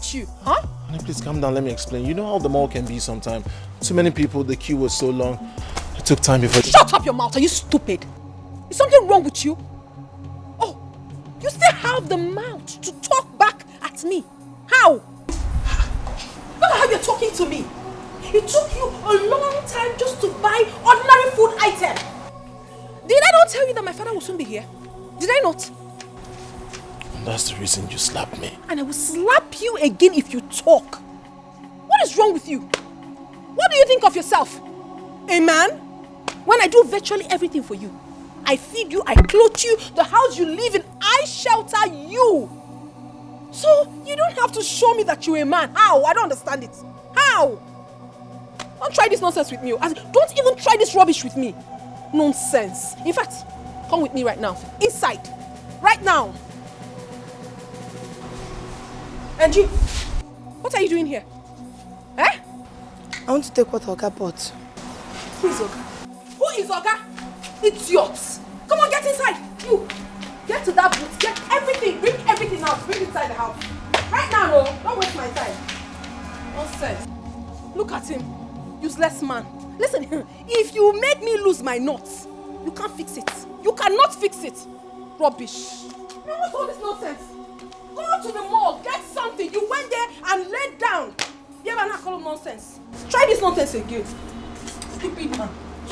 with you? Huh? Honey, please calm down, let me explain. You know how the mall can be sometimes. Too many people, the queue was so long. It took time before... Shut up your mouth, are you stupid? Is something wrong with you? Oh, you still have the mouth to talk back at me. How? Look at how you're talking to me. It took you a long time just to buy ordinary food item. Did I not tell you that my father will soon be here? Did I not? And that's the reason you slapped me. And I will slap you again if you talk. What is wrong with you? What do you think of yourself? A man? When I do virtually everything for you. I feed you, I clothe you, the house you live in, I shelter you. So you don't have to show me that you're a man. How? I don't understand it. How? Don't try this nonsense with me. Don't even try this rubbish with me. Nonsense. In fact, come with me right now. Inside. Right now. Angie, what are you doing here? Eh? I want to take what Oga bought. Who is Oga? Who is Oga? Idiots. Come on, get inside. You. Get to that booth. Get everything. Bring everything out. Bring it inside the house. Right now, no. Don't waste my time. Nonsense. Look at him. Useless man. Listen, if you make me lose my nuts, you can't fix it. You cannot fix it. Rubbish. Man, what's all this nonsense? Go to the mall, get something. You went there and laid down. You ever not call him nonsense? Try this nonsense again. Stupid man.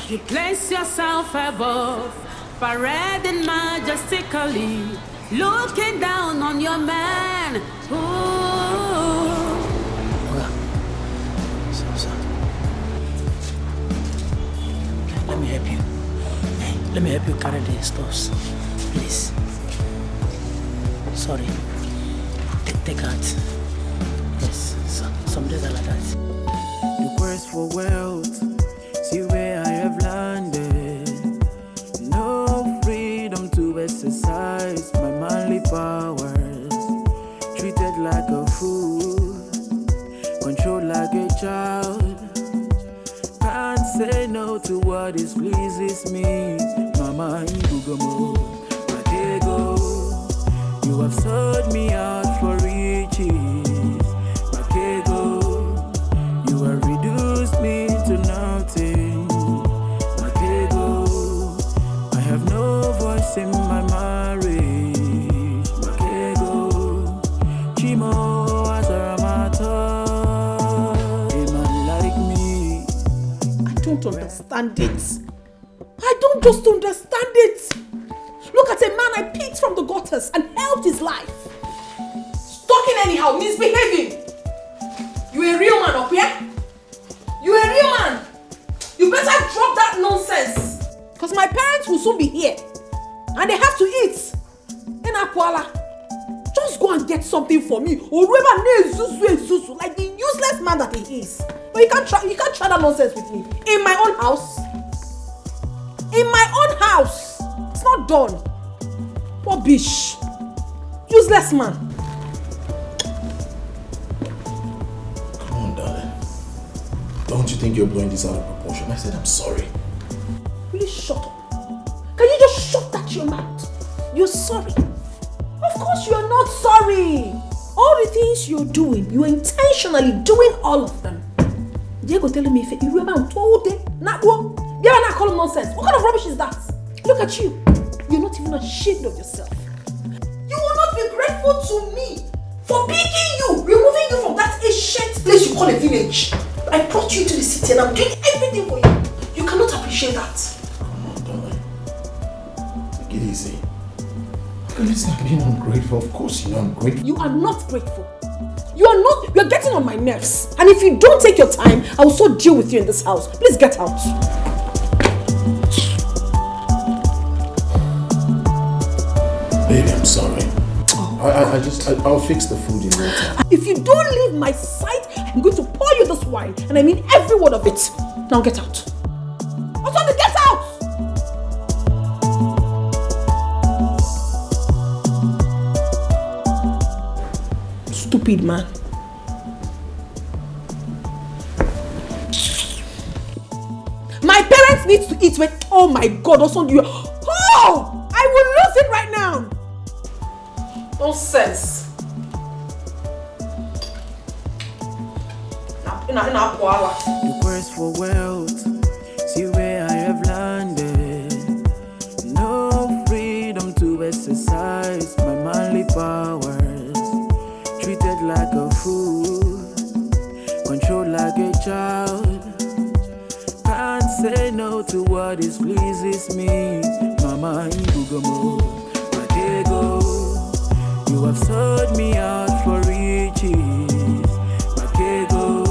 You place yourself above, parading majestically, looking down on your man. Ooh. Let me help you. Hey, let me help you carry the stuffs, please. Sorry. Take out. Yes, some days are like that. The quest for wealth, see where I have landed. No freedom to exercise my manly powers. Treated like a fool, controlled like a child. Can't say no to what is pleases me. Mama, you have sold me out for riches. Makego, you have reduced me to nothing. Makego, I have no voice in my marriage. Makego, Chimo Asaramata. A man like me. I don't understand it. I don't just understand it. Look at a man I picked from the gutters and helped his life. Talking anyhow, misbehaving. You a real man up here? You a real man? You better drop that nonsense. Because my parents will soon be here. And they have to eat. In Akwala. Just go and get something for me. Or Zuzu, like the useless man that he is. But you can't try that nonsense with me. In my own house. In my own house. It's not done. Rubbish. Useless man. Come on, darling. Don't you think you're blowing this out of proportion? I said I'm sorry. Will you shut up? Can you just shut that your mouth? You're sorry. Of course you are not sorry. All the things you're doing, you're intentionally doing all of them. Diego telling me if you remember told it, not one. You ever not call him nonsense? What kind of rubbish is that? Look at you. You're not even ashamed of yourself. You will not be grateful to me for picking you, removing you from that ancient place you call a village. I brought you to the city and I'm doing everything for you. You cannot appreciate that. Come on, darling. Take it easy. It's not being ungrateful. Of course you know I'm grateful. You are not grateful. You are getting on my nerves. And if you don't take your time, I will so deal with you in this house. Please get out. Baby, I'm sorry. I'll fix the food in no time. If you don't leave my sight, I'm going to pour you this wine. And I mean every word of it. Now get out. Osondu, get out! Stupid man. My parents need to eat when... Oh my God, Osondu. Oh! I will lose it right now. Nonsense. The quest for wealth, see where I have landed. No freedom to exercise my manly powers. Treated like a fool, controlled like a child. Can't say no to what is pleases me. Mama Ibugomo, Matego, you have sold me out for riches. Matego,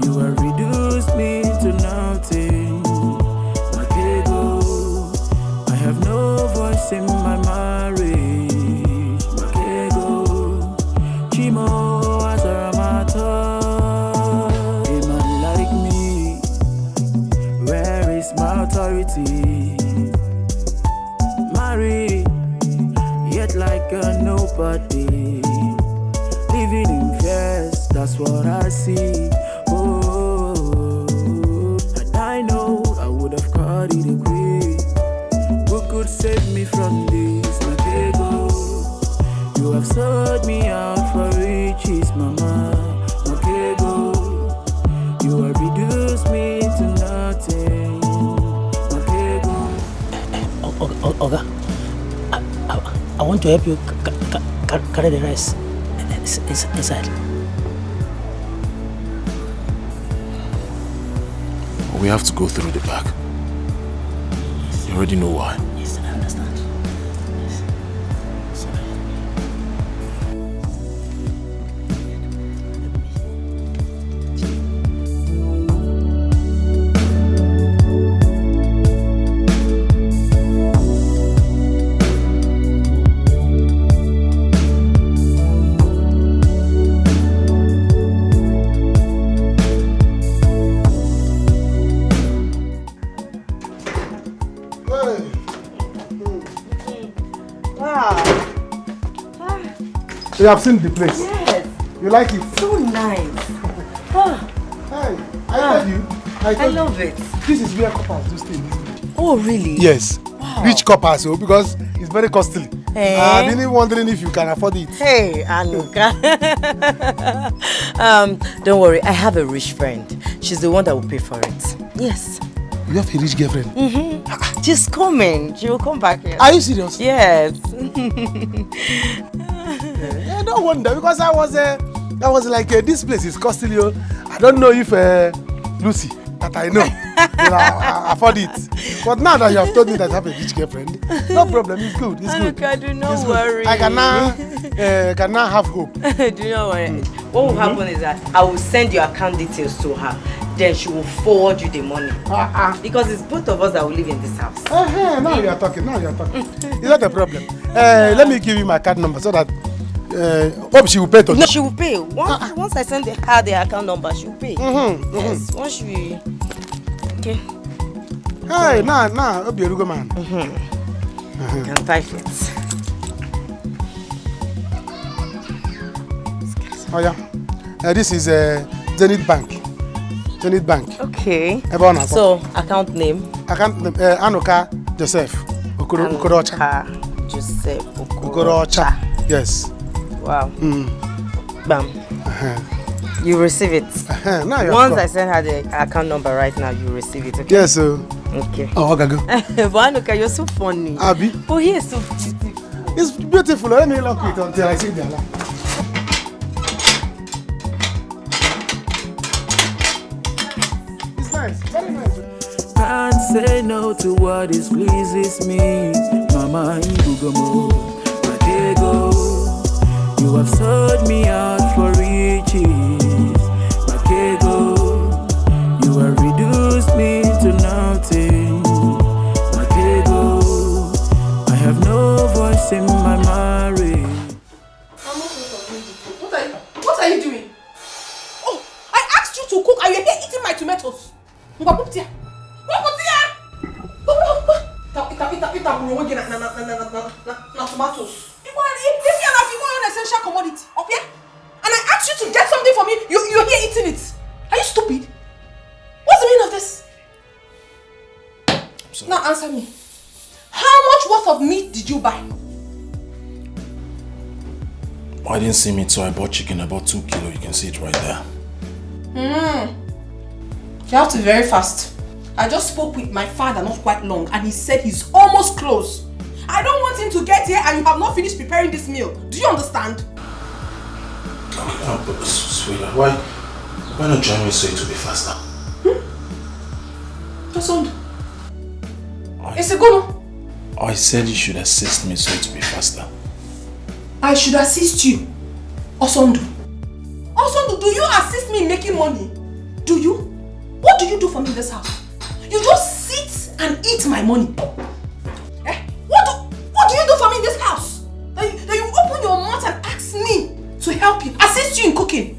you have reduced me to nothing. Matego, I have no voice in my marriage. Matego, Chimo Asaramato. A man like me, where is my authority? Married, yet like a nobody. Living in fears, that's what I see. Oh, and I know I would have caught it a quick. Who could save me from this? Matego, you have sold me out for riches, mama. Matego, you have reduced me to nothing. Matego. Oga, I want to help you carry the rice inside. We have to go through the back. You already know why. Yes, I understand. Yes. Sorry. You have seen the place? Yes. You like it? So nice. Hey, I told you. I love it. This is where coppers do stay. Oh, really? Yes. Wow. Rich coppers, because it's very costly. Hey. I've been wondering if you can afford it. Hey, Anuka. Don't worry, I have a rich friend. She's the one that will pay for it. Yes. You have a rich girlfriend? Mm-hmm. She's coming. She will come back here. Are you serious? Yes. I don't wonder, because I was like, this place is costly. I don't know if Lucy, that I know, will afford it. But now that you have told me that I have a rich girlfriend, no problem, it's good, it's good. Anuka, do not It's good. worry. I can now have hope. Do not worry. What will happen is that I will send your account details to her. Then she will forward you the money. Because it's both of us that will live in this house. Now you are talking, It's not a problem. Let me give you my card number so that hope she will pay to No, she will pay. Once I send her the account number, she will pay. Yes, once we... Okay. Hey, now, Obi Erugo man. You can type it. Oh yeah. This is Zenith Bank. Zenith Bank. Okay. Everyone So, account name? Account name, Anuka Joseph Okorocha. Anuka Joseph Okorocha. Yes. Wow. Bam. You receive it. Now you Once I send her the account number right now, you receive it. Okay? Yes, sir. Okay. Oh, okay, go. But Anuka, you're so funny. Abi? Oh, he is so beautiful. It's beautiful. Let me lock it until I see the alarm. It's nice. Very nice. Can't say no to what is pleases me. Mama Ibugomo, Matego, you have sold me out for riches. Matego, you have reduced me to nothing. Matego, I have no voice in my marriage. What are you doing? Oh, I asked you to cook and you're here eating my tomatoes. Tomatoes. If you're an essential commodity, okay? And I asked you to get something for me, you're here eating it. Are you stupid? What's the meaning of this? Now answer me. How much worth of meat did you buy? I didn't see meat, so I bought chicken, about 2 kilos. You can see it right there. You have to be very fast. I just spoke with my father not quite long and he said he's almost close. I don't want him to get here and you have not finished preparing this meal. Do you understand? Oh, but sweetheart, why not join me so it will be faster? Husband. It's a good one. I said you should assist me so it will be faster. I should assist you. Osondu. Osondu, do you assist me in making money? Do you? What do you do for me in this house? You just sit and eat my money. What do you do for me in this house? That you open your mouth and ask me to help you, assist you in cooking.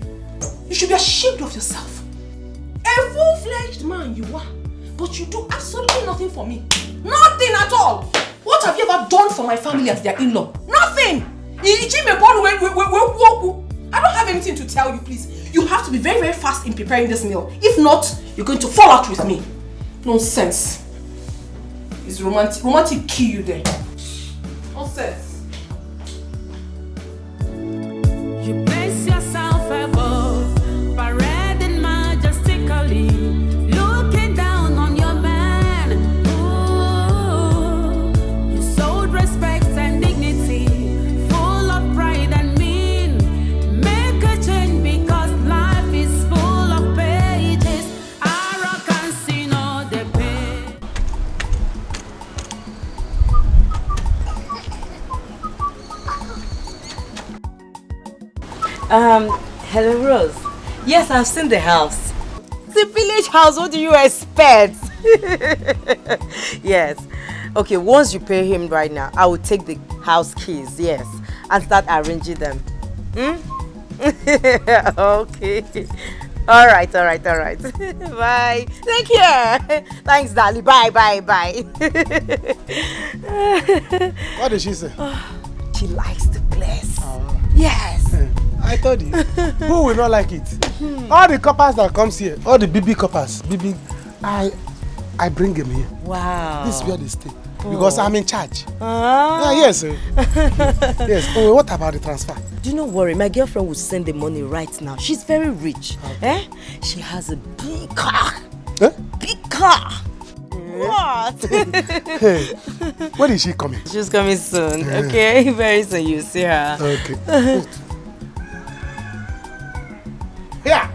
You should be ashamed of yourself. A full-fledged man you are, but you do absolutely nothing for me. Nothing at all. What have you ever done for my family as their in-law? Nothing. I don't have anything to tell you, please. You have to be very, very fast in preparing this meal. If not, you're going to fall out with me. Nonsense. It's romantic kill you there. Nonsense. You place yourself above, parading majestically, looking down on your man. Ooh, you showed respect and dignity, full of pride and mean. Make a change because life is full of pages. Arrogance in all the pain. Hello, Rose. Yes, I've seen the house. It's a village house. What do you expect? Yes. Okay, once you pay him right now, I will take the house keys, yes, and start arranging them. Okay. All right. Bye. Take care. Thanks, darling. Bye. What did she say? She likes the place. Yes. I told you. Who will not like it? All the coppers that comes here, all the BB coppers, I bring them here. Wow. This is where they stay. Because I'm in charge. Yes. Yes. Oh, what about the transfer? Do not worry, my girlfriend will send the money right now. She's very rich. Okay. She has a big car. Big car. What? Hey, when is she coming? She's coming soon. Okay, very soon you see her. Okay. Yeah.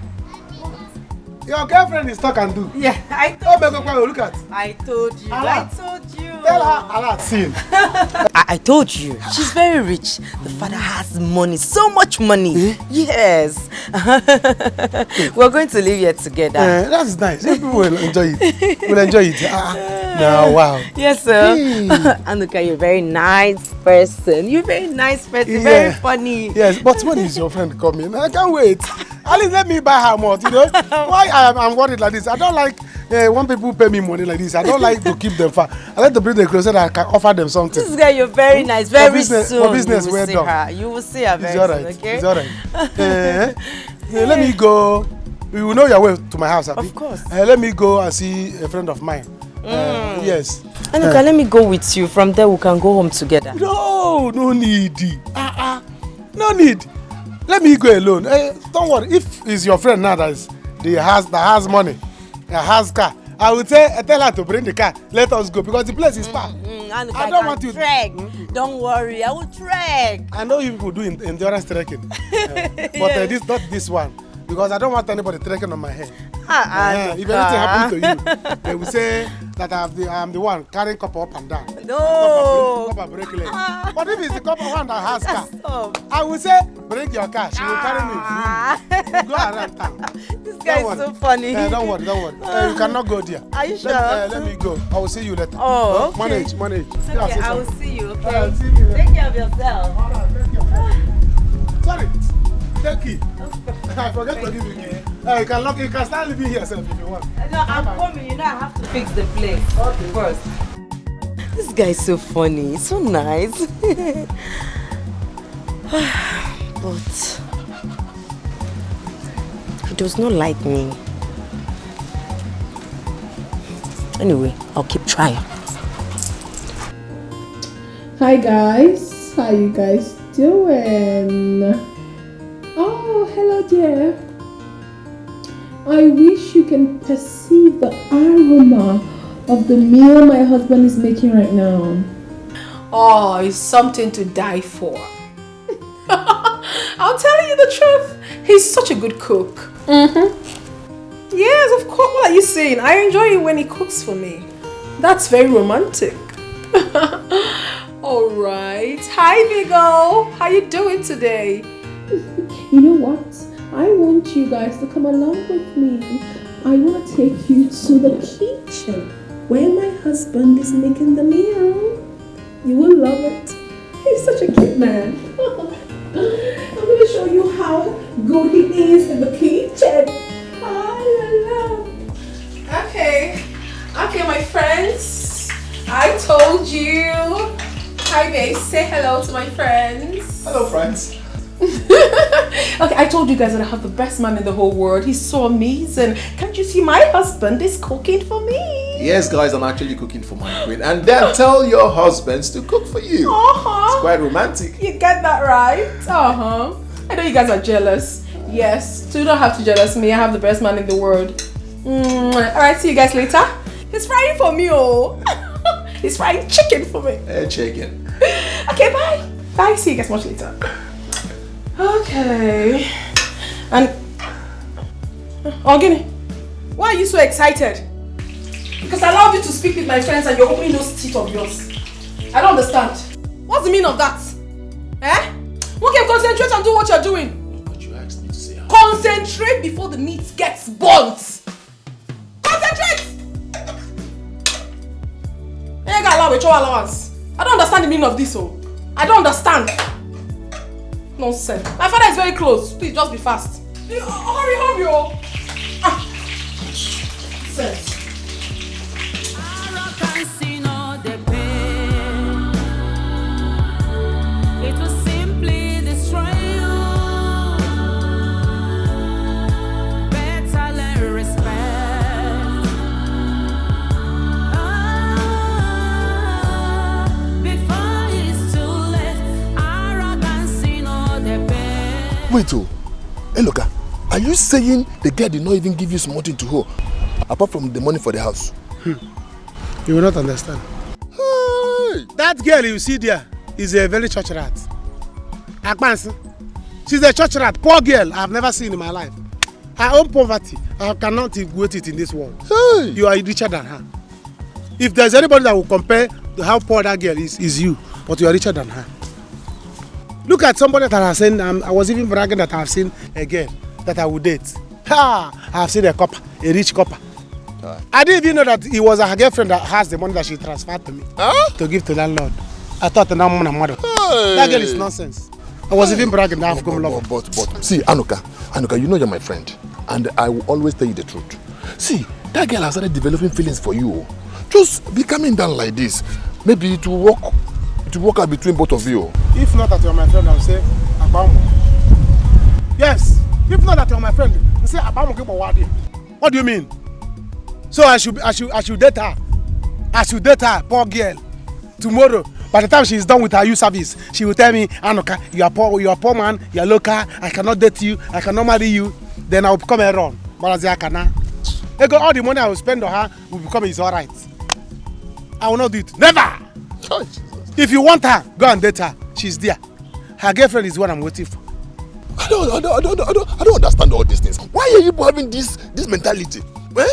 Your girlfriend is talk and do. Yeah, I told you. Look at. I told you. Allah. I told you. Tell her Allah seen. I told you. She's very rich. The father has money, so much money. Yes. We're going to live here together. That's nice. People will enjoy it. Will enjoy it. No, wow. Yes, sir. Anuka, you're a very nice person. You're a very nice person. Very funny. Yes, but when is your friend coming? I can't wait. At least let me buy her more, you know. Why I'm worried like this? I don't like when people pay me money like this. I don't like to keep them far. I like to bring them closer that I can offer them something. This guy, you're very nice. Very soon. For business, you will see her. You will see her very soon, okay? It's all right. Let me go. You will know your way to my house, Of course. Let me go and see a friend of mine. Yes. Anuka, let me go with you. From there, we can go home together. No need. No need. Let me go alone. Don't worry. If it's your friend now that has money, that has car, I will tell her to bring the car. Let us go because the place is far. Anuka, I don't want you. Trek. Don't worry, I will trek. I know you people do endurance trekking, but not this one because I don't want anybody trekking on my head. If anything happens to you, they will say that I am the one carrying copper up and down. No. Copper break leg. But if it's the copper one that has car, Stop. I will say break your car. She will carry me. Go around town. This guy is so funny. Don't worry. You cannot go there. Are you sure? Let me go. I will see you later. Oh, okay. Manage. Okay, I will see you. Okay. I'll see you later. Take care of yourself. All right, take care of yourself. Sorry. Take key. I forget to give you key. You can start living here yourself if you want. No, I'm coming. You know, I have to fix the place first. This guy is so funny. So nice. But he does not like me. Anyway, I'll keep trying. Hi guys, how you guys doing? Oh, hello dear. I wish you can perceive the aroma of the meal my husband is making right now. Oh, it's something to die for. I'll tell you the truth. He's such a good cook. Mm-hmm. Yes, of course. What are you saying? I enjoy it when he cooks for me. That's very romantic. All right. Hi, Vigo. How you doing today? You know what? I want you guys to come along with me. I want to take you to the kitchen where my husband is making the meal. You will love it. He's such a cute man. I'm going to show you how good he is in the kitchen. Okay, my friends. I told you. Hi, babe. Say hello to my friends. Hello, friends. Okay, I told you guys that I have the best man in the whole world. He's so amazing. Can't you see my husband is cooking for me? Yes, guys, I'm actually cooking for my queen. And then tell your husbands to cook for you. It's quite romantic. You get that right? I know you guys are jealous. Yes, so you don't have to jealous me. I have the best man in the world. Alright, see you guys later. He's frying for me, oh. He's frying chicken for me. Chicken. Okay, bye. Bye, see you guys much later. Okay. And Ogini, why are you so excited? Because I allowed you to speak with my friends and you're opening those teeth of yours. I don't understand. What's the meaning of that? Eh? Okay, concentrate and do what you're doing. But you asked me to say how. Concentrate before the meat gets burnt. Concentrate! I don't understand the meaning of this, oh. I don't understand. Nonsense. My father is very close. Please, just be fast. Hurry, oh. Nonsense. It will simply destroy you. Better learn respect. Before it's too late, arrogance in all the pain. Wait, hey, look, are you saying the girl did not even give you something to hold, apart from the money for the house? You will not understand. Hey. That girl you see there is a very church rat. Akpansi. She's a church rat. Poor girl I've never seen in my life. Her own poverty, I cannot equate it in this world. Hey. You are richer than her. If there's anybody that will compare to how poor that girl is you, but you are richer than her. Look at somebody that I have seen. I was even bragging that I have seen a girl that I would date. I have seen a copper, a rich copper. I didn't even know that it was her girlfriend that has the money that she transferred to me to give to landlord. I thought that that girl is nonsense. I was even bragging that I've come love. But see, Anuka, you know you're my friend, and I will always tell you the truth. See, that girl has started developing feelings for you. Just be coming down like this. Maybe it will work out between both of you. If not that you're my friend, I'll say Abamu. Yes. If not that you're my friend, I'll say Abamu. What do you mean? So I should date her. I should date her, poor girl. Tomorrow, by the time she is done with her youth service, she will tell me, Anuka, you are poor man, you are local, I cannot date you, I cannot marry you. Then I will become a run. But as I can, all the money I will spend on her will become his alright. I will not do it. Never! Oh, if you want her, go and date her. She's there. Her girlfriend is what I'm waiting for. I don't understand all these things. Why are you having this mentality? Eh?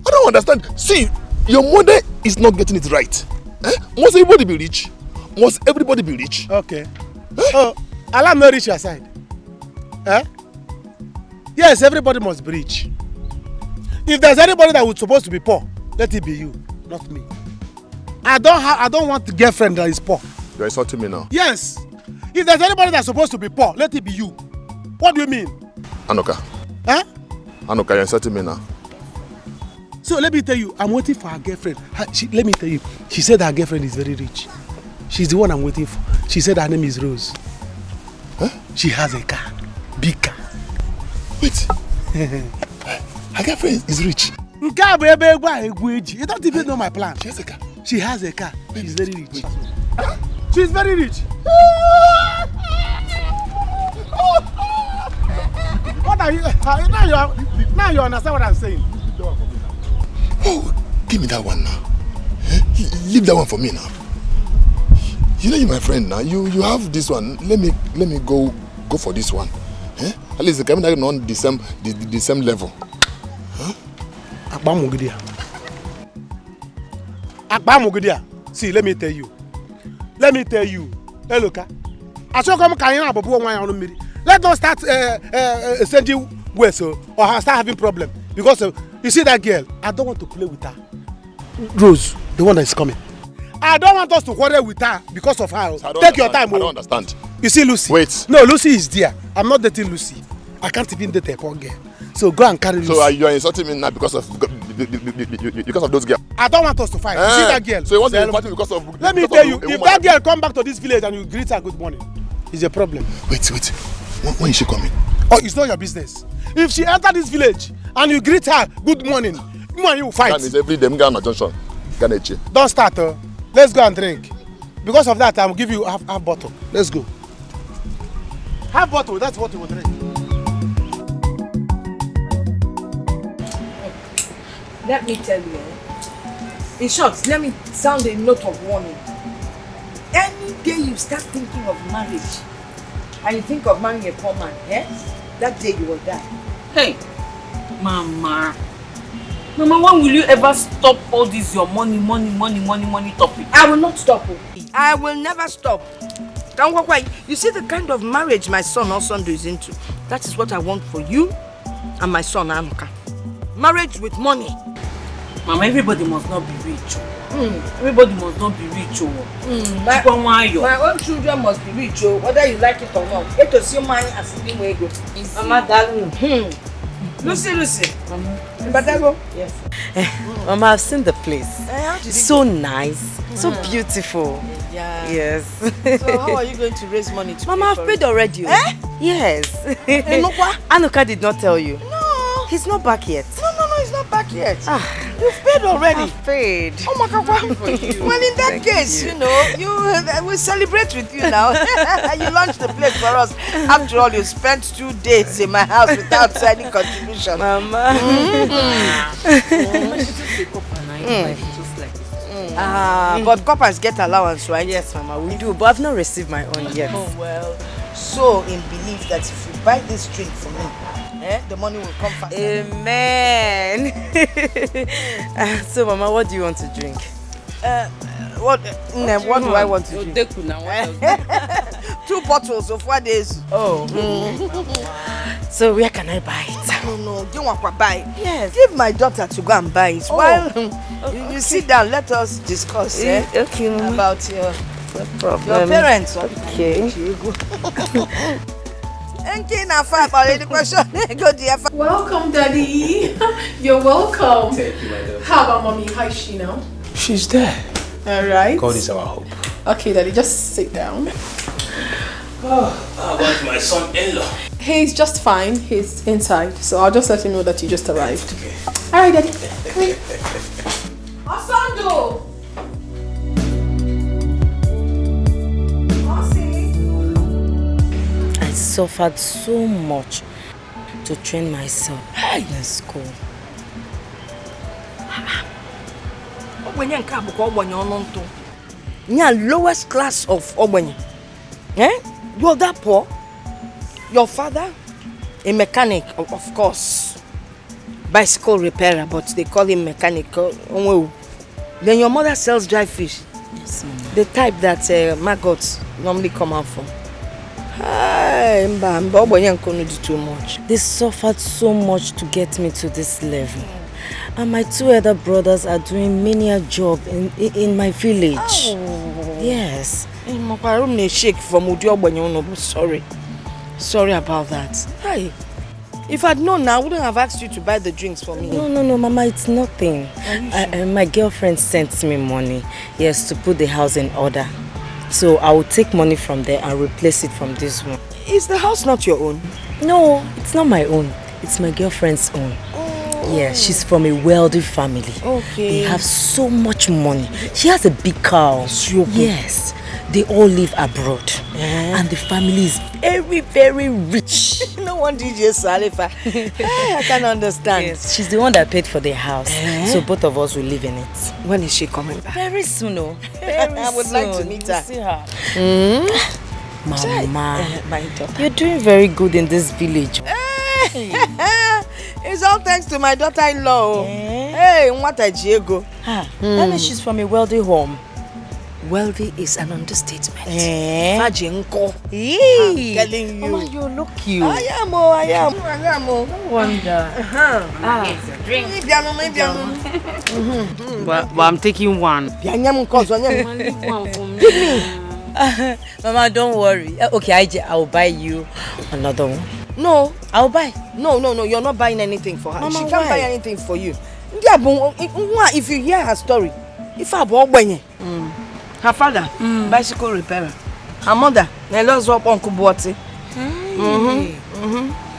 I don't understand. See, your mother is not getting it right. Eh? Must everybody be rich? Must everybody be rich? Okay. Eh? Oh, Allah not rich your side. Eh? Yes, everybody must be rich. If there's anybody that was supposed to be poor, let it be you, not me. I don't want a girlfriend that is poor. You're insulting me now. Yes. If there's anybody that's supposed to be poor, let it be you. What do you mean? Anuka. Eh? Anuka, you're insulting me now. So let me tell you, I'm waiting for her girlfriend. Let me tell you, she said her girlfriend is very rich. She's the one I'm waiting for. She said her name is Rose. Huh? She has a car. Big car. Wait. Her girlfriend is rich. You don't even know my plan. She has a car. She has a car. She's very rich. She's very rich. What What are you? Now you understand what I'm saying. Oh, give me that one now. Leave that one for me now. You know you're my friend now. You have this one. Let me go for this one. Eh? At least the camera is on the same level. Huh? See, let me tell you. Hey, look. Let us start sending ways or start having problem because you see that girl. I don't want to play with her. Rose, the one that is coming. I don't want us to quarrel with her because of her. Take your time. I don't understand. You see Lucy? Wait. No, Lucy is there. I'm not dating Lucy. I can't even date a poor girl. So go and carry Lucy. So you are insulting me now because of those girls? I don't want us to fight. You see that girl? So you want to fight because of? Let me tell you, if that girl come back to this village and you greet her good morning, it's a problem. Wait. When is she coming? Oh, it's not your business. If she enter this village and you greet her good morning, you and you will fight. That means every day I'm going to junction. Don't start. Let's go and drink. Because of that, I will give you half bottle. Let's go. Half bottle, that's what you will drink. Let me tell you, in short, let me sound a note of warning. Any day you start thinking of marriage and you think of marrying a poor man, that day you will die. Hey, Mama, when will you ever stop all this your money topic? I will not stop. I will never stop. You see the kind of marriage my son Osando is into. That is what I want for you and my son Anuka. Marriage with money. Mama, everybody must not be rich. Everybody must not be rich. My own children must be rich, whether you like it or not. Get to see money as a big way go. Mama, darling. Lucy. Mama. Yes. Mama, I've seen the place. So nice, so beautiful. Yeah. Yes. So how are you going to raise money to Mama, I've paid already. Yes. Anuka did not tell you. No. He's not back yet. No, he's not back yet. You've paid already. I've paid. Oh my God. Well, in that case, you we'll celebrate with you now. You launched the place for us. After all, you spent 2 days in my house without any contribution. Mama. But coppers get allowance, right? Yes, Mama, we do. But I've not received my own yet. Oh, well. So, in belief that if you buy this drink for me, the money will come faster. Amen. So, Mama, what do you want to drink? What do I want to drink? 2 bottles of 4 days. Oh. So, where can I buy it? No, don't want to buy it. Yes. Give my daughter to go and buy it. While you sit down, let us discuss okay, Mama. about your parents. Okay. Welcome, Daddy. You're welcome. Thank you, my daughter. How about Mommy? How is she now? She's there. All right. God is our hope. Okay, Daddy, just sit down. How about my son-in-law? He's just fine. He's inside, so I'll just let him know that you just arrived. Okay. All right, Daddy. Come here. Osando! I suffered so much to train myself in school. You're lowest class of Ogbenye. You're that poor. Your father, a mechanic, of course. Bicycle repairer, but they call him mechanic. Then your mother sells dry fish. Yes, Mama. The type that maggots normally come out from. Too much. They suffered so much to get me to this level. And my 2 other brothers are doing menial job in my village. Oh. Yes. Sorry about that. Hi. If I'd known, I wouldn't have asked you to buy the drinks for me. No, Mama, it's nothing. Sure? My girlfriend sent me money, yes, to put the house in order. So I will take money from there and replace it from this one. Is the house not your own? No, it's not my own. It's my girlfriend's own. Oh. Yeah, she's from a wealthy family. Okay. They have so much money. She has a big car. Yes. They all live abroad. And the family is very, very rich. No one DJ Salifa. I can understand. Yes, she's the one that paid for the house. So both of us will live in it. When is she coming back? Very soon, oh. Very I would like to meet her. See her. Mama, my daughter. You're doing very good in this village. It's all thanks to my daughter-in-law. Hey, what a Diego. That means she's from a wealthy home. Wealthy is an understatement. Fajinko. I'm telling you. Mama, you look cute. I am. No wonder. Maybe But I'm taking one. Give me. Mama, don't worry. Okay, I will buy you another one. No, I'll buy. No, you're not buying anything for her. Mama, She can't why? buy anything for you. If you hear her story, if I bought her father, bicycle repairer. Her mother, Nelo's up Uncle Boati.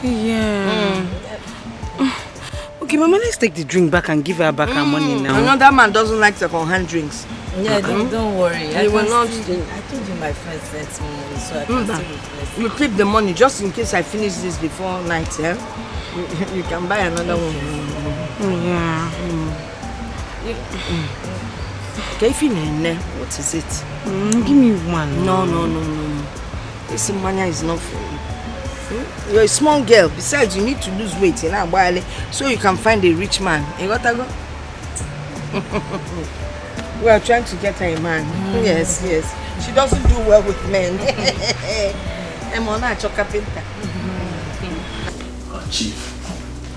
Yeah. Okay, Mama, let's take the drink back and give her back her money now. Another man doesn't like second-hand drinks. Yeah, don't worry. I will not. I told you my friend sent me money, so I can still replace it. You keep the money just in case I finish this before night, yeah? You can buy another one. Yeah. What is it? Give me one. No. This money is not for you. You're a small girl. Besides, you need to lose weight so you can find a rich man. You got to go? We are trying to get her a man. Yes. She doesn't do well with men. I'm on a carpenter. Oh, Chief,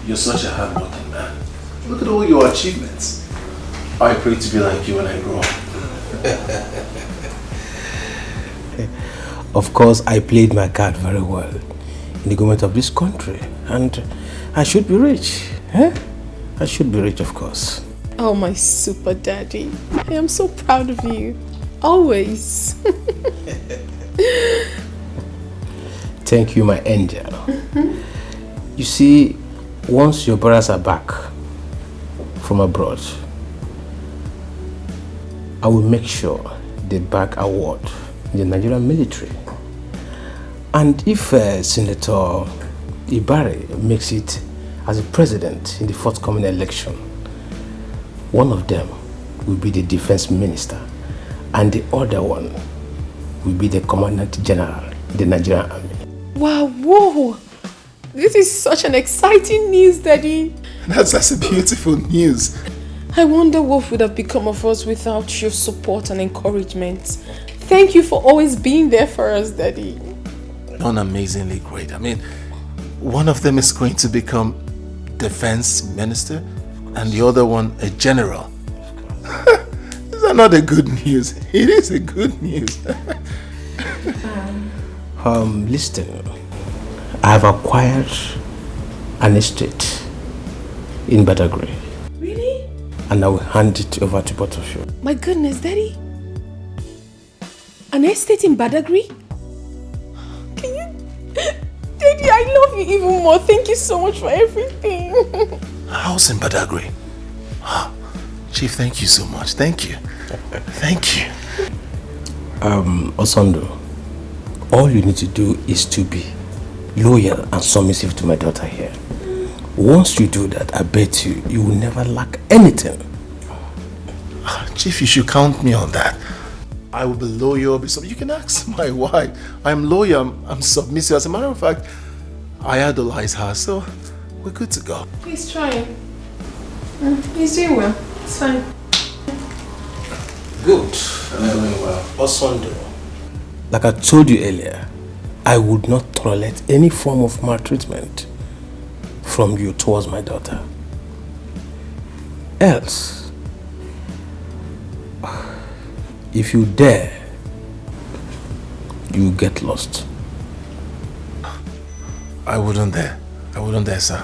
you're such a hard-working man. Look at all your achievements. I pray to be like you when I grow up. Of course, I played my card very well in the government of this country, and I should be rich. I should be rich, of course. Oh, my super daddy. I am so proud of you. Always. Thank you, my angel. You see, once your brothers are back from abroad, I will make sure they back award in the Nigerian military. And if Senator Ibari makes it as a president in the forthcoming election, one of them will be the defense minister and the other one will be the commandant general in the Nigerian army. Wow, whoa. This is such an exciting news, Daddy. That's a beautiful news. I wonder what would have become of us without your support and encouragement. Thank you for always being there for us, Daddy. Done amazingly great. I mean, one of them is going to become defense minister and the other one a general. Is that not a good news? It is a good news. Listen, I have acquired an estate in Badagry. Really? And I will hand it over to both of you. My goodness, Daddy. An estate in Badagry? Can you... Daddy, I love you even more. Thank you so much for everything. A house in Badagry. Chief, thank you so much. Thank you. Thank you. Osondo, all you need to do is to be loyal and submissive to my daughter here. Once you do that, I bet you will never lack anything. Chief, you should count me on that. I will be loyal. You can ask my wife. I'm loyal. I'm submissive. As a matter of fact, I idolize her, so we're good to go. He's trying. He's doing well. It's fine. Good. I'm doing well. Osondo, like I told you earlier, I would not tolerate any form of maltreatment from you towards my daughter. Else, if you dare, you get lost. I wouldn't dare. Sir.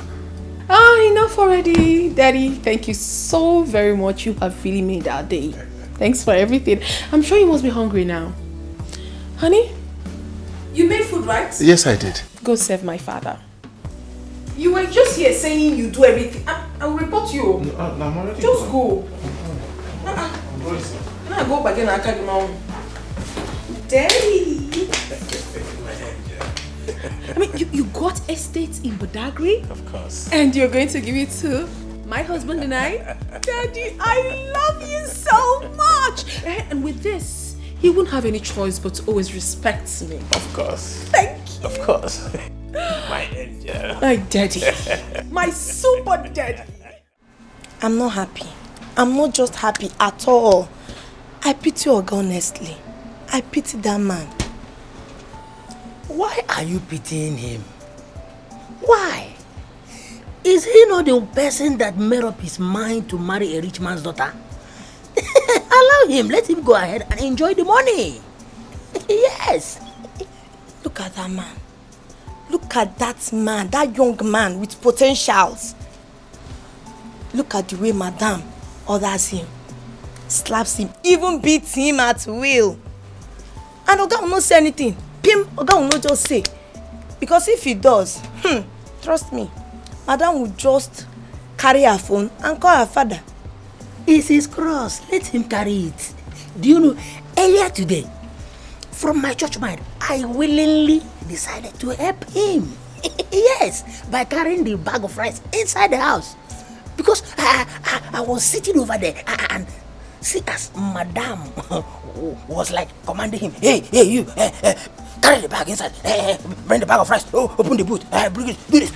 Enough already, Daddy. Thank you so very much. You have really made our day. Thanks for everything. I'm sure you must be hungry now. Honey, you made food, right? Yes, I did. Go serve my father. You were just here saying you do everything. I'll report you. No, I'm already just going. go. I'm going, sir. Can I go back again and carry my own? Daddy. I mean, you got estates in Badagry? Of course. And you're going to give it to my husband and I? Daddy, I love you so much. And with this, he won't have any choice but to always respect me. Of course. Thank you. Of course. My angel. My daddy. My super daddy. I'm not happy. I'm not just happy at all. I pity Oga, honestly. I pity that man. Why are you pitying him? Why? Is he not the person that made up his mind to marry a rich man's daughter? Allow him, let him go ahead and enjoy the money. Yes. Look at that man. Look at that man, that young man with potentials. Look at the way Madame orders him, slaps him, even beats him at will. And Oga will not say anything. Pim, Oga will not just say. Because if he does, trust me, Madame will just carry her phone and call her father. It's his cross. Let him carry it. Do you know, earlier today, from my church mind, I willingly decided to help him. Yes, by carrying the bag of rice inside the house. Because I was sitting over there and see as Madame was like commanding him, hey, you, carry the bag inside, bring the bag of rice, open the boot, bring it, do this.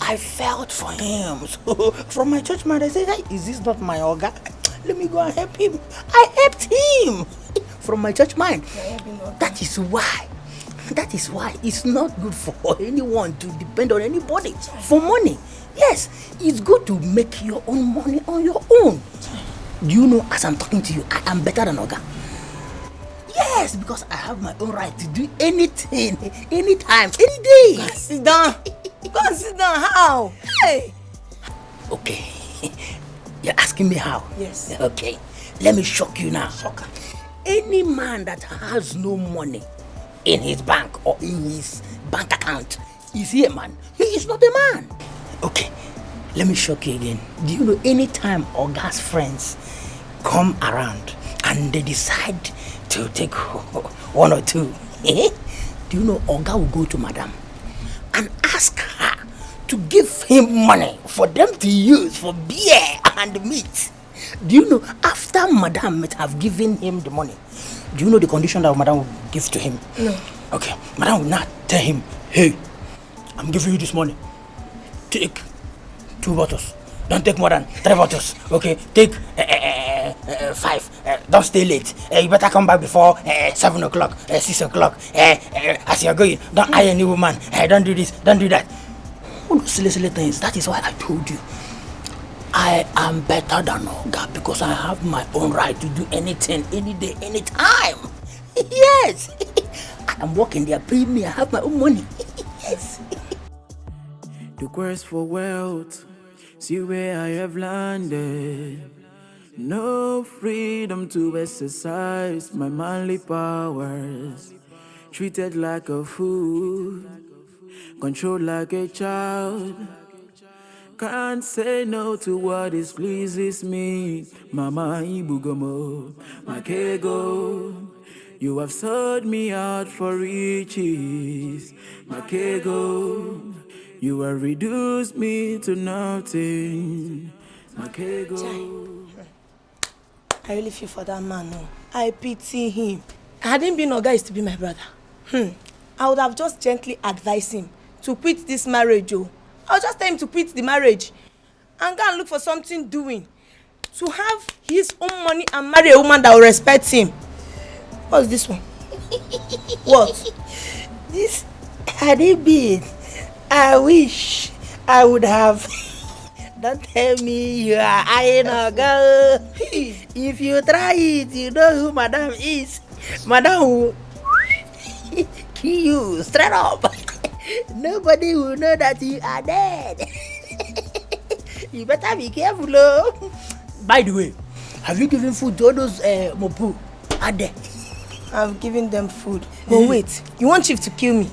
I felt for him. So from my church mind, I said, hey, is this not my Oga? Let me go and help him. I helped him from my church mind. That is why it's not good for anyone to depend on anybody for money. Yes, it's good to make your own money on your own. Do you know, as I'm talking to you, I am better than Oga? Yes, because I have my own right to do anything, anytime, any day. Go sit down. Go sit down. How? Hey. Okay. You're asking me how? Yes. Okay. Let me shock you now. Shocker. Any man that has no money in his bank or in his bank account, is he a man? He is not a man. Okay. Let me shock you again. Do you know, anytime Oga's friends come around and they decide to take one or two, do you know Oga will go to Madame and ask her to give him money for them to use for beer and meat. Do you know, after Madame might have given him the money, do you know the condition that Madame will give to him? No. Okay, Madame will not tell him, hey, I'm giving you this money. Take 2 bottles. Don't take more than 3 bottles. Okay, take 5. Don't stay late. You better come back before 7 o'clock, 6 o'clock. As you're going, don't eye any woman. Don't do this, don't do that. All those silly things. That is why I told you, I am better than Oga because I have my own right to do anything, any day, any time. Yes. I am working there, paying me. I have my own money. Yes. The quest for wealth, see where I have landed. No freedom to exercise my manly powers. Treated like a fool, controlled like a child. Can't say no to what displeases me. Mama Ibugomo, Makego. You have sold me out for riches. Makego. You have reduced me to nothing. Makego. I really feel for that man. No. I pity him. Hadn't been Oga used to be my brother. I would have just gently advised him to quit this marriage. I'll just tell him to quit the marriage and go and look for something doing. To have his own money and marry a woman that will respect him. What's this one? What? This had it been, I wish I would have. Don't tell me you are eyeing a girl. If you try it, you know who Madame is. Madame will kill you straight up. Nobody will know that you are dead. You better be careful, oh. By the way, have you given food to all those mopu? Are there? I've given them food. But wait, you want Chief to kill me?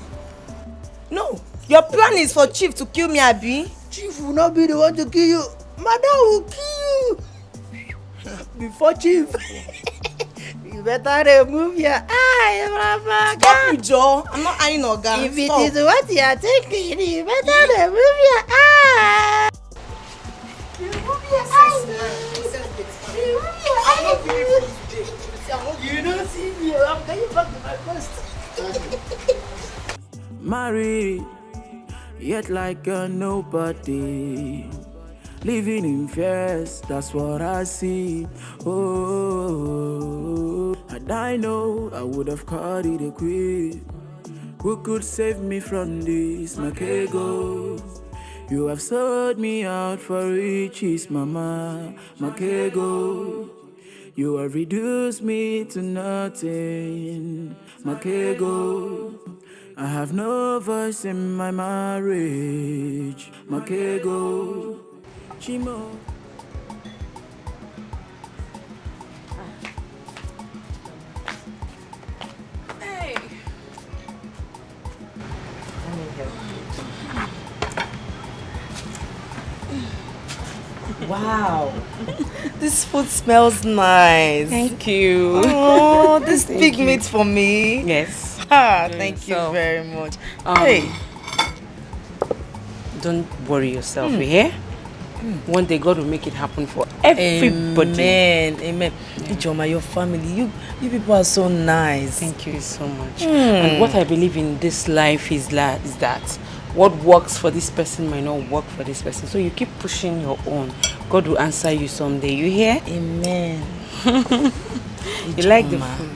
No, your plan is for Chief to kill me, Abi. Chief will not be the one to kill you. Madam will kill you. Before Chief. You You better remove your eye, Mama. Stop you, Joe. I'm not eyeing Oga. If it is what you are thinking, you better remove your eye. Remove your eye. Remove your eye. You don't see me. I'm going back to my post. Married, yet like a nobody. Living in fears, that's what I see. Oh, and I know I would have caught it a quick. Who could save me from this, Makego? You have sold me out for riches, Mama, Makego. You have reduced me to nothing, Makego. I have no voice in my marriage, Makego. Chimo. Hey. Wow. This food smells nice. Thank you. Oh, this big meat for me. Yes. Thank you very much. Hey. Don't worry yourself, you hear? One day God will make it happen for everybody. Amen. Ijoma, your family, you people are so nice. Thank you so much. And what I believe in this life is that what works for this person might not work for this person. So you keep pushing your own. God will answer you someday. You hear? Amen. You like the food?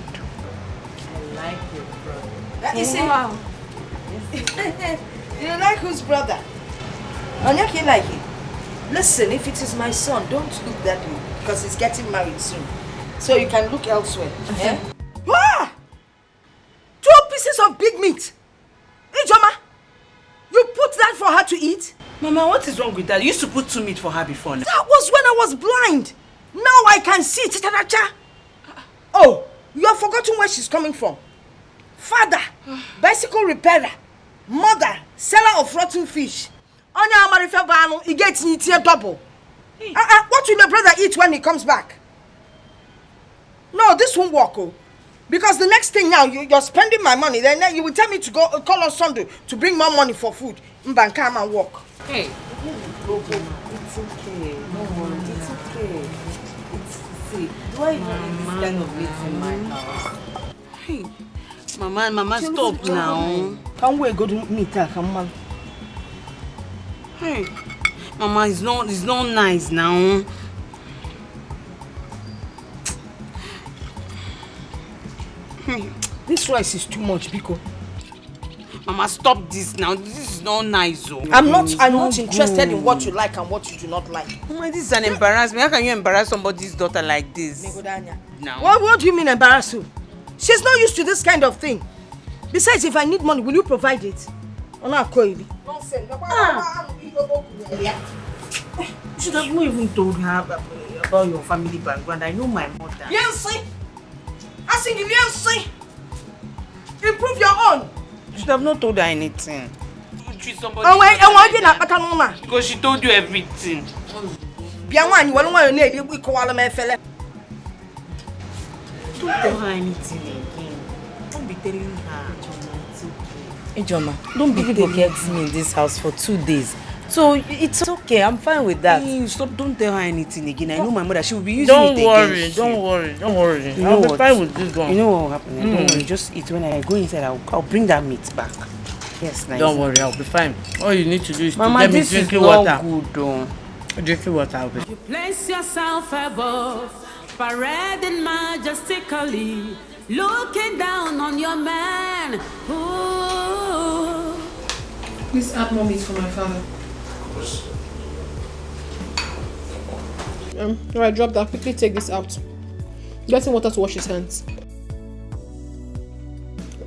I like your brother. That is wow. You like whose brother? Onyaki like it. Listen, if it is my son, don't look that way because he's getting married soon. So you can look elsewhere. Yeah? Ah! 2 pieces of big meat. Ijoma, you put that for her to eat? Mama, what is wrong with that? You used to put 2 meat for her before now. That was when I was blind. Now I can see. Oh, you have forgotten where she's coming from. Father, bicycle repairer. Mother, seller of rotten fish. Onya Amarife Bano, he gets here double. What will my brother eat when he comes back? No, this won't work. Oh. Because the next thing now, you're spending my money. Then you will tell me to go call on Sunday to bring more money for food. Mban, come and walk. Hey. It's okay. No worry. It's okay. See, do I even eat this kind of meat in my house? Hey. Mama, stop now. Can we go to meet her? Come on. Hey. Mama, it's not nice now. This rice is too much, Biko. Mama, stop this now. This is not nice, oh. I'm not interested in what you like and what you do not like. Mama, this is an embarrassment. How can you embarrass somebody's daughter like this? Now. What do you mean embarrass you? She's not used to this kind of thing. Besides, if I need money, will you provide it? Nonsense. You should have not even told her about your family background. I know my mother. Yes, I think yes. Improve your own. You should have not told her anything. You treat somebody. Because she told you everything. Don't tell her anything again. Don't be telling her. Ijoma, don't be people get me in this house for 2 days. So it's okay, I'm fine with that. Hey, stop, don't tell her anything again. I know my mother, she will be using it again. Don't worry. You know I'll be fine with this one. You know what will happen? Don't worry, just eat. When I go inside, I'll bring that meat back. Yes, nice. Don't worry, I'll be fine. All you need to do is Mama, to get me this drinking is water. Not good, though. Drinking water, I'll be. You place yourself above, parading majestically, looking down on your man. Ooh. Please add more meat for my father. Alright, drop that. Quickly take this out. Get him water to wash his hands.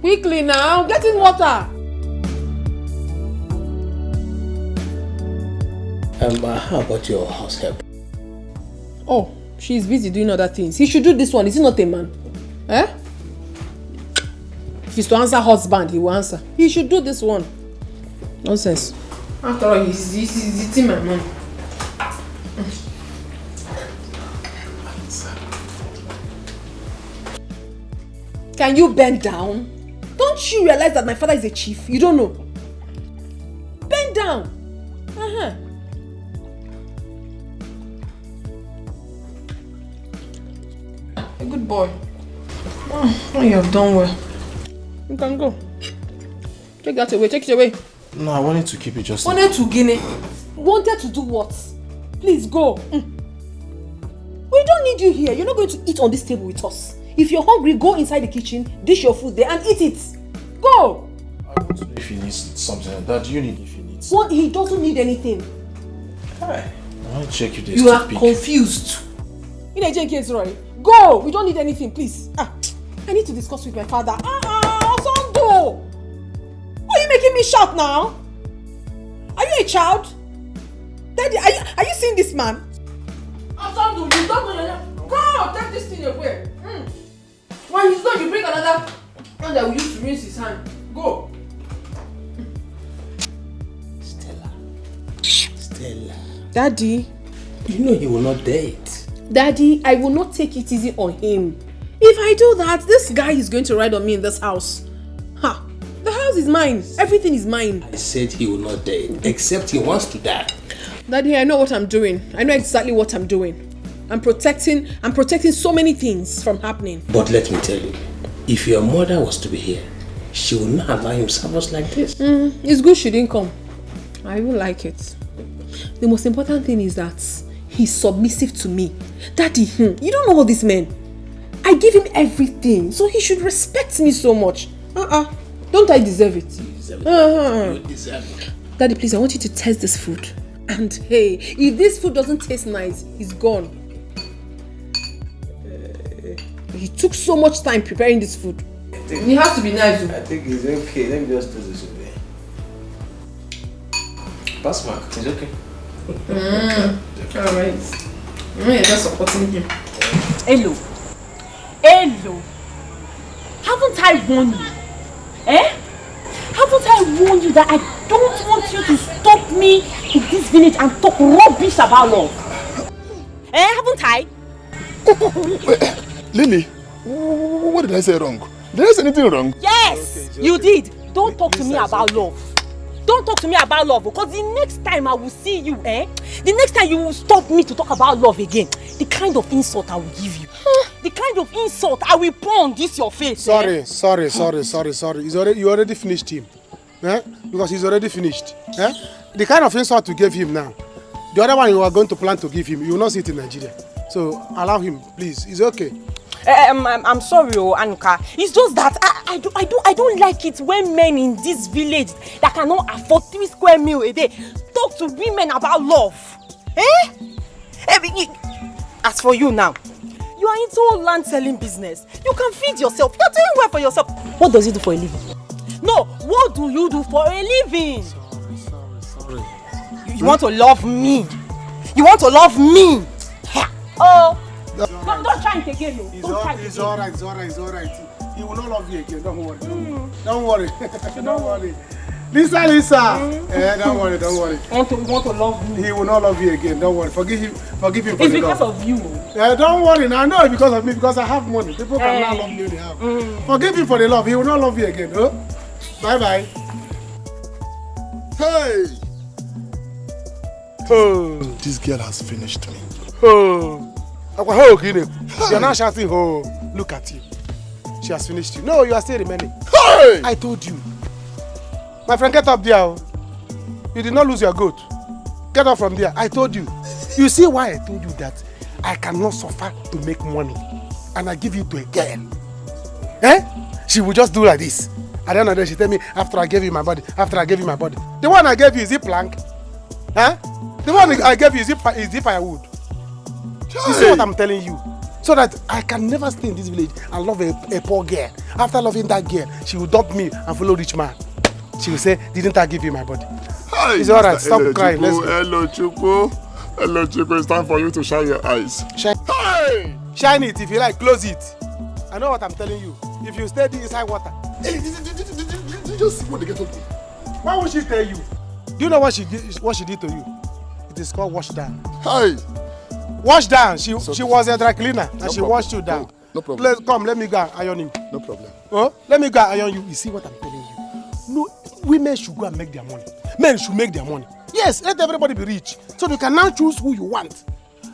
Quickly now, get him water. How about your house help? Oh, she's busy doing other things. He should do this one. Is he not a man? Eh? If he's to answer husband, he will answer. He should do this one. Nonsense. After all, he's eating my money. Can you bend down? Don't you realize that my father is a chief? You don't know. Bend down. A good boy. Oh, you have done well. You can go. Take that away. Take it away. No, I wanted to keep it just... Wanted to Guinea. Wanted to do what? Please go. We don't need you here. You're not going to eat on this table with us. If you're hungry, go inside the kitchen, dish your food there and eat it. Go. I want to know if he needs something. Dad, do you need if he needs? What? He doesn't need anything. Hi. I want to check if there's You are confused. In a case, Roy. Go. We don't need anything, please. I need to discuss with my father. Sondo. Why are you making me shout now? Are you a child? Daddy, are you seeing this man? Sondo, you don't know. Go, take this thing away. When he's done, you bring another one that we use to rinse his hand. Go. Stella. Daddy. You know he will not date. Daddy, I will not take it easy on him. If I do that, this guy is going to ride on me in this house. The house is mine. Everything is mine. I said he will not date, except he wants to die. Daddy, I know what I'm doing. I know exactly what I'm doing. I'm protecting so many things from happening. But let me tell you, if your mother was to be here, she would not allow him serve like this. It's good she didn't come. I even like it. The most important thing is that he's submissive to me. Daddy, you don't know all these men. I give him everything, so he should respect me so much. Don't I deserve it? You deserve it. You deserve it. Daddy, please, I want you to taste this food. And hey, if this food doesn't taste nice, he's gone. He took so much time preparing this food. It has to be nice. I think it's okay. Let me just do this away. Pass mark. It's okay. Alright. You're just supporting him. Hello. Haven't I warned you? Haven't I warned you that I don't want you to stop me in this village and talk rubbish about love? Haven't I? Lily, what did I say wrong? Did I say anything wrong? Yes, okay, you did. Don't talk to me about love. Don't talk to me about love, because the next time I will see you, the next time you will stop me to talk about love again, the kind of insult I will give you, the kind of insult I will pour on this your face. Sorry. You already finished him. Because he's already finished. The kind of insult you gave him now, the other one you are going to plan to give him, you will not see it in Nigeria. So allow him, please. It's okay. I'm sorry, Anuka. It's just that I don't like it when men in this village that cannot afford 3 square meals a day talk to women about love. As for you now, you are into land selling business. You can feed yourself. You're doing well for yourself. What does he do for a living? No, what do you do for a living? Sorry. You want to love me? You want to love me? Oh. Don't try it again, no. It's alright. He will not love you again. Don't worry. Don't worry. Don't worry. Lisa. Don't worry. You want to love me? He will not love you again. Don't worry. Forgive him for it's the love. It's because of you. Don't worry. Now I know it's because of me, because I have money. People can now love me when they have. Forgive him for the love. He will not love you again. Bye. Hey! Oh. This girl has finished me. You're not shouting, look at you. She has finished you. No, you are still remaining. Hey! I told you. My friend, get up there. You did not lose your goat. Get up from there. I told you. You see why I told you that I cannot suffer to make money and I give it to a girl? She will just do like this. At the end of the day, she tell me, after I gave you my body. The one I gave you, is it plank? The one I gave you, is it firewood? You see what I'm telling you? So that I can never stay in this village and love a poor girl. After loving that girl, she will dump me and follow rich man. She will say, didn't I give you my body? Hi, it's alright, stop crying. Let's go. Hello, Chuku. It's time for you to shine your eyes. Shine it if you like, close it. I know what I'm telling you. If you stay inside water. Hey, did you just see what they get up to? Why would she tell you? Do you know what she did to you? It is called wash down. Hi. Wash down. She was a dry cleaner and she washed you down. No problem. Come, let me go iron him. No problem. Oh, let me go iron you. You see what I'm telling you? No, women should go and make their money. Men should make their money. Yes, let everybody be rich. So you can now choose who you want.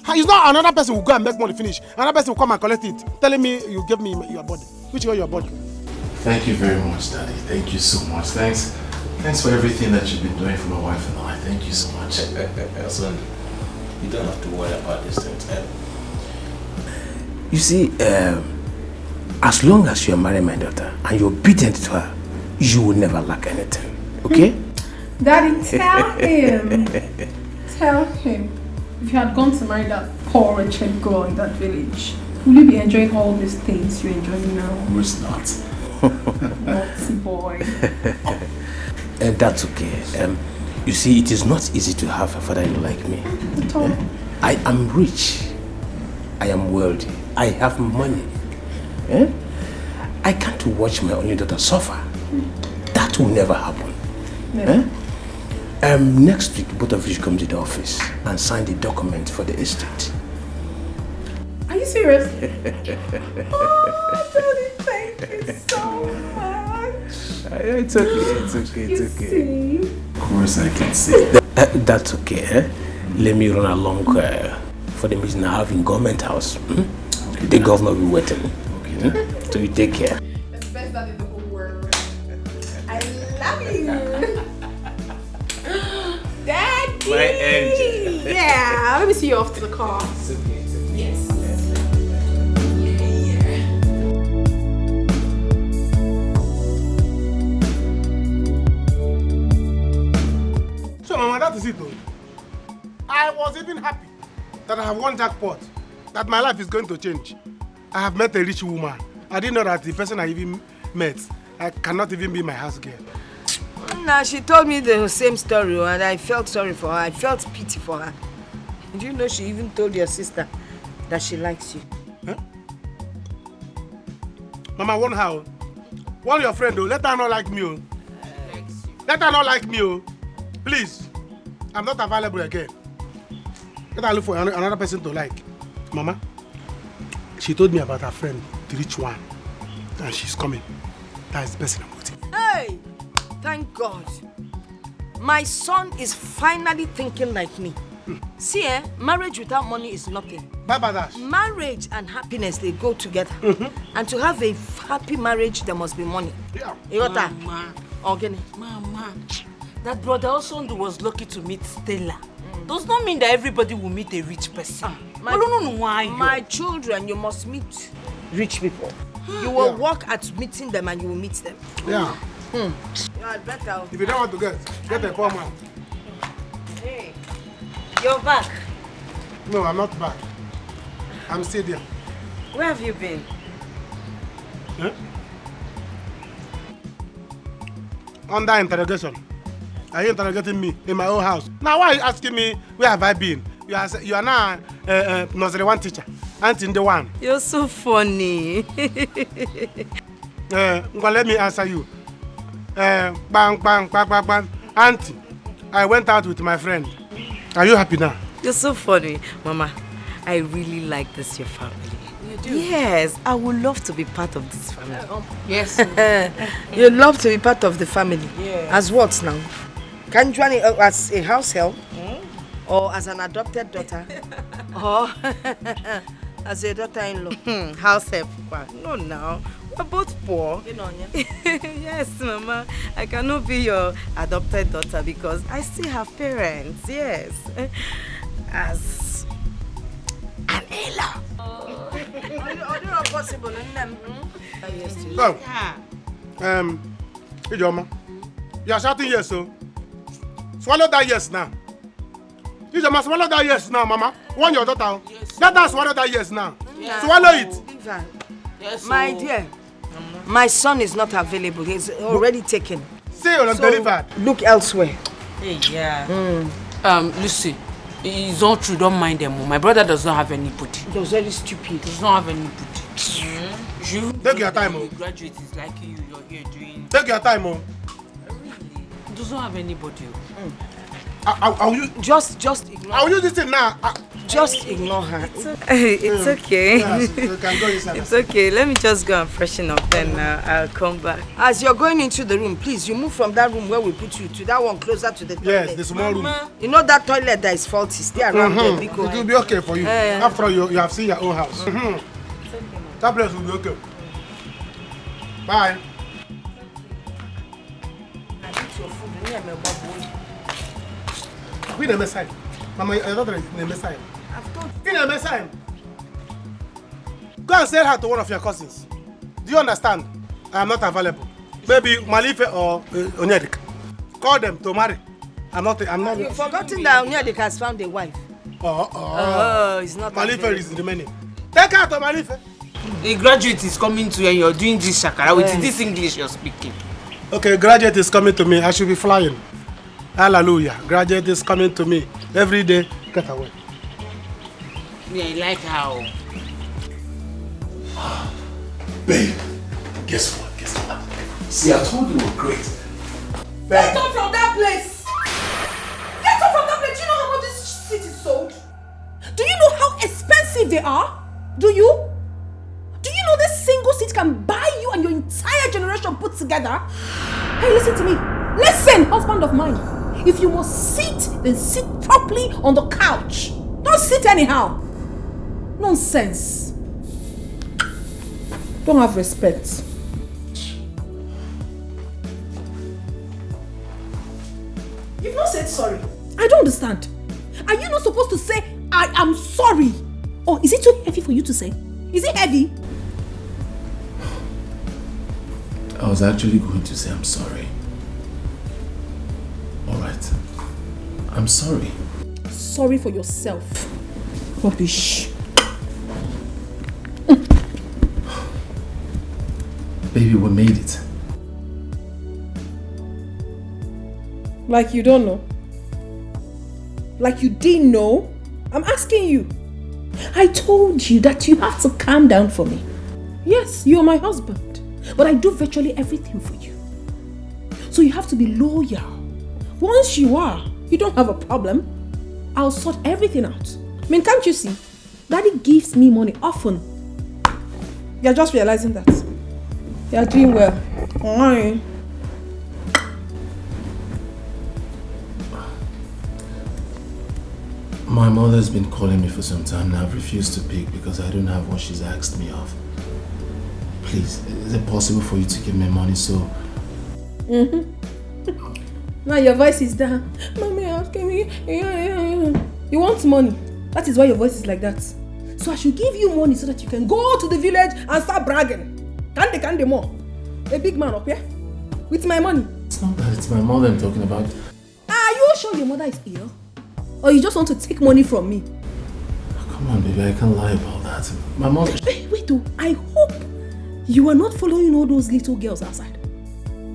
It's not another person will go and make money finish. Another person will come and collect it, telling me you give me your body. Which one your body? Thank you very much, Daddy. Thank you so much. Thanks for everything that you've been doing for my wife and I. Thank you so much. Son, you don't have to worry about these things. You see, as long as you are marrying my daughter and you're obedient to her, you will never lack anything. Okay? Daddy, tell him. Tell him. If you had gone to marry that poor wretched girl in that village, will you be enjoying all these things you're enjoying now? Of course not. Naughty boy. And that's okay. You see, it is not easy to have a father-in-law like me. At all. I am rich. I am wealthy. I have money. I can't watch my only daughter suffer. That will never happen. Never. Next week, both of you should come to the office and sign the document for the estate. Are you serious? Oh, Daddy, thank you so much. It's okay. See? Of course I can see. That's okay. Let me run along for the meeting I have in government house. The governor will be waiting. Okay. So you take care. That's the best dad in the whole world. I love you. Daddy! My angel. Yeah, let me see you off to the car. It's okay. Yes. So, Mama, that is it, though. I was even happy that I have won jackpot, that my life is going to change. I have met a rich woman. I didn't know that the person I even met, I cannot even be my house girl. Nah, she told me the same story and I felt sorry for her. I felt pity for her. Do you know she even told your sister that she likes you? Huh? Mama, warn her. Warn your friend, though. Let her not like me. Oh. Let her not like me. Oh. Please. I'm not available again. Let her look for another person to like. Mama, she told me about her friend, the rich one. And she's coming. That is the person I'm waiting for. Hey! Thank God. My son is finally thinking like me. See, marriage without money is nothing. Bye, Badash. Marriage and happiness, they go together. And to have a happy marriage, there must be money. Yeah. You got that? Mama. Organic. Mama, that brother also was lucky to meet Stella. Does not mean that everybody will meet a rich person. My children, you must meet rich people. You will work at meeting them and you will meet them. Yeah. You are better. If you don't want to get a poor man. Hey, you're back. No, I'm not back. I'm still there. Where have you been? Huh? Under interrogation. Are you interrogating me in my own house? Now why are you asking me where have I been? You are now nursery one teacher. Auntie in the one. You're so funny. Well, let me answer you. Bang, bang, bang, bang, bang. Auntie, I went out with my friend. Are you happy now? You're so funny. Mama, I really like this, your family. You do? Yes, I would love to be part of this family. Yes. You'd love to be part of the family. Yeah. As what now? Can you join as a house help? Or as an adopted daughter? Or as a daughter-in-law? House help? No, now. We're both poor. You know, yeah? Yes, Mama. I cannot be your adopted daughter because I still have parents. Yes. As an in-law. Not possible. Go. Ijoma, you are shouting yes, so swallow that yes now. Ijoma, swallow that yes now, Mama. Want your daughter? Yes. Let her swallow that yes now. Yeah. Swallow it. Yes, my dear, my son is not available. He's already taken. Say you're delivered. Look elsewhere. Hey, yeah. Lucy, it's not true. Don't mind them. My brother does not have anybody. He was very stupid. Does not have anybody. You take your time, oh. Graduate is like you're here doing. Take your time, oh. Really? Does not have anybody. I'll use just ignore. I'll use this thing now. Just ignore her. It's okay. Yes, you can go inside. It's okay. Let me just go and freshen up, then I'll come back. As you're going into the room, please, you move from that room where we put you to that one closer to the toilet. Yes, the small room. You know that toilet that is faulty. Stay around there, It will be okay for you. After all, you have seen your own house. That place will be okay. Bye. We never sign. Mama, your daughter never sign. You never sign. Go and sell her to one of your cousins. Do you understand? I am not available. Maybe Malife or Onyedik. Call them to marry. I'm not. You've forgotten that Onyedik has found a wife. Oh, it's not. Malife is remaining. Take her to Malife. A graduate is coming to you and you're doing this shakara with this English you're speaking. Okay, graduate is coming to me. I should be flying. Hallelujah. Graduate is coming to me. Every day, get away. Yeah, I like how. Babe, guess what? See, I told you we're great. Get off from that place! Get off from that place! Do you know how much this seat is sold? Do you know how expensive they are? Do you? Do you know this single seat can buy you and your entire generation put together? Hey, listen to me. Listen, husband of mine. If you must sit, then sit properly on the couch. Don't sit anyhow. Nonsense. Don't have respect. You've not said sorry. I don't understand. Are you not supposed to say, I am sorry? Or is it too heavy for you to say? Is it heavy? I was actually going to say I'm sorry. Alright. I'm sorry. Sorry for yourself. Rubbish. Baby, we made it. Like you don't know? Like you didn't know? I'm asking you. I told you that you have to calm down for me. Yes, you're my husband, but I do virtually everything for you. So you have to be loyal. Once you are, you don't have a problem. I'll sort everything out. I mean, can't you see? Daddy gives me money often. You're just realizing that. You're doing well. Why? My mother's been calling me for some time now. I've refused to pick because I don't have what she's asked me of. Please, is it possible for you to give me money so... Now your voice is down. Mommy, asking me. You want money. That is why your voice is like that. So I should give you money so that you can go to the village and start bragging. Kande more. A big man up here. With my money. It's not that, it's my mother I'm talking about. Are you sure your mother is ill? Or you just want to take money from me? Oh, come on, baby, I can't lie about that. My mother... Wait, oh, I hope you are not following all those little girls outside.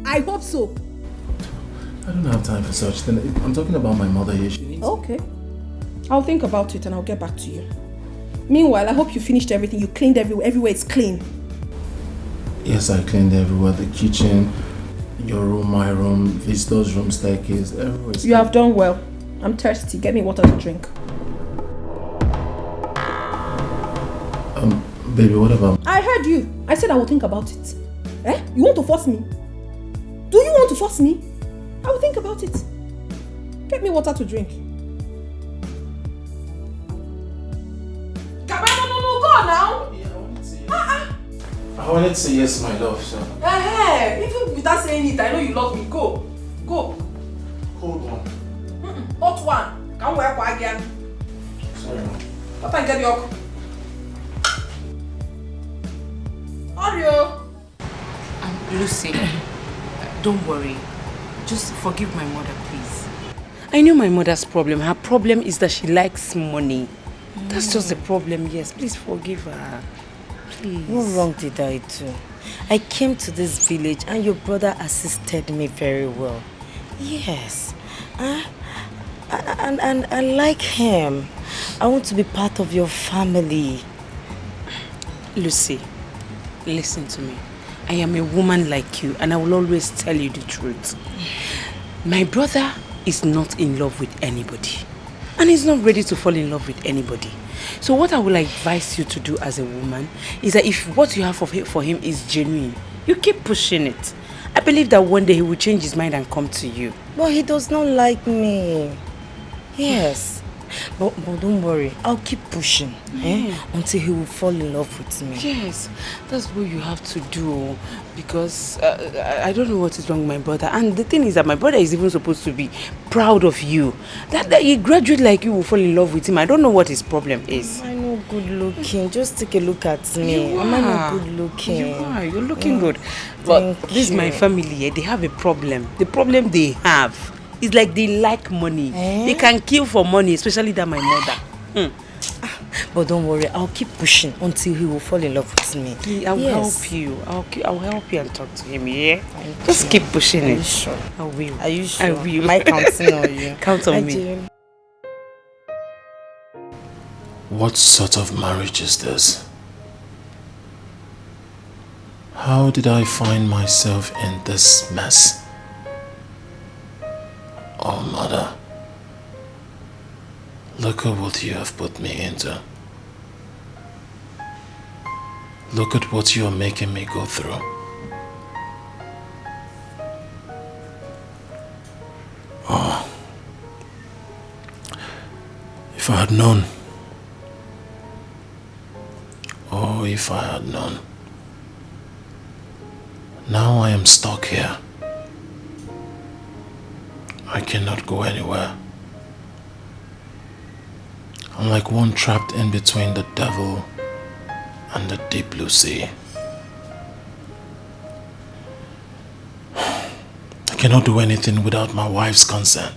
I hope so. I don't have time for such thing. I'm talking about my mother here. She needs... Okay. I'll think about it and I'll get back to you. Meanwhile, I hope you finished everything. You cleaned everywhere. Everywhere is clean. Yes, I cleaned everywhere. The kitchen, your room, my room, visitor's room, staircase, everywhere. You have done well. I'm thirsty. Get me water to drink. Baby, what about... I heard you. I said I will think about it. Eh? You want to force me? Do you want to force me? I will think about it. Get me water to drink. No, go now. Yeah, I wanted to say yes. I wanted to say yes, my love, so... Even without saying it, I know you love me. Go. Go. Cold one. Hot one. Can't wear for again. Sorry, Mom. What I get your... Oreo. Lucy, don't worry. Just forgive my mother, please. I know my mother's problem. Her problem is that she likes money. That's just the problem, yes. Please forgive her. Please. What wrong did I do? I came to this village and your brother assisted me very well. Yes. And I like him. I want to be part of your family. Lucy, listen to me. I am a woman like you and I will always tell you the truth. My brother is not in love with anybody. and he's not ready to fall in love with anybody. So what I will advise you to do as a woman is that if what you have for him is genuine, you keep pushing it. I believe that one day he will change his mind and come to you. But he does not like me. Yes. But don't worry, I'll keep pushing until he will fall in love with me. Yes, that's what you have to do, because I don't know what is wrong with my brother. And the thing is that my brother is even supposed to be proud of you. That a graduate like you will fall in love with him. I don't know what his problem is. Am I not good looking? Just take a look at me. Am I not good looking? You are. You're looking good. But this is my family. They have a problem. The problem they have is like they like money. They can kill for money, especially that my mother. But don't worry, I'll keep pushing until he will fall in love with me. I will help you. I'll help you and talk to him, yeah? Just keep pushing it. Are you sure? I will. Are you sure? I will. Am I counting on you? Count on me. What sort of marriage is this? How did I find myself in this mess? Oh, Mother, look at what you have put me into. Look at what you are making me go through. Oh, if I had known. Oh, if I had known. Now I am stuck here. I cannot go anywhere. I'm like one trapped in between the devil and the deep blue sea. I cannot do anything without my wife's consent.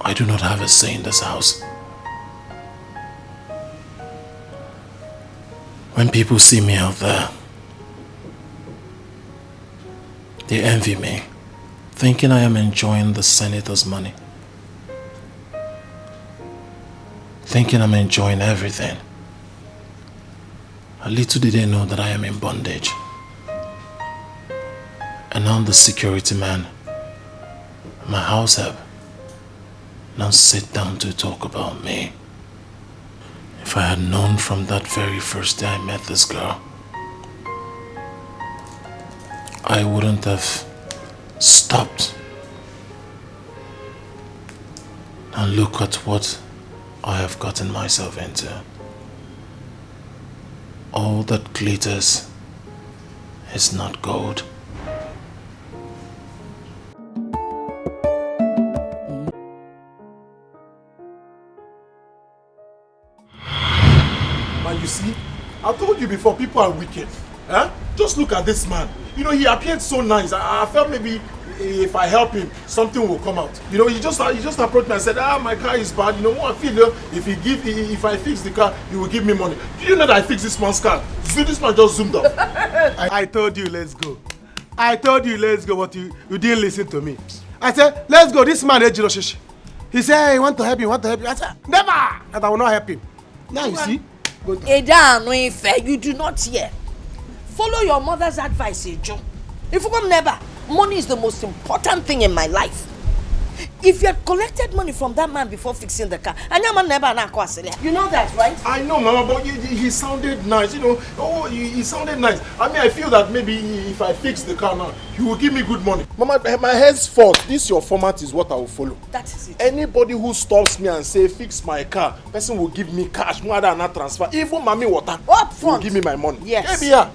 I do not have a say in this house. When people see me out there, they envy me, thinking I am enjoying the senator's money. Thinking I'm enjoying everything. A little did they know that I am in bondage. And now the security man, my house help, now sit down to talk about me. If I had known from that very first day I met this girl, I wouldn't have stopped. And look at what I have gotten myself into. All that glitters is not gold. Man, you see, I told you before, people are wicked. Huh? Just look at this man. You know, he appeared so nice. I felt maybe if I help him, something will come out. You know, he just approached me and said, my car is bad. You know what I feel? If I fix the car, he will give me money. Do you know that I fixed this man's car? See, this man just zoomed up. I told you, let's go. I told you, let's go, but you didn't listen to me. I said, let's go. This man, Ejiroshishi. He said, hey, want to help you, want to help you. I said, never! And I will not help him. Now you see. You do not hear. Follow your mother's advice, Ejo. If you come never, money is the most important thing in my life. If you had collected money from that man before fixing the car, and your man never you know that, right? I know, Mama, but he sounded nice, you know. Oh, he sounded nice. I mean, I feel that maybe if I fix the car now, he will give me good money. Mama, my head's fault. This your format is what I will follow. That is it. Anybody who stops me and say fix my car, person will give me cash, more than not transfer. Even Mami Water will give me my money. Yes. Maybe, yeah.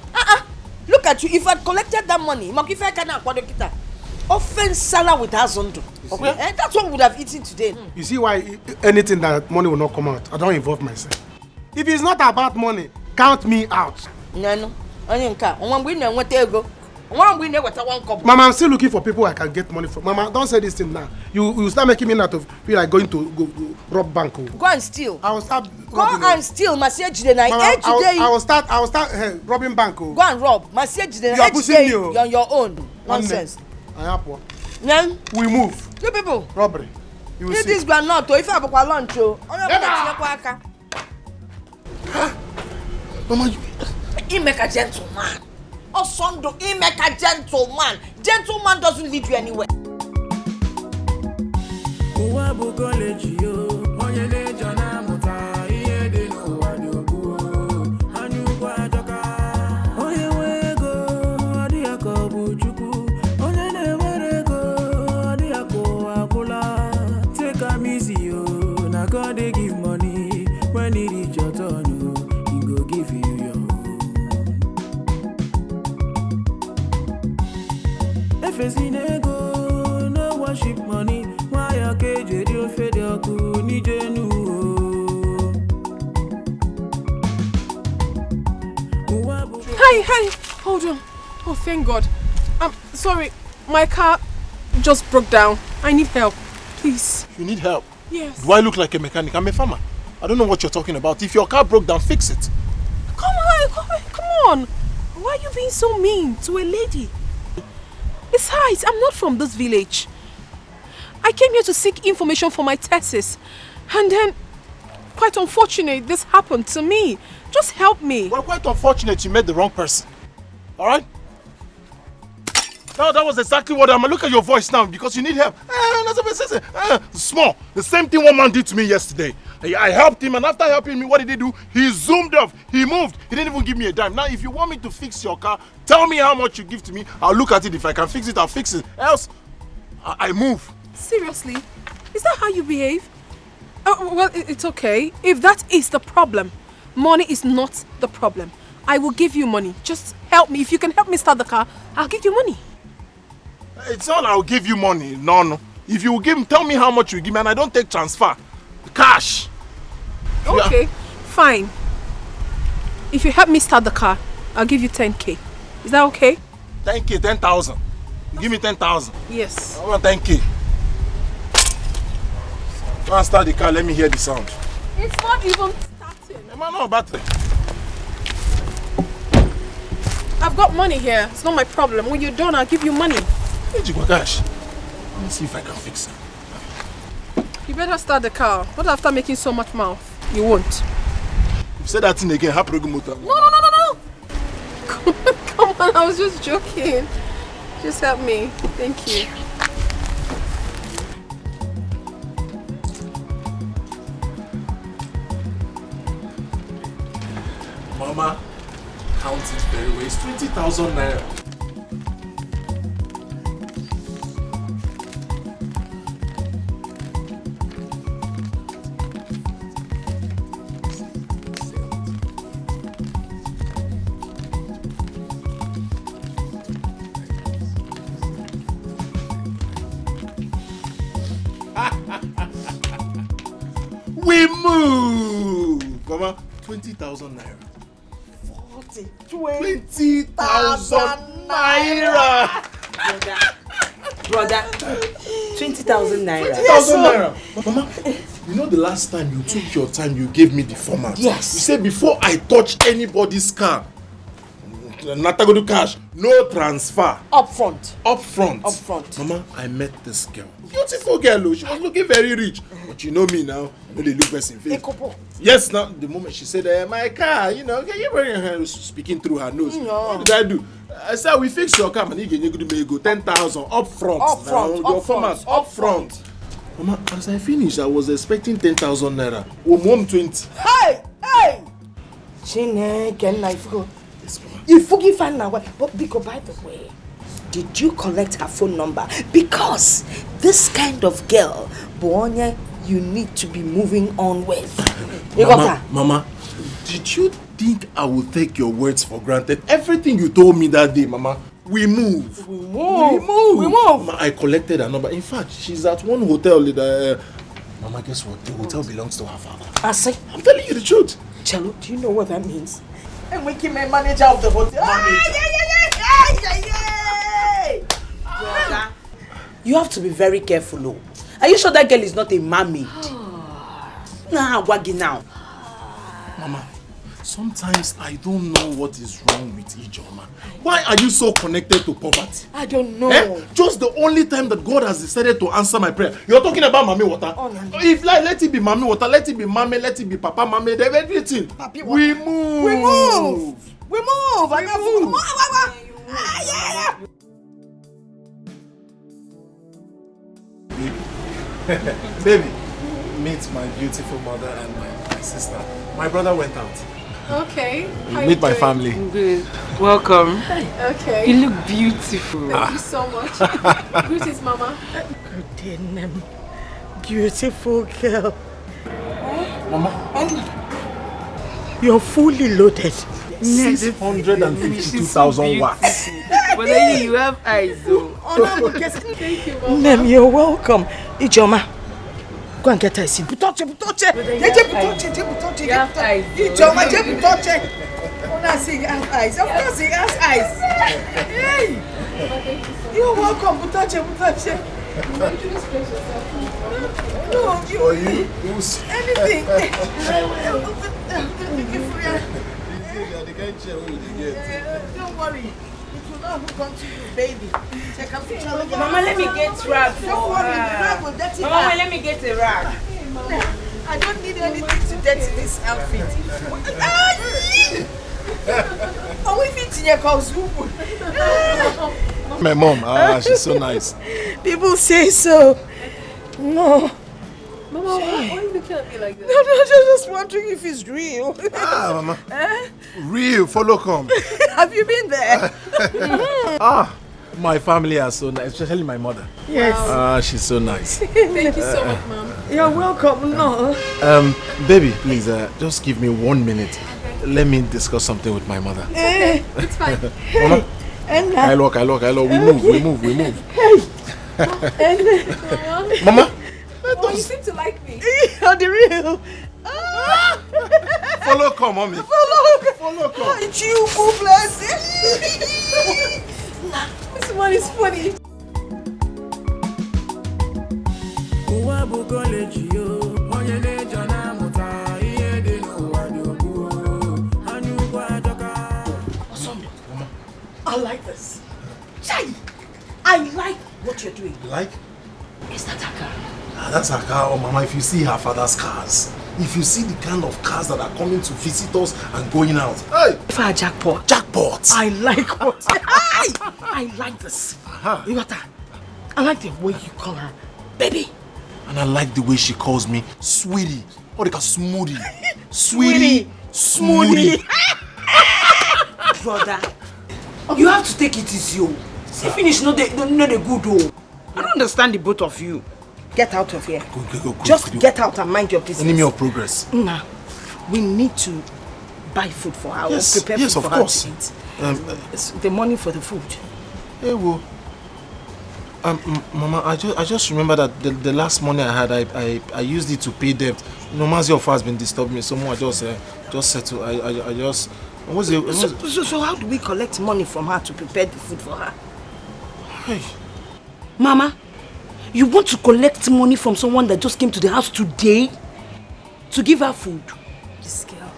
Look at you. If I had collected that money, offense Salah with Hazondo. Okay? And that's what we would have eaten today. You see why anything that money will not come out? I don't involve myself. If it's not about money, count me out. No. Mama, I'm still looking for people I can get money from. Mama, don't say this thing now. You start making me not to feel like going to go rob bank. Go and steal. I will start. Go and steal. Mama, I will start robbing bank. Go and rob. You are pushing me. You're on your own. Nonsense. Then we move. You people. Robbery. You will see. This granite. If I have a lunch, Mama, he make a gentleman. Osondo, he make a gentleman. Gentleman doesn't lead you anywhere. Uwabu college yo, onye neja na muta, iye de no wadobu. Anyu kwa joka, onye wego, adi akobu chuku. Onye ne werego, adi ako akula. Take am easy yo, na God dey give money. When it reach your turn, he go give you your own. If it's in ego, no worship money. Why your cage, you fed your cool, need you Hi, hold on. Oh, thank God. I'm sorry, my car just broke down. I need help, please. You need help? Yes. Do I look like a mechanic? I'm a farmer. I don't know what you're talking about. If your car broke down, fix it. Come on. Why are you being so mean to a lady? Besides, I'm not from this village. I came here to seek information for my thesis. And then, quite unfortunate, this happened to me. Just help me. Well, quite unfortunate you met the wrong person. Alright? No, that was exactly what I'm. Look at your voice now because you need help. Small. The same thing one man did to me yesterday. I helped him, and after helping me, what did he do? He zoomed off. He moved. He didn't even give me a dime. Now, if you want me to fix your car, tell me how much you give to me. I'll look at it. If I can fix it, I'll fix it. Else, I move. Seriously? Is that how you behave? Well, it's okay. If that is the problem, money is not the problem. I will give you money. Just help me. If you can help me start the car, I'll give you money. It's not I'll give you money. No. If you will give me, tell me how much you give me, and I don't take transfer. Cash. Okay, fine. If you help me start the car, I'll give you 10k. Is that okay? 10k, 10,000. Give me 10,000. Yes. I want 10k. Go and start the car, let me hear the sound. It's not even starting. Am I not battery? I've got money here. It's not my problem. When you're done, I'll give you money. Hey, Jigwagash. Let me see if I can fix it. You better start the car. Not after making so much mouth. You won't. If you say that thing again, happy motor. No. Come on, I was just joking. Just help me. Thank you. Mama, count it very well. It's 20,000 naira. We move! Mama, 20,000 naira. 20,000 naira! Brother, 20,000 naira. 20,000 naira. Mama, you know the last time you took your time, you gave me the format. Yes. You said before I touch anybody's car, Natagodu cash, no transfer. Up front. Mama, I met this girl. Beautiful girl, she was looking very rich. But you know me now, I know they look best in face. Yes, now, the moment she said, my car, you know, you bring her speaking through her nose. What did I do? I said, we fix your car, and you go 10,000 up front. Up front. Mama, as I finished, I was expecting 10,000 naira. Mom 20. Hey! You forgive her now, but Biko, by the way, did you collect her phone number? Because this kind of girl, Bonya, you need to be moving on with. You got her? Mama, did you think I would take your words for granted? Everything you told me that day, Mama, we move. Mama, I collected her number. In fact, she's at one hotel. Mama, guess what? The hotel belongs to her father. I say, I'm telling you the truth. Chelo, do you know what that means? And we keep a manager of the hotel. You have to be very careful, though. Are you sure that girl is not a mermaid? Nah, waggy now. Mama, sometimes I don't know what is wrong with Ijoma. Why are you so connected to poverty? I don't know. Just the only time that God has decided to answer my prayer. You're talking about Mami Water. Oh, no. If like, let it be Mami Water, let it be Mami, let it be Papa Mami, everything. We move. Baby, meet my beautiful mother and my sister. My brother went out. Okay. Meet my family. Good. Welcome. Okay. You look beautiful. Thank you so much. Greetings, Mama. Good beautiful girl. Mama. You're fully loaded. 652,000 watts. But then you have eyes though. Thank you, Mama. Nem, you're welcome. Ijoma, go and get her a seat. Butoche. You have eyes. Ijoma, butoche. Una say you have eyes. Of course he has eyes. Hey. You're welcome, butoche. No, you. For you? Anything. Don't worry. It will not hook onto you, baby. Mama, let me get rag for Don't worry, the her. rag will dirty Mama, her. let me get a rag. I don't need anything to dirty this outfit. Oh, we fit in your cause. My mom, she's so nice. People say so. No. Mama, why are you looking at me like that? No, just wondering if it's real. Mama. Real, follow come. Have you been there? My family are so nice, especially my mother. Yes. She's so nice. Thank you so much, Mom. You're welcome. No. Baby, please, just give me 1 minute. Let me discuss something with my mother. Okay, it's fine. Mama, I look. We move. Hey. Mama, Oh, you seem to like me. You're the real. follow come, mommy. Follow come. You bless. This one is funny. I like this. Chai! I like what you're doing. Like? Is that a car? That's her car, Mama. If you see her father's cars, if you see the kind of cars that are coming to visit us and going out. Hey! If I jackpot. I like what? I like this. You got that? I like the way you call her baby. And I like the way she calls me sweetie. Or they call smoothie. Sweetie. Smoothie. Brother, you have to take it easy. See, finish, no the good. I don't understand the both of you. Get out of here. Go. Just get out and mind your business. Enemy of progress. Nah, we need to buy food for her. Yes, or prepare food of for course. her to eat. It's the money for the food. Hey, well. Mama, I just remember that the last money I had, I used it to pay debt. Mazi of has been disturbing me so much. I just settle. I just. So how do we collect money from her to prepare the food for her? Hey. Mama, you want to collect money from someone that just came to the house today to give her food? This girl.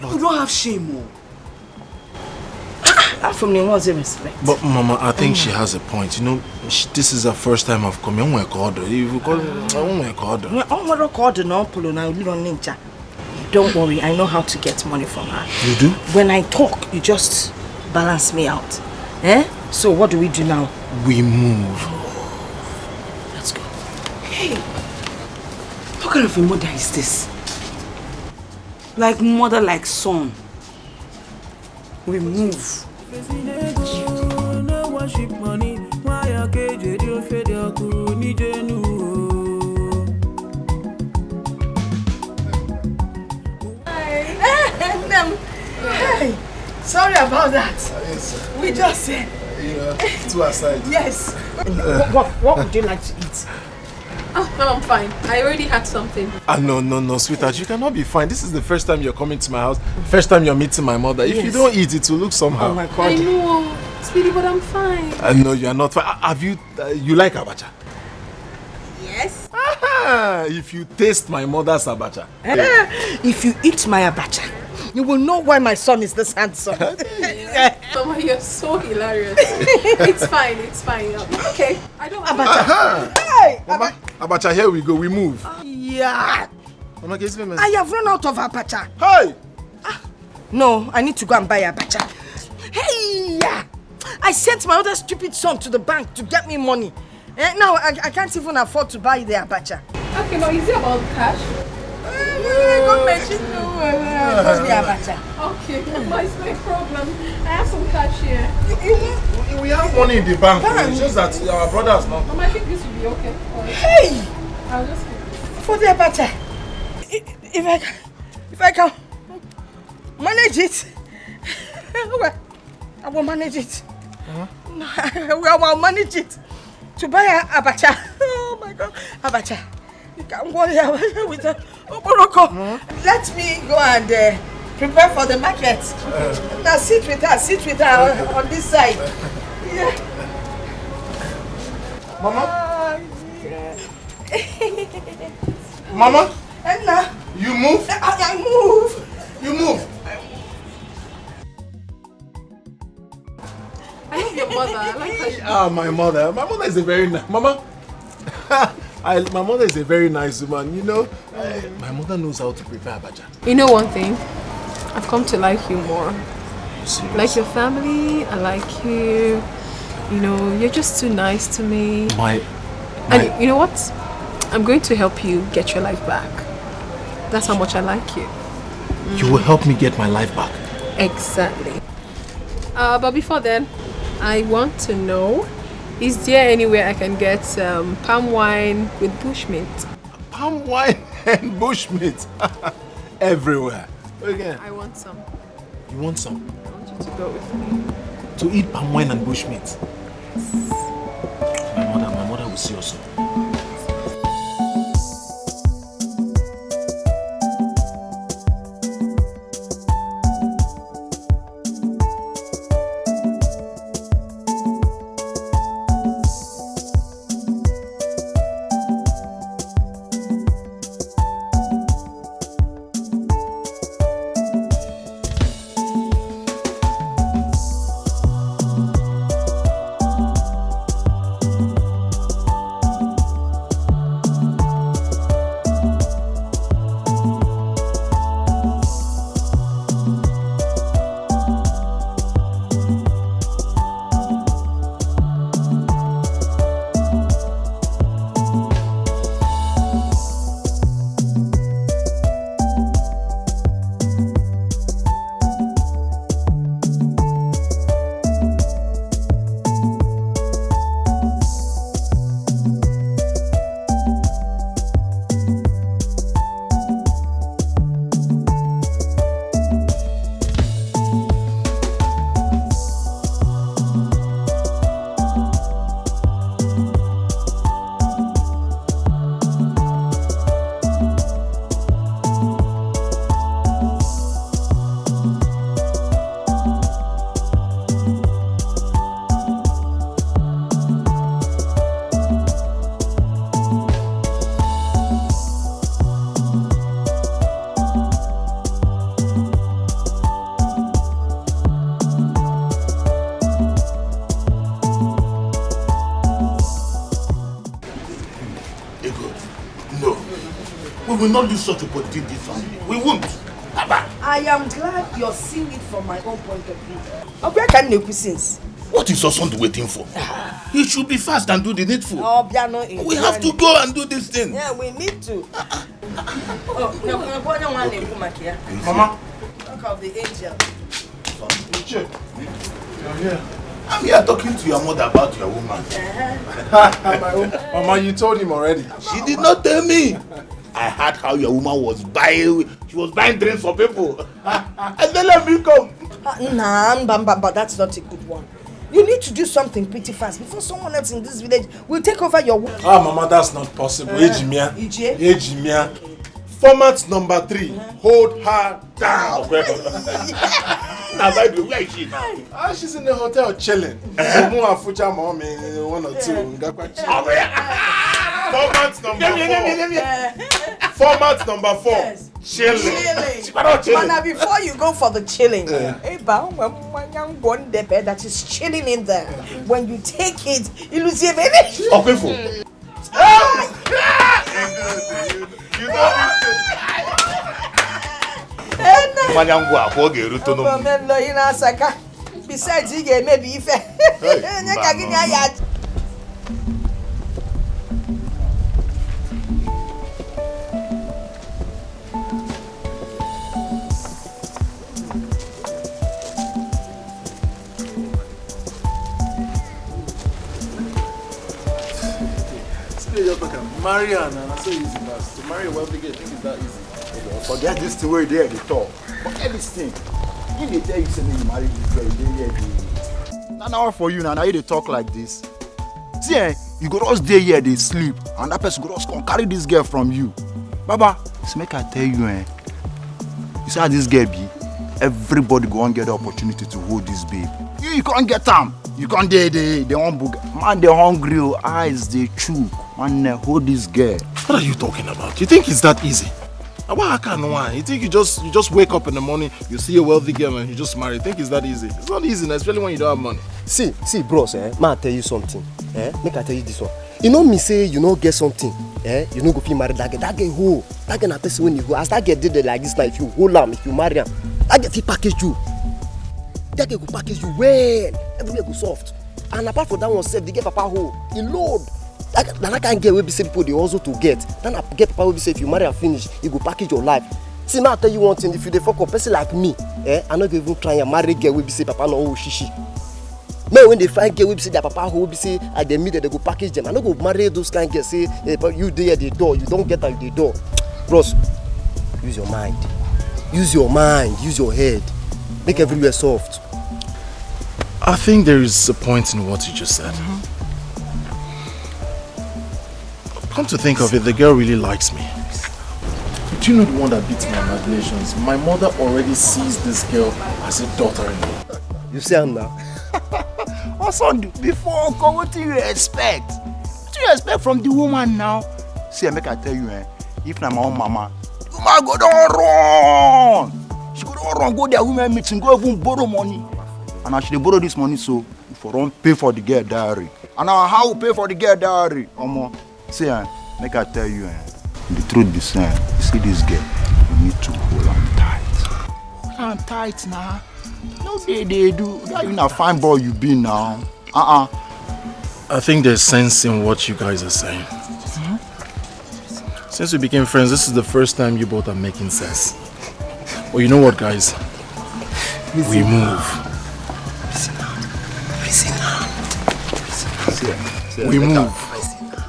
Lord. You don't have shame, from the one's respect. But Mama, I think she has a point. You know, this is the first time I've come. Don't worry, I know how to get money from her. You do? When I talk, you just balance me out. So what do we do now? We move. Let's go. Hey, what kind of a mother is this? Like mother, like son. We move. Hey, sorry about that. Yes. We just two aside. Yes. What would you like to eat? Oh, no, I'm fine. I already had something. No, sweetheart. You cannot be fine. This is the first time you're coming to my house. First time you're meeting my mother. If you don't eat, it will look somehow. Oh my God. I know, sweetie, but I'm fine. No, you are not fine. Have you? You like abacha? Yes. If you taste my mother's abacha. If you eat my abacha, you will know why my son is this handsome. Mama, you're so hilarious. It's fine. Okay, I don't want abacha. Hey, Mama, abacha, here we go. We move. Yeah. Mama, can you see me? I have run out of abacha. Hey! No, I need to go and buy abacha. Hey! I sent my other stupid son to the bank to get me money. Now I can't even afford to buy the abacha. Okay, no, is it about cash? Okay, no, it's no problem. I have some cash here. We have money in the bank. It's just that our brothers not. I think this will be okay. Hey! I'll just keep this. For the abacha. If I can manage it, I will manage it. I will manage it to buy a abacha. Oh my God, abacha. You can't go here with a oporoko. Let me go and prepare for the market. Now sit with her on this side. Yeah. Mama? Mama? Edna. You move? I move. You move? I love your mother. I like her. Ah, my mother. My mother is a very nice... Mama? My mother is a very nice woman, you know. My mother knows how to prepare abacha. You know one thing? I've come to like you more. Serious? Like your family, I like you. You know, you're just too nice to me. And you know what? I'm going to help you get your life back. That's how much I like you. You will help me get my life back? Exactly. But before then, I want to know, is there anywhere I can get palm wine with bushmeat? Palm wine and bushmeat? Everywhere. Again. I want some. You want some? I want you to go with me. To eat palm wine and bushmeat? My mother will see us. We will not lose such opportunity in this family. We won't. I am glad you're seeing it from my own point of view. Okay, can you since? What is your son waiting for? He should be fast and do the needful. Oh, we have to go and do this thing. Yeah, we need to. Mama. Talk of the angel. You're here. I'm here talking to your mother about your woman. Mama, you told him already. She did not tell me. I heard how your woman was buying. She was buying drinks for people. And then let me come. But that's not a good one. You need to do something pretty fast before someone else in this village will take over your work. Ah, Mama, that's not possible. Ejimia. Ejimia. Format number 3. Hold her down. Now, by the way, where is she now? She's in the hotel chilling. One or two. Format number 4. Format number 4. Yes. Chilling. But now before you go for the chilling, that is chilling in there. When you take it, you lose your baby. Okay, fool. You know besides, you get maybe if marry her, and I say easy, but to marry a wealthy girl, I think it's that easy. Forget this thing where they talk. Forget this thing. If they tell you something, you marry this girl, you don't hear. Now for you now they talk like this. See, you go just stay here, they sleep, and that person go just come carry this girl from you. Baba, so make I tell you, you see how this girl be? Everybody go and get the opportunity to hold this babe. You can't get them. You can't they won't book. Man, they hungry, eyes they chew. Man, hold this girl. What are you talking about? You think it's that easy? You think you just wake up in the morning, you see a wealthy girl and you just marry? You think it's that easy? It's not easy, especially when you don't have money. See, bros, may I tell you something? Make I tell you this one. You know me say you know get something, you know go feel married that girl. That girl who? That girl na person when you go. As that girl did it like this, now if you hold am, if you marry am, that girl fit package you. That girl go package you well. Everywhere go soft. And apart from that one, self, they get papa hoe. He load. That can't get where be say people they also to get. Then I get papa will be say if you marry and finish, you go package your life. See, now I tell you one thing, if you dey fuck up person like me, I'm not even trying to marry girl will be say papa no oh shishi. Man, when they find girl will be say their papa who will be say at the middle they go package them. I don't go marry those kind of girls say but you there at the door, you don't get at the door. Bros, use your mind. Use your mind, use your head. Make everywhere soft. I think there is a point in what you just said. Come to think of it, the girl really likes me. Do you know the one that beats my imaginations? My mother already sees this girl as a daughter-in-law. You see her now? Also, before uncle, what do you expect? What do you expect from the woman now? See, make I tell you, if na my own mama, the woman go don't run. She go don't run, go there women meeting, go even borrow money. And I should borrow this money so for don't pay for the girl diary. And now how pay for the girl diary? See, make I tell you, the truth be saying, you see this girl, you need to hold on tight. Hold on tight now. No, they do. That you not fine boy you be now. I think there's sense in what you guys are saying. Since we became friends, this is the first time you both are making sense. Well, you know what, guys? We move. We move.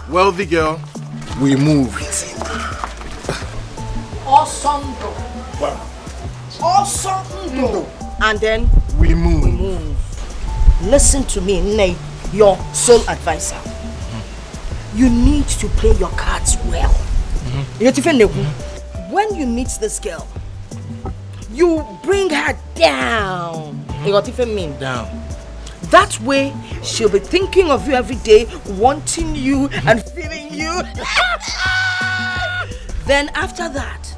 Wealthy girl, we move. Awesome. And then we move. Listen to me, Nate, your sole advisor. You need to play your cards well. When you meet this girl, you bring her down. Down. That way, she'll be thinking of you every day, wanting you and feeling you. Then after that,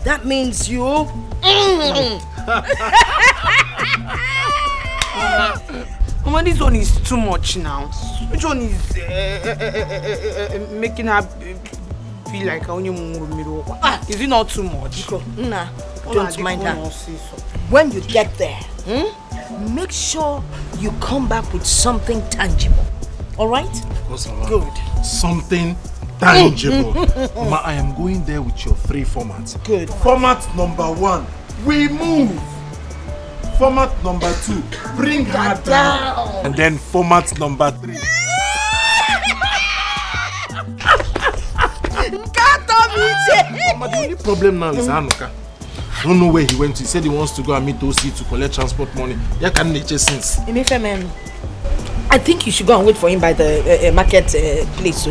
that means you. Mama, this one is too much now. Which one is making her feel like is it not too much? Nah, don't mind her. When you get there, make sure you come back with something tangible. All right? Of course, Mama. Good. Something tangible. Mama, I am going there with your 3 formats. Good. Format number 1, we move. Format number 2, bring her down. And then format number 3. Mama, the only problem now is Hanukkah. I don't know where he went to. He said he wants to go and meet OC to collect transport money. There can nature since. I think you should go and wait for him by the market place.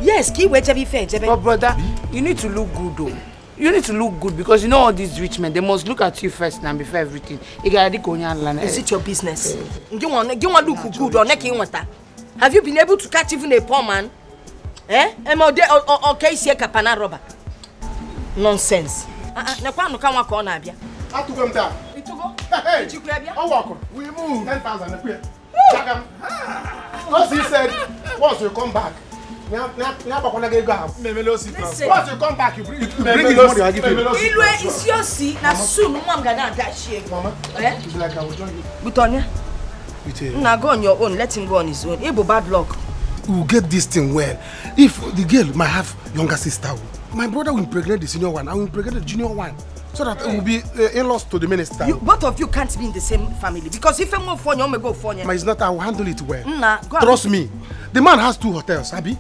Yes, keep wait every fair. But brother, you need to look good though. You need to look good because you know all these rich men, they must look at you first now before everything. Is it your business? You want to look good or not? Have you been able to catch even a poor man? Or case here kapana robber? Nonsense. We move 10,000. Once he said, once you come back, once you come back, you bring his money. I give you. It's your seat. Now soon, I'm gonna dash you. Mama, it's like I will join you. Butonia, now go on your own. Let him go on his own. Able bad luck. We'll get this thing well. If the girl might have younger sister, my brother will impregnate the senior one. I will impregnate the junior one. So that it will be in-laws to the minister. Both of you can't be in the same family because if I'm going for you, I'm going to go for you. But it's not, I will handle it well. Nah, trust me. The man has 2 hotels, Abi.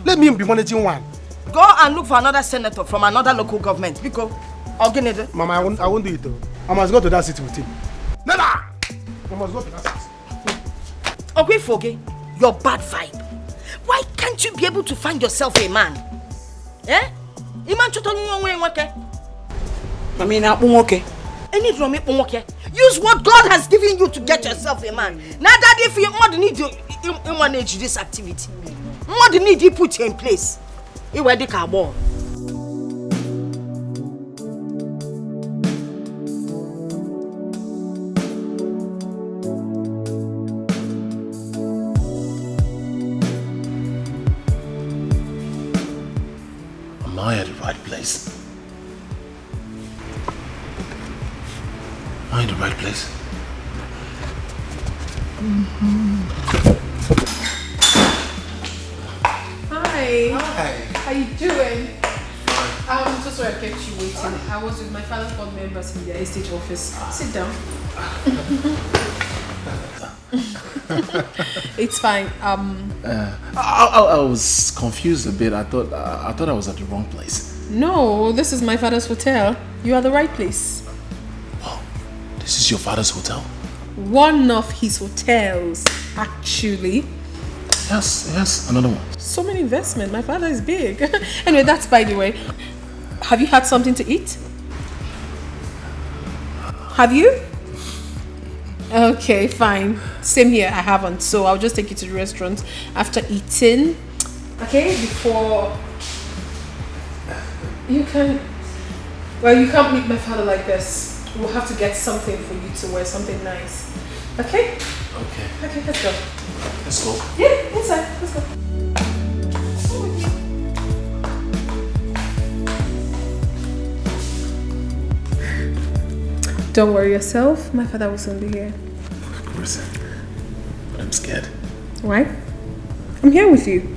Let me be managing one. Go and look for another senator from another local government. Because Mama, I won't do it though. I must go to that city with him. Nana! I must go to that city. Okay, Foge, your bad vibe. Why can't you be able to find yourself a man? Eh? Iman chotoni onwe nwake. I mean, okay. Any drum okay. Use what God has given you to get yourself a man. Now that if you want need you manage this activity. What need you put you in place? You were the carbon. Am I at the right place? Am I in the right place? Hi. How you doing? I'm so sorry I kept you waiting. I was with my father's board members in their estate office. Sit down. It's fine. I was confused a bit. I thought I was at the wrong place. No, this is my father's hotel. You are the right place. Wow, this is your father's hotel? One of his hotels, actually. Yes, another one. So many investment. My father is big. Anyway, that's by the way. Have you had something to eat? Have you? Okay, fine. Same here, I haven't. So I'll just take you to the restaurant after eating. Okay, before... You can't meet my father like this. We'll have to get something for you to wear, something nice. Okay? Okay, let's go. Let's go. Yeah, inside. Let's go. Don't worry yourself. My father will soon be here. Of course. But I'm scared. Why? I'm here with you.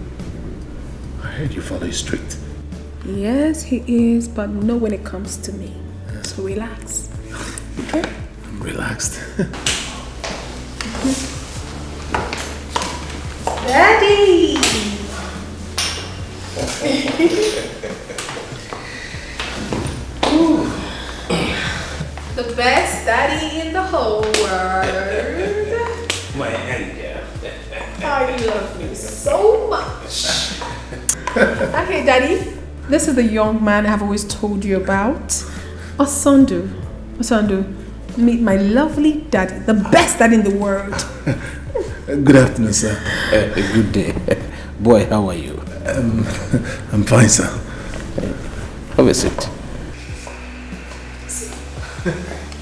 I heard your father is strict. Yes, he is, but not when it comes to me. So relax. Okay? I'm relaxed. Daddy! The best daddy in the whole world. My angel. I love you so much. Okay, Daddy. This is the young man I have always told you about. Osandu. Osandu, meet my lovely daddy, the best daddy in the world. Good afternoon, sir. Good day. Boy, how are you? I'm fine, sir. Have a seat.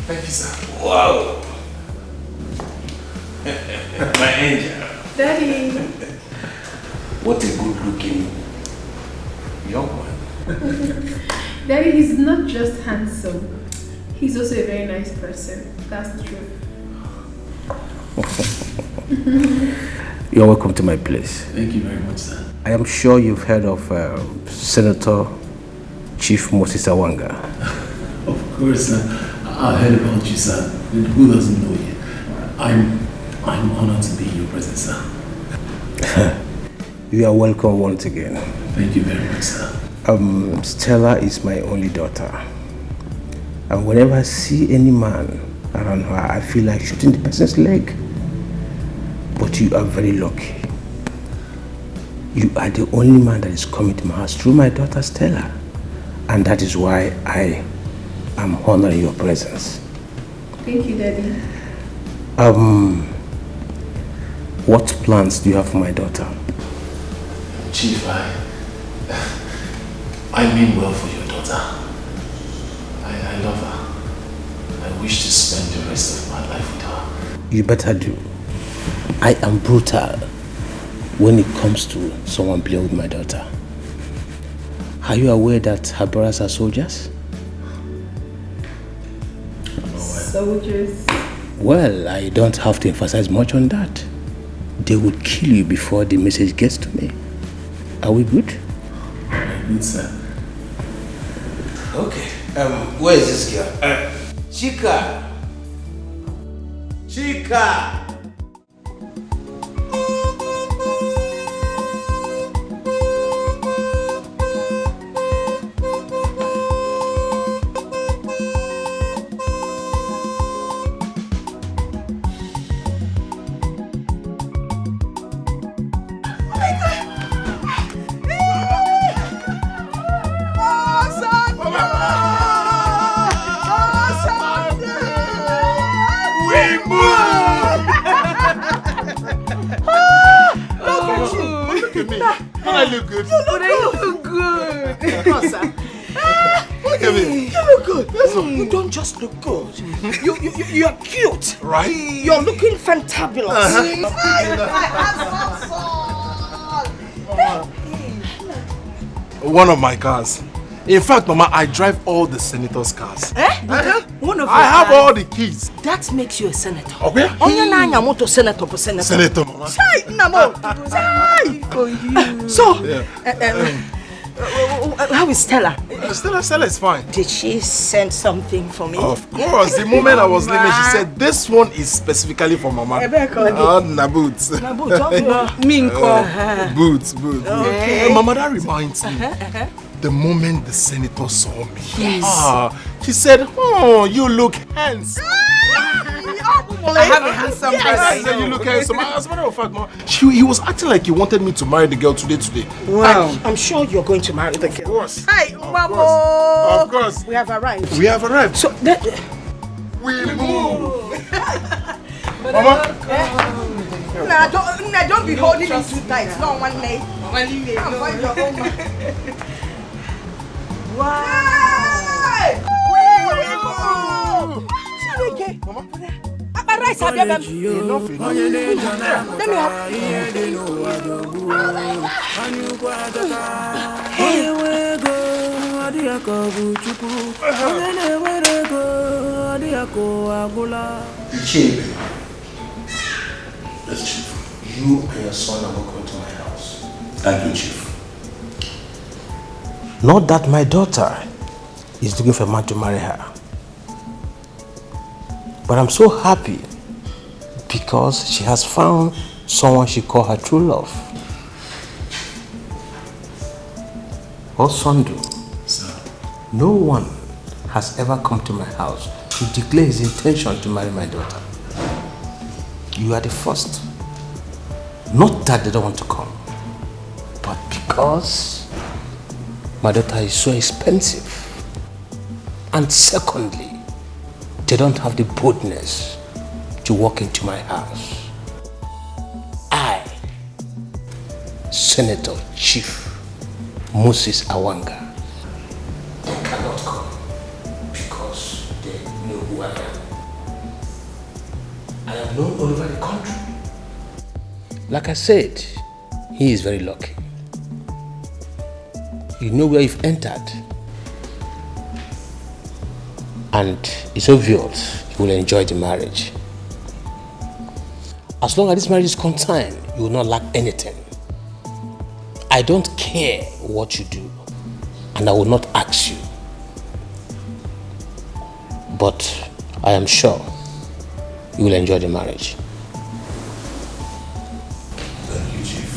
Thank you, sir. Wow. My angel. Daddy. What a good looking young one. Daddy, he's not just handsome. He's also a very nice person. That's the truth. You're welcome to my place. Thank you very much, sir. I am sure you've heard of Senator Chief Moses Awanga. Of course, sir. I heard about you, sir. Who doesn't know you? I'm honored to be in your presence, sir. You are welcome once again. Thank you very much, sir. Stella is my only daughter. And whenever I see any man around her, I feel like shooting the person's leg. But you are very lucky. You are the only man that is coming to my house through my daughter Stella. And that is why I am honoring your presence. Thank you, Daddy. What plans do you have for my daughter? Chief, I mean well for your daughter. I love her. I wish to spend the rest of my life with her. You better do. I am brutal when it comes to someone playing with my daughter. Are you aware that her brothers are soldiers? Soldiers? Well, I don't have to emphasize much on that. They would kill you before the message gets to me. Are we good? Very good, sir. Okay. Where is this girl? Chika. Chika. I look good. You look good. Come on, sir. Look at me. You look good. You don't just look good. You're cute. Right? You're looking fantabulous. One of my cars. In fact, Mama, I drive all the senators' cars. One of I have all the keys. That makes you a senator. Okay. Onye na anya moto senator for senator. Senator, Mama. Sai, namo. Sai for you. So, how is Stella? Stella is fine. Did she send something for me? Of course. The moment I was leaving, she said, "This one is specifically for Mama." Na boots. Boots. Okay. Mama, that reminds me. The moment the senator saw me, yes. She said, "Oh, you look handsome." I have a handsome person. You look handsome. As a matter of fact, Mama, he was acting like he wanted me to marry the girl today. Wow. I'm sure you're going to marry the girl. Of course. Hi, Mama. Of course. We have arrived. So that we move. Mama. Don't be holding me too tight. No one leg. Come find your own man. Wow. We move. Okay. Mama. Rice have you enough. Let me have. Chief. Yes, Chief. You and your son are welcome to my house. Thank you, Chief. Not that my daughter is looking for a man to marry her. But I'm so happy because she has found someone she calls her true love. Osandu, sir, no one has ever come to my house to declare his intention to marry my daughter. You are the first. Not that they don't want to come, but because my daughter is so expensive. And secondly, they don't have the boldness to walk into my house. I, Senator Chief Moses Awanga, they cannot come because they know who I am. I am known all over the country. Like I said, he is very lucky. You know where you've entered. And it's obvious you will enjoy the marriage. As long as this marriage is concerned, you will not lack anything. I don't care what you do, and I will not ask you. But I am sure you will enjoy the marriage. Thank you, Chief.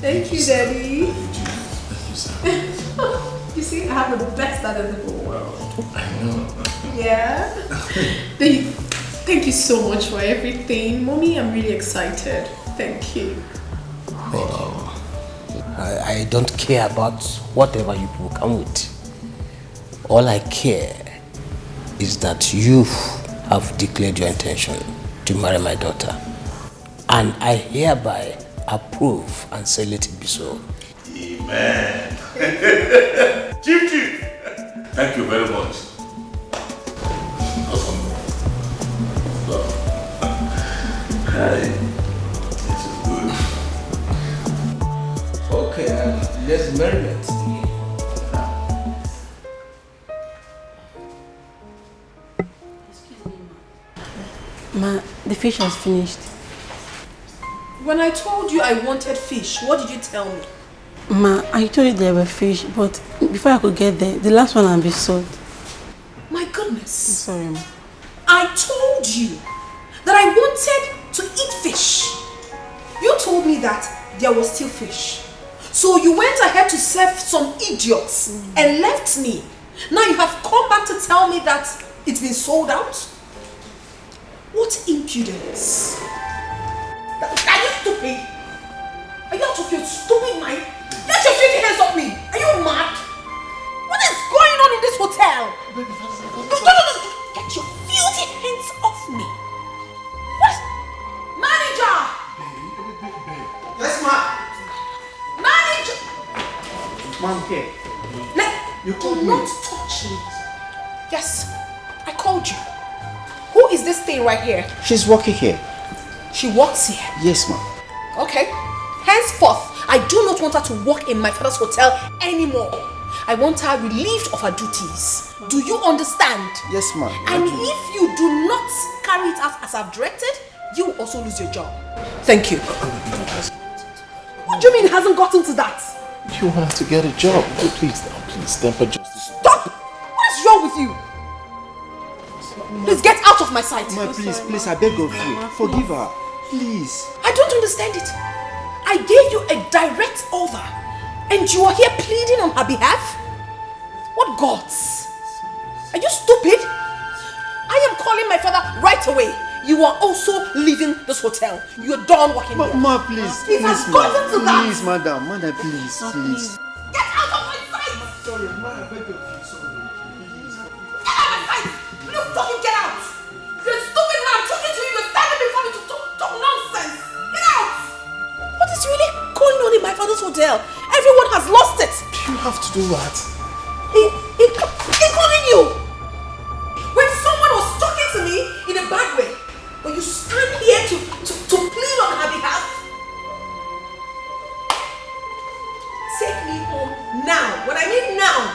Thank you, Daddy. Thank you, sir. You see, I have the best dad in the whole world. I know. Yeah. Thank you so much for everything. Mommy, I'm really excited. Thank you. Wow. I don't care about whatever you people come with. All I care is that you have declared your intention to marry my daughter. And I hereby approve and say let it be so. Amen. Chief. Thank you very much. Awesome. Hi. This is good. Okay, let's merriment. Ma, the fish has finished. When I told you I wanted fish, what did you tell me? Ma, I told you there were fish, but before I could get there, the last one had been sold. My goodness. I'm sorry, Ma. I told you that I wanted to eat fish. You told me that there was still fish. So you went ahead to serve some idiots and left me. Now you have come back to tell me that it's been sold out? What impudence. Are you stupid? Are you out of your stupid mind? Get your filthy hands off me! Are you mad? What is going on in this hotel? Get your filthy hands off me! What? Manager! Yes, ma'am. Manager! Ma'am, okay. You do not touch me. Yes, I called you. Who is this thing right here? She's working here. She works here. Yes, ma'am. Okay. Henceforth, I do not want her to work in my father's hotel anymore. I want her relieved of her duties. Do you understand? Yes, ma'am. And if you do not carry it out as I've directed, you will also lose your job. Thank you. What do you mean it hasn't gotten to that? You want her to get a job. Please, temper justice. Stop! What is wrong with you? Please get out of my sight. Ma, please, I beg of you. Forgive her. Please. I don't understand it. I gave you a direct order and you are here pleading on her behalf? What gods? Are you stupid? I am calling my father right away. You are also leaving this hotel. You are done working here. Ma, please. It has gotten to that. Please, madam, please. Get out of my sight! Sorry, ma, I beg of you. Sorry. Get out of my sight! You fucking get out! You're stupid when I'm talking to you. You're standing before me to talk nonsense. Get out! What is really going on in my father's hotel? Everyone has lost it. You have to do what? Including you. When someone was talking to me in a bad way, but you stand here to plead on her behalf. Take me home now. When I mean now,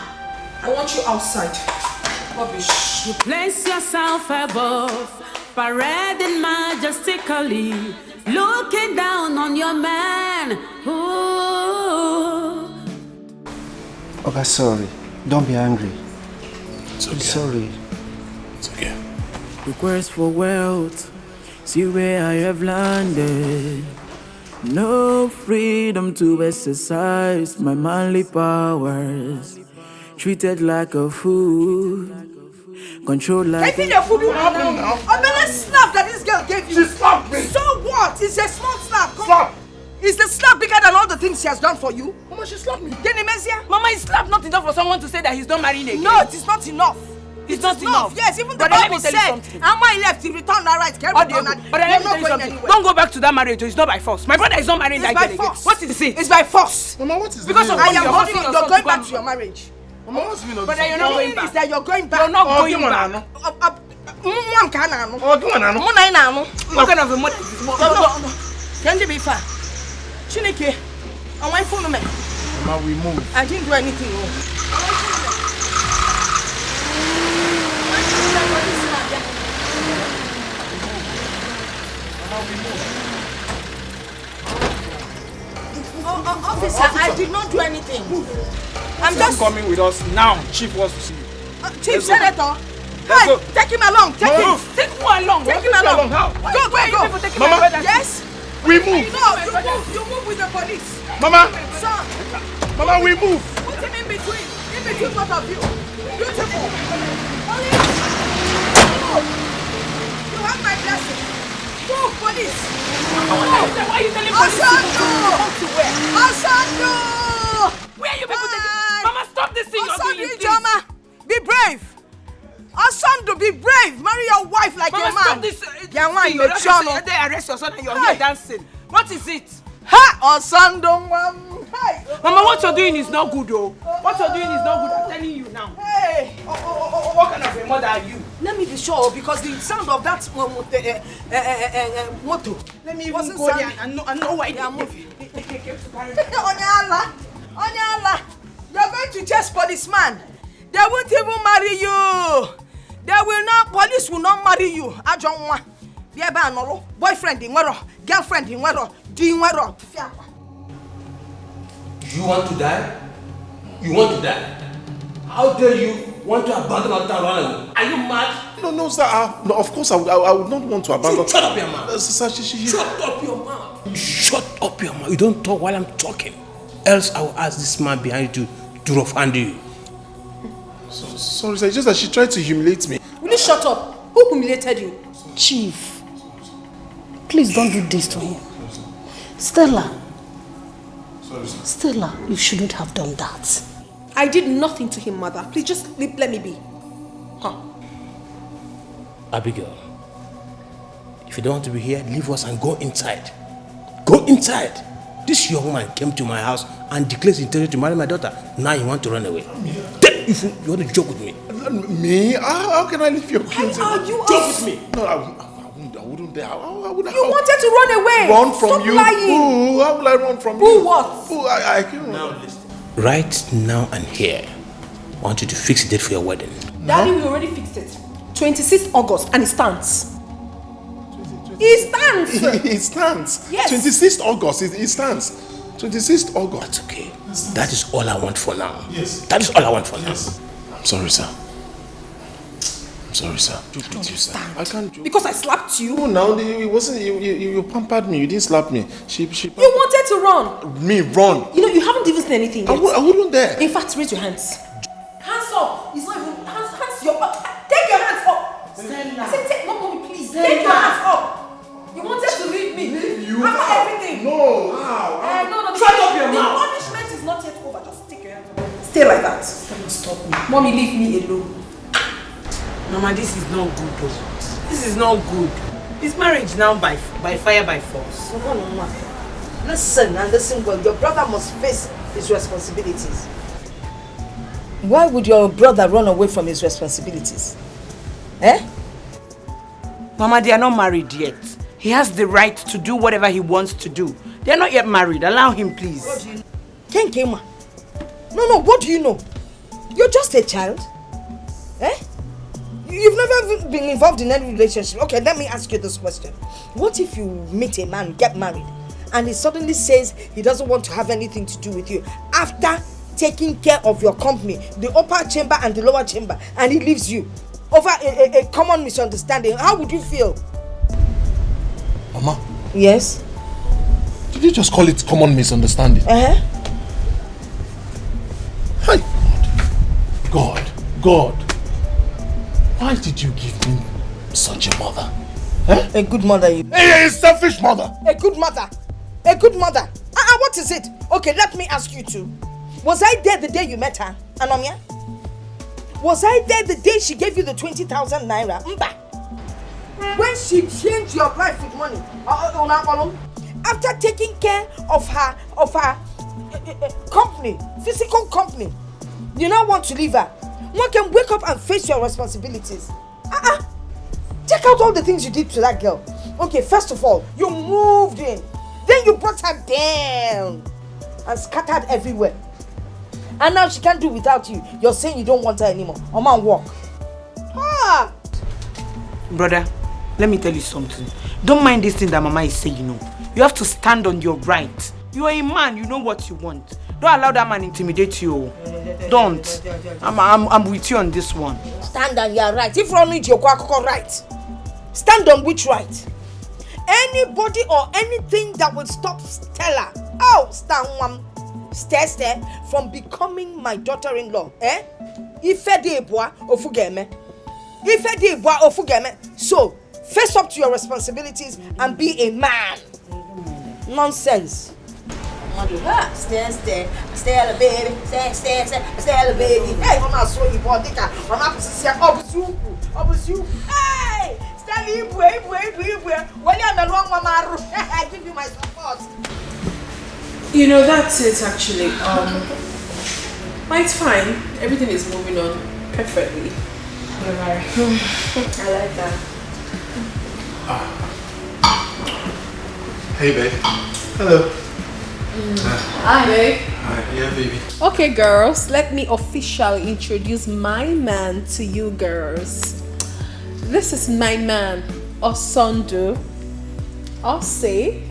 I want you outside. Rubbish. You place yourself above, parading majestically, looking down on your man. Ooh. Okay, sorry. Don't be angry. It's okay. I'm sorry. It's okay. Request for wealth, see where I have landed. No freedom to exercise my manly powers. Treated like a fool, controlled like Taking the food you have now. A little slap that this girl gave you. She slapped me. So what? It's a small slap. Come Slap. on. Is the slap bigger than all the things she has done for you? Mama, she slapped me. Kenny Messia? Mama, is slap not enough for someone to say that he's not marrying again? No, it is not enough. It's not enough. Yes, even the Brother, let Bible me tell you said, something. and when he left, he returned that right. But let me tell you something. Don't go back to that marriage. It's not by force. My brother is not marrying It's that by girl again. force. What is it? It's by force. Mama, what is Because the of I what am you're holding forcing you're yourself going to back go to your marriage. Mama, what's the meaning of Brother, this? you're not going Is back. that you're going back. You're not Oh, going give one, back. Nano. One can anu. Oh, give one, Nano. Muna ina anu. What kind of a mother is this? No. Can you be far? Chineke, on my phone, man. Mama, we move. I didn't do anything wrong. Officer, I did not do anything. I'm just coming with us now. Chief wants to see you. Chief Senator. Let's Hey, go. take him along. Take him. Move. Take who along? Take him along. How? Go. People taking Mama. my brother. Yes. We move. No, you move with the police. Mama. Sir, Mama, we move. put him in between both of you. Beautiful. Police. Move. You have my blessing. Move, police. Why are you telling me? Asando. Where are you people taking? Mama, stop this thing you're doing, please. Ijoma, be brave. Asando, be brave. Marry your wife like Mama, a man. stop this. Yeah, why you They arrest your son and you're here dancing. What is it? Ha! Asando, hey. Mama, what you're doing is not good, though. What you're doing is not good. I'm telling you now. Hey. What kind of a mother are you? Let me be sure because the sound of that motor. Let me even go there and know why they are moving. Onyala, you're going to chase policeman. They won't even marry you. Police will not marry you. Ajonwa. Bieba anoro. Boyfriend in wero, girlfriend in wero, di wero. You want to die? You want to die? How dare you want to abandon our town run away? Are you mad? No, sir. No, of course, I would not want to abandon. Shut up your mouth. Sir, Shut up your mouth. Shut up your mouth. You don't talk while I'm talking. Else I will ask this man behind you to rough handle you. Sorry, sir. It's just that she tried to humiliate me. Will you shut up? Who humiliated you? Chief, please don't do this to him. Stella. Sorry, sir. Stella, you shouldn't have done that. I did nothing to him, mother. Please just let me be. Abigail, if you don't want to be here, leave us and go inside. Go inside. This young man came to my house and declared his intention to marry my daughter. Now you want to run away. If you want to joke with me. Me? How can I leave your kids? Are you joke with me? No, I wouldn't dare. You wanted to run away. Run from Stop you? lying. Who? How will I run from you? Who what? Who? I can't. Now listen. Right now and here, I want you to fix a date for your wedding. Daddy, we already fixed it. 26th August, and it stands. It stands. It stands. Yes. 26th August. It stands. 26th August. That's okay. That is all I want for now. Yes. That is all I want for now. I'm sorry, sir. I'm sorry, sir. I can't do. Because I slapped you. No, now it wasn't. You pampered me. You didn't slap me. She. You wanted to run. Me run. You know you haven't even seen anything yet. I wouldn't dare. In fact, raise your hands. Hands up. It's not even hands. Take your hands up. Stella. I said take. No, mommy, please. Stella. Take your hands up. You wanted to leave me. Leave you? After everything. No. How? No. Shut up your mouth. The punishment is not yet over. Just take your hands up. Stay like that. Stop me. Mommy, leave me alone. Mama, this is not good though. This is not good. This marriage now by fire by force. Listen and listen well. Your brother must face his responsibilities. Why would your brother run away from his responsibilities? Mama, they are not married yet. He has the right to do whatever he wants to do. They are not yet married. Allow him, please. Kenkema. No, what do you know? You're just a child. You've never been involved in any relationship. Okay, let me ask you this question. What if you meet a man, get married, and he suddenly says he doesn't want to have anything to do with you after taking care of your company, the upper chamber and the lower chamber, and he leaves you over a common misunderstanding? How would you feel? Mama? Yes? Did you just call it common misunderstanding? Hi, God. Why did you give me such a mother? A good mother, you. A selfish mother. A good mother. A good mother. What is it? Okay, let me ask you two. Was I there the day you met her, Anomia? Was I there the day she gave you the 20,000 naira? Mba. When she changed your life with money? After taking care of her company, physical company, you now want to leave her? One can wake up and face your responsibilities. Check out all the things you did to that girl. Okay, first of all, you moved in. Then you brought her down and scattered everywhere. And now she can't do without you. You're saying you don't want her anymore. Man, walk. Brother, let me tell you something. Don't mind this thing that Mama is saying, You have to stand on your right. You are a man, you know what you want. Don't allow that man intimidate you. Don't. I'm with you on this one. Stand on your right. If you don't need your right, stand on which right? Anybody or anything that will stop Stella, stay from becoming my daughter-in-law. So, face up to your responsibilities and be a man. Nonsense. Stay, baby. Stay, baby. Hey, I'm not so you bought it. I'm not to Hey, stay, when you're the wrong mama, I give you my support. You know, that's it actually. But it's fine. Everything is moving on perfectly. I like that. Hey, babe. Hello. Hi, babe. Hi, yeah, baby. Okay, girls, let me officially introduce my man to you girls. This is my man, Osondu. I'll say,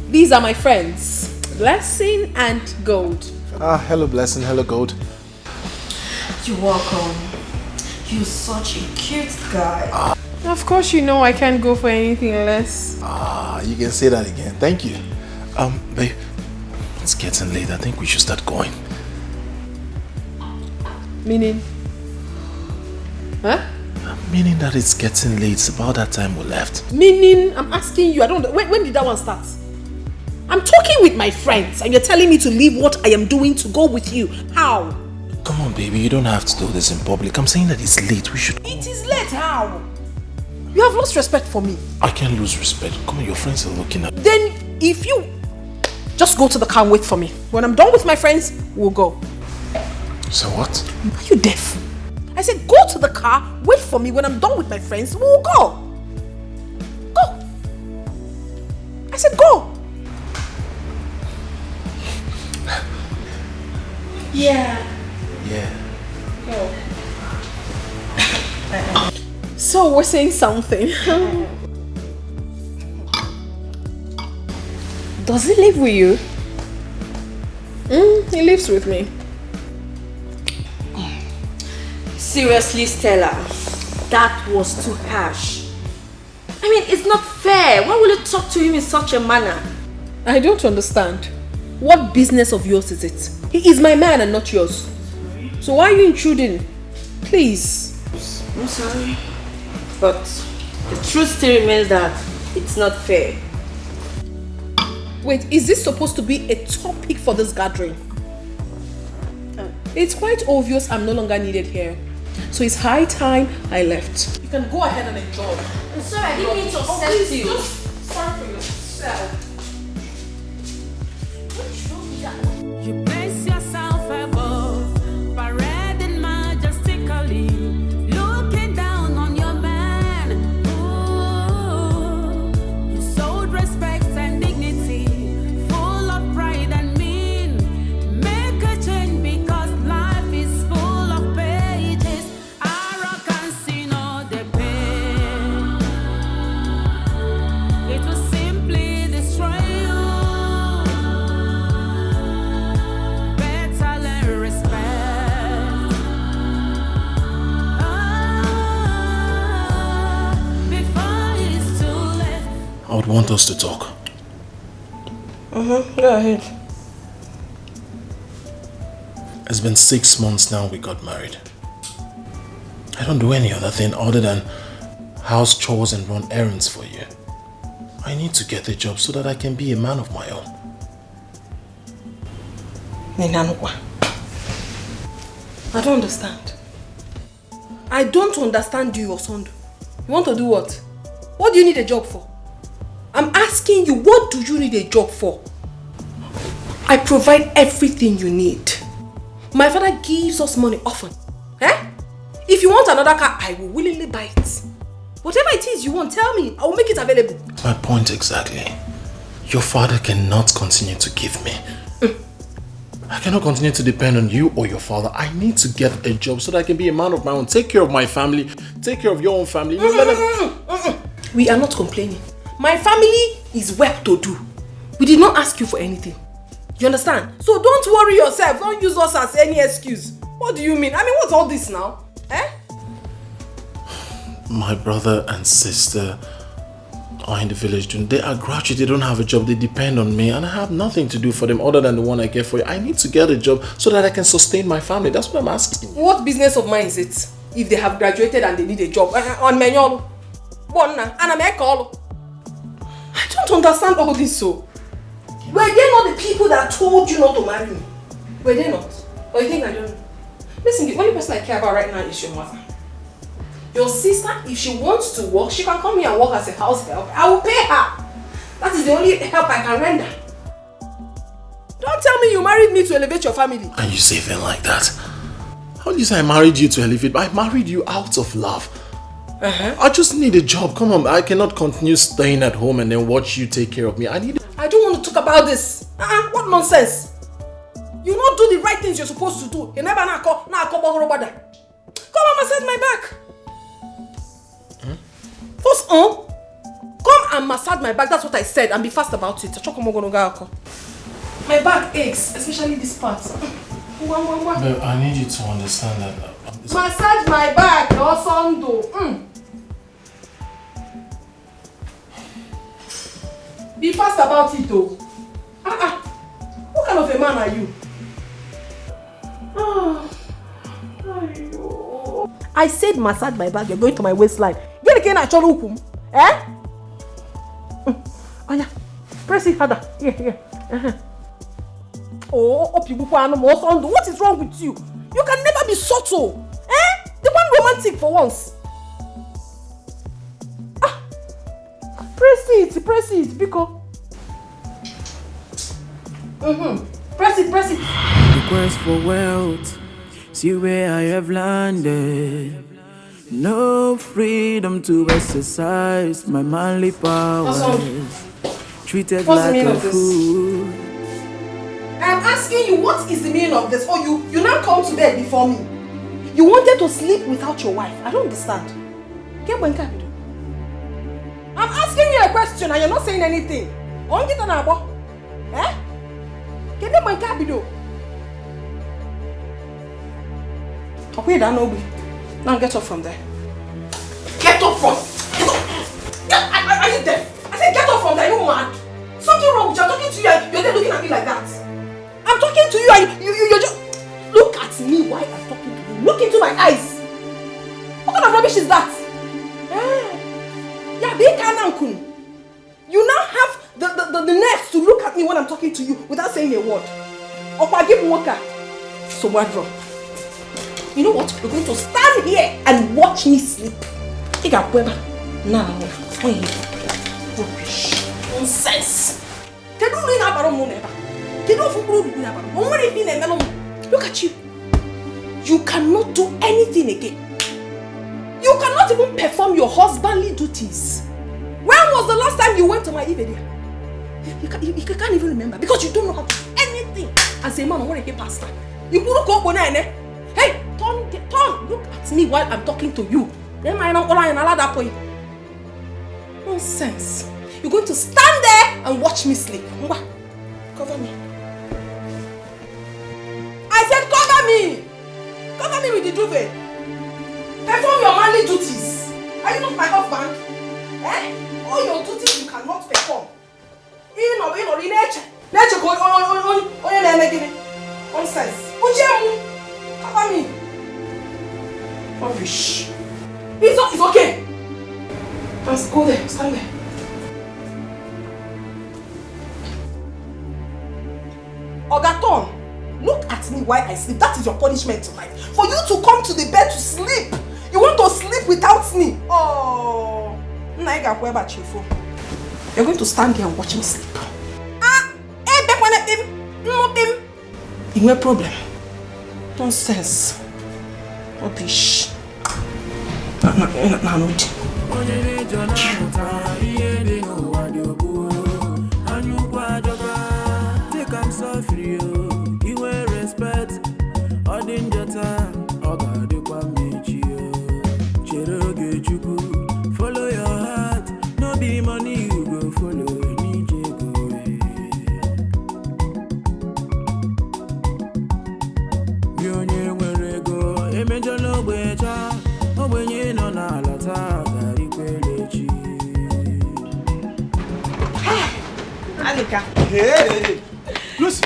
these are my friends. Blessing and Gold. Hello Blessing, hello Gold. You're welcome. You're such a cute guy. Of course you know I can't go for anything less. You can say that again. Thank you. Babe, it's getting late. I think we should start going. Meaning? Huh? Meaning that it's getting late. It's about that time we left. Meaning, I'm asking you, I don't know, when did that one start? I'm talking with my friends and you're telling me to leave what I am doing to go with you. How? Come on, baby. You don't have to do this in public. I'm saying that it's late. We should... It is late, how? You have lost respect for me. I can't lose respect. Come on, your friends are looking at... Then, if you... Just go to the car and wait for me. When I'm done with my friends, we'll go. So what? Are you deaf? I said go to the car, wait for me. When I'm done with my friends, we'll go. Go. I said go. Yeah. Yeah. Go. So we're saying something. Does he live with you? He lives with me. Seriously, Stella, that was too harsh. I mean, it's not fair. Why will you talk to him in such a manner? I don't understand. What business of yours is it? He is my man and not yours. So why are you intruding? Please. I'm sorry. But the truth still remains that it's not fair. Wait, is this supposed to be a topic for this gathering? It's quite obvious I'm no longer needed here. So it's high time I left. You can go ahead and enjoy. I'm sorry, I didn't mean to upset you. Just sorry for yourself. You place yourself above, parading majestically, looking down on your man. Ooh, you sold respect and dignity, full of pride and mean. Make a change because life is full of pages. Arrogance in all the pain. It will simply destroy you. Better learn respect. Before it's too late. I would want us to talk. Go ahead. It's been 6 months now we got married. I don't do any other thing other than house chores and run errands for you. I need to get a job so that I can be a man of my own. Ninanukwa. I don't understand. I don't understand you, Osondu. You want to do what? What do you need a job for? I'm asking you, what do you need a job for? I provide everything you need. My father gives us money often. Eh? If you want another car, I will willingly buy it. Whatever it is you want, tell me. I will make it available. My point exactly. Your father cannot continue to give me. I cannot continue to depend on you or your father. I need to get a job so that I can be a man of my own. Take care of my family. Take care of your own family. We are not complaining. My family is well to do. We did not ask you for anything. You understand? So don't worry yourself. Don't use us as any excuse. What do you mean? I mean, what's all this now? Eh? My brother and sister are in the village. They are graduates. They don't have a job. They depend on me. And I have nothing to do for them other than the one I get for you. I need to get a job so that I can sustain my family. That's what I'm asking. What business of mine is it? If they have graduated and they need a job. On Menyolo. I don't understand all this so. Were they not the people that told you not to marry me? Were they not? Or you think I don't know? Listen, the only person I care about right now is your mother. Your sister, if she wants to work, she can come here and work as a house help. I will pay her. That is the only help I can render. Don't tell me you married me to elevate your family. And you say things like that? How do you say I married you to elevate? I married you out of love. I just need a job. Come on, I cannot continue staying at home and then watch you take care of me. I don't want to talk about this. What nonsense. You not do the right things you're supposed to do. You never come and massage my back. First come and massage my back. That's what I said, and be fast about it. My back aches, especially this part. Babe, I need you to understand that. Massage my back, Osondo. Be fast about it, though. What kind of a man are you? I said massage my back, you're going to my waistline. Get again at Cholukum. Eh? Oh yeah. Press it harder. Here. Oh, what is wrong with you? You can never be subtle. Eh? The one romantic for once. Press it, Biko. Press it. The quest for wealth, see where I have landed. No freedom to exercise my manly powers. Treated like a fool. I'm asking you, what is the meaning of this? Oh, you now come to bed before me. You wanted to sleep without your wife. I don't understand. I'm asking you a question and you're not saying anything. Eh? Okay, now get up from there. Get up from. Are you deaf? I said get up from there. You mad? Something wrong with you. I'm talking to you and you're there looking at me like that. I'm talking to you and you just look at me while I'm talking to you. Look into my eyes. What kind of rubbish is that? Yeah, big Anankun. You now have the nerve to look at me when I'm talking to you without saying a word. Opa, give Moka. So what wrong? You know what? You're going to stand here and watch me sleep. Now, rubbish. Nonsense. Look at you. You cannot do anything again. You cannot even perform your husbandly duties. When was the last time you went to my Ivedia? You can't even remember because you don't know how to do anything. As a man, I want to get pastor. You put go on. Hey, turn. Look at me while I'm talking to you. Then I know all I allow that point. Nonsense. You're going to stand there and watch me sleep. Cover me. I said cover me. Cover me with the duvet. Perform your manly duties. Are you not my husband? Eh? All your duties you cannot perform. In nature. Nonsense. Cover me. Rubbish. It's okay. Let's go there. Stand there. Ogaton, look at me while I sleep. That is your punishment tonight. For you to come to the bed to sleep. You want to sleep without me. Oh. You're going to stand here and watch me sleep. No problem. Nonsense. Rubbish. You will respect all follow your heart, no be money you go follow. Anika. Hey, Lucy,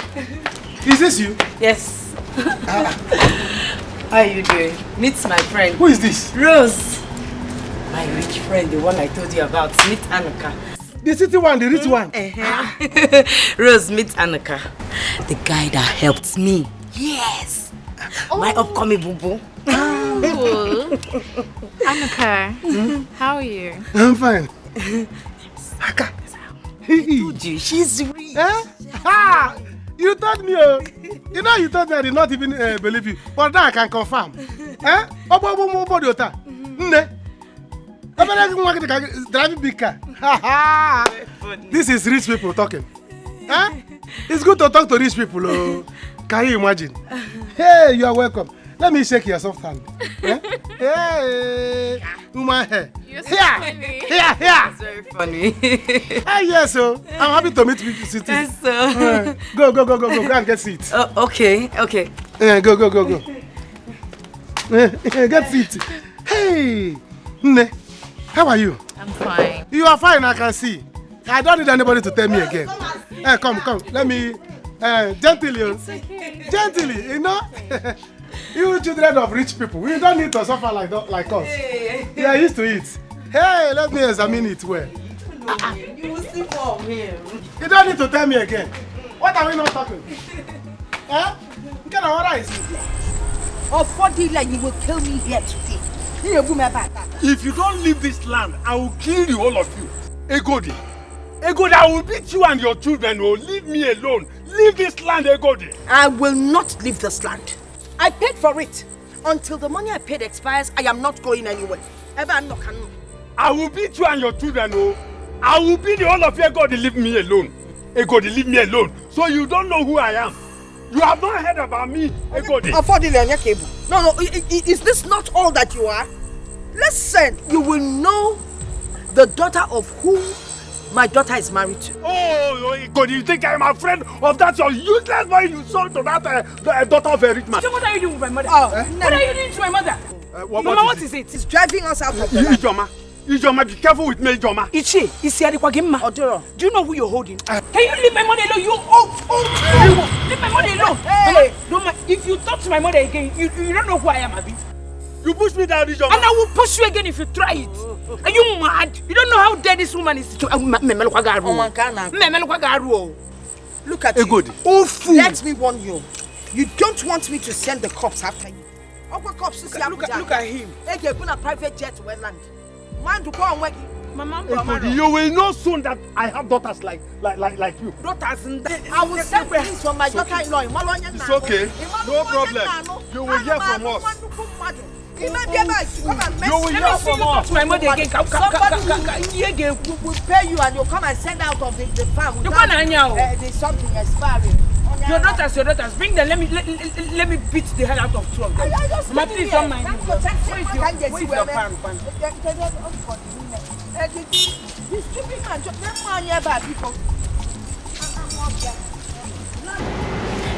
is this you? Yes. How are you doing? Meet my friend. Who is this? Rose. My rich friend, the one I told you about. Meet Anika. The city one, the rich one. Rose, meet Anika. The guy that helped me. Yes. My upcoming boo-boo. Oh. Anika, how are you? I'm fine. I told you, she's rich. You told me, you know, you told me I did not even believe you. But now I can confirm. Driving big car. This is rich people talking. It's good to talk to rich people. Can you imagine? Hey, you are welcome. Let me shake your soft hand. Hey. woman hair. You're so Here, funny. here. It's very funny. Yes, so I'm happy to meet you, City. Yes, sir. Go and get seat. Okay. Go. Get seat. Hey, Nne, how are you? I'm fine. You are fine, I can see. I don't need anybody to tell me again. Come. Let me, gently, gently, you know. You children of rich people, we don't need to suffer like us. We are used to it. Hey, let me examine it well. You will see more of him. You don't need to tell me again. What are we not talking? What kind of order is it? Ofodila, you will kill me here today. If you don't leave this land, I will kill you, all of you. Egodi, I will beat you and your children. Oh, leave me alone. Leave this land, Egodi. I will not leave this land. I paid for it. Until the money I paid expires, I am not going anywhere. I will beat you and your children. Oh, I will beat all of you. Egodi, leave me alone. Egodi, leave me alone. So you don't know who I am. You have not heard about me, Egodi. No, is this not all that you are? Listen, you will know the daughter of whom my daughter is married to. Oh, Egodi, you think I am a friend of that your useless boy you sold to that daughter of a rich man? So what are you doing with my mother? What are you doing to my mother? Mama, what is it? It's driving us out of the land. Ijoma, be careful with me, Ijoma. Odoro, do you know who you're holding? Can you leave my money alone? Leave my money alone. Hey. Don't if you talk to my mother again, you don't know who I am, Abi. You push me down, Ijoma. And I will push you again if you try it. Are you mad? You don't know how dead this woman is. Look at you. Good. Oh, fool. Let me warn you. You don't want me to send the cops after you. Look at him. They're going to private jet to Wetland. You will know soon that I have daughters like you. Daughters? I will send things from my daughter-in-law. It's okay. No problem. You will hear from us. You will hear from us. My mother again. Somebody will pay you and you'll come and send out of the farm. There's something expiring. Your daughters, bring them. Let me beat the hell out of two of them. Mama, please don't mind me. Where is your pan? This stupid man, just man nearby people.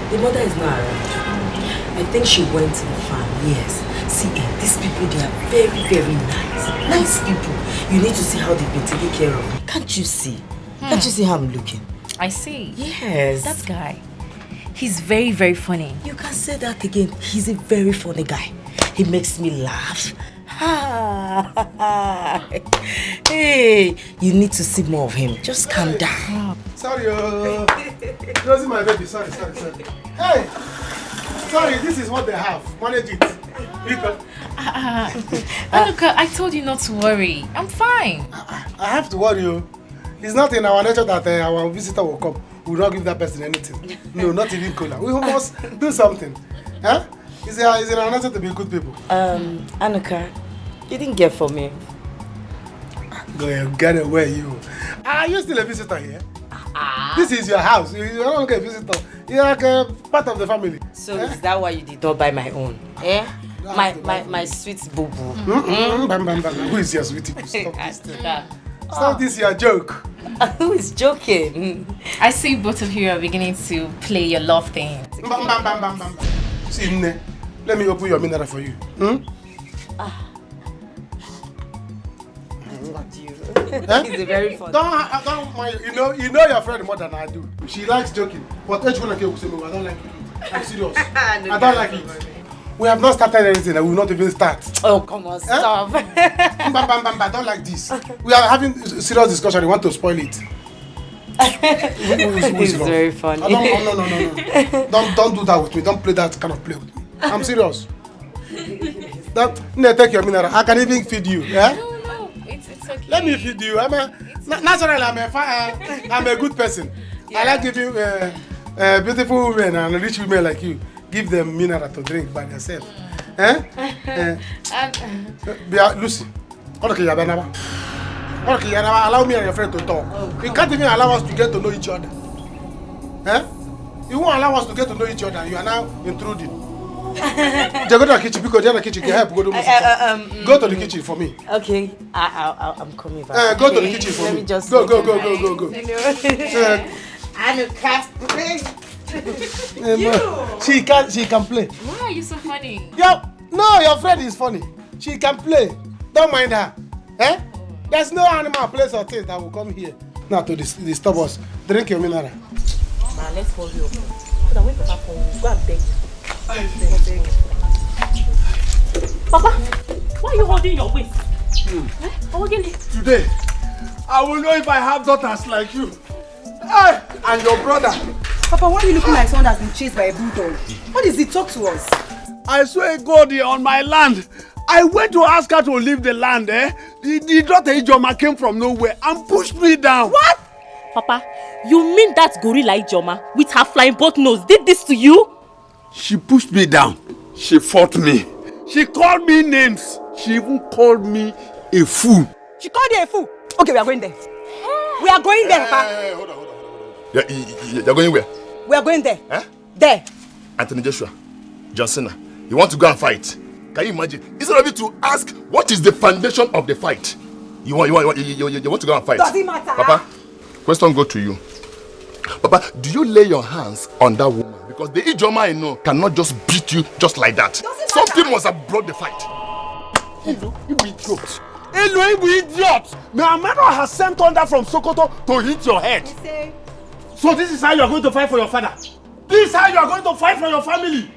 The mother is not around. I think she went to the farm, yes. See, these people, they are very, very nice. Nice people. You need to see how they've been taking care of me. Can't you see? Can't you see how I'm looking? I see. Yes. That guy. He's very, very funny. You can say that again. He's a very funny guy. He makes me laugh. Hey, you need to see more of him. Just calm down. Sorry, Rosie, my baby. Sorry. Hey, sorry, this is what they have. Manage it. Anuka, I told you not to worry. I'm fine. I have to worry you. It's not in our nature that our visitor will come. We will not give that person anything. No, not even cola. We must do something. Huh? It's in our nature to be good people. Anuka, you didn't get for me. Go ahead, get away, you. Are you still a visitor here? This is your house. You're not like a visitor. You're like a part of the family. So is that why you did not buy my own? My sweet boo-boo. Who is your sweetie? Stop this thing. Stop this your joke. Who is joking? I see both of you are beginning to play your love thing. See, Nne, let me open your mineral for you. He's a very fun. Don't mind. You know your friend more than I do. She likes joking. But I don't like it. I'm serious. I don't like it. We have not started anything and we will not even start. Oh, come on, stop. I don't like this. We are having serious discussion. You want to spoil it. It's very funny. No. Don't do that with me. Don't play that kind of play with me. I'm serious. Take your mineral. I can even feed you. Yeah? No, it's okay. Let me feed you. Naturally, I'm a good person. Yeah. I like giving beautiful women and rich women like you. Give them mineral to drink by themselves. Lucy, allow me and your friend to talk. You can't even allow us to get to know each other. You won't allow us to get to know each other. You are now intruding. Go to the kitchen because the kitchen can help. Go to the kitchen for me. Okay, I'm coming back. Go to the kitchen for me. Let me just go. I'm a cat. She can play. Why are you so funny? Your friend is funny. She can play. Don't mind her. There's no animal, place or thing that will come here now to disturb us. Drink your mineral. Man, let's hold you up. So that when Papa comes, go and beg. Papa, why are you holding your waist? Today, I will know if I have daughters like you. And your brother. Papa, why are you looking like someone that's been chased by a bulldog? What is it? Talk to us. I swear God, you're on my land. I went to ask her to leave the land, The daughter Ijoma came from nowhere and pushed me down. What? Papa, you mean that gorilla Ijoma with her flying boat nose did this to you? She pushed me down. She fought me. She called me names. She even called me a fool. She called you a fool? Okay, we are going there. We are going there, Papa. Hold on. You're going where? We are going there. There. Anthony Joshua, John Cena, you want to go and fight? Can you imagine? Instead of you to ask what is the foundation of the fight, you want to go and fight. Does it matter? Papa, question go to you. Papa, do you lay your hands on that woman? Because the Ijoma I know cannot just beat you just like that. Something must have brought the fight. You idiot. You idiot. My mother has sent thunder from Sokoto to hit your head. So this is how you are going to fight for your father. This is how you are going to fight for your family.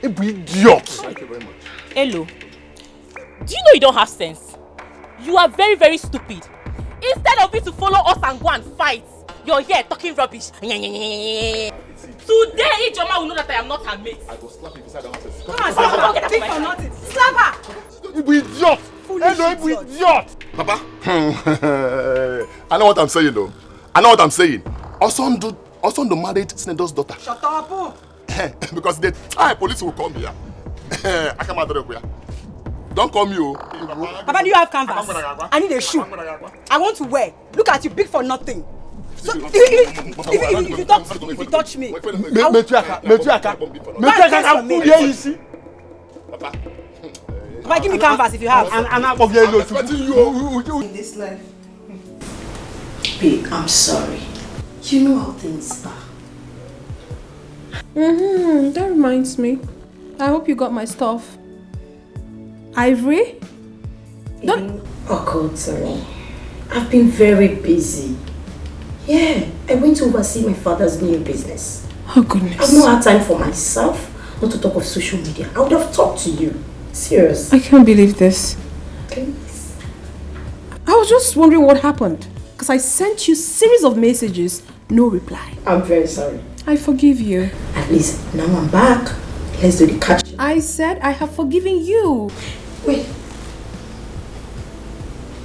You idiot. Thank you very much. Hello. Do you know you don't have sense? You are very, very stupid. Instead of you to follow us and go and fight, you're here talking rubbish. Today, Ijoma will know that I am not her mate. I will slap you beside the office. Come on, slap her. Get for nothing. Slap her. You idiot. Hello, you idiot. Papa, I know what I'm saying though. Osondo married Senator's daughter. Shut up. Because the time police will come here. I come out of here. Don't call me. Papa, do you have canvas? I need a shoe. I want to wear. Look at you, big for nothing. So, if you touch me, Papa, give me canvas if you have. In this life. Babe, I'm sorry. You know how things are. That reminds me. I hope you got my stuff. Ivory? It occurred to me. I've been very busy. Yeah, I went to oversee my father's new business. Oh goodness. I've not had time for myself, not to talk of social media. I would have talked to you. Serious. I can't believe this. Please. I was just wondering what happened. Because I sent you a series of messages, no reply. I'm very sorry. I forgive you. At least now I'm back. Let's do the catch. I said I have forgiven you. Wait.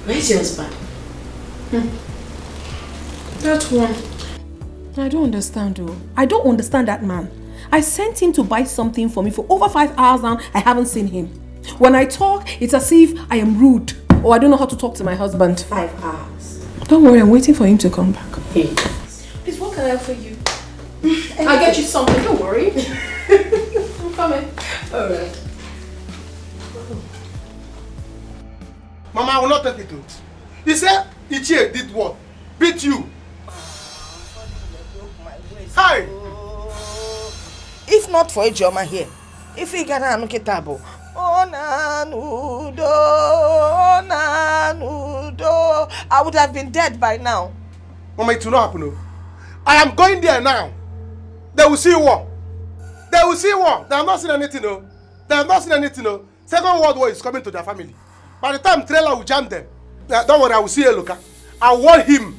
Where's your husband? That one. I don't understand though. I don't understand that man. I sent him to buy something for me for over 5 hours now. I haven't seen him. When I talk, it's as if I am rude or I don't know how to talk to my husband. 5 hours. Don't worry, I'm waiting for him to come back. Hey. Please, what can I offer you? I'll get you something, don't worry. I'm coming. Alright. Mama, I will not take it to it. He said Ichie did what? Beat you. Hi! If not for Ijoma here, if he got a table, I would have been dead by now. Mama, it will not happen. I am going there now. They will see war. They will see war. They have not seen anything. They have not seen anything. Second World War is coming to their family. By the time trailer will jam them, don't worry, I will see Eloka. I want him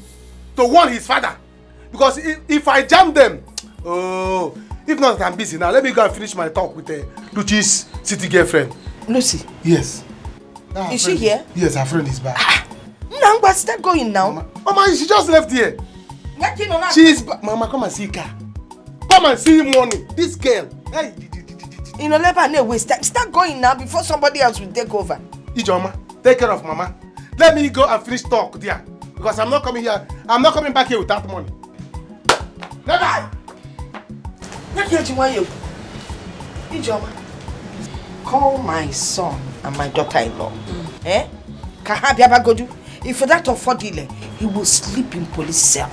to warn his father. Because if I jam them, if not, I'm busy now. Let me go and finish my talk with Lucy's city girlfriend. Lucy? Yes. Is she here? Yes, her friend is back. No, but start going now. Mama, she just left here. She is back. Mama, come and see her. Come and see morning. This girl. Hey. You know, let her waste time. Start going now before somebody else will take over. Ijoma, take care of Mama. Let me go and finish talk there. Because I'm not coming here. I'm not coming back here without money. Never. What do you want you? Ijoma. call my son and my daughter-in-law. Eh? Kahabiabagodu. If for that affordile, he will sleep in police cell.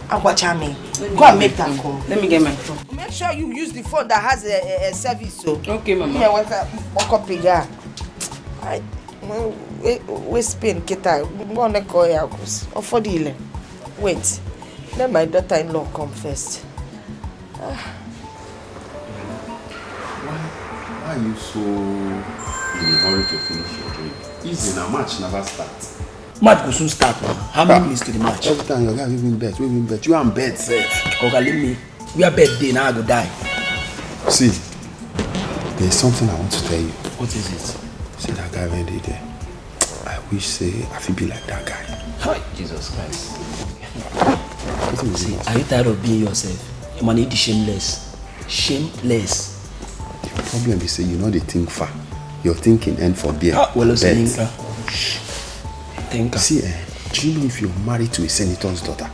And watch me. Go and make that call. Let me get my phone. Make sure you use the phone that has a service. So. Okay, Mama. Yeah, walk up here. We spin kita. Wanna call ya affordile. Wait. Let my daughter-in-law come first. Why are you so in a hurry to finish your drink? Easy now, match never starts. Match will soon start, man. How many minutes to the match? Every time your guy will win bet, you and bet, sir. Okay, leave me. We are bet day, now I go die. See, there's something I want to tell you. What is it? See that guy when they there. I wish say I feel be like that guy. Hi, Jesus Christ. See, are you tired of being yourself? You man need the shameless. Shameless. The problem is say you know they think far. Your thinking end for beer. Well, thinker. See, do you know if you're married to a senator's daughter,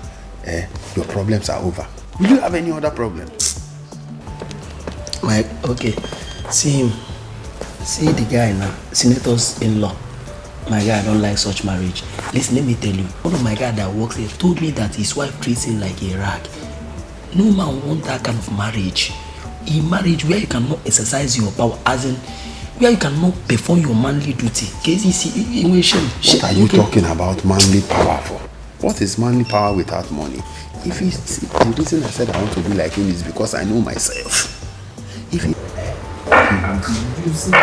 your problems are over? Will you have any other problem? Mike, okay. See him. See the guy now, senator's in-law. My guy, I don't like such marriage. Listen, let me tell you. One of my guys that works here told me that his wife treats him like a rag. No man wants that kind of marriage. A marriage where you cannot exercise your power, as in where you cannot perform your manly duty. What are you talking about manly power for? What is manly power without money? If it's the reason I said I want to be like him is because I know myself. If he will be using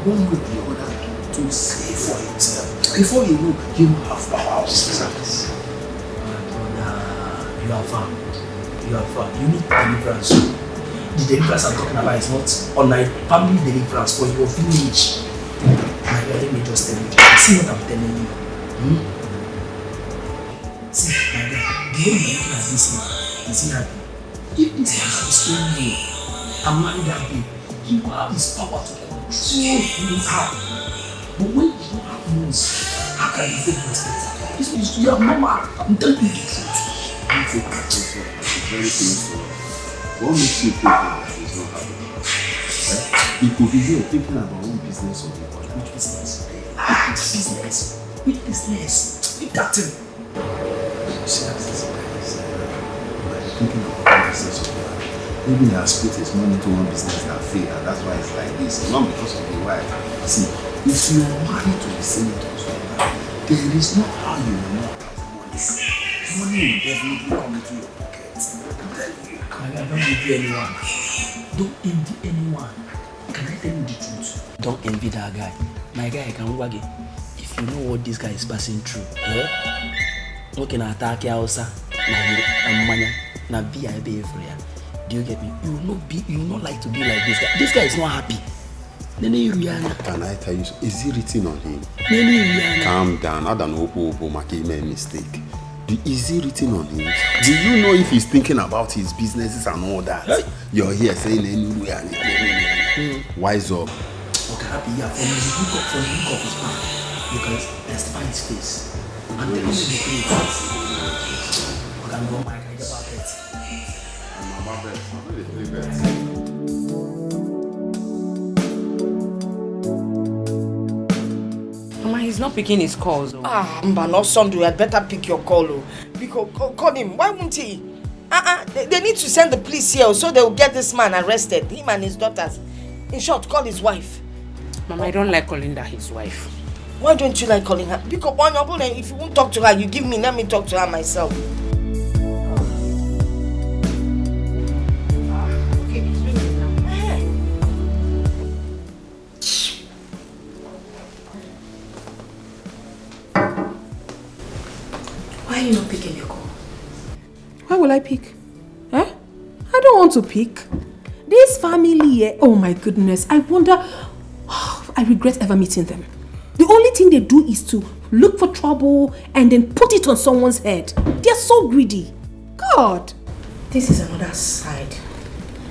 one way or the other to save for himself. Before you know, he will have power of service. You are far. You are far. You need deliverance. The deliverance I'm talking about is not online family deliverance for your village. My God, let me just tell you. See what I'm telling you. See, my God, the way you're looking at this man, is he happy? If this man is staying here and marry that babe, he will have his power to control his heart. But when you don't have news, how can you take respect? This is your mama. I'm telling you the truth. It's very painful. What makes you think that he's not happy? He could be here thinking about one business or the other. Which business? Which business? Which business? Which that thing? See, as this guy is thinking about one business or the other. Maybe he has put his money into one business that failed, and that's why it's like this. Not because of the wife. See, if you are married to the senator's daughter, there is no how you will not have money. Money will definitely come into your pocket. I'm telling you. I don't envy anyone. Don't envy anyone. Can I tell you the truth? Don't envy that guy. My guy can wag it. If you know what this guy is passing through, okay, na attack ya osa, na manya, na VIP everywhere. Do you get me? You will not like to be like this guy. This guy is not happy. Can I tell you? Is he written on him? Calm down. I don't know make a mistake. Is he written on him? Do you know if he's thinking about his businesses and all that? Hey. You're here saying wise up. Okay, happy, yeah. From the look of his mouth, you can testify his face. And tell him the truth. I can go, Mike, I get about it. I'm about it. I'm really doing it. He's not picking his calls. Mba, no son, you had better pick your call. Because call him. Why won't he? They need to send the police here so they will get this man arrested. Him and his daughters. In short, call his wife. Mama, I don't like calling that his wife. Why don't you like calling her? Because if you won't talk to her, you give me. Let me talk to her myself. Why are you not picking your call? Why will I pick? I don't want to pick. This family, oh my goodness, I wonder, I regret ever meeting them. The only thing they do is to look for trouble and then put it on someone's head. They're so greedy. God. This is another side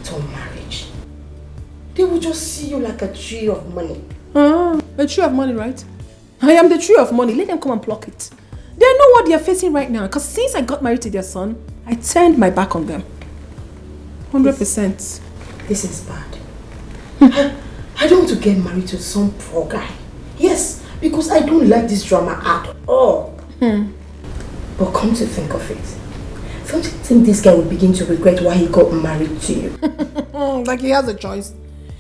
to marriage. They will just see you like a tree of money. A tree of money, right? I am the tree of money. Let them come and pluck it. They know what they are facing right now. Because since I got married to their son, I turned my back on them. 100%. This is bad. I don't want to get married to some poor guy. Yes, because I don't like this drama at all. But come to think of it, don't you think this guy will begin to regret why he got married to you? Like he has a choice.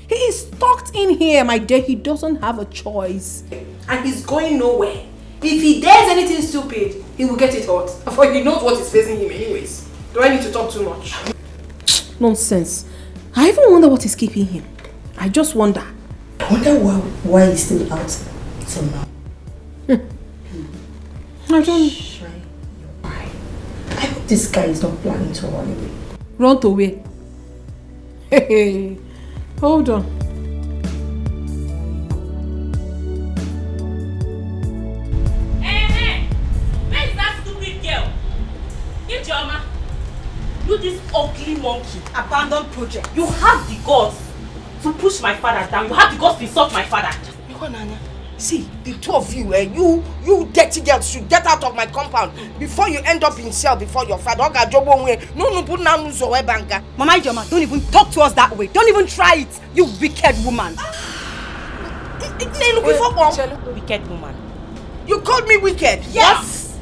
He is stuck in here, my dear. He doesn't have a choice. And he's going nowhere. If he dares anything stupid, he will get it hot. For he knows what is facing him anyways. Do I need to talk too much? Nonsense. I even wonder what is keeping him. I just wonder. I wonder why he's still out till now. I don't... I hope this guy is not planning to run away. Run away? Hey, hold on. Hey, where is that stupid girl? Ijoma, you this ugly monkey, abandoned project. You have the guts to push my father down. You have the guts to insult my father. See, the two of you, you dirty girls should get out of my compound before you end up in cell before your father. Mama Ijoma, don't even talk to us that way. Don't even try it, you wicked woman. Wicked woman. You called me wicked? Yes.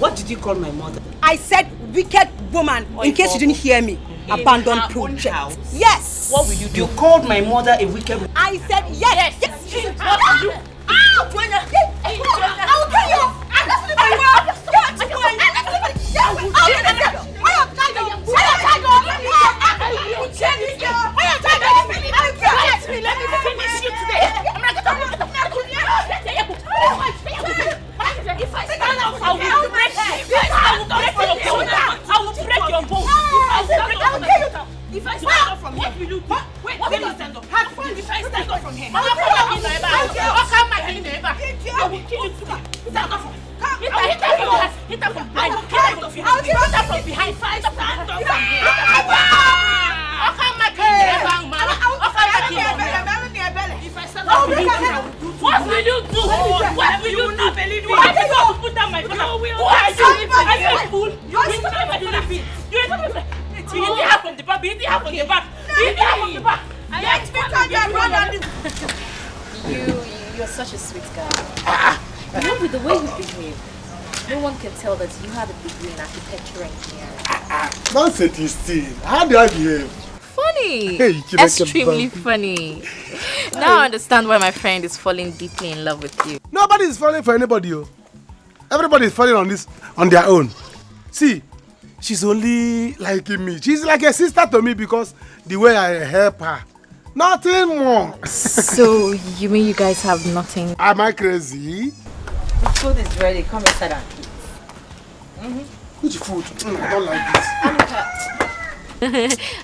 What did you call my mother? I said wicked woman, in case you didn't hear me. Abandoned project. Yes. What will you do? You called my mother a wicked woman. I said yes. Yes. What will you? I will tell you. Let me finish you today. If I stand up, I will break your bone. I will break your bone. If I stand up from here, what will you do? Wait, what will you stand up? If I stand up from here, I will kill you today. Stand up from here. Hit her from behind. Hit her from behind. If I stand up from here, what will you do? What will you do? Why did you put down my father? Who are you? Are you a fool? You hit the half from the back. Hit the half from the back. Hit the half from the back. You're such a sweet guy. You know, with the way you behave, no one can tell that you have a degree in architecture engineering. Don't say this thing. How do I behave? Funny. Hey, extremely funny. Now I understand why my friend is falling deeply in love with you. Nobody is falling for anybody. Everybody is falling on their own. See, she's only liking me. She's like a sister to me because the way I help her. Nothing more. So you mean you guys have nothing? Am I crazy? The food is ready. Come inside and eat. Which food? I don't like this.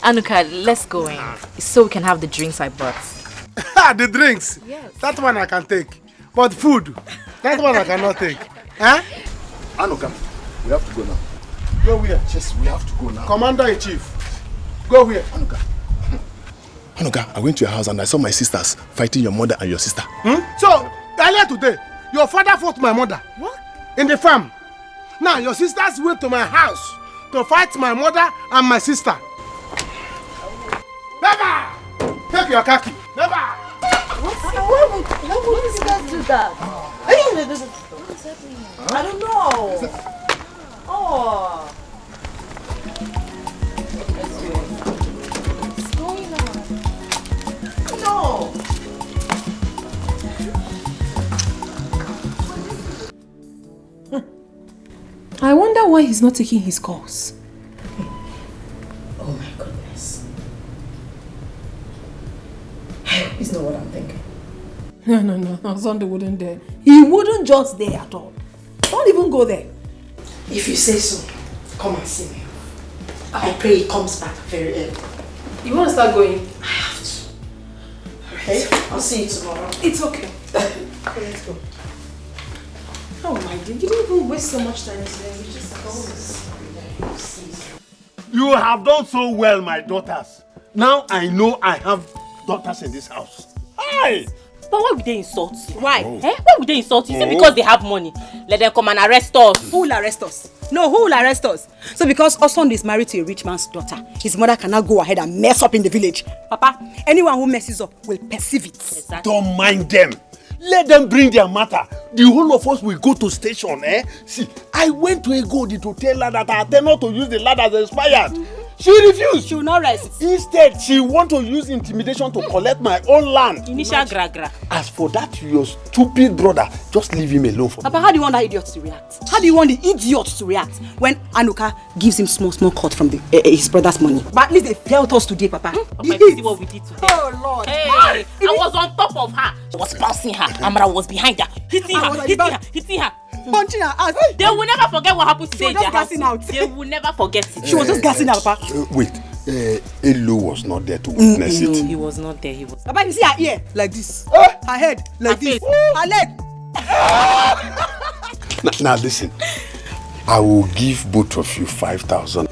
Anuka, let's go in so we can have the drinks I brought. The drinks? Yes. That one I can take. But food, that one I cannot take. Huh? Anuka, we have to go now. Go where? Yes, we have to go now. Commander-in-Chief. Go where? Anuka, I went to your house and I saw my sisters fighting your mother and your sister. So, earlier today, your father fought my mother. What? In the farm. Now, your sisters went to my house to fight my mother and my sister. Never! Take your khaki. Never! Why would these guys do that? What is happening? I don't know. Oh. What's going on? No. I wonder why he's not taking his calls. Oh my goodness. It's not what I'm thinking. No, Sunday wouldn't dare. He wouldn't just dare at all. Don't even go there. If you say so, come and see me. I pray he comes back very early. You want to start going? I have to. Okay? I'll see you tomorrow. It's okay. Okay, let's go. Oh my dear, you didn't even waste so much time today. We just go. You have done so well, my daughters. Now I know I have daughters in this house. Hi! But why would they insult you? Why? Why would they insult you? Is it because they have money? Let them come and arrest us. Who will arrest us? No, who will arrest us? So because Osund is married to a rich man's daughter, his mother cannot go ahead and mess up in the village. Papa, anyone who messes up will perceive it. Exactly. Don't mind them. Let them bring their matter. The whole of us will go to station, eh? See, I went to Egodi to tell her that I intend not to use the land as expired. She refused. She will not rest. Instead, she want to use intimidation to collect my own land. Initial gra. As for that, your stupid brother, just leave him alone for Papa, how do you want that idiot to react? How do you want the idiot to react when Anuka gives him small cut from his brother's money? But at least they felt us today, Papa. Papa, you see what we did today? Oh, Lord. Hey, I was on top of her. I was bouncing her. Amara was behind her. Hitting her. Punching her out. They will never forget what happened today in their house. Out. They will never forget it. She was just gassing out, Papa. Wait, Elu was not there to witness it. He was not there. He was. Papa, you see her ear like this. Her head like this. Her leg. Now listen, I will give both of you 5,000.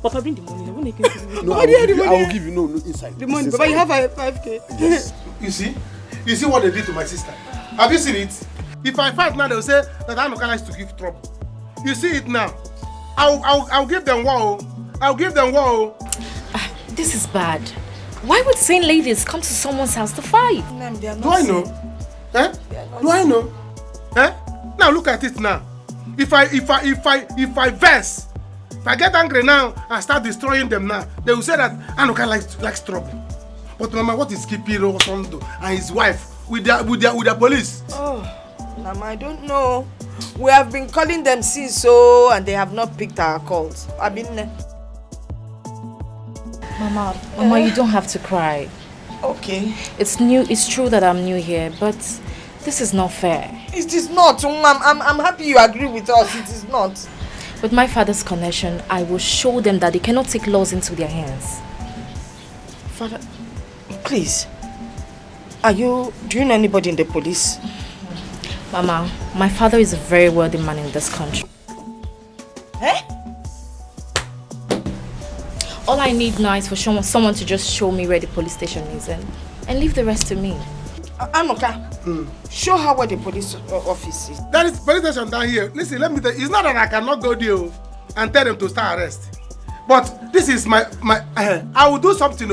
Papa, bring the money. No, I will give you no inside. The money, Papa, you have 5K. Yes. You see what they did to my sister? Have you seen it? If I fight now, they'll say that Anuka likes to give trouble. You see it now. I'll give them war. I'll give them war. This is bad. Why would sane ladies come to someone's house to fight? Do I know? Do I know? Now look at it now. If I verse, if I get angry now and start destroying them now, they will say that Anuka likes trouble. But Mama, what is keeping Osondo and his wife with their police? Oh, Mama, I don't know. We have been calling them since so, and they have not picked our calls. I've been there. Mama, you don't have to cry. Okay. It's true that I'm new here, but this is not fair. It is not. I'm happy you agree with us. It is not. With my father's connection, I will show them that they cannot take laws into their hands. Father, please. Do you know anybody in the police? Mama, my father is a very wealthy man in this country. All I need now is for someone to just show me where the police station is and leave the rest to me. Anuka, show her where the police office is. There is police station down here. Listen, let me tell you, it's not that I cannot go there and tell them to start arrest. But this is my I will do something.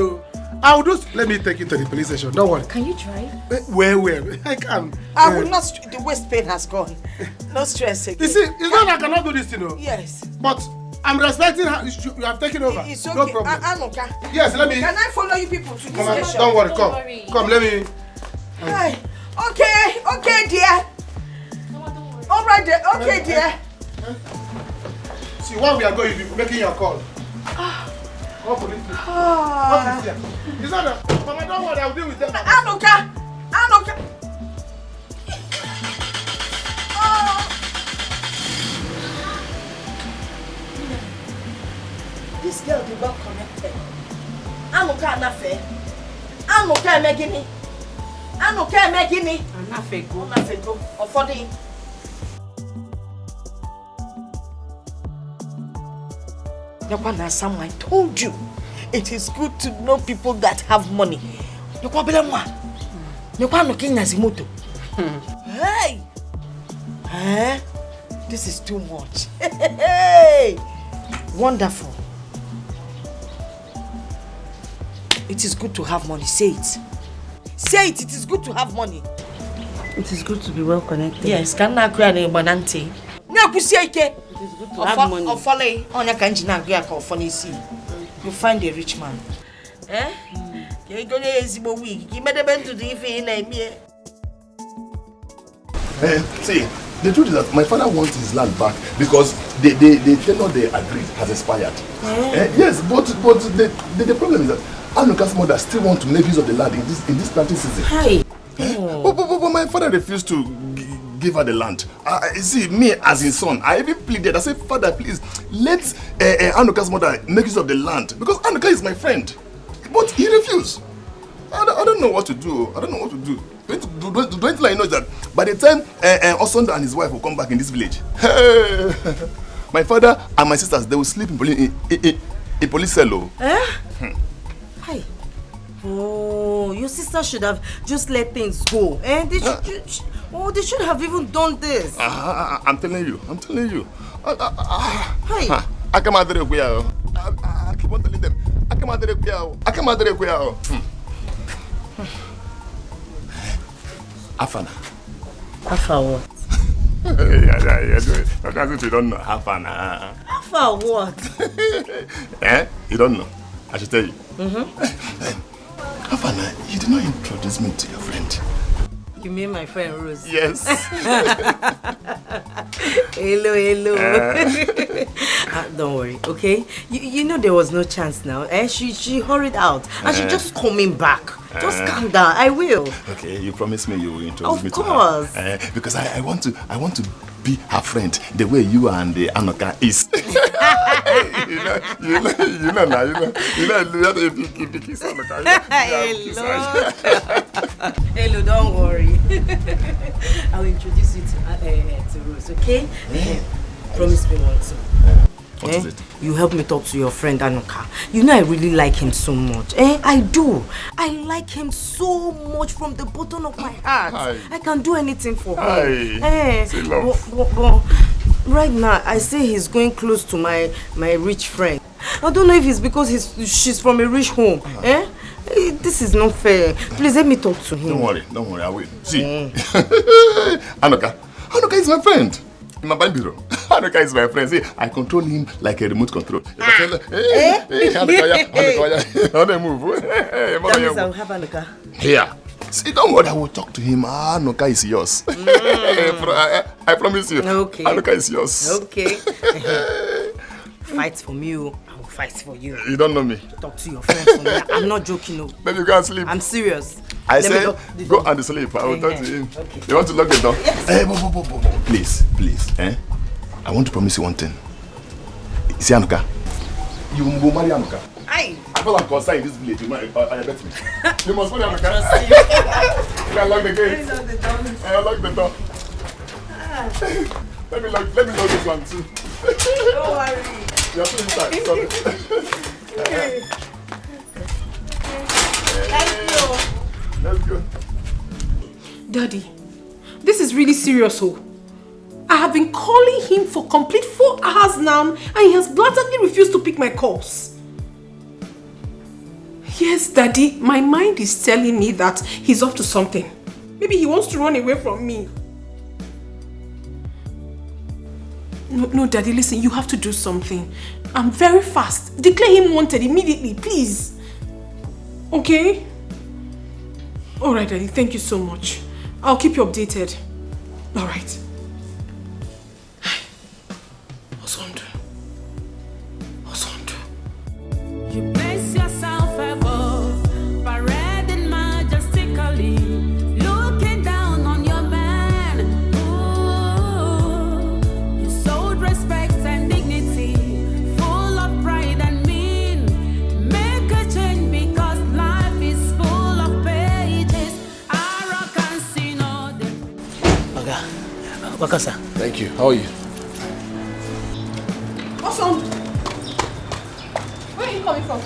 Let me take you to the police station. Don't worry. Can you drive? Where? I can. I will not. The waist pain has gone. No stress again. You see, it's not that I cannot do this, Yes. But I'm respecting her. You have taken over. It's okay. No problem. Anuka. Yes, let me. Can I follow you people to this station? Don't worry. Come. Let me. Hi. Okay, dear. All right, dear. Okay, dear. See, while we are going, you'll be making your call. What is here? It's not that. Mama, don't worry. I'll deal with them. Anuka. This girl did not connected. Anuka Anafe. Anuka Megini. Anafego. Ofodi. Yakwana Sam, I told you. It is good to know people that have money. Yakwa looking Nazimoto. Hey! This is too much. Hey! Wonderful. It is good to have money. Say it. Say it. It is good to have money. It is good to be well connected. Yes. Can I create a banante? No, it is good to have money. Or follow on your canjina or funny see. You find a rich man. You're going to use a week. You made a bend to the evening. See, the truth is that my father wants his land back because the tenure they agreed has expired. Yes, but the problem is that Anuka's mother still wants to make use of the land in this planting season. Hi. But my father refused to give her the land. See, me as his son, I even pleaded. I said, Father, please, let Anuka's mother make use of the land because Anuka is my friend. But he refused. I don't know what to do. Don't I know that by the time Osunda and his wife will come back in this village, my father and my sisters, they will sleep in A police cell. Eh? Hi. Oh, your sister should have just let things go. Eh? They should have even done this. I'm telling you. Hey. I keep on telling them. I come out Afana. Afa what? Yeah. That's what you don't know. Afana. Afa what? You don't know. I should tell you. Afana, you did not introduce me to your friend. You mean my friend Rose? Yes. Hello. Don't worry, okay? You know there was no chance now. She hurried out and she's just coming back. Just calm down. I will. Okay, you promise me you will introduce me to her. Of course. Because I want to be her friend the way you and the Anoka is. you know, if you kiss Anoka. Hello, don't worry. I'll introduce you to Rose, okay? Promise me one thing. What is it? You help me talk to your friend Anoka. You know I really like him so much. I do. I like him so much from the bottom of my heart. Hi. I can do anything for him. Say love. But right now, I say he's going close to my rich friend. I don't know if it's because she's from a rich home. This is not fair. Please let me talk to him. Don't worry, I will. See, Anoka is my friend. In my bank bureau. Anoka is my friend. See, I control him like a remote control. If I tell her, hey, Anoka, move. That means I'll have Anoka. Yeah. See, don't worry, I will talk to him. Anoka is yours. I promise you. Okay. Anoka is yours. Okay. Fight for me, I will fight for you. You don't know me. Talk to your friend for me. I'm not joking, no. Then you go and sleep. I'm serious. I said, go and sleep. I will talk to him. Okay. You want to lock the door? Yes. Please. I want to promise you one thing. See, Anoka, you will marry Anoka. Aye. I feel like concerned in this village. I bet me. You must marry Anoka. You can lock the gate. Lock the door. Let me lock this one too. Don't worry. You're still inside. Sorry. Okay. Thank you. Let's go. Daddy, this is really serious, oh. I have been calling him for complete 4 hours now and he has blatantly refused to pick my calls. Yes, Daddy, my mind is telling me that he's up to something. Maybe he wants to run away from me. No, Daddy, listen, you have to do something. I'm very fast. Declare him wanted immediately, please. Okay? Alright, Daddy, thank you so much. I'll keep you updated. Alright. You place yourself above, parading majestically, looking down on your man. Ooh, you showed respect and dignity, full of pride and mean. Make a change because life is full of pages. Arrogance in order. Wakasa. Thank you. How are you? Awesome. Where are you coming from?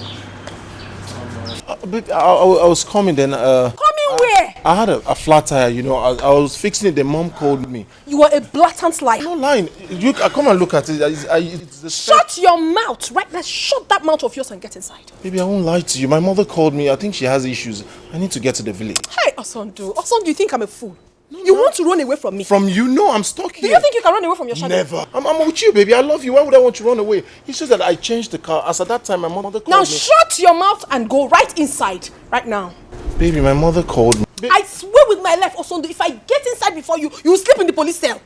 Babe, I was coming then. Coming where? I had a flat tire, you know. I was fixing it. The mom called me. You are a blatant liar. No lying. You come and look at it. It's the Shut your mouth right now. Shut that mouth of yours and get inside. Baby, I won't lie to you. My mother called me. I think she has issues. I need to get to the village. Hey, Osondu. Osondu, you think I'm a fool? You want to run away from me? From you? No, I'm stuck here. Do you think you can run away from your shadow? Never. I'm with you, baby. I love you. Why would I want you to run away? It's just that I changed the car. As at that time, my mother called me. Now shut your mouth and go right inside. Right now. Baby, my mother called me. I swear with my life, Osondu, if I get inside before you, you will sleep in the police cell.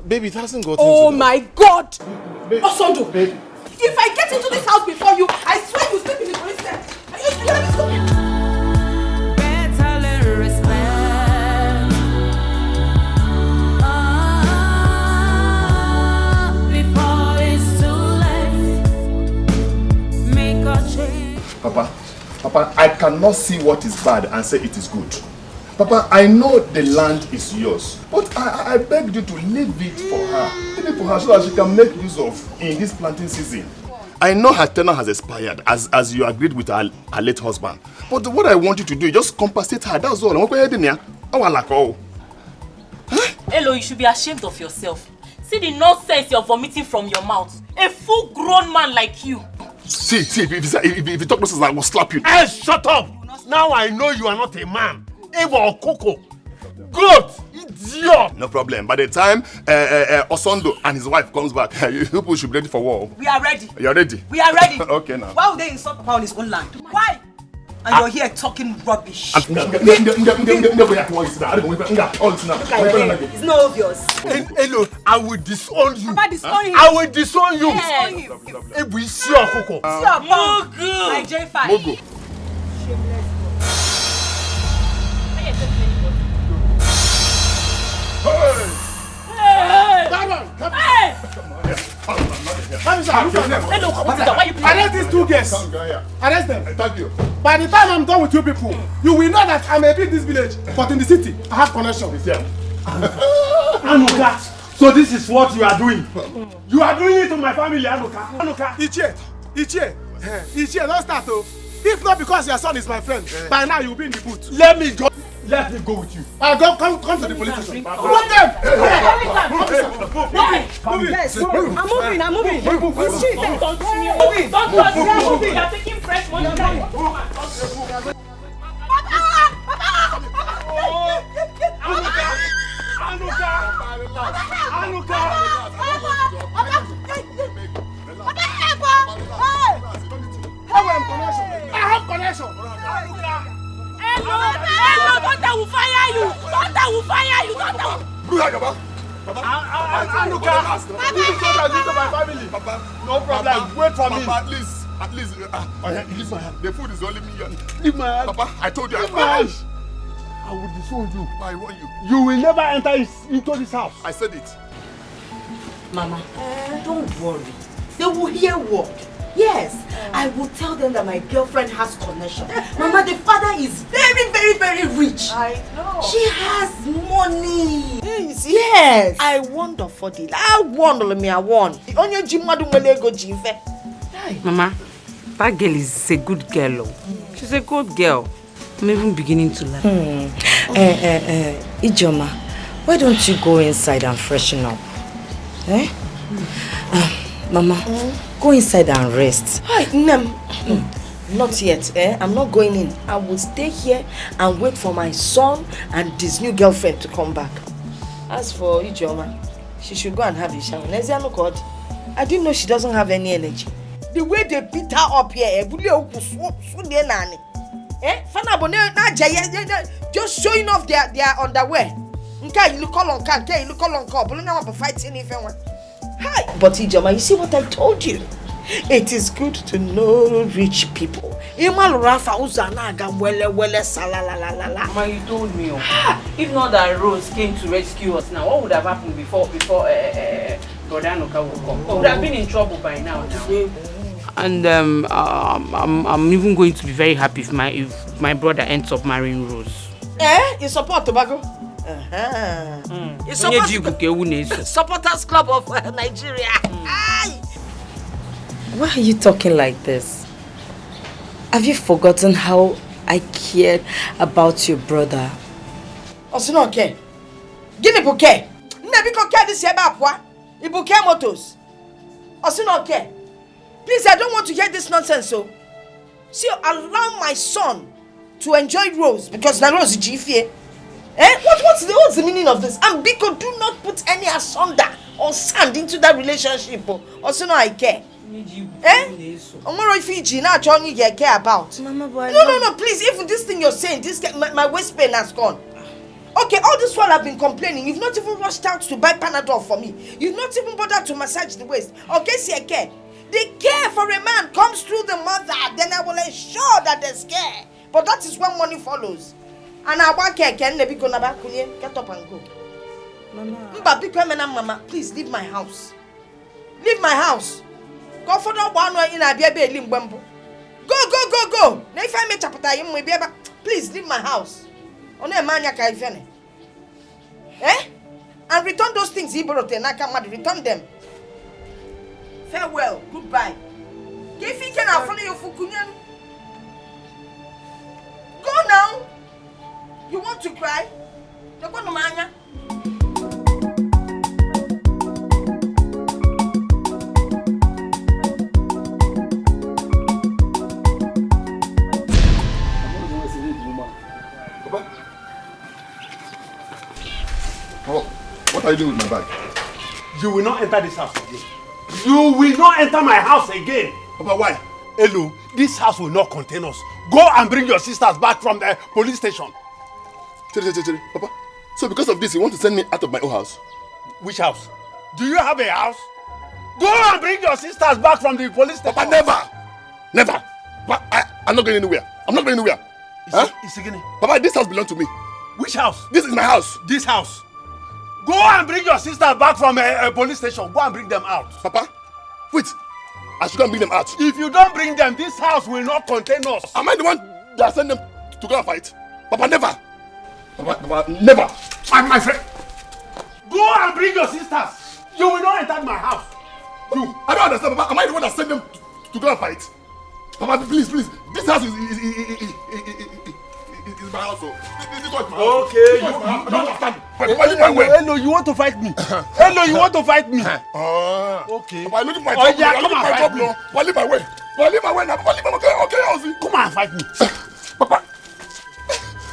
Baby, it hasn't got Oh into my God. Osondu. Baby. If I get into this house before you, I swear you will sleep in the police cell. Are you stupid? Better learn respect. Before it's too late. Make a change. Papa, I cannot see what is bad and say it is good. Papa, I know the land is yours, but I begged you to leave it for her. Leave it for her so that she can make use of in this planting season. I know her tenure has expired as you agreed with her late husband. But what I want you to do is just compensate her. That's all. Hello, you should be ashamed of yourself. See the nonsense you're vomiting from your mouth. A full-grown man like you. See, if you talk nonsense, I will slap you. Hey, shut up! Now I know you are not a man. Eva or Coco. Good! Idiot! No problem. By the time Osondo and his wife comes back, you people should be ready for war. We are ready. You're ready? We are ready. Okay, now. Why would they insult Papa on his own land? Why? And you're here talking rubbish. It's It's not obvious. Hello, I will disown you. Papa, disown him. I will disown you. Disown him. Hey, we see your Coco. See your punk. My J5. Mogo. Arrest these two guests. Arrest them. Thank you. By the time I'm done with you people, you will know that I may be in this village, but in the city, I have connection. Anuka, so this is what you are doing. You are doing it to my family, Anuka. Anuka. Ichie, don't start though. If not because your son is my friend, by now you'll be in the booth. Let me go with you. I'll go, come to the police station. Put them! Yes, I'm moving. Don't touch me. You're taking fresh money. I have connection. Hello, Doctor will fire you. Doctor will fire you. Anuka, my family. No problem. Wait for me. Papa, at least. Leave my hand. The food is only me. Leave my hand. Papa, I told you. Leave my hand. I will disown you. I want you. You will never enter into this house. I said it. Mama, don't worry. They will hear what? Yes, I will tell them that my girlfriend has connection. Mama, the father is very, very, very rich. I know. She has money. Yes. I wonder for the. I wonder me. I want. The only Jimadu Melego Jive. Mama, that girl is a good girl. She's a good girl. I'm even beginning to like. Ijoma, why don't you go inside and freshen up? Eh? Mama, go inside and rest. Hi, not yet. I'm not going in. I will stay here and wait for my son and his new girlfriend to come back. As for Ijoma, she should go and have a shower. I didn't know she doesn't have any energy. The way they beat her up here, just showing off their underwear. Hi. But Ijoma, you see what I told you? It is good to know rich people. Ma, you told me. If not that Rose came to rescue us now, what would have happened before Brother Anuka would come? We would have been in trouble by now. And I'm even going to be very happy if my brother ends up marrying Rose. You support Tobago? You support Supporters Club of Nigeria. Why are you talking like this? Have you forgotten how I cared about your brother? Osino okay. Give me bouquet. Nebi bouquet this year bapwa. You bouquet motos. Osino okay. Please, I don't want to hear this nonsense. So allow my son to enjoy Rose because now Rose is GFA. What's the meaning of this? And Biko, do not put any asunder or sand into that relationship. Also, no, I care. Fiji, now Johnny care about. Mama, boy, no, please. Even this thing you're saying, my waist pain has gone. Okay, all this while I've been complaining, you've not even rushed out to buy Panadol for me. You've not even bothered to massage the waist. Okay, see, I care. The care for a man comes through the mother, then I will ensure that there's care. But that is when money follows. And I want care, get up and go. Mama, please leave my house. Leave my house. Go for the one in a baby limbembo. Go. If I make a please leave my house. And return those things he brought and I come return them. Farewell, goodbye. Go now. You want to cry? You're going to mania. What are you doing with my bag? You will not enter this house again. You will not enter my house again. Papa, why? Hello, this house will not contain us. Go and bring your sisters back from the police station. Papa, so because of this, you want to send me out of my own house? Which house? Do you have a house? Go and bring your sisters back from the police station. Papa, never! Never! Papa, I'm not going anywhere. I'm not going anywhere. Papa, this house belongs to me. Which house? This is my house. This house. Go and bring your sisters back from a police station. Go and bring them out. Papa, wait. I should go and bring them out. If you don't bring them, this house will not contain us. Am I the one that sent them to go and fight? Papa, never. Papa, never. My friend. Go and bring your sisters. You will not enter my house. You, I don't understand, Papa. Am I the one that sent them to go and fight? Papa, please. This house is my house. This is my house. Okay, I don't understand. Papa, leave my way. Hello, you want to fight me? Hello, you want to fight me? Okay. Papa, look at my trouble. Yeah, come and fight me. Papa, leave my way. Papa, leave my way now. Papa, leave my way. Okay, Ozzy. Come and fight me. Papa,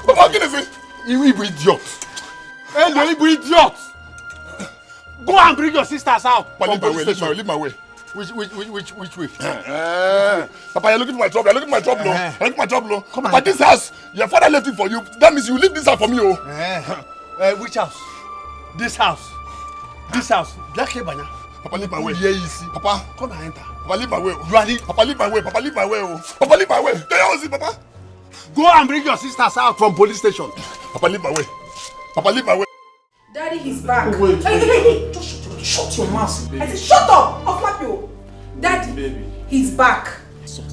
what is it? You idiot. Hello, you idiot. Go and bring your sisters out. Papa, leave my way. Which way? Papa, you're looking for my trouble. You're looking for my trouble. Papa, this house, your father left it for you. That means you leave this house for me, Which house? This house. Black Hebanya. Papa, leave my way. Yeah, you see. Papa, come and enter. Papa, leave my way. Ready? Papa, leave my way. Papa, leave my way. Papa, leave my way. There you see, Papa. Go and bring your sisters out from police station. Papa, leave my way. Papa, leave my way. Daddy, he's back. Wait. Hey. Just shut your mouth. I said, shut up. I'll slap you. Daddy, baby. He's back.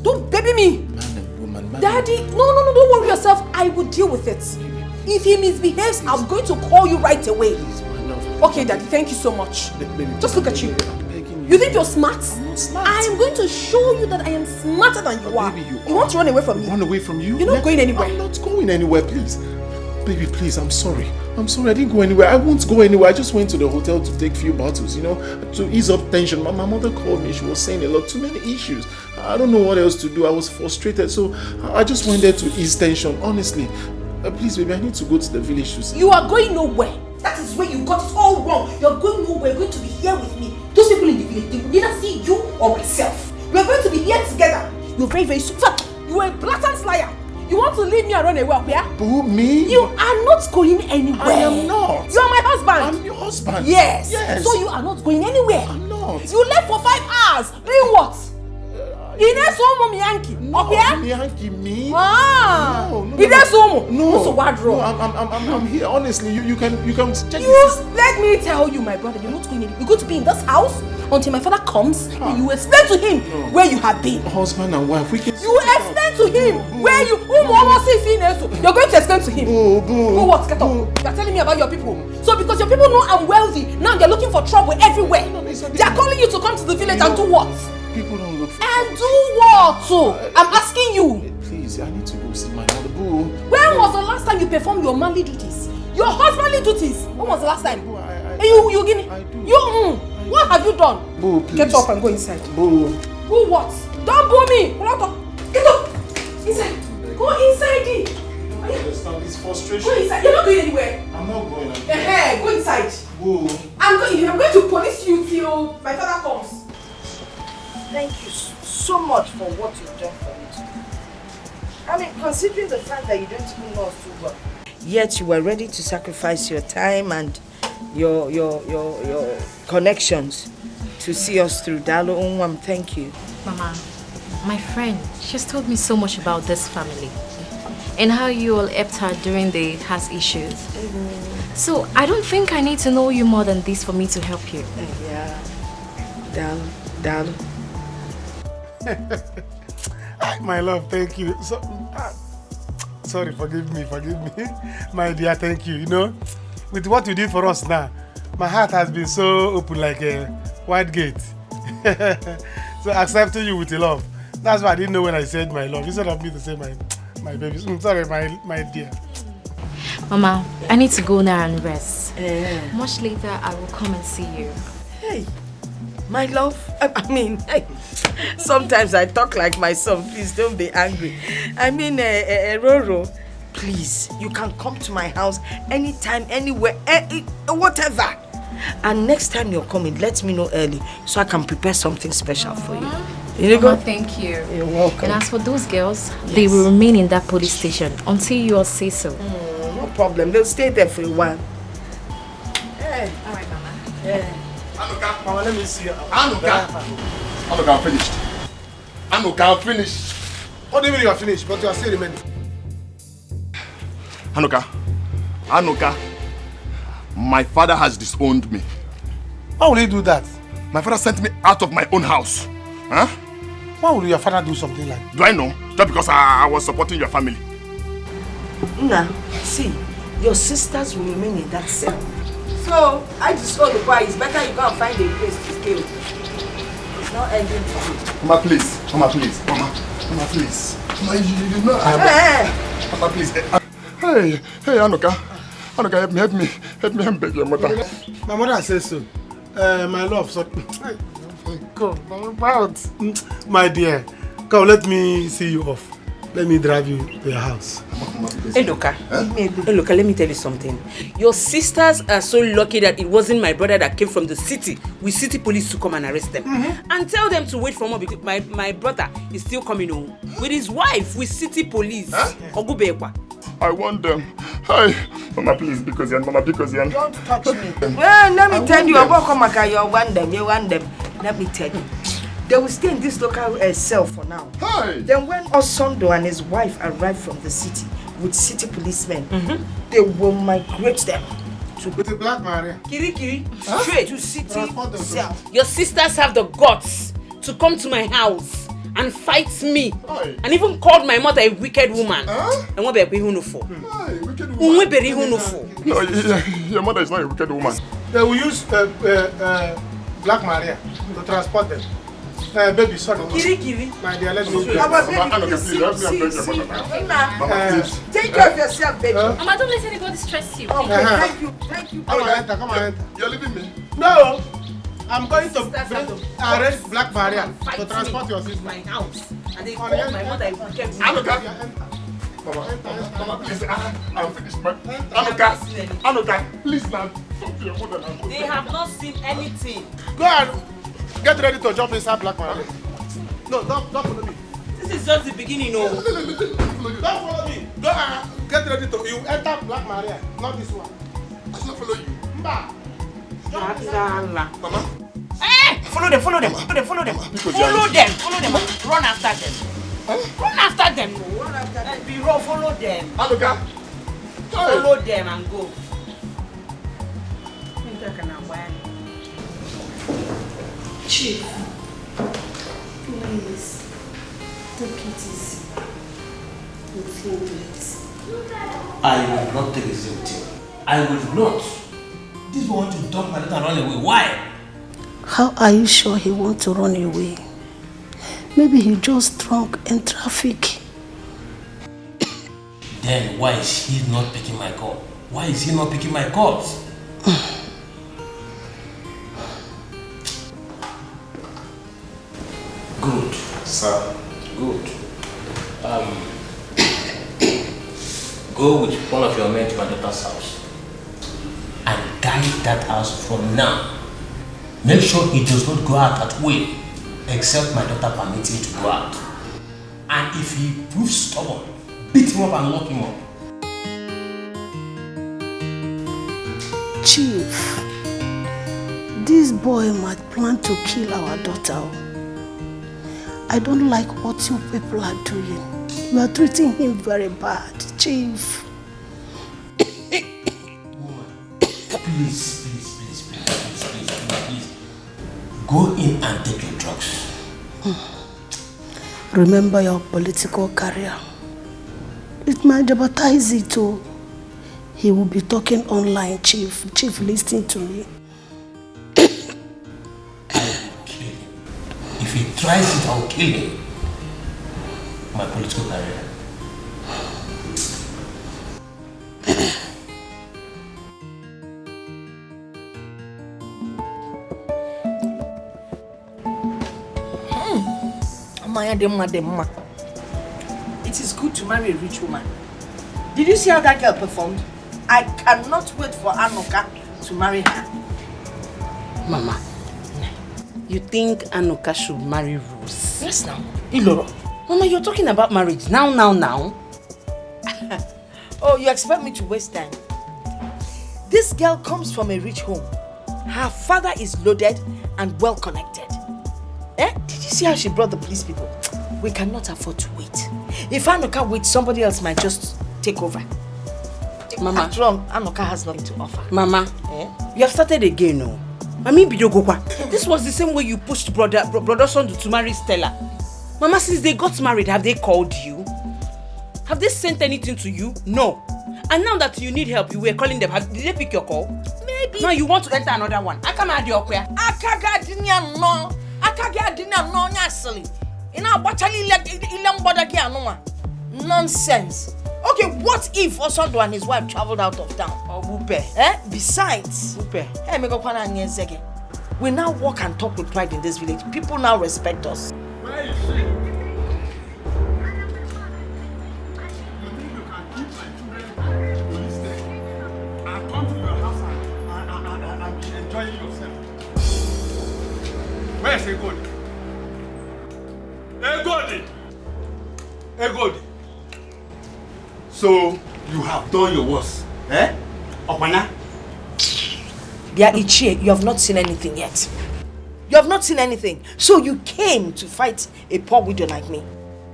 Don't baby me. Man and woman. Daddy, no, don't worry yourself. I will deal with it. If he misbehaves, I'm going to call you right away. Okay, Daddy, thank you so much. Just look at you. You think you're smart? I'm not smart. I am going to show you that I am smarter than you are. Baby, you want to run away from me? Run away from you? You're not going anywhere. I'm not going anywhere, please. Baby, please, I'm sorry. I didn't go anywhere. I won't go anywhere. I just went to the hotel to take a few bottles, to ease up tension. My mother called me. She was saying a lot, too many issues. I don't know what else to do. I was frustrated, so I just went there to ease tension, honestly. Please, baby, I need to go to the village to see. You are going nowhere. That is where you got it all wrong. You're going nowhere. You're going to be here with me. Those people in the village, they will neither see you or myself. We are going to be here together. You're very, very super. You are a blatant liar. You want to leave me and run away, yeah? Boo, me? You are not going anywhere. I am not. You are my husband. I'm your husband. Yes. Yes. So you are not going anywhere. I'm not. You left for 5 hours. Doing what? No, Yankee, me? Ah. No. No. So wardrobe. No, I'm here. Honestly, you can check this. Let me tell you, my brother, you're not going anywhere. You're going to be in this house until my father comes and you explain to him where you have been. Husband and wife, we can. You explain to him where you. You're going to explain to him. Boo. What? Get up. You're telling me about your people. So because your people know I'm wealthy, now they're looking for trouble everywhere. They're calling you to come to the village and do what? People don't look for and do what? I'm asking you. Please, I need to go see my mother. Boo. When was the last time you performed your manly duties? Your husbandly duties? When was the last time? You give me. What have you done? Boo, please. Get up and go inside. Boo. Boo what? Don't boo me. Get up. Inside. Go inside. I understand this frustration. Go inside. You're not going anywhere. I'm not going anywhere. Go inside. Boo. I'm going to police you till my father comes. Thank you so much for what you've done for me today. I mean, considering the fact that you don't even know us too well, yet you were ready to sacrifice your time and your connections to see us through. Dalo Unwam, thank you. Mama, my friend, she's told me so much about this family and how you all helped her during the house issues. So I don't think I need to know you more than this for me to help you. Yeah. Dalo. My love, thank you. So, sorry, forgive me. My dear, thank you. With what you did for us now, my heart has been so open like a wide gate. So accepting you with love. That's why I didn't know when I said my love. Instead of me to say my baby. Sorry, my dear. Mama, I need to go now and rest. Much later, I will come and see you. Hey, my love. I mean, hey, sometimes I talk like my son. Please don't be angry. I mean, Roro, please, you can come to my house anytime, anywhere, whatever. And next time you're coming, let me know early so I can prepare something special for you. You Mama, thank you. You're welcome. And as for those girls, they will remain in that police station until you all say so. No problem. They'll stay there for a while. Hey. All right, Mama. Yeah. Mama, let me see you. Anuka, I'm finished. Anuka, I'm finished. What do you mean you are finished? But you are still remaining. Anuka, my father has disowned me. Why will he do that? My father sent me out of my own house. Huh? Why would your father do something like that? Do I know? Just because I was supporting your family. Nah, see, your sisters will remain in that cell. So, I just told the boy, it's better you go and find a place to stay. It's not ending for you. Mama, please. Mama, please. Mama, please. Mama, you know Mama, please. Hey, Anuka. Anuka, help me, beg your mother. My mother says so. My love, so... Come, my dear, come, let me see you off. Let me drive you to your house. Hey, Loka. Hey, Loka, let me tell you something. Your sisters are so lucky that it wasn't my brother that came from the city with city police to come and arrest them. And tell them to wait for more because my brother is still coming home with his wife with city police. I want them. Hey, Mama, please, because you're Mama, because you're... Don't touch me. Well, let me tell you, you want them. Let me tell you. They will stay in this local cell for now. Hey. Then when Osondo and his wife arrive from the city with city policemen, they will migrate them to with the Black Maria. Kiri, straight to city cell. Your sisters have the guts to come to my house and fight me, and even called my mother a wicked woman. And what be who for? Wicked woman. No, your mother is not a wicked woman. They will use Black Maria to transport them. Baby, sorry. Kiri. My dear, let me go. Mama, baby, see. Take care of yourself, baby. Mama, don't let anybody stress you. Okay, thank you, Come on, enter. You're leaving me? No, I'm going to arrange Black Maria to transport your sister. My house, and they called my mother a wicked woman. Mama, please, I'm finished. Anuka, please now. Talk to your mother now. They have not seen anything. Go and get ready to jump inside Black Maria. No, don't follow me. This is just the beginning, no. Don't follow me. Go and get ready to you enter Black Maria, not this one. I should not follow you. Mba. Mama. Hey, follow them. Follow them. Run after them. Run after them. Follow them. Anuka. Follow them and go. Chief, please, take it easy. With him, please. I will not take it easy with him. I will not. This boy want to dump my daughter and run away. Why? How are you sure he wants to run away? Maybe he just drunk in traffic. Then why is he not picking my call? Why is he not picking my calls? Good. Sir. Good. Go with one of your men to my daughter's house and guide that house from now. Make sure he does not go out that way except my daughter permits him to go out. And if he proves stubborn, beat him up and lock him up. Chief, this boy might plan to kill our daughter. I don't like what you people are doing. You are treating him very bad, Chief. Please. Go in and take your drugs. Remember your political career. It might jeopardize it too. He will be talking online, Chief. Chief, listen to me. I will kill him. If he tries it, I'll kill him. my political career. It is good to marry a rich woman. Did you see how that girl performed? I cannot wait for Anoka to marry her. Mama, you think Anoka should marry Rose? Yes, now. Iloro. Mama, you're talking about marriage now. Oh, you expect me to waste time? This girl comes from a rich home. Her father is loaded and well connected. Did you see how she brought the police people? We cannot afford to wait. If Anoka waits, somebody else might just take over. Mama. After all, Anoka has nothing to offer. Mama, you have started again, no? I mean, this was the same way you pushed brother son to marry Stella. Mama, since they got married, have they called you? Have they sent anything to you? No. And now that you need help, you were calling them. Did they pick your call? Maybe. Now you want to enter another one. I come out your prayer. Nonsense. Okay, what if Osondo and his wife traveled out of town? Besides, we now walk and talk with pride in this village. People now respect us. Where is she? You think you can keep my children to this day and come to your house and be enjoying yourself? Where is Egodi? Egodi! So, you have done your worst, Opana? Dear Ichie, you have not seen anything yet. You have not seen anything. So you came to fight a poor widow like me.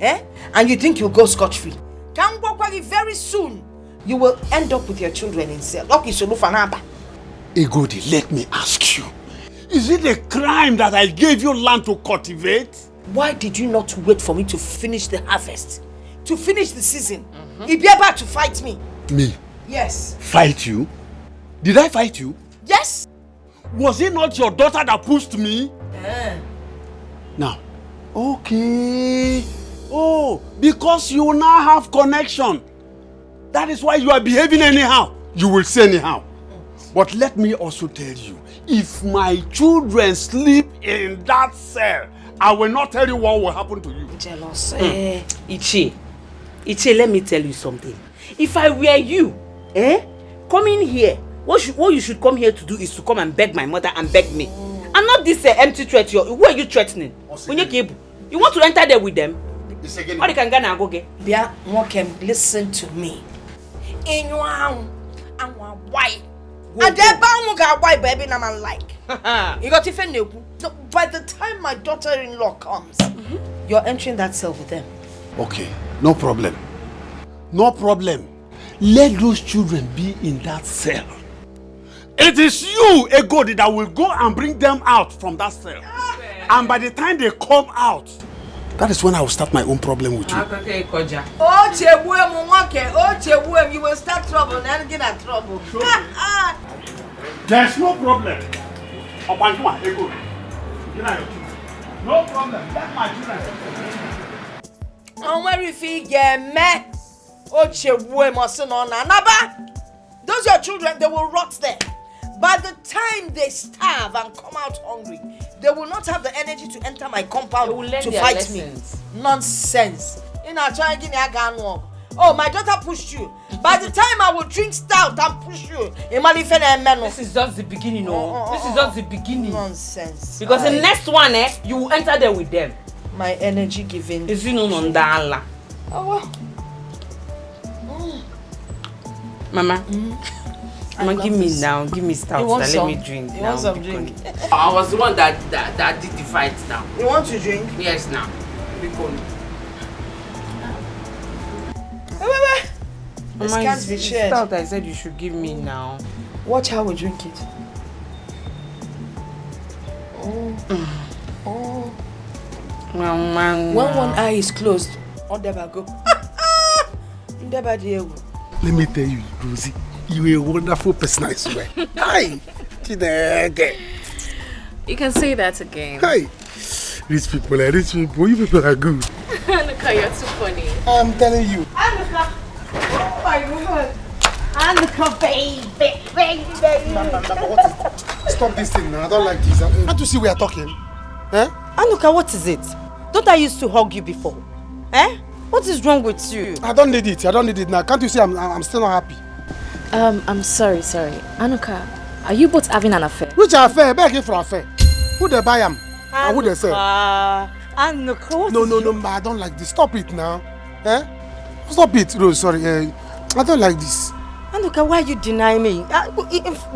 And you think you'll go scot-free. Very soon, you will end up with your children in cell. Egodi, let me ask you. Is it a crime that I gave you land to cultivate? Why did you not wait for me to finish the harvest? To finish the season? You'd be able to fight me. Me? Yes. Fight you? Did I fight you? Yes. Was it not your daughter that pushed me? Now, okay. Oh, because you now have connection. That is why you are behaving anyhow. You will say anyhow. But let me also tell you, if my children sleep in that cell, I will not tell you what will happen to you. Jealous. Ichie, let me tell you something. If I were you, coming here, what you should come here to do is to come and beg my mother and beg me. And not this empty threat. Who are you threatening? You want to enter there with them? Or you can go get? Listen to me. In your house, I'm white. And then why baby na man like. You got to fend. By the time my daughter-in-law comes, you're entering that cell with them. Okay, no problem. No problem. Let those children be in that cell. It is you, Egodi, that will go and bring them out from that cell. And by the time they come out, that is when I will start my own problem with you. You will start trouble and get in trouble. There's no problem. Opanjuma, Egodi. No problem. Let my children. And where if he get me? Those your children, they will rot there. By the time they starve and come out hungry, they will not have the energy to enter my compound to fight lessons. Me. Nonsense. Oh, my daughter pushed you. By the time I will drink stout and push you, this is just the beginning, This is just the beginning. Nonsense. Because the next one, you will enter there with them. My energy giving. Is you know on the Mama. Mama, give me now. Give me stout. Let me drink. You want some drink? I was the one that did the fight now. You want to drink? Yes, now. This can't be shared. Stout I said you should give me now. Watch how we drink it. When one eye is closed, on never go. Let me tell you, Rosie, you're a wonderful person, I swear. Hi! You can say that again. Hi! Rich people, you people are good. Look how you're too funny. I'm telling you. Anuka! Oh my God! Anuka, baby! What is this? Stop this thing now. I don't like this. Can't you see we are talking? Eh? Anuka, what is it? Don't I used to hug you before? Eh? What is wrong with you? I don't need it. I don't need it now. Can't you see I'm still not happy? I'm sorry. Anuka, are you both having an affair? Which affair? Begging for affair. Who they buy am? And who they sell? Anuka, what No, I don't like this. Stop it now. Eh? Stop it, Rose. Sorry. I don't like this. Anuka, why you deny me?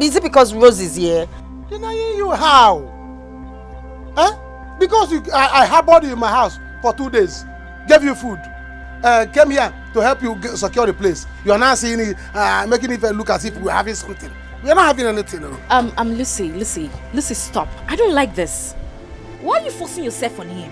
Is it because Rose is here? Denying you how? Eh? Because I harbored you in my house for 2 days. Gave you food. Came here to help you secure the place. You are now seeing it, making it look as if we're having something. We're not having anything. No. Lucy, stop. I don't like this. Why are you forcing yourself on him?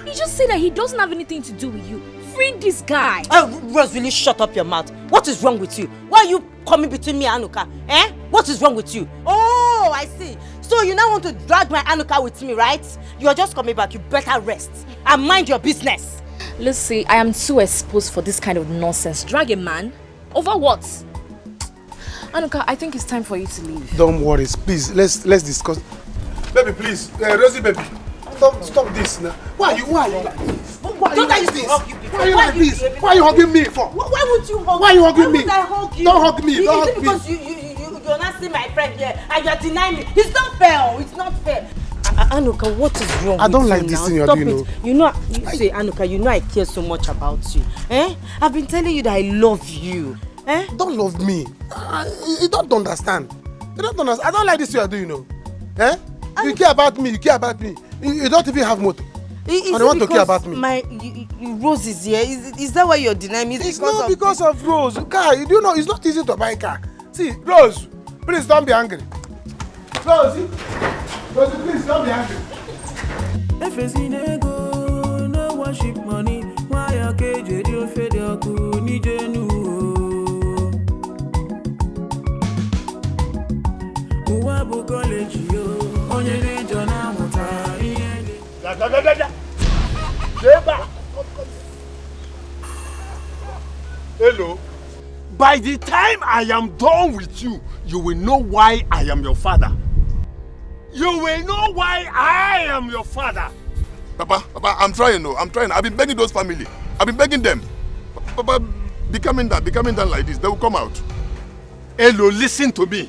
He just said that he doesn't have anything to do with you. Free this guy. Rose, will you shut up your mouth? What is wrong with you? Why are you coming between me and Anuka? Eh? What is wrong with you? Oh, I see. So you now want to drag my Anuka with me, right? You are just coming back. You better rest and mind your business. Lucy, I am too exposed for this kind of nonsense. Drag a man? Over what? Anuka, I think it's time for you to leave. Don't worry, please. Let's discuss. Baby, please. Rosie, baby. Stop this now. Why are you like this? Why are you like this? Why are you like this? Why are you hugging me for? Why would you hug me? Why are you hugging me? Why would I hug you? Don't hug me. Don't hug me. Because you're not seeing my friend here and you're denying me. It's not fair. It's not fair. Anuka, what is wrong with you? I don't like this thing you're doing. Say, Anuka, you know I care so much about you. Eh? I've been telling you that I love you. Eh? Don't love me. You don't understand. You don't understand. I don't like this you're doing, Eh? You care about me. You don't even have motor. And you want to care about me. Rose is here. Is that why you're denying me? It's not because of Rose. Car, you do know it's not easy to buy a car. See, Rose, please don't be angry. Rose, please don't be angry. If it's in ego, no worship money. Why are KJ you fed your kuni jenu? Uwabu college yo, onye de jona muta. Hello. By the time I am done with you, you will know why I am your father. You will know why I am your father. Papa, I'm trying. I've been begging those family. I've been begging them. Papa, be coming down like this. They will come out. Hello, listen to me.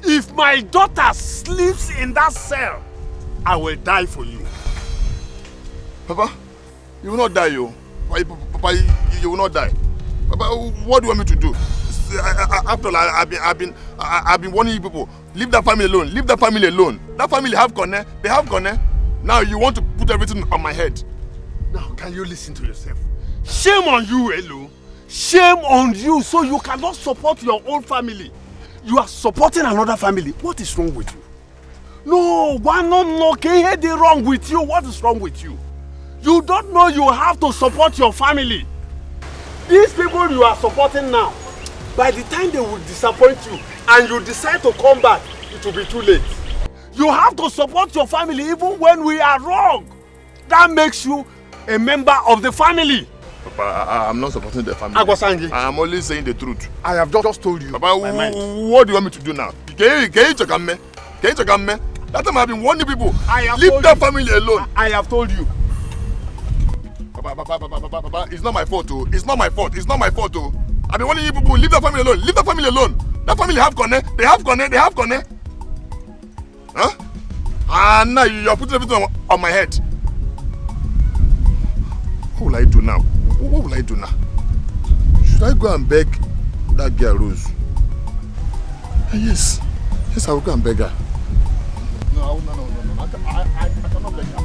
If my daughter sleeps in that cell, I will die for you. Papa, you will not die, yo. Papa, you will not die. Papa, what do you want me to do? After all, I've been warning you people. Leave that family alone. Leave that family alone. That family have Kone. They have Kone. Now you want to put everything on my head. Now, can you listen to yourself? Shame on you, Elo. Shame on you, so you cannot support your own family. You are supporting another family. What is wrong with you? No, why not? Can you wrong with you? What is wrong with you? You don't know you have to support your family. These people you are supporting now, by the time they will disappoint you and you decide to come back, it will be too late. You have to support your family even when we are wrong. That makes you a member of the family. Papa, I'm not supporting the family. I'm only saying the truth. I have just told you. Papa, what do you want me to do now? Can you check on me? That time I've been warning people. Leave that family alone. I have told you. Papa, it's not my fault, oh. It's not my fault. Oh. I've been warning you people. Leave that family alone. Leave that family alone. That family have Kone. They have Kone. Huh? And now you're putting everything on my head. What will I do now? Should I go and beg that girl Rose? Yes, I will go and beg her. No. I cannot beg her.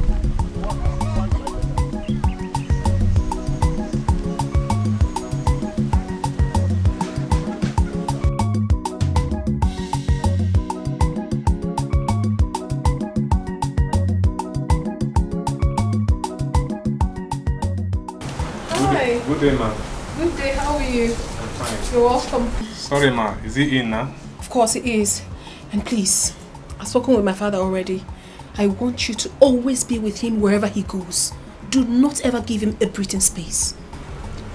Hi. Good day, ma. Good day, how are you? I'm fine. You're welcome. Sorry, ma. Is he in now? Of course it is. And please, I've spoken with my father already. I want you to always be with him wherever he goes. Do not ever give him a breathing space.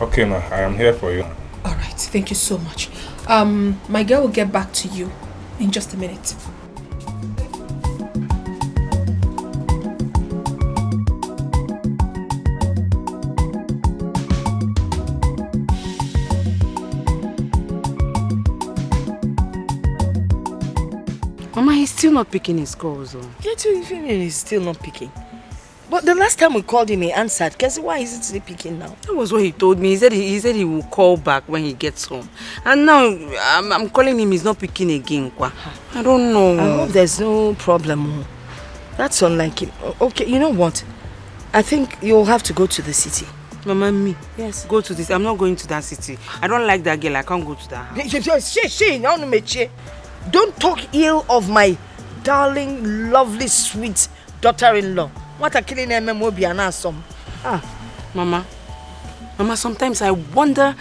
Okay, ma, I am here for you. All right, thank you so much. My girl will get back to you in just a minute. Mama, he's still not picking his calls. Get you feeling he's still not picking. But the last time we called him, he answered. Guess why is it still picking now? That was what he told me. He said he will call back when he gets home. And now I'm calling him, he's not picking again. I don't know. I hope there's no problem. That's unlike him. Okay, you know what? I think you'll have to go to the city. Mama, me? Yes. Go to this. I'm not going to that city. I don't like that girl. I can't go to that house. Don't talk ill of my darling, lovely, sweet daughter-in-law. What a killing Mama, sometimes I wonder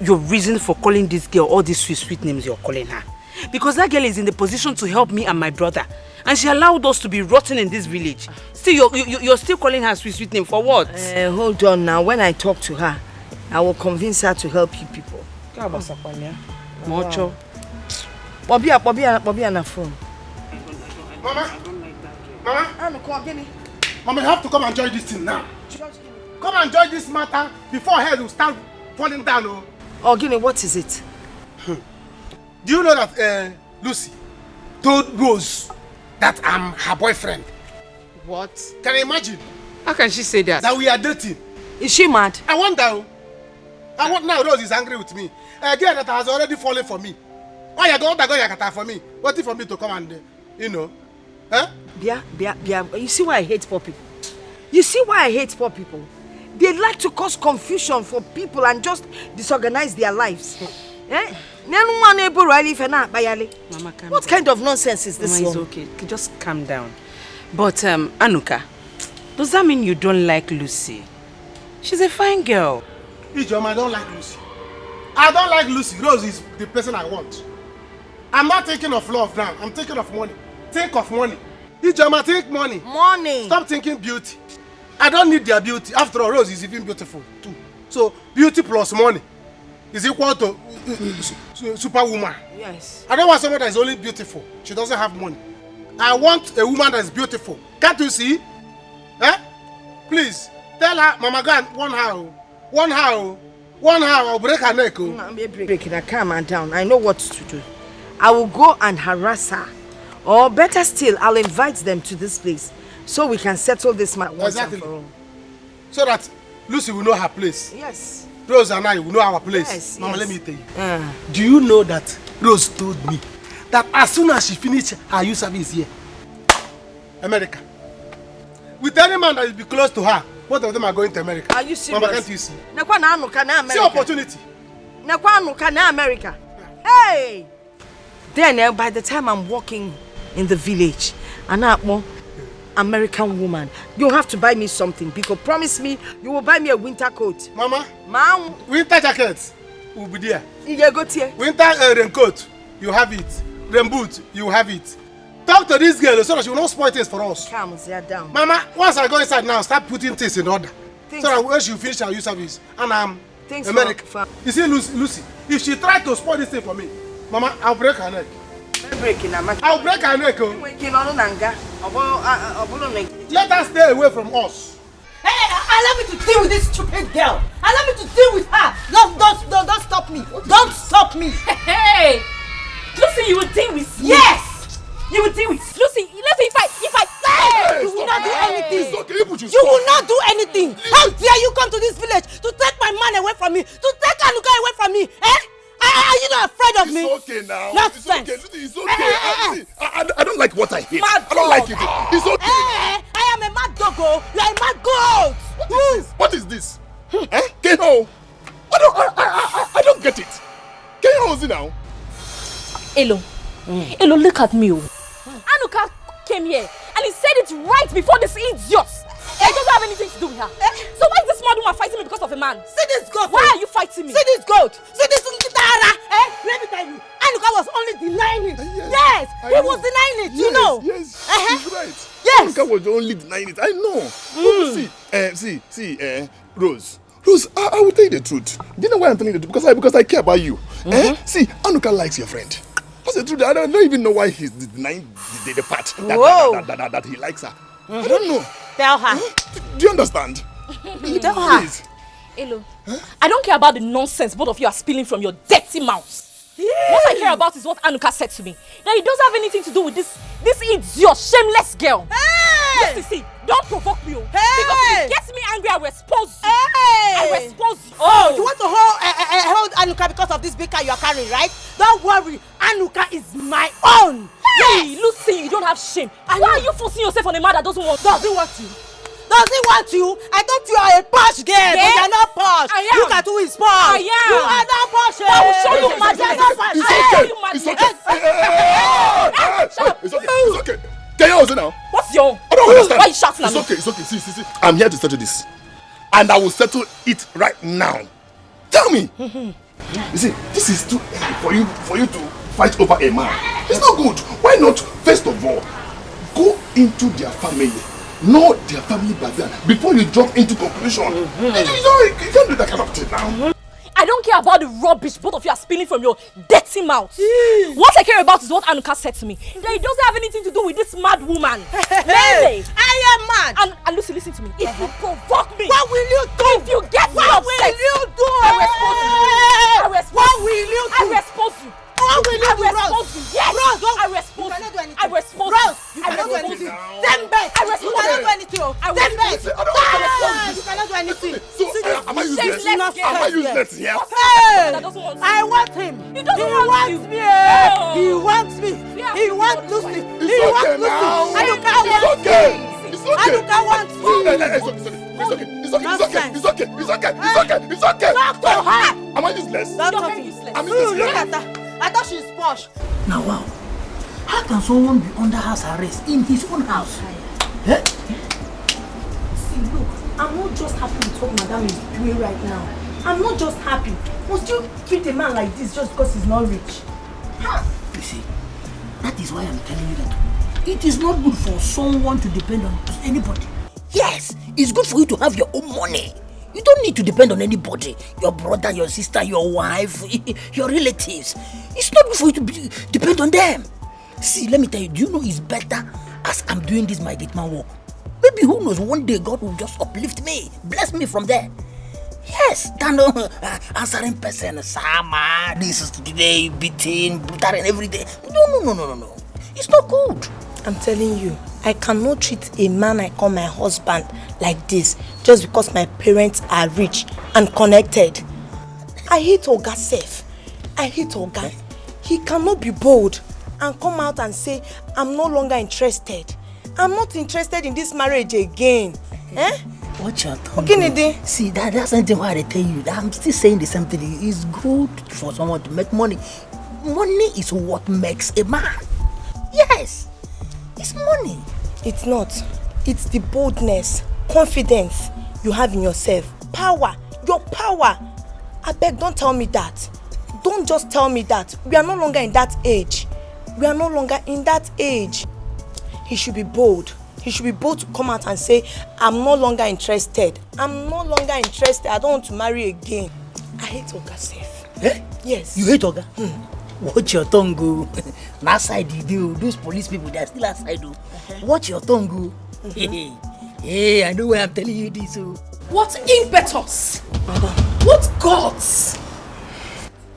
your reason for calling this girl all these sweet names you're calling her. Because that girl is in the position to help me and my brother. And she allowed us to be rotten in this village. Still, you're still calling her sweet name for what? Hold on now. When I talk to her, I will convince her to help you people. Mocho. Bobby on the phone. Mama, you have to come and join this thing now. Come and join this matter before head will start falling down. Oh, Guinea, what is it? Do you know that Lucy told Rose that I'm her boyfriend? What? Can you imagine? How can she say that? That we are dating. Is she mad? I wonder. Now Rose is angry with me. A girl that has already fallen for me. Why you going to for me? What if for me to come and, Huh? Bia. You see why I hate poor people? You see why I hate poor people? They like to cause confusion for people and just disorganize their lives. Mama, what kind of nonsense is this? Mama, it's okay. Just calm down. But, Anuka, does that mean you don't like Lucy? She's a fine girl. Ijoma, I don't like Lucy. I don't like Lucy. Rose is the person I want. I'm not thinking of love now. I'm thinking of money. Think of money. Ijoma, think money. Money. Stop thinking beauty. I don't need their beauty. After all, Rose is even beautiful too. So, beauty plus money is equal to superwoman. Yes. I don't want someone that is only beautiful. She doesn't have money. I want a woman that is beautiful. Can't you see? Please, tell her, Mama, go and one how, I'll break her neck. Break it, calm her down. I know what to do. I will go and harass her. Or better still, I'll invite them to this place so we can settle this matter once and for all. So that Lucy will know her place. Yes. Rose and I will know our place. Yes, Mama, yes. let me tell you. Do you know that Rose told me that as soon as she finished her youth service here, America, with any man that will be close to her, both of them are going to America. Are you serious? Mama, can't you see? See opportunity. America. Hey! Then by the time I'm walking in the village, an American woman, you have to buy me something because promise me you will buy me a winter coat. Mama, winter jacket will be there. Winter raincoat, you have it. Rain boot, you have it. Talk to this girl so that she will not spoil things for us. Calm down. Mama, once I go inside now, start putting things in order. So that when she finish her youth service, and I'm America. You see, Lucy, if she tries to spoil this thing for me, Mama, I'll break her neck. I'll break her neck. Let her stay away from us. Hey, allow me to deal with this stupid girl. Allow me to deal with her. Don't stop me. Don't stop me. Hey, Lucy, you will deal with me. Yes, you will deal with Lucy. If I hey, you will not do anything. You will not do anything. How dare you come to this village to take my man away from me, to take Anuka away from me? Are you not afraid of me? It's okay now. Nonsense. It's okay. I don't like what I hate. I don't like it. It's okay. I am a mad doggo. You are a mad goat. What is this? Keho? I don't get it. Keho is it now? Elo, look at me. Anuka came here and he said it right before this idiot. I don't have anything to do with her. So why is this mad woman fighting me because of a man? See this goat. Why are you fighting me? See this goat. See this Nkitara. Let me tell you. Anuka was only denying it. Yes, he was denying it. Yes, you know. Yes, he's right. Yes. Anuka was only denying it. I know. See, Rose. Rose, I will tell you the truth. Do you know why I'm telling you the truth? Because I care about you. See, Anuka likes your friend. That's the truth. I don't even know why he's denying the part that he likes her. I don't know. Tell her. Do you understand? Tell her. Please. Hello. I don't care about the nonsense both of you are spilling from your dirty mouths. What I care about is what Anuka said to me. That it doesn't have anything to do with this idiot, shameless girl. Hey! Listen, see, don't provoke me. Hey! Because if it gets me angry, I will expose you. Hey! I will expose you. Oh, you want to hold Anuka because of this big car you are carrying, right? Don't worry, Anuka is my own. Hey, Lucy, you don't have shame. Why are you forcing yourself on a man that doesn't want you? Doesn't want you? Does he want you? I thought you are a posh girl, but you are not posh. I am. Look at who is posh. I am. You are not posh. I will show you madness. It's okay. Can you also now? What's your? I don't understand. Why are you shouting at me? It's okay. See. I'm here to settle this. And I will settle it right now. Tell me. You see, this is too early for you to fight over a man. It's not good. Why not, first of all, go into their family. Know their family background before you jump into conclusion. You can't do that kind of thing now. I don't care about the rubbish both of you are spilling from your dirty mouth. What I care about is what Anuka said to me. That it doesn't have anything to do with this mad woman. Hey, I am mad. And Lucy, listen to me. If you provoke me, what will you do? If you get me what upset, will you do? I will expose you. What will you do? I will expose you. What will you do, Rose? Yes. Rose, I will expose you. I will expose you. Rose, you cannot do anything. Stand back. I will expose you. You cannot do anything. Stand back. You cannot do anything. Am I useless? Am I useless here? Hey, I want him. He doesn't want me. He wants me. He wants Lucy. He wants Lucy. Anuka wants me. Anuka wants me. It's okay. Talk to her. Am I useless? Don't talk to me. Look at her. I thought she's posh. Now wow, how can someone be under house arrest in his own house? Eh? See, look, I'm not just happy with what Madam is doing right now. I'm not just happy. Must you treat a man like this just because he's not rich? You see, that is why I'm telling you that it is not good for someone to depend on anybody. Yes, it's good for you to have your own money. You don't need to depend on anybody. Your brother, your sister, your wife, your relatives. It's not good for you to depend on them. See, let me tell you, do you know it's better as I'm doing this my gate man work? Maybe who knows, one day God will just uplift me, bless me from there. Yes, than answering person, Sama, this is today, beating, brutal and every day. No. It's not good. I'm telling you, I cannot treat a man I call my husband like this just because my parents are rich and connected. I hate Oga Sef. I hate Oga. He cannot be bold and come out and say, I'm no longer interested. I'm not interested in this marriage again. Eh? Watch your tongue. Okay, see, that's something why I tell you. I'm still saying the same thing. It's good for someone to make money. Money is what makes a man. Yes. It's money. It's not. It's the boldness, confidence you have in yourself. Power. Your power. I beg, don't tell me that. Don't just tell me that. We are no longer in that age. We are no longer in that age. He should be bold. He should be bold to come out and say, I'm no longer interested. I'm no longer interested. I don't want to marry again. I hate Oga Sef. Eh? Yes. You hate Oga? Watch your tongue go. That side you do. Those police people, they're still outside do. Watch your tongue go. Hey, I know why I'm telling you this. What impetus? What gods?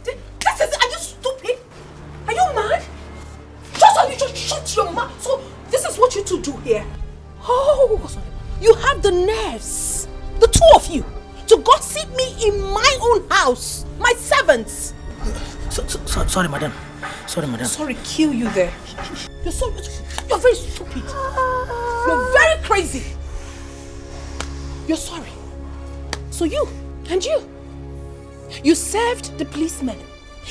This is, are you stupid? Are you mad? Just shut your mouth. So this is what you two do here. Oh, you have the nerves, the two of you, to gossip me in my own house, my servants. Sorry, madam. Sorry, kill you there. You're very stupid. You're very crazy. You're sorry. So you served the policemen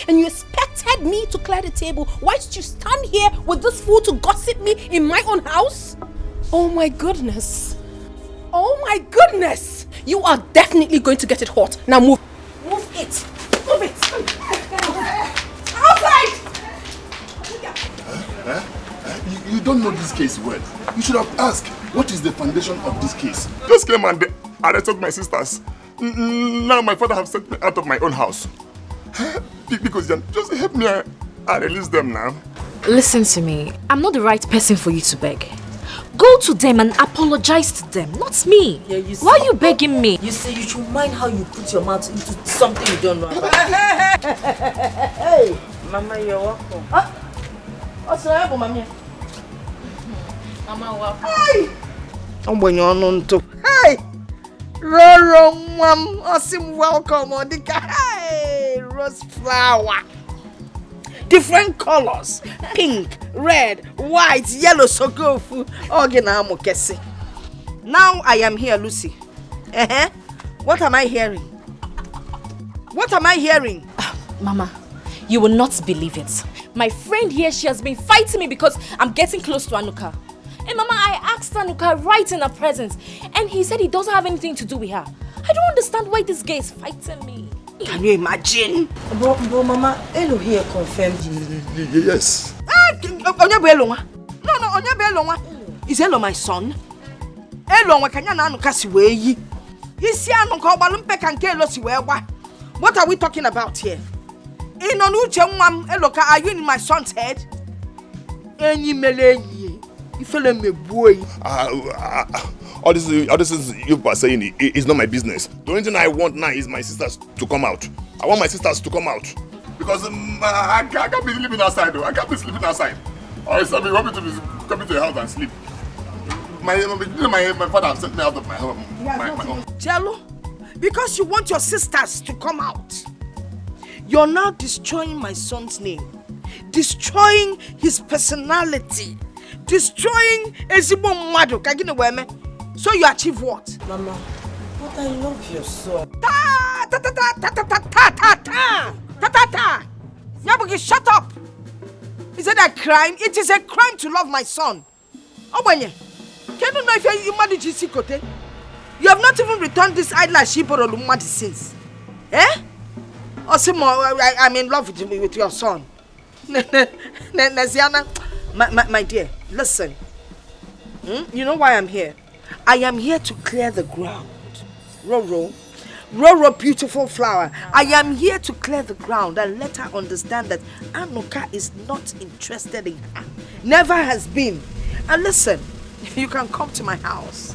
and you expected me to clear the table whilst you stand here with this fool to gossip me in my own house? Oh my goodness. Oh my goodness. You are definitely going to get it hot. Now move. Move it. Move it. Outside! You don't know this case well. You should have asked, what is the foundation of this case? Just came and they arrested my sisters. Now my father have sent me out of my own house. Because just help me and release them now. Listen to me. I'm not the right person for you to beg. Go to them and apologize to them, not me. Yeah, you see, why are you begging me? You see, you should mind how you put your mouth into something you don't know about. Hey, Mama, you're welcome. What's the matter, Mama? Mama, welcome. Hey! I'm going on to. Hey! Roro, Mom, awesome welcome, Odika. Hey! Rose flower. Different colors, pink, red, white, yellow, so go for organamokesi. Now I am here, Lucy. What am I hearing? What am I hearing? Mama, you will not believe it. My friend here, she has been fighting me because I'm getting close to Anuka. And Mama, I asked Anuka right in her presence, and he said he doesn't have anything to do with her. I don't understand why this guy is fighting me. Can you imagine? But Mama, Elo here confirmed. Yes. Onyebelonwa. No, Onyebelonwa. Is Elo my son? Elo wakanya na Anuka si weyi. Isi Anuka obalumpe kanke Elo si wewa. What are we talking about here? Inonuche nwam Eloka, are you in my son's head? Enyi meleyi. Ifele mebuoyi. All this you are saying is not my business. The only thing I want now is my sisters to come out. I want my sisters to come out. Because I can't be sleeping outside though. I can't be sleeping outside. Or if somebody want me to be coming to the house and sleep. My father has sent me out of my home. My home. Jello, because you want your sisters to come out, you're now destroying my son's name. Destroying his personality. Destroying Ezibo Mwado. Kagine weme. So you achieve what? Mama, but I love your son. Nyabugi, shut up! Is it a crime? It is a crime to love my son. Obanye, can you know if you married Jisikote? You have not even returned this eyelash she borrowed Lumadi since. Eh? Osimo, I'm in love with your son. Naziana, my dear, listen. You know why I'm here? I am here to clear the ground. Roro, beautiful flower. I am here to clear the ground and let her understand that Anuka is not interested in her. Never has been. And listen, you can come to my house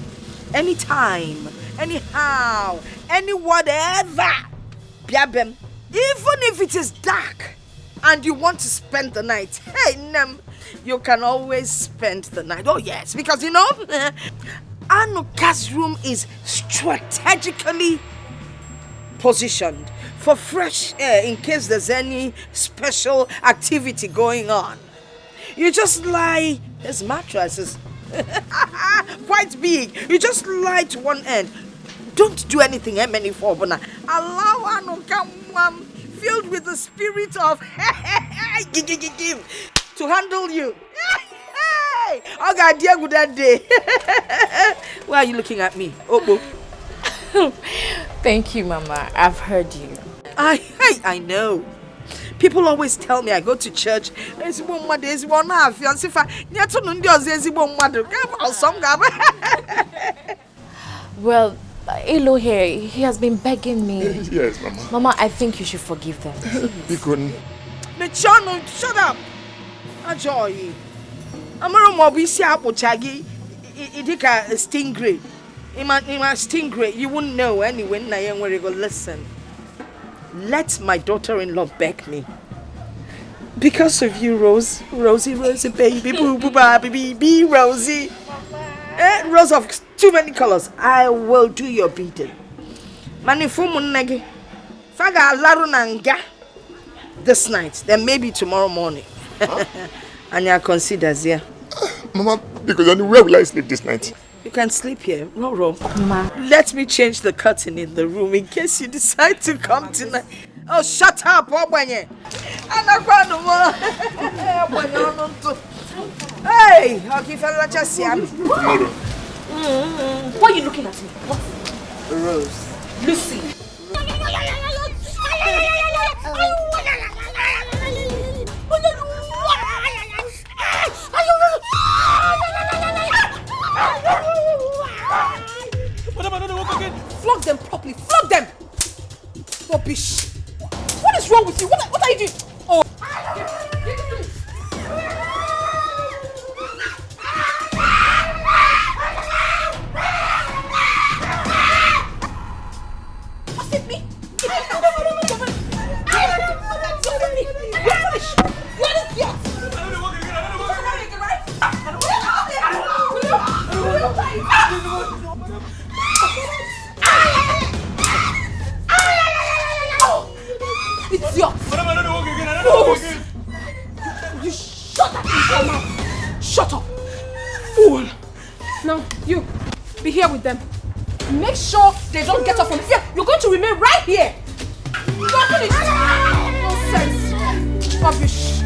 anytime, anyhow, any whatever. Biabem, even if it is dark and you want to spend the night, hey, Nem, you can always spend the night. Oh yes, because you know, Anuka's room is strategically positioned for fresh air in case there's any special activity going on. You just lie, his mattress is quite big. You just lie to one end. Don't do anything, Bona. Allow Anuka filled with the spirit of to handle you. I got dear good that day. Why are you looking at me? Obo. Thank you, Mama. I've heard you. I know. People always tell me I go to church. Well, Elo here, he has been begging me. Yes, Mama. Mama, I think you should forgive them. Michano, shut up. Enjoy. Amaro Mobisi Apple Chagi, Idika stingray. Ima stingray, you wouldn't know anyway. Nayan where you go. Listen. Let my daughter-in-law beg me. Because of you, Rosie, baby, boo, baby, Rosie. Rose of too many colors. I will do your beating. Manifumunagi. Faga larunanga. This night, then maybe tomorrow morning. And you considers, yeah. Mama, because where will I sleep this night? You can sleep here. Roro. Mama. Let me change the curtain in the room in case you decide to come tonight. Oh, shut up, Obanye. Hey, I'll give you just Tomorrow. Why are you looking at me? What? Rose. Lucy. Flog them properly. Flog them. Rubbish. What is wrong with you? What are you doing? Oh. Was it me? Idiot! Fools! You shut up in your mouth! Shut up! Fool! Now, you, be here with them. Make sure they don't get up from here. You're going to remain right here. You are finished. Nonsense. Rubbish.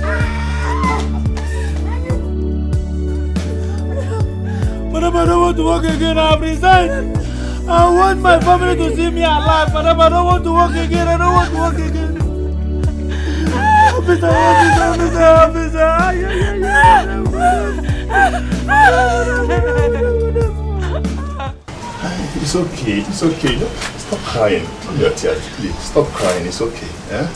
Madam, I don't want to work again. I've resigned. I want my family to see me alive. Madam, I don't want to work again. I don't want to work again. Officer. It's okay. Stop crying. Come your tears, please. Stop crying. It's okay. Eh?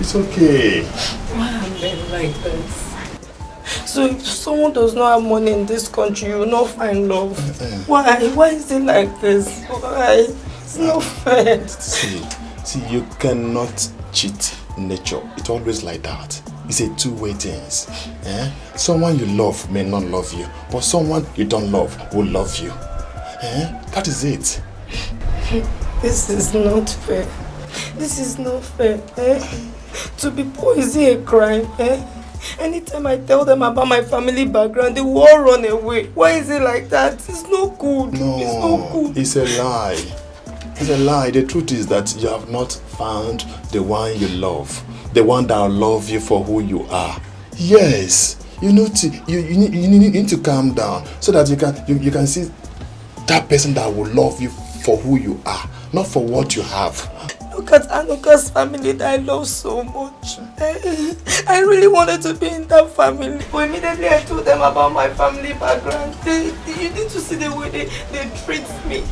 It's okay. Why am I like this? So if someone does not have money in this country, you will not find love. Why? Why is it like this? Why? It's not fair. See, you cannot cheat nature. It's always like that. It's a two-way thing. Eh? Someone you love may not love you, but someone you don't love will love you. Eh? That is it. This is not fair. This is not fair. Eh? To be poor, is it a crime? Eh? Anytime I tell them about my family background, they will all run away. Why is it like that? It's not good. No, it's not good. It's a lie. It's a lie. The truth is that you have not found the one you love. The one that will love you for who you are. Yes. You need to calm down so that you can see that person that will love you for who you are, not for what you have. Look at Anuka's family that I love so much. I really wanted to be in that family. But immediately I told them about my family background. You need to see the way they treat me.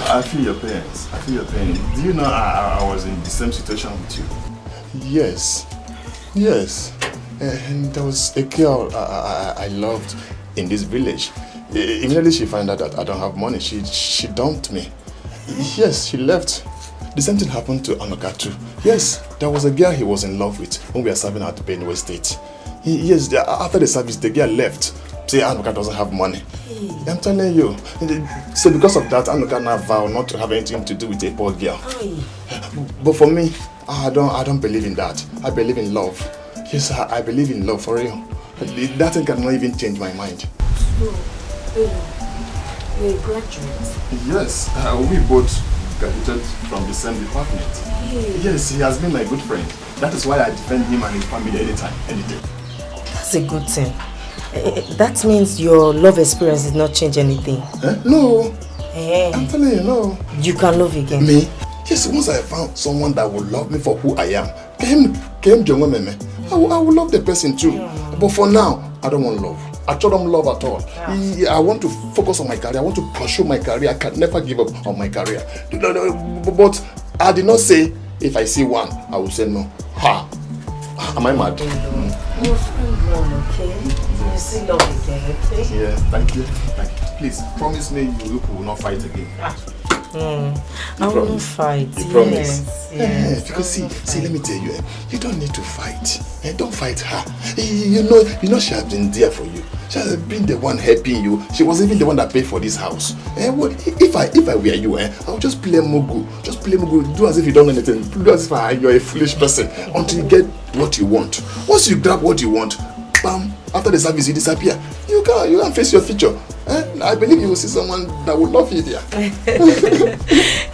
I feel your pain. Do you know I was in the same situation with you? Yes. And there was a girl I loved in this village. Immediately she found out that I don't have money. She dumped me. Yes, she left. The same thing happened to Anuka too. Yes, there was a girl he was in love with when we were serving at Benue State. Yes, after the service, the girl left. Say Anuka doesn't have money. I'm telling you. So because of that, Anuka now vowed not to have anything to do with a poor girl. But for me, I don't believe in that. I believe in love. Yes, I believe in love for real. That thing cannot even change my mind. You're a graduate? Yes, we both graduated from the same department. Yes, he has been my good friend. That is why I defend him and his family anytime, any day. That's a good thing. That means your love experience did not change anything. No. I'm telling you, no. You can love again. Me? Yes, once I found someone that will love me for who I am, I will love the person too. But for now, I don't want love. I don't love at all. I want to focus on my career. I want to pursue my career. I can never give up on my career. But I did not say if I see one, I will say no. Ha! Am I mad? You're fine, okay? You see love again, okay? Yeah, thank you. Please, promise me you will not fight again. I won't fight. You promise? Yes. Because see, let me tell you, you don't need to fight. Don't fight her. You know she has been there for you. She has been the one helping you. She was even the one that paid for this house. If I were you, I would just play Mugu. Just play Mugu. Do as if you don't know anything. Do as if you're a foolish person until you get what you want. Once you grab what you want, bam, after the service you disappear. You can't face your future. I believe you will see someone that will love you there.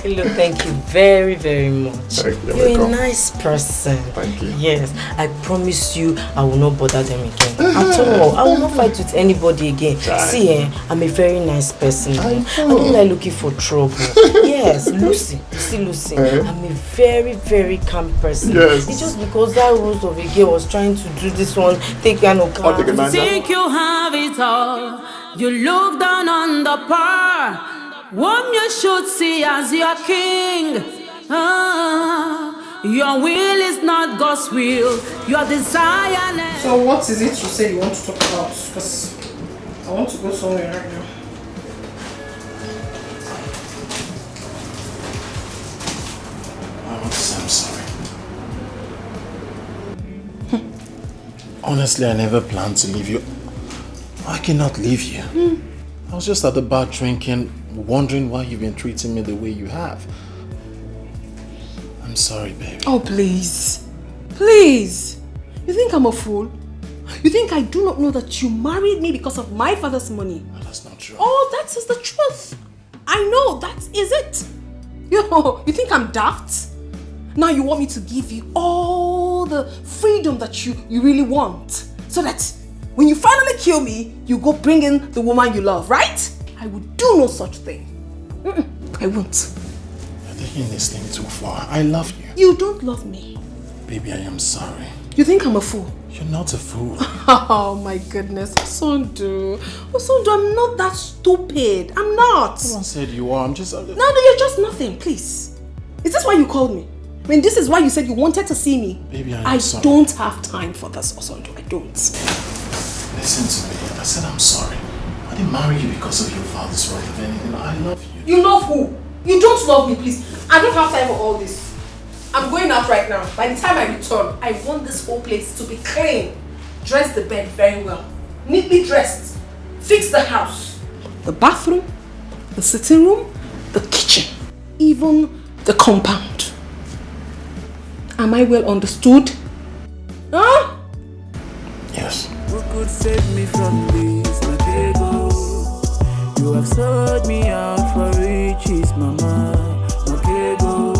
Look, thank you very, very much. You're a nice person. Thank you. Yes, I promise you I will not bother them again. At all. I will not fight with anybody again. See, I'm a very nice person. I don't like looking for trouble. Yes, Lucy. See, Lucy, I'm a very, very calm person. Yes. It's just because that rose of a girl was trying to do this one, take care of Think you have it all. You look down on the poor. whom you should see as your king. Your will is not God's will. Your desire. So what is it you say you want to talk about? Because I want to go somewhere right now. I'm sorry. Honestly, I never planned to leave you. I cannot leave you. I was just at the bar drinking, wondering why you've been treating me the way you have. I'm sorry, baby. Oh, please. Please. You think I'm a fool? You think I do not know that you married me because of my father's money? No, that's not true. Oh, that is the truth. I know, that is it. You think I'm daft? Now you want me to give you all the freedom that you really want. So that when you finally kill me, you go bring in the woman you love, right? I would do no such thing. I won't. You're taking this thing too far. I love you. You don't love me. Baby, I am sorry. You think I'm a fool? You're not a fool. Oh my goodness, Osondu. Osondu, I'm not that stupid. I'm not. No one said you are. I'm just... No, you're just nothing, please. Is this why you called me? I mean, this is why you said you wanted to see me. Baby, I sorry. don't have time for this, Osondu. I don't. Listen to me. I said I'm sorry. I didn't marry you because of your father's right of anything. I love you. You love who? You don't love me, please. I don't have time for all this. I'm going out right now. By the time I return, I want this whole place to be clean. Dress the bed very well. Neatly dressed. Fix the house. The bathroom, the sitting room, the kitchen, even the compound. Am I well understood? Huh? Yes. Who could save me from this, my ego? You have sold me out for riches, mama, my ego.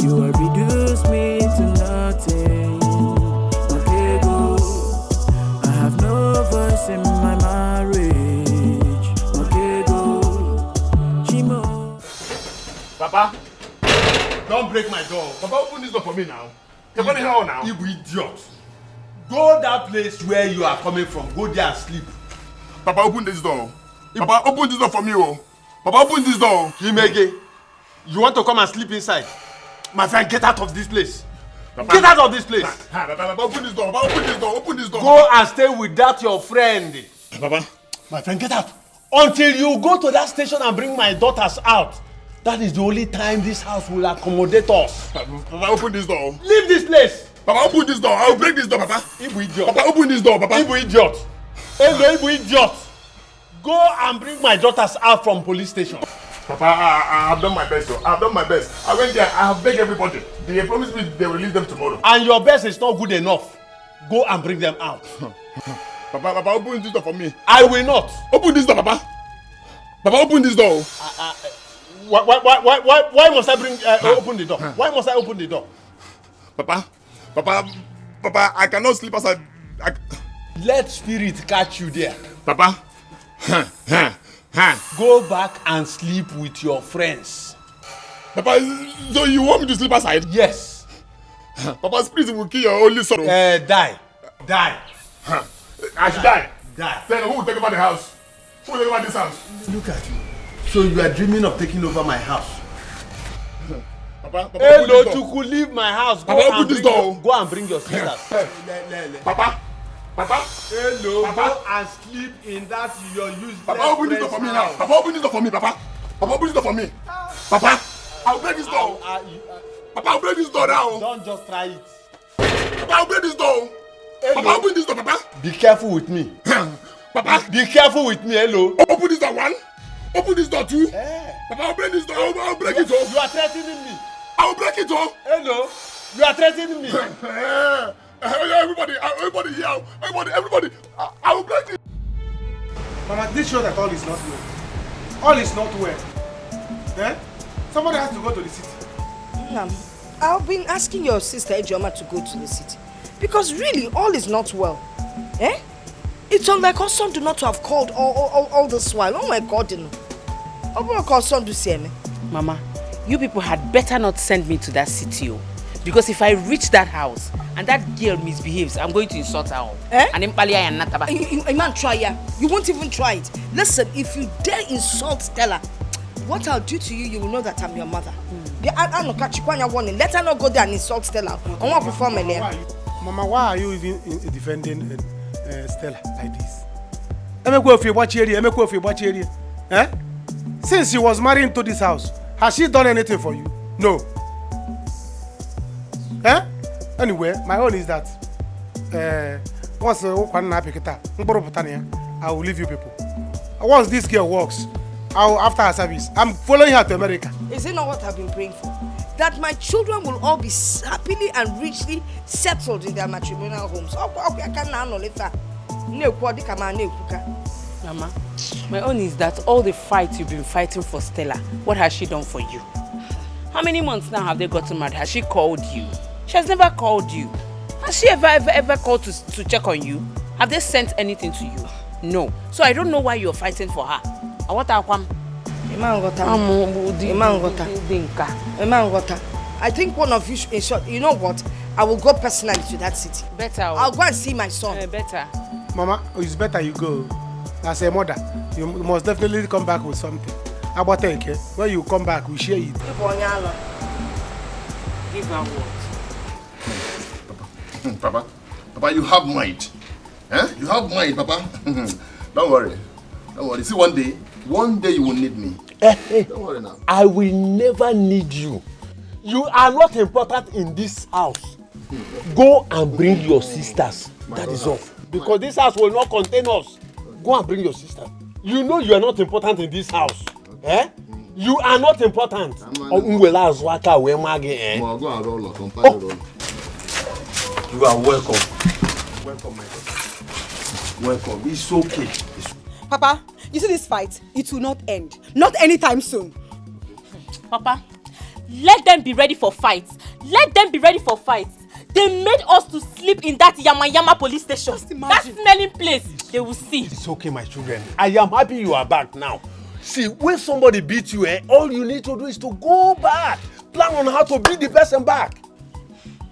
You have reduced me to nothing, my ego. I have no voice in my marriage, my ego. Chimo. Papa, don't break my door. Papa, open this door for me now. You're going hell now. You idiot. Go that place where you are coming from. Go there and sleep. Papa, open this door. Papa, open this door for me, oh. Papa, open this door. Himege, you want to come and sleep inside? My friend, get out of this place. Papa, get out of this place. Papa, open this door. Papa, open this door. Open this door. Go and stay with that your friend. Papa, my friend, get out. Until you go to that station and bring my daughters out. That is the only time this house will accommodate us. Papa, open this door. Leave this place. Papa, open this door. I will break this door, Papa. Ibu idiot. Papa, open this door, Papa. Ibu idiot. Hello, Ibu idiot. Go and bring my daughters out from police station. Papa, I have done my best, though. I have done my best. I went there. I have begged everybody. They promised me they will release them tomorrow. And your best is not good enough. Go and bring them out. Papa, open this door for me. I will not. Open this door, Papa. Papa, open this door. Why must I bring open the door? Why must I open the door? Papa, I cannot sleep outside. Let spirit catch you there. Papa, go back and sleep with your friends. Papa, so you want me to sleep outside? Yes. Papa, spirit will kill your only son. Die. I should die. Die. Then who will take over the house? Who will take over this house? Look at you. So you are dreaming of taking over my house? Papa, hello, Chuku, leave my house. Papa, open this door. Go and bring your sisters. Papa. Hello, Papa. go and sleep in that your useless Papa, open this door for me now. Papa, open this door for me, Papa. Papa, open this door for me. Papa, I'll break this door. Papa, I'll break this door now. Don't just try it. Papa, I'll break this door. Hello. Papa, open this door, Papa. Be careful with me. Papa, be careful with me. Hello. Open this door, one. Open this door, two. Papa, I'll break this door. I'll break it off. You are threatening me. I'll break it off. Hello. You are threatening me. Everybody here. Everybody. I will break it. Mama, this shows that all is not well. All is not well. Eh? Somebody has to go to the city. I've been asking your sister Ejoma to go to the city. Because really, all is not well. Eh? It's unlike her son do not to have called all this while. Oh my God, you know. How son do see me? Mama, you people had better not send me to that city. Because if I reach that house and that girl misbehaves, I'm going to insult her. And then you man try ya. You won't even try it. Listen, if you dare insult Stella, what I'll do to you, you will know that I'm your mother. Warning. Let her not go there and insult Stella. I want to perform Mama, why are you even defending Stella like this? Eh? Since she was married into this house, has she done anything for you? No. Eh? Anyway, my own is that once I will leave you people. Once this girl works, after her service, I'm following her to America. Is it not what I've been praying for? That my children will all be happily and richly settled in their matrimonial homes. Mama, my own is that all the fights you've been fighting for Stella, what has she done for you? How many months now have they gotten married? Has she called you? She has never called you. Has she ever called to check on you? Have they sent anything to you? No. So I don't know why you're fighting for her. I think one of you, in short, you know what? I will go personally to that city. Better. I'll go and see my son. Better. Mama, it's better you go. As a mother, you must definitely come back with something. About it, when you come back, we share it. Give her what? Papa, you have mind. Eh? You have mind, Papa. Don't worry. See, one day you will need me. Don't worry now. I will never need you. You are not important in this house. Go and bring your sisters. That is all. Because this house will not contain us. Go and bring your sister. You know you are not important in this house. Eh? You are not important. You are welcome. Welcome, my daughter. Welcome. It's okay. Papa, you see this fight? It will not end. Not anytime soon. Papa, let them be ready for fights. Let them be ready for fights. They made us to sleep in that Yama police station. That smelling place. They will see. It's okay, my children. I am happy you are back now. See, when somebody beats you, all you need to do is to go back. Plan on how to beat the person back.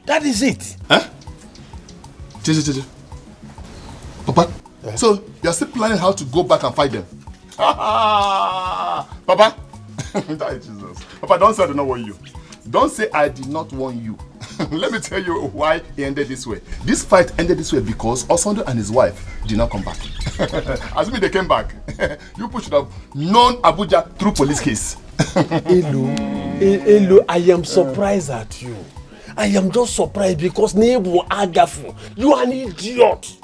That is it. Huh? Papa, so you are still planning how to go back and fight them? Papa, Jesus. Papa, don't say I did not warn you. Don't say I did not warn you. Let me tell you why it ended this way. This fight ended this way because Osando and his wife did not come back. Assuming they came back, you should have known Abuja through police case. Hello, I am surprised at you. I am just surprised because Nebu Agafu, you are an idiot.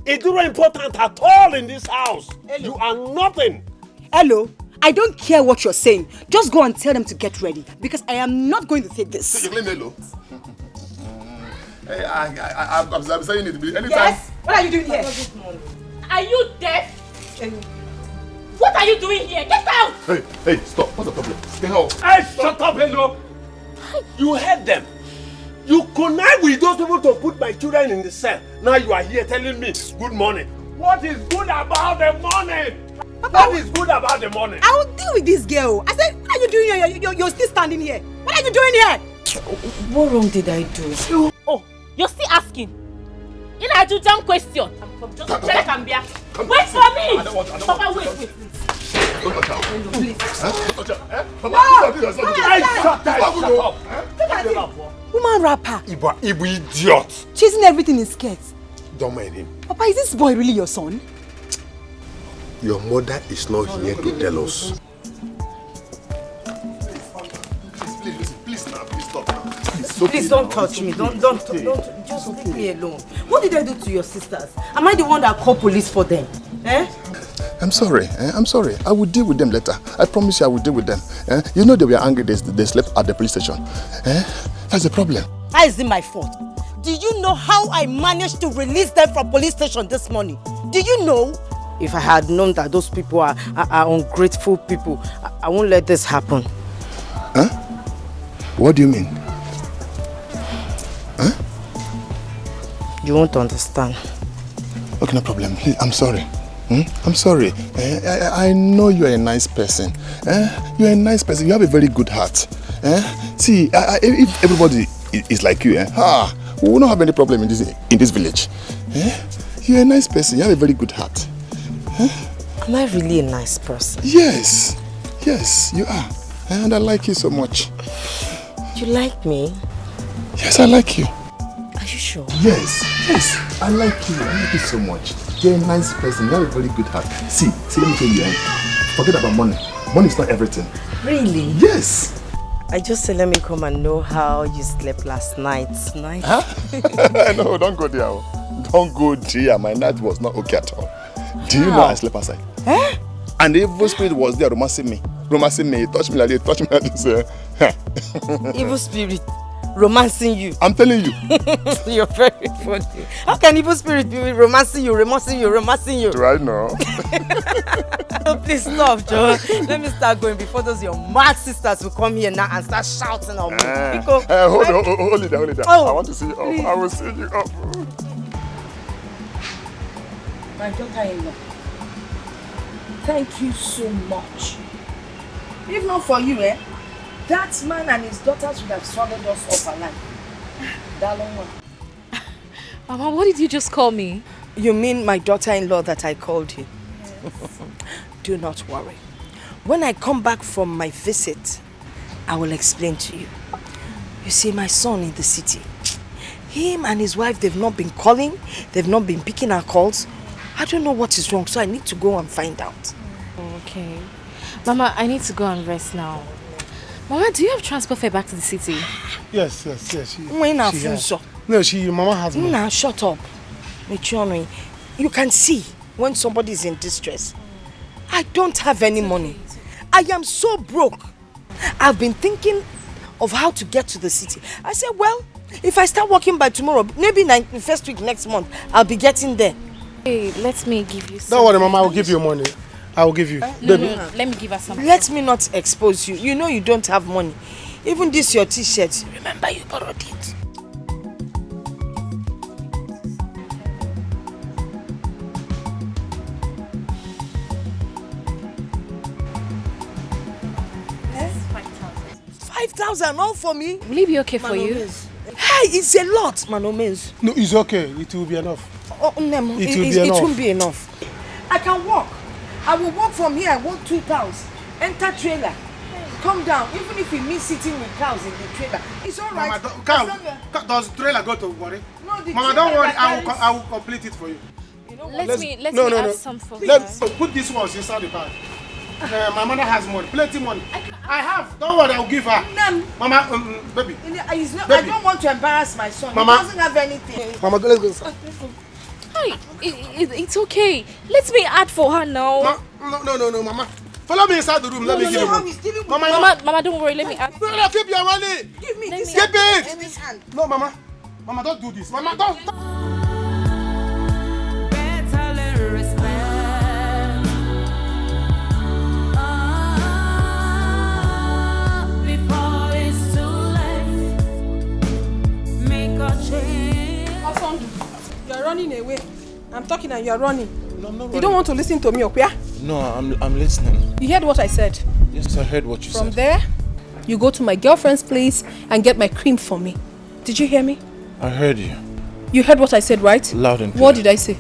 It's not important at all in this house. Hello. You are nothing. Hello, I don't care what you're saying. Just go and tell them to get ready because I am not going to take this. So you claim Hello? I'm saying it anytime. Yes? What are you doing here? Are you deaf? What are you doing here? Get out! Hey, stop. What's the problem? Stay out. Hey, shut up, Hello. You heard them. You connive with those people to put my children in the cell. Now you are here telling me good morning. What is good about the morning? What is good about the morning? I will deal with this girl. I said, what are you doing here? You're still standing here. What are you doing here? What wrong did I do? Oh, you're still asking? You know, I do dumb question. Just check and be. Wait for me! Papa, wait. Don't touch her. Please. Don't touch her. Papa, Shut up. Woman rapper. Ibu idiot. Chasing everything in skirts. Don't mind him. Papa, is this boy really your son? Your mother is not here to tell us. Please stop now. Please don't touch me. Don't. Just leave me alone. What did I do to your sisters? Am I the one that called police for them? Eh? I'm sorry. I will deal with them later. I promise you I will deal with them. You know they were angry. They slept at the police station. That's the problem. How is it my fault? Do you know how I managed to release them from police station this morning? Do you know? If I had known that those people are ungrateful people, I won't let this happen. Huh? What do you mean? Huh? You won't understand. Okay, no problem. Please, I'm sorry. I'm sorry. I know you are a nice person. You are a nice person. You have a very good heart. See, if everybody is like you, we will not have any problem in this village. You are a nice person. You have a very good heart. Am I really a nice person? Yes. Yes, you are. And I like you so much. You like me? Yes, I like you. Are you sure? Yes, I like you. I like you so much. You're a nice person. You have a very good heart. See, let me tell you, forget about money. Money is not everything. Really? Yes. I just said let me come and know how you slept last night. Nice. Huh? No, don't go there. Don't go there. My night was not okay at all. Do you know I slept outside? Eh? And the evil spirit was there romancing me. He touched me like this, touched me like this. Evil spirit romancing you. I'm telling you. You're very funny. How can evil spirit be romancing you? Right now. Please stop, Joe. Let me start going before those your mad sisters will come here now and start shouting on me. Hold it down. Oh, I want to see you up. I will see you up. My daughter-in-law, thank you so much. If not for you, that man and his daughters would have swallowed us up alive. Darling one. Mama, what did you just call me? You mean my daughter-in-law that I called you? Yes. Do not worry. When I come back from my visit, I will explain to you. You see, my son in the city, him and his wife, they've not been calling, they've not been picking our calls. I don't know what is wrong, so I need to go and find out. Okay. Mama, I need to go and rest now. Mama, do you have transport fare back to the city? Yes. Mama has money. Now, shut up. Michonne, you can see when somebody is in distress. I don't have any money. I am so broke. I've been thinking of how to get to the city. I said, well, if I start working by tomorrow, maybe the first week next month, I'll be getting there. Hey, let me give you some. Don't worry, Mama, I will give you money. I will give you. No, let me give her some. Let me not expose you. You know you don't have money. Even this your t-shirt. Remember you borrowed it. Yes, 5,000. 5,000 all for me? Will it be okay for you? Hey, it's a lot, Manomez. No, it's okay. It will be enough. Oh, no, it won't be enough. I can walk. I will walk from here. I walk 2 cows. Enter trailer. Come down. Even if we meet sitting with cows in the trailer, it's all right. Mama, does trailer go to worry? No, the Mama, don't worry. I will complete it for you. Let me add some for you. Let's put this ones inside the bag. My mother has money, plenty money. I have. Don't worry, I'll give her. None. Mama, baby. Baby. I don't want to embarrass my son. Mama. He doesn't have anything. Mama, let's go. Hi, it's okay. Let me add for her now. No, Mama. Follow me inside the room. Let me give you. Mama, don't worry. Let me add. No, keep your money. Give me this. Keep it. No, Mama. Mama, don't do this. Mama, don't. Better learn respect. Before it's too late, make a change. You're running away. I'm talking and you're running. No, I'm not running. You don't want to listen to me, okay? No, I'm listening. You heard what I said? Yes, I heard what you said. From there, you go to my girlfriend's place and get my cream for me. Did you hear me? I heard you. You heard what I said, right? Loud and clear. What did I say?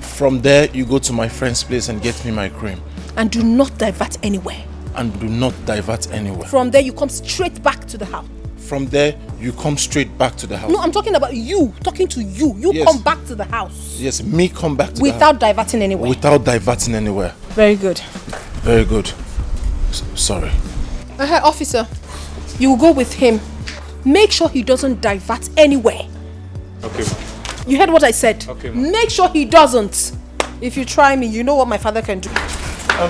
From there, you go to my friend's place and get me my cream. And do not divert anywhere. And do not divert anywhere. From there, you come straight back to the house. From there, you come straight back to the house. No, I'm talking about you. Talking to you. You Yes. come back to the house. Yes, me come back to the house. Without diverting anywhere. Without diverting anywhere. Very good. Very good. Sorry. Officer, you will go with him. Make sure he doesn't divert anywhere. Okay. You heard what I said? Okay, ma'am. Make sure he doesn't. If you try me, you know what my father can do.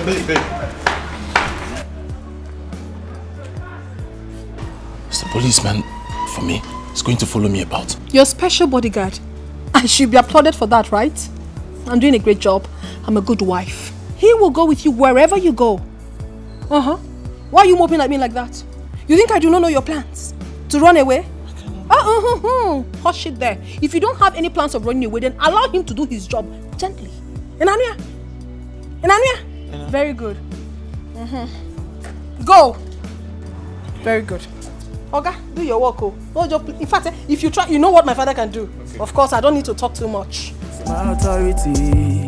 Babe. It's the policeman for me. He's going to follow me about. You're a special bodyguard. I should be applauded for that, right? I'm doing a great job. I'm a good wife. He will go with you wherever you go. Why are you moping at me like that? You think I do not know your plans? To run away? Hush it there. If you don't have any plans of running away, then allow him to do his job gently. Enania? Very good. Go. Very good. Oga, do your work. In fact, if you try, you know what my father can do. Okay. Of course, I don't need to talk too much. My authority,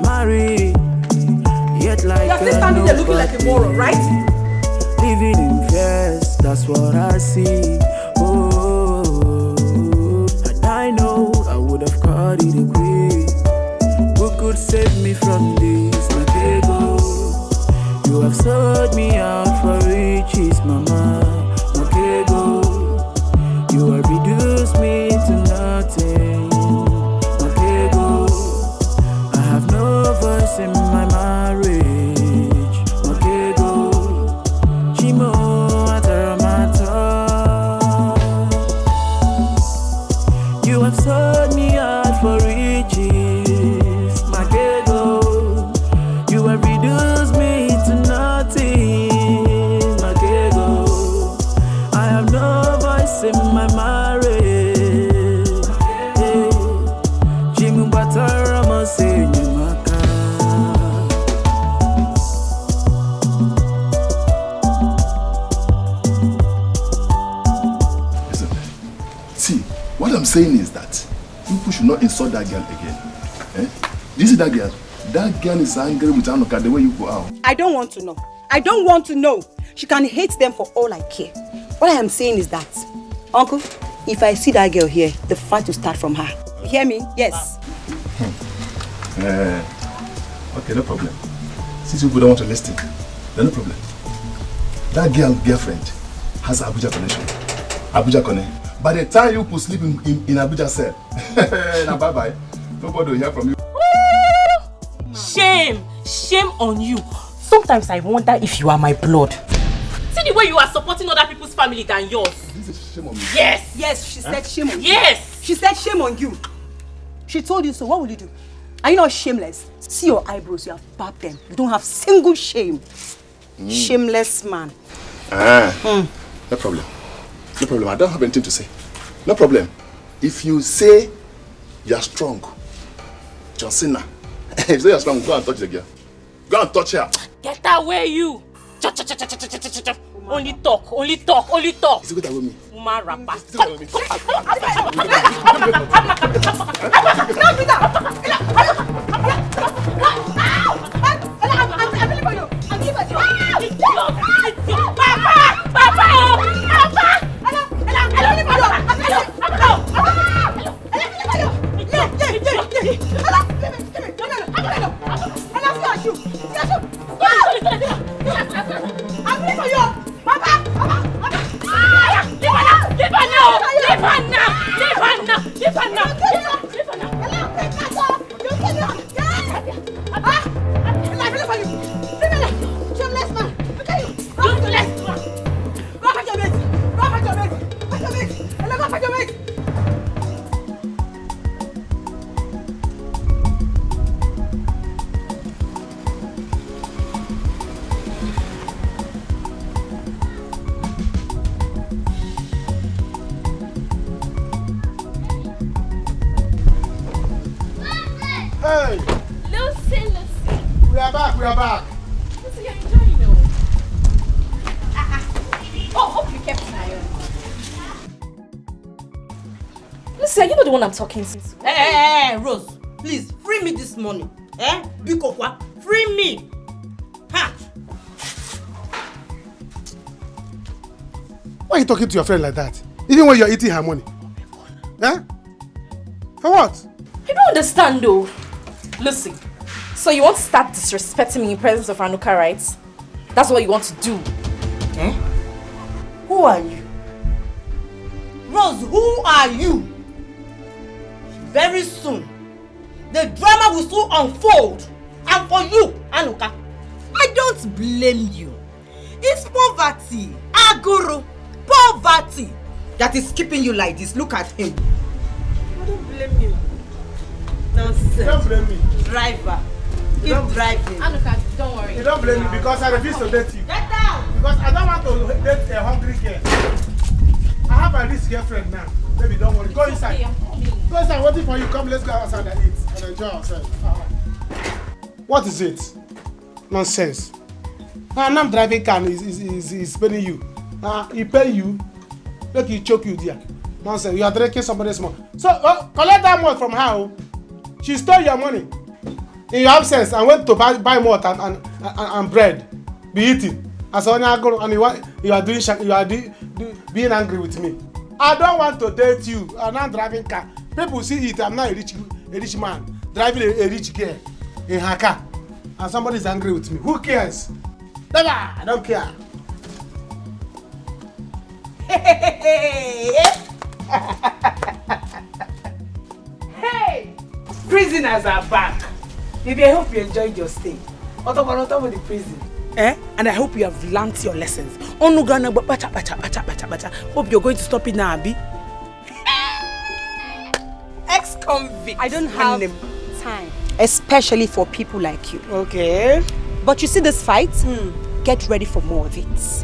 marry, Yet like You're still standing there looking like a moron, right? Living in fears, that's what I see. Oh, and I know I would have caught it a quick. Who could save me from this, my ego? You have sold me out for riches, mama, my ego. You have reduced me to nothing, my ego. I have no voice in my marriage, my ego. Chimo ataramata. You have sold me out for riches, my ego. You have reduced me to nothing, my ego. I have no voice in my marriage. Jimu batarama say nyumaka. Listen, see, what I'm saying is that people should not insult that girl again. Eh? Do you see that girl? That girl is angry with Anoka the way you go out. I don't want to know. I don't want to know. She can hate them for all I care. What I am saying is that, Uncle, if I see that girl here, the fight will start from her. You hear me? Yes. Okay, no problem. Since people don't want to listen, then no problem. That girlfriend has Abuja connection. Abuja connect. By the time you could sleep in Abuja cell, now bye-bye. Nobody will hear from you. Shame! Shame on you. Sometimes I wonder if you are my blood. See the way you are supporting other people's family than yours. This is shame on me. Yes! Yes, she said shame on you. Yes! She said shame on you. She told you so. What will you do? Are you not shameless? See your eyebrows, you have barbed them. You don't have single shame. Shameless man. No problem. No problem. I don't have anything to say. No problem. If you say you're strong, John Cena, if you say you're strong, go and touch the girl. Go and touch her. Get away, you! Only talk, only talk, only talk. Is it good with me? Woman rapper. Hey! Lucy. We are back, we are back. Lucy, you're enjoying it. Oh, hope you kept an eye on. Lucy, are you not the one I'm talking to? Hey, Rose, please, free me this morning. Bikokwa, free me. Ha! Why are you talking to your friend like that? Even when you're eating her money? Eh? For what? I don't understand though. Lucy, so you want to start disrespecting me in presence of Anuka, right? That's what you want to do. Who are you? Rose, who are you? Very soon, the drama will soon unfold. And for you, Anuka, I don't blame you. It's poverty, aguru, poverty that is keeping you like this. Look at him. I don't blame you. Nonsense. You don't blame me. Driver, keep driving. Anuka, don't worry. You don't blame me because I refuse to date you. Get out! Because I don't want to date a hungry girl. I have a rich girlfriend now. Baby, don't worry. Go inside. Go inside. I'm waiting for you. Come, let's go outside and eat and enjoy ourselves. What is it? Nonsense. Now I'm driving car is paying you. He pay you. Look, he choke you there. Nonsense. You are drinking somebody's money. So collect that money from her. She stole your money in your absence and went to buy more and and bread be eating. As and you are being angry with me. I don't want to date you. I'm not driving car. People see it. I'm not a rich man driving a rich girl in her car, and somebody is angry with me. Who cares? Never. I don't care. Hey! Prisoners are back. Baby, I hope you enjoyed your stay. On top of the prison. And I hope you have learnt your lessons. Hope you're going to stop it now, Abi. Ex-convict. I don't have time, especially for people like you. Okay. But you see this fight? Get ready for more of it.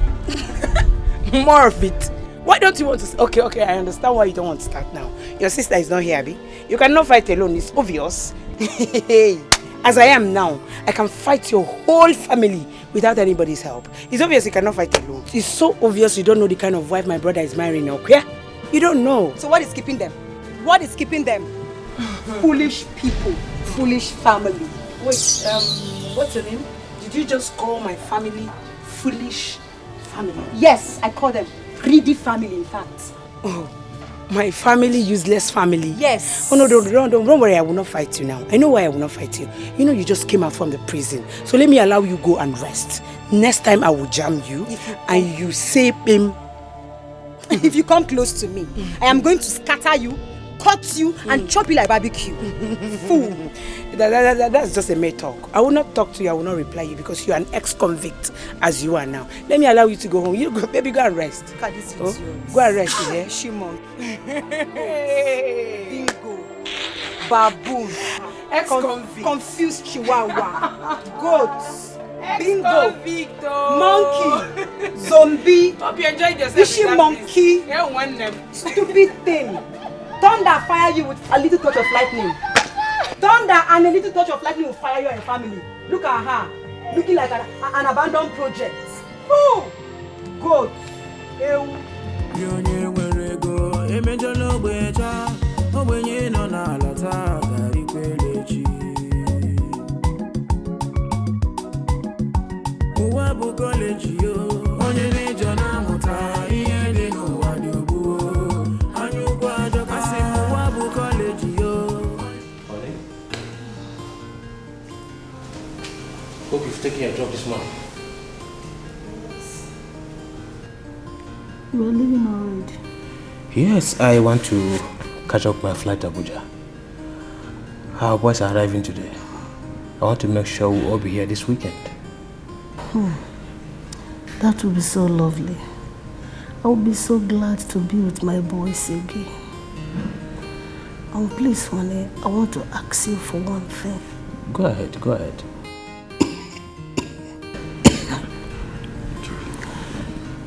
More of it? Why don't you want to? Okay, I understand why you don't want to start now. Your sister is not here, Abi. You cannot fight alone, it's obvious. As I am now, I can fight your whole family without anybody's help. It's obvious you cannot fight alone. It's so obvious you don't know the kind of wife my brother is marrying now, okay? You don't know. So what is keeping them? What is keeping them? Foolish people, foolish family. Wait, what's your name? Did you just call my family foolish family? Yes, I call them greedy family, in fact. Oh, my family, useless family. Yes. Oh no, don't worry, I will not fight you now. I know why I will not fight you. You know you just came out from the prison. So let me allow you go and rest. Next time I will jam you and you say him. If you come close to me, I am going to scatter you, cut you and chop you like barbecue. Fool. That's just a mere talk. I will not talk to you, I will not reply you because you are an ex-convict as you are now. Let me allow you to go home. You go, baby, go and rest. Look at this. Oh? Go and rest, yeah? Shimon. Bingo. Baboon. Ex-convict. Confused chihuahua. Goat. Bingo. Monkey. Zombie. Hope you enjoyed yourself. Fishy monkey. You want them. Stupid thing. Thunder fire you with a little touch of lightning. Thunder and a little touch of lightning will fire your family. Look at her. Looking like an abandoned project. Who? Goat. Hope you've taken your job this morning. You are leaving already. Yes, I want to catch up my flight to Abuja. Our boys are arriving today. I want to make sure we'll all be here this weekend. That would be so lovely. I would be so glad to be with my boys again. Please, honey, I want to ask you for one thing. Go ahead, go ahead.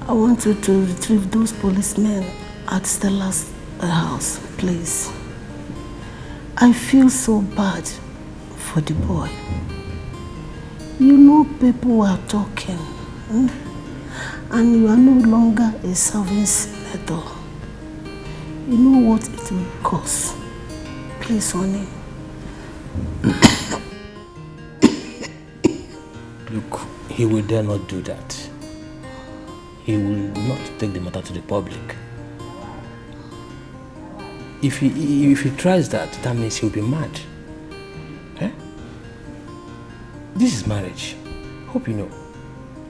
I want you to retrieve those policemen at Stella's house, please. I feel so bad for the boy. You know people are talking, and you are no longer a serving senator. You know what it will cost. Please, honey. Look, he will dare not do that. He will not take the matter to the public. If he tries that, that means he'll be mad. Eh? This is marriage. Hope you know.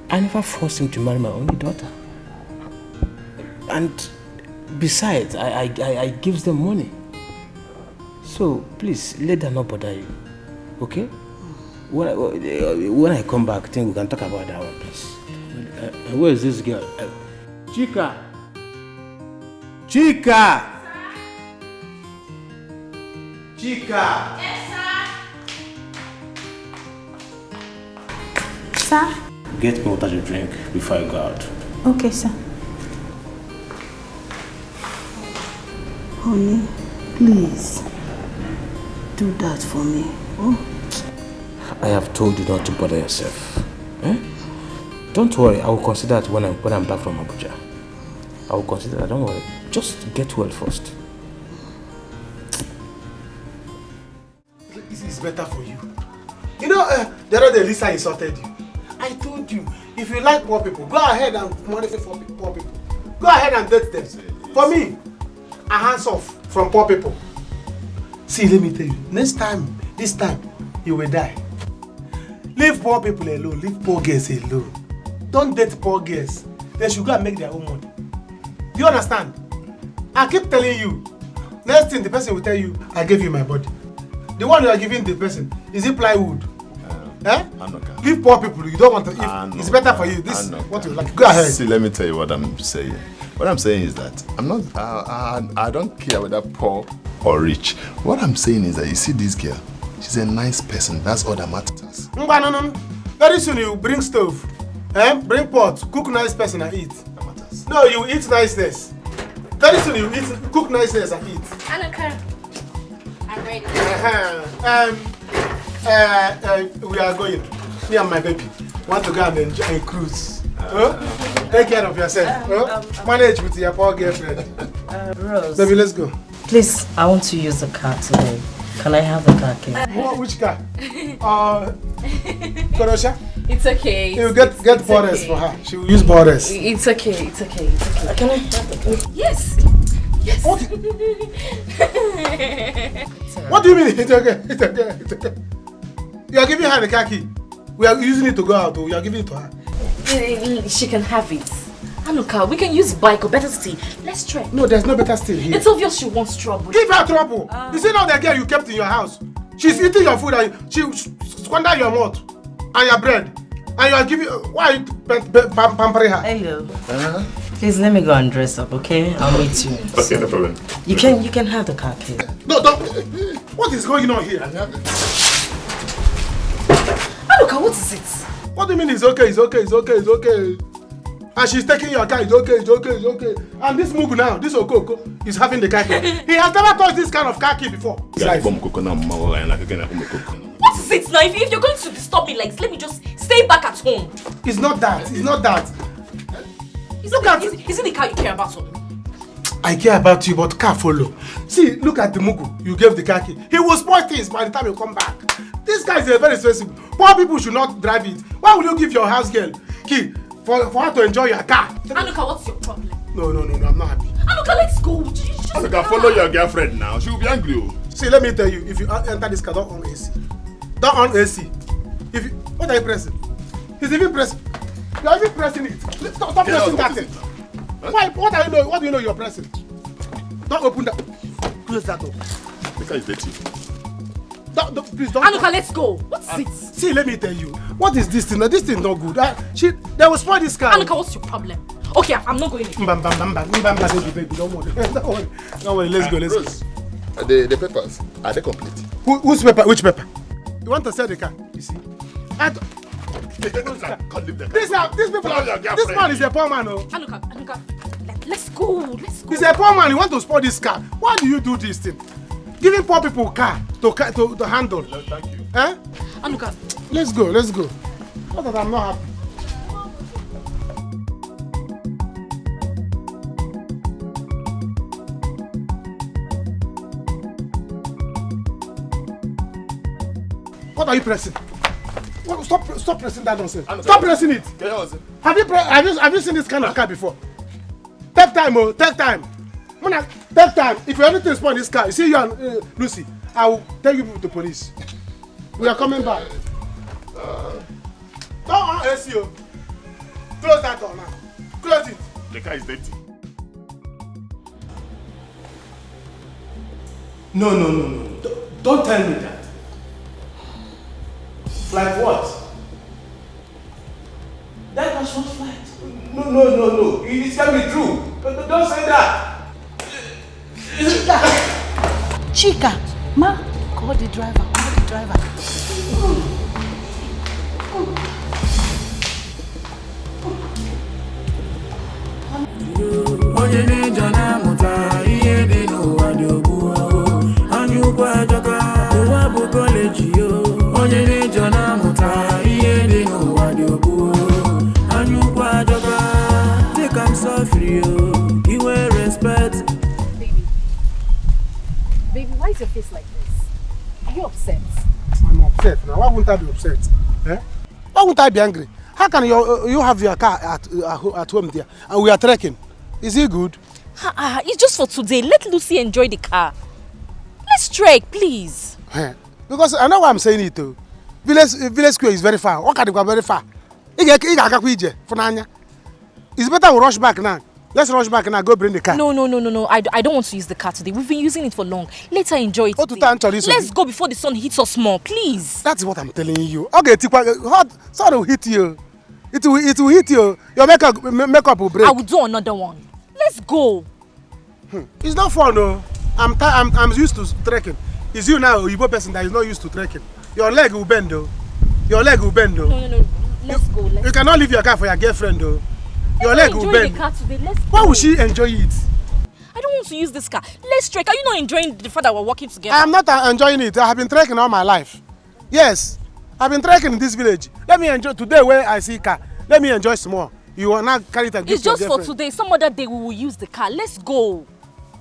I never forced him to marry my only daughter. And besides, I gives them money. So please, let them not bother you. Okay? When I come back, I think we can talk about that one, please. Where is this girl? Chika! Chika! Chika! Yes, sir. Sir? Get me water to drink before I go out. Okay, sir. Honey, please do that for me. Oh? I have told you not to bother yourself. Eh? Don't worry, I will consider it when I'm back from Abuja. I will consider that, don't worry. Just get well first. This is better for you. You know, the other day Lisa insulted you. told you, if you like poor people, go ahead and modify for poor people. Go ahead and date them. For me, a hands off from poor people. See, let me tell you, next time, this time, you will die. Leave poor people alone, leave poor girls alone. Don't date poor girls. They should go and make their own money. Do you understand? I keep telling you, next thing the person will tell you, I gave you my body. The one you are giving the person, is it plywood? Leave poor people, you don't want to, it's better for you. This is what you like. Go ahead. See, let me tell you what I'm saying. What I'm saying is that I don't care whether poor or rich. What I'm saying is that you see this girl, she's a nice person. That's all that matters. No. Very soon you bring stove, bring pot, cook nice person and eat. That matters. No, you eat niceness. Very soon you cook niceness and eat. Annika, I'm ready. We are going. Me and my baby want to go and enjoy a cruise. Take care of yourself. Manage with your poor girlfriend. Rose. Baby, let's go. Please, I want to use the car today. Can I have the car key? Which car? Korosha? It's okay. You get borders for her. She will use borders. It's okay. Can I have the car? Yes. What do you mean? It's okay. You are giving her the car key. We are using it to go out. We are giving it to her. She can have it. Anuka, we can use bike or better still. Let's try. No, there's no better still here. It's obvious she wants trouble. Give her trouble. You see now the girl you kept in your house. She's eating your food and she squander your mouth and your bread. And you are giving. Why are you pampering her? Hello. Please let me go and dress up, okay? I'll meet you. Okay, no problem. You can have the car key. No, don't. What is going on here? Anuka, what is it? What do you mean it's okay? And she's taking your car, it's okay. And this Mugu now, this Okoko, is having the car key. He has never touched this kind of car key before. What is it now? If you're going to disturb me like this, let me just stay back at home. It's not that. Is it the car you care about? I care about you, but car follow. See, look at the Mugu. You gave the car key. He will spoil things by the time you come back. This guy is very expensive. Poor people should not drive it. Why will you give your house girl key for her to enjoy your car? Anuka, what's your problem? No, I'm not happy. Anuka, let's go. Anuka, follow your girlfriend now. She will be angry. See, let me tell you, if you enter this car, don't on AC. Don't on AC. What are you pressing? He's even pressing. You are even pressing it. Stop pressing that thing. Why? What do you know you're pressing? Don't open that. Close that door. The car is dirty. Please don't. Anuka, let's go. What's it? See, let me tell you. What is this thing? This thing not good. They will spoil this car. Anuka, what's your problem? Okay, I'm not going in. Baby, don't worry. Let's go. The papers, are they complete? Whose paper? Which paper? You want to sell the car? You see? This man is a poor man. Anuka, let's go. He's a poor man. You want to spoil this car? Why do you do this thing? Giving poor people car to handle. No, thank you. Anuka, let's go. Not that I'm not happy. What are you pressing? Stop pressing that nonsense. Stop pressing it. Have you seen this kind of car before? Take time. Take time. If you anything spoil this car, you see you and Lucy, I will take you to the police. We are coming back. Don't on AC. Close that door now. Close it. The car is dirty. No. Don't tell me that. Like what? That was not flight. No. It can be true. Don't say that. Chica, ma, call the driver. Baby, why is your face like this? Are you upset? I'm upset now. Why wouldn't I be upset? Why wouldn't I be angry? How How can you have your car at home there and we are trekking? Is it good? It's just for today. Let Lucy enjoy the car. Let's trek, please. Because I know why I'm saying it too. Village Square is very far. What can you go very far? It's better we rush back now. Let's rush back now. Go bring the car. No. I don't want to use the car today. We've been using it for long. Later, enjoy it today. Let's go before the sun hits us more, please. That's what I'm telling you. Okay, hot sun will hit you. It will hit you. Your makeup will break. I will do another one. Let's go. It's not fun, no. I'm used to trekking. It's you now, Igbo person that is not used to trekking. Your leg will bend, though. No. Let's go. You cannot leave your car for your girlfriend, though. Your leg will bend. The car today. Let's go. Why would she enjoy it? I don't want to use this car. Let's trek. Are you not enjoying the fact that we're working together? I'm not enjoying it. I have been trekking all my life. Yes, I've been trekking in this village. Let me enjoy today where I see car. Let me enjoy some more. You will not carry it and give It's just for today. Some other day we will use the car. Let's go.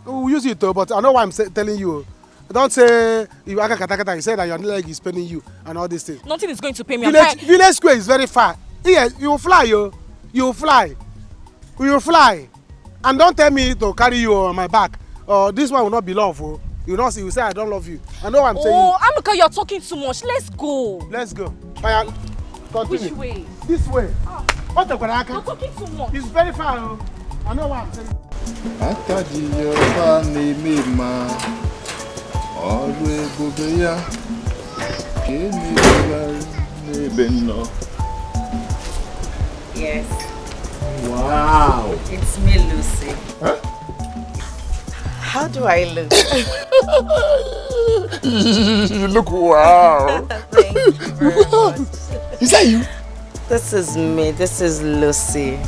We will use it though, but I know why I'm telling you. Don't say you you say that your leg is paining you and all these things. Nothing is going to pay me. Village Square is very far. Yes, you will fly, yo. You will fly. We will fly. And don't tell me to carry you on my back. This one will not be love. Oh. You know, you say I don't love you. I know what I'm saying. Oh, Amuka, you're talking too much. Let's go. Let's go. Continue. Which way? This way. What the You're talking too much. It's very far. Oh. I know what I'm saying. Yes. Wow. It's me, Lucy. Huh? How do I look? You look wow. Thank you very much. Is that you? This is me. This is Lucy.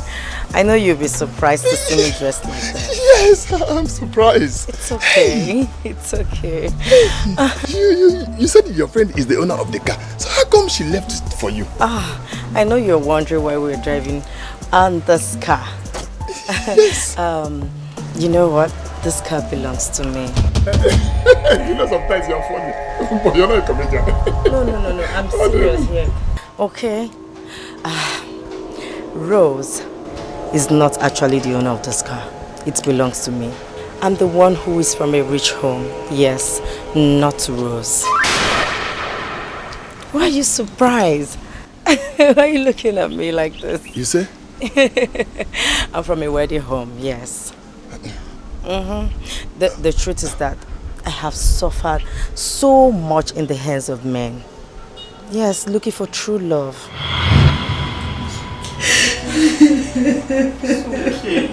I know you'll be surprised to see me dressed like that. Yes, I'm surprised. It's okay. It's okay. You said your friend is the owner of the car. So how come she left it for you? I know you're wondering why we're driving on this car. Yes. You know what? This car belongs to me. You know sometimes you're funny, but you're not a comedian. No. I'm serious here. Okay. Rose is not actually the owner of this car. It belongs to me. I'm the one who is from a rich home. Yes, not Rose. Why are you surprised? Why are you looking at me like this? You say? I'm from a wedding home, yes. The truth is that I have suffered so much in the hands of men. Yes, looking for true love. It's okay.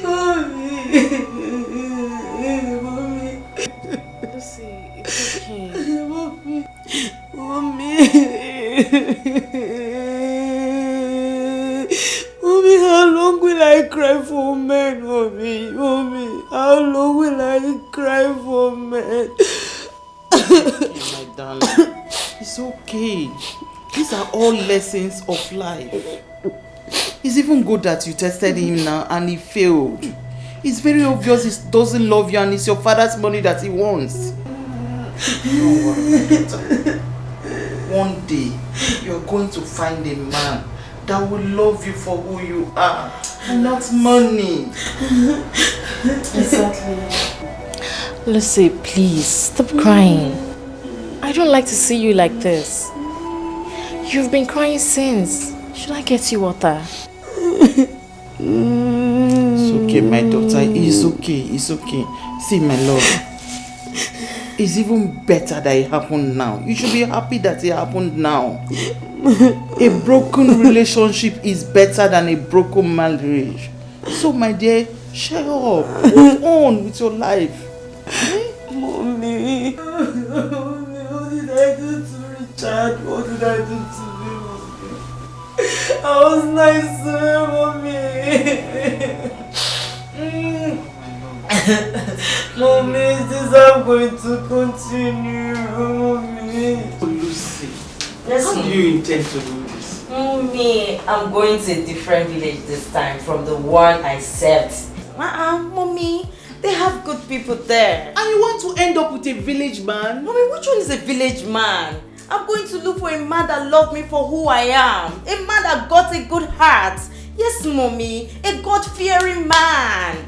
Mommy. Lucy, it's okay. Mommy, how long will I cry for men, Mommy? How long will I cry for men? My darling, it's okay. These are all lessons of life. It's even good that you tested him now and he failed. It's very obvious he doesn't love you and it's your father's money that he wants. Don't worry. One day, you're going to find a man that will love you for who you are and not money. Exactly. Lucy, please, stop crying. I don't like to see you like this. You've been crying since. Should I get you water? It's okay, my daughter. It's okay. It's okay. See, my love. It's even better that it happened now. You should be happy that it happened now. A broken relationship is better than a broken marriage. So, my dear, shut up. Move on with your life. Mommy. What did I do to Richard? What did I do to him? I was nice to him, Mommy. Mommy, is this how I'm going to continue? Mommy. Lucy, Yes, how do you intend to do this? Mommy, I'm going to a different village this time from the one I served. Mommy, they have good people there. And you want to end up with a village man? Mommy, which one is a village man? I'm going to look for a man that loves me for who I am. A man that got a good heart. Yes, mommy. A God-fearing man.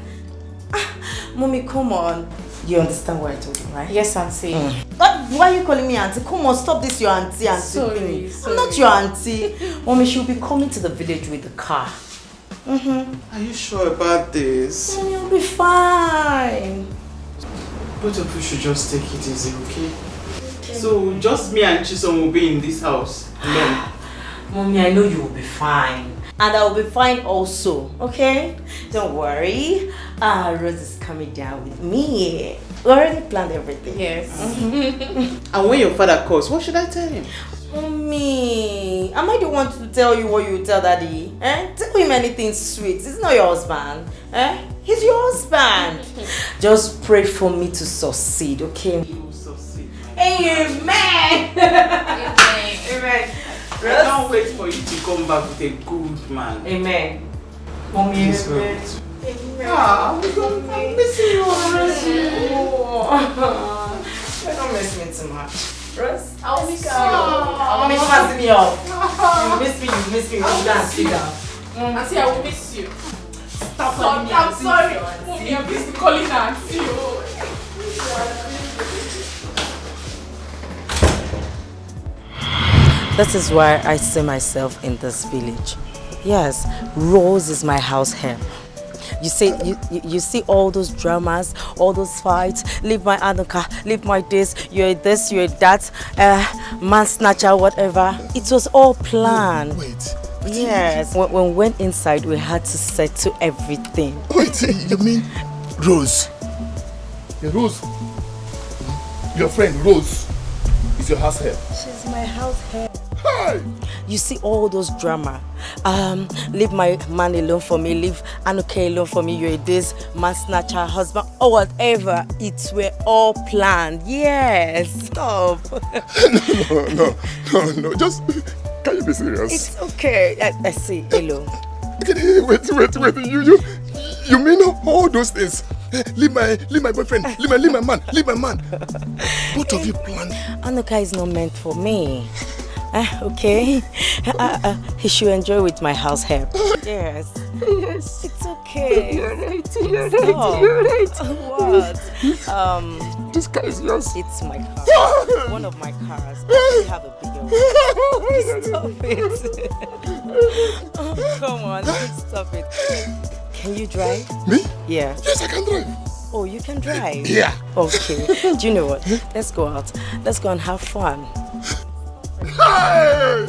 Mommy, come on. You understand what I told you, right? Yes, auntie. Why are you calling me auntie? Come on, stop this your auntie thing. I'm not your auntie. Mommy, she'll be coming to the village with the car. Are you sure about this? Mommy, I'll be fine. Both of you should just take it easy, okay? So, just me and Chisom will be in this house alone. Mommy, I know you will be fine. And I will be fine also, okay? Don't worry. Rose is coming down with me. We already planned everything. Yes. And when your father calls, what should I tell him? Mommy, am I the one to tell you what you tell daddy? Tell him anything sweet. He's not your husband. He's your husband. Just pray for me to succeed, okay? You will succeed. Amen. Amen. I can't wait for you to come back with a good man. Amen. Mommy, Amen. I'm missing you already. Don't miss me too much. Rose, I'll miss you. Mommy, pass me off. You miss me. You go and sit down. Auntie, I will miss you. Stop calling me I'm auntie. sorry. Mommy, I'm just calling her auntie. This is why I see myself in this village. Yes, Rose is my house help. You see all those dramas, all those fights, leave my Anuka, leave my this, you're that, man snatcher, whatever. It was all planned. Wait. Yes, when we went inside, we had to settle everything. Wait, you mean Rose? Yeah, Rose. Your friend Rose is your house help. She's my house help. Hey! You see all those drama. Leave my man alone for me, leave Anuka alone for me, you're this, man snatcher, husband, or whatever. It were all planned. Yes, stop. No. Just, can you be serious? It's okay. I see. Hello. Wait. You mean all those things? Leave my boyfriend, leave my man. Both of you planned. Anuka is not meant for me. Okay. He should enjoy with my house help. Yes. It's okay. You're right. Stop. What? This car is yours. It's my car. One of my cars. I have a bigger one. Stop it. Oh, come on. Stop it. Can you drive? Me? Yeah. Yes, I can drive. Oh, you can drive? Yeah. Okay. Do you know what? Let's go out. Let's go and have fun. Hey!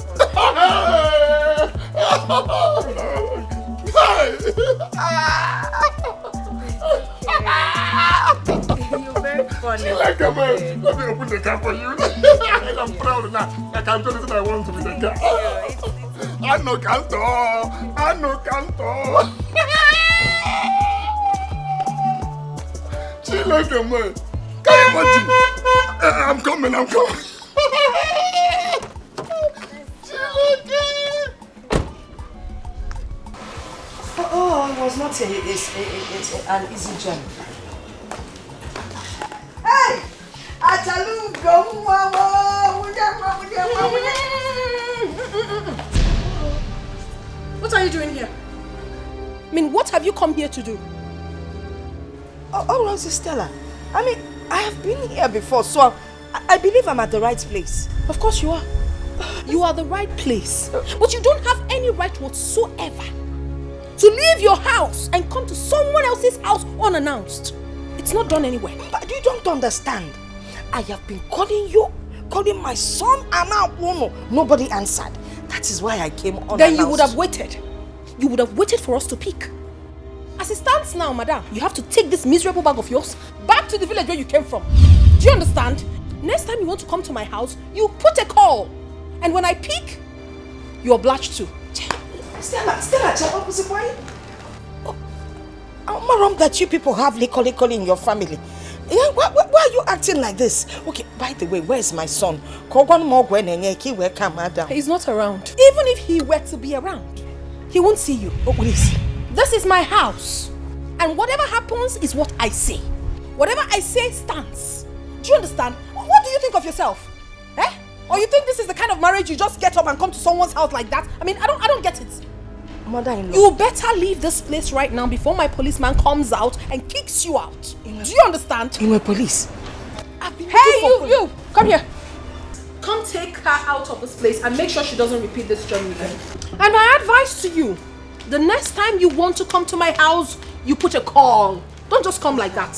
You're very funny. Like a man. Let me open the car for you. I'm proud now. I can do anything I want to with the car. I know canto. She like a man. Can you imagine? I'm coming. Oh, it was not it's an easy journey. Hey! What are you doing here? I mean, what have you come here to do? Oh, Rose Stella. I mean, I have been here before, so I believe I'm at the right place. Of course you are. You are the right place. But you don't have any right whatsoever to leave your house and come to someone else's house unannounced. It's not done anywhere. But you don't understand. I have been calling my son, and now nobody answered. That is why I came unannounced. Then you would have waited. You would have waited for us to pick. As it stands now, madam, you have to take this miserable bag of yours back to the village where you came from. Do you understand? Next time you want to come to my house, you put a call. And when I pick, you're obliged to. Stella, why? I'm wrong that you people have liquor in your family. Yeah, why are you acting like this? Okay, by the way, where's my son? He's not around. Even if he were to be around, he won't see you. Oh, please. This is my house. And whatever happens is what I say. Whatever I say stands. Do you understand? What do you think of yourself? Or you think this is the kind of marriage you just get up and come to someone's house like that? I mean, I don't get it. Mother-in-law. You better leave this place right now before my policeman comes out and kicks you out. Do you understand? In my police. Hey, you! Come here. Come take her out of this place and make sure she doesn't repeat this journey again. And my advice to you, the next time you want to come to my house, you put a call. Don't just come like that.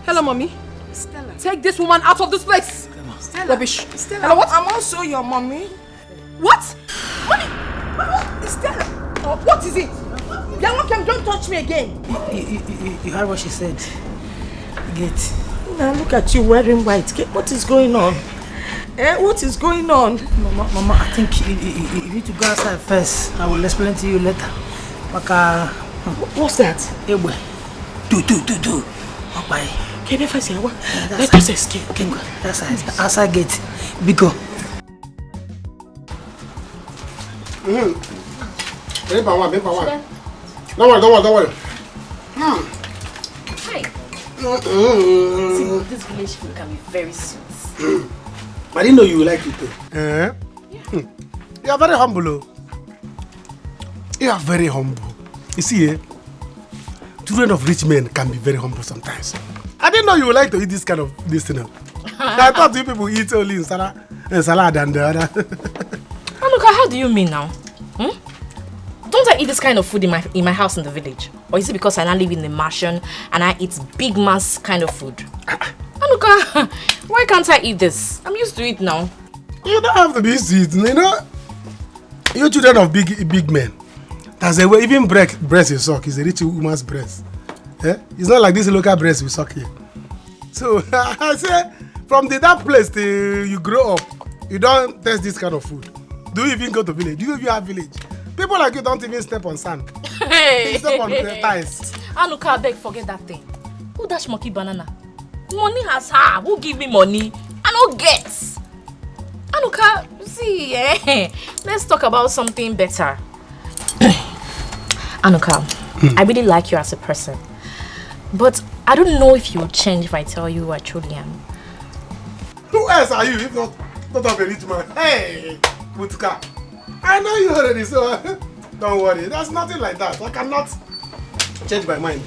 Hello, mommy. Stella. Take this woman out of this place. Stella. Rubbish. Stella, Hello, what? I'm also your mommy. What? Mommy! Stella. Oh, what is it? Don't touch me again. You heard what she said. Get. Now look at you wearing white. What is going on? What is going on? Mama, I think you need to go outside first. I will explain to you later. Maka. What's that? Do. Okay. Can I say what? Let us escape. That's outside gate. Bigo. Paper one. Don't worry. Hi. See, this village food can be very sweet. I didn't know you would like it too. You are very humble. You are very humble. You see, children of rich men can be very humble sometimes. I didn't know you would like to eat this kind of this thing. I thought you people eat only salad and the other. Anuka, how do you mean now? Don't I eat this kind of food in my house in the village? Or is it because I now live in the mansion and I eat big mass kind of food? Anuka, why can't I eat this? I'm used to it now. You don't have to be used to it. You know, you're children of big men. That's a way, even breast you suck is a rich woman's breast. It's not like this local breast we suck here. So I say, from that place till you grow up, you don't taste this kind of food. Do you even go to village? Do you even have village? People like you don't even step on sand. They step on tiles. Anuka, beg, forget that thing. Who dash monkey banana? Money has her. Who give me money? I don't get. Anuka, see, let's talk about something better. Anuka, I really like you as a person. But I don't know if you'll change if I tell you who I truly am. Who else are you if not of a rich man? Hey, Mutka. I know you already, so don't worry. There's nothing like that. I cannot change my mind.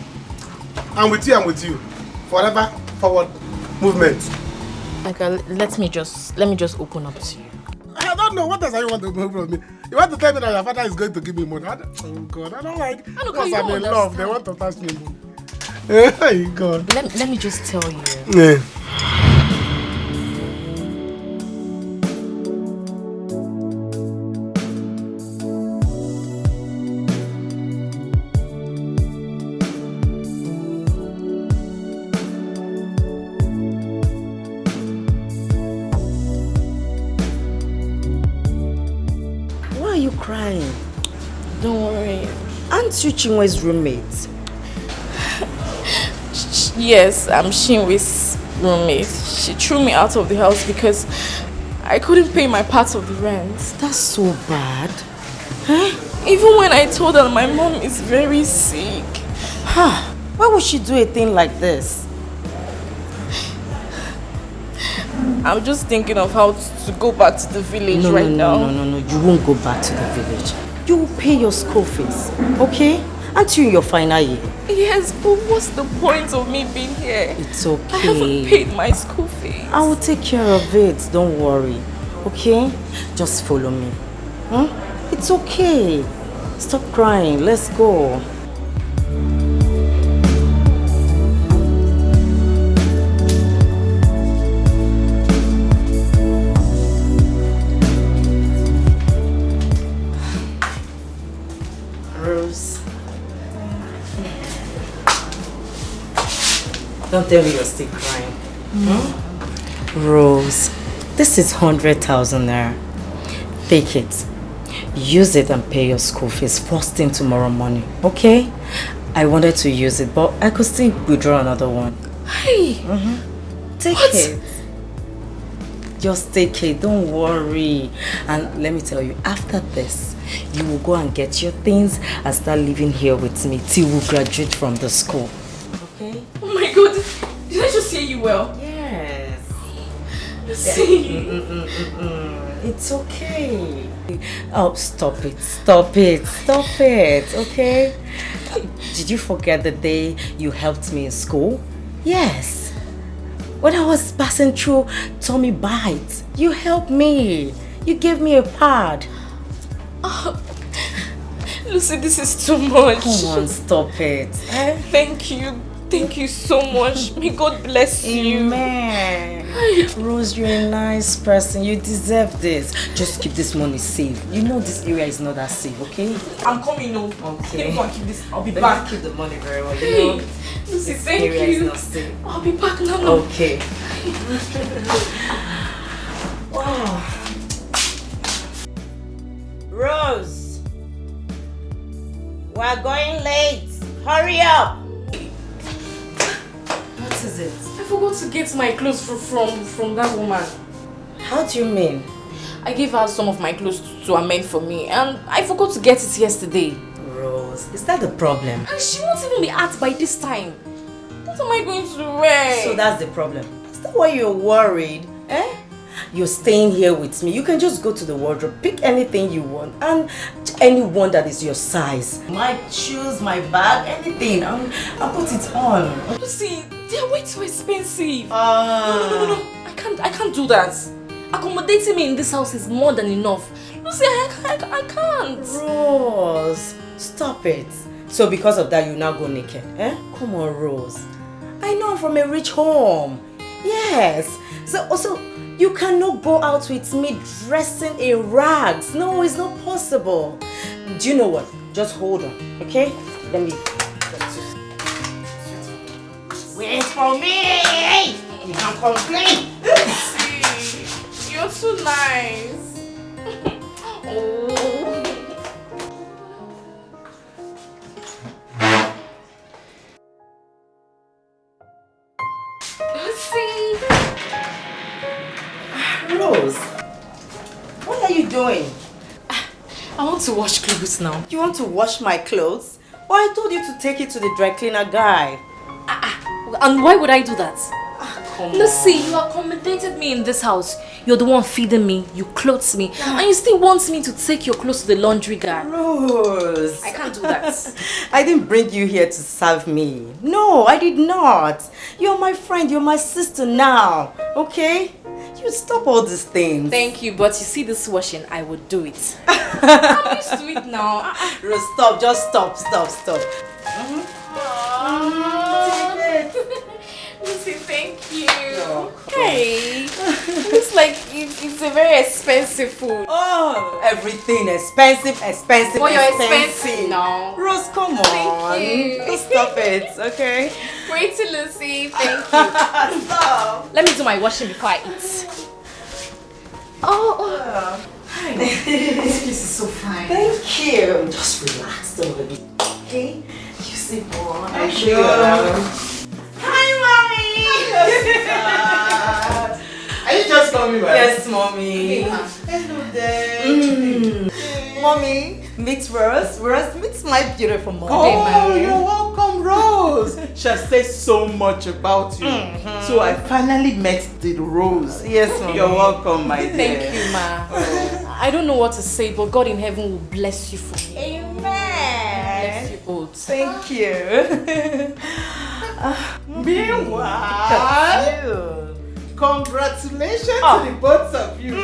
I'm with you. Forever, forward, movement. Okay, let me just open up to you. I don't know. What else you want to know from me? You want to tell me that your father is going to give me money? Oh God, I don't like. Because I'm in love, they want to touch me. Hey God. Let me just tell you. Yeah. Why are you crying? Don't worry. Aren't you Chinwe's roommate? Yes, I'm Chinwe's roommate. She threw me out of the house because I couldn't pay my part of the rent. That's so bad. Even when I told her my mom is very sick. Why would she do a thing like this? I'm just thinking of how to go back to the village now. No. You won't go back to the village. You will pay your school fees, okay? Aren't you in your final year? Yes, but what's the point of me being here? It's okay. I haven't paid my school fees. I will take care of it. Don't worry. Okay? Just follow me. It's okay. Stop crying. Let's go. Rose. Don't tell me you're still crying. Rose, this is 100,000 naira. Take it. Use it and pay your school fees first thing tomorrow morning, okay? I wanted to use it, but I could still withdraw another one. Hey! Take it. Just take it, don't worry. And let me tell you, after this, you will go and get your things and start living here with me till we graduate from the school. Okay? Oh my God! Did I just hear you well? Yes. See? It's okay. Oh, stop it, okay? Did you forget the day you helped me in school? Yes. When I was passing through tummy bites, you helped me. You gave me a pad. Oh, Lucy, this is too much. Come on, stop it. Thank you. Thank you so much. May God bless you. Amen. Rose, you're a nice person. You deserve this. Just keep this money safe. You know this area is not that safe, okay? I'm coming home. Okay. Let me go and keep this. I'll be Let back. me keep the money very well. Hey, You know, Lucy, this thank area you. is not safe. I'll be back now. Okay. Wow. Rose, we're going late. Hurry up. What is it? I forgot to get my clothes from that woman. How do you mean? I gave her some of my clothes to amend for me and I forgot to get it yesterday. Rose, is that the problem? And she won't even be out by this time. What am I going to wear? So that's the problem. Is that why you're worried? Eh? You're staying here with me. You can just go to the wardrobe, pick anything you want, and anyone that is your size. My shoes, my bag, anything. I'll put it on. You see, they're way too expensive. No. I can't do that. Accommodating me in this house is more than enough. You see, I can't. Rose, stop it. So because of that, you now go naked, eh? Come on, Rose. I know I'm from a rich home. Yes. So also, you cannot go out with me dressing in rags. No, it's not possible. Do you know what? Just hold on, okay? Let me... Wait for me! You can't complain! See, you're too nice. Oh. Lucy! Rose, what are you doing? I want to wash clothes now. You want to wash my clothes? Well, I told you to take it to the dry cleaner guy. And why would I do that? Come Lucy, on. you accommodated me in this house. You're the one feeding me, you clothe me, and you still want me to take your clothes to the laundry guy. Rose, I can't do that. I didn't bring you here to serve me. No, I did not. You're my friend, you're my sister now, okay? You stop all these things. Thank you, but you see this washing, I would do it. I'm used to it now. Rose, stop, just stop. Lucy, thank you. Hey, looks like it's a very expensive food. Oh, everything expensive. Well, you're expensive now. Rose, come on. Thank you. Just stop it, okay? Pretty Lucy, thank you. Stop. Let me do my washing before I eat. Oh. Hi. This place is so fine. Thank you. Just relax a little bit, okay? You see, boy. I'll show you around. Hi, Are you just coming back? Yes, mommy. Hello there. Mommy, meet Rose. Rose, meet my beautiful mom. Oh, you're welcome, Rose. She has said so much about you. So I finally met the Rose. Yes, Mommy. You're welcome, my dear. Thank you, ma. I don't know what to say, but God in heaven will bless you for me. Amen. Bless you both. Thank you. Meanwhile, congratulations to the both of you.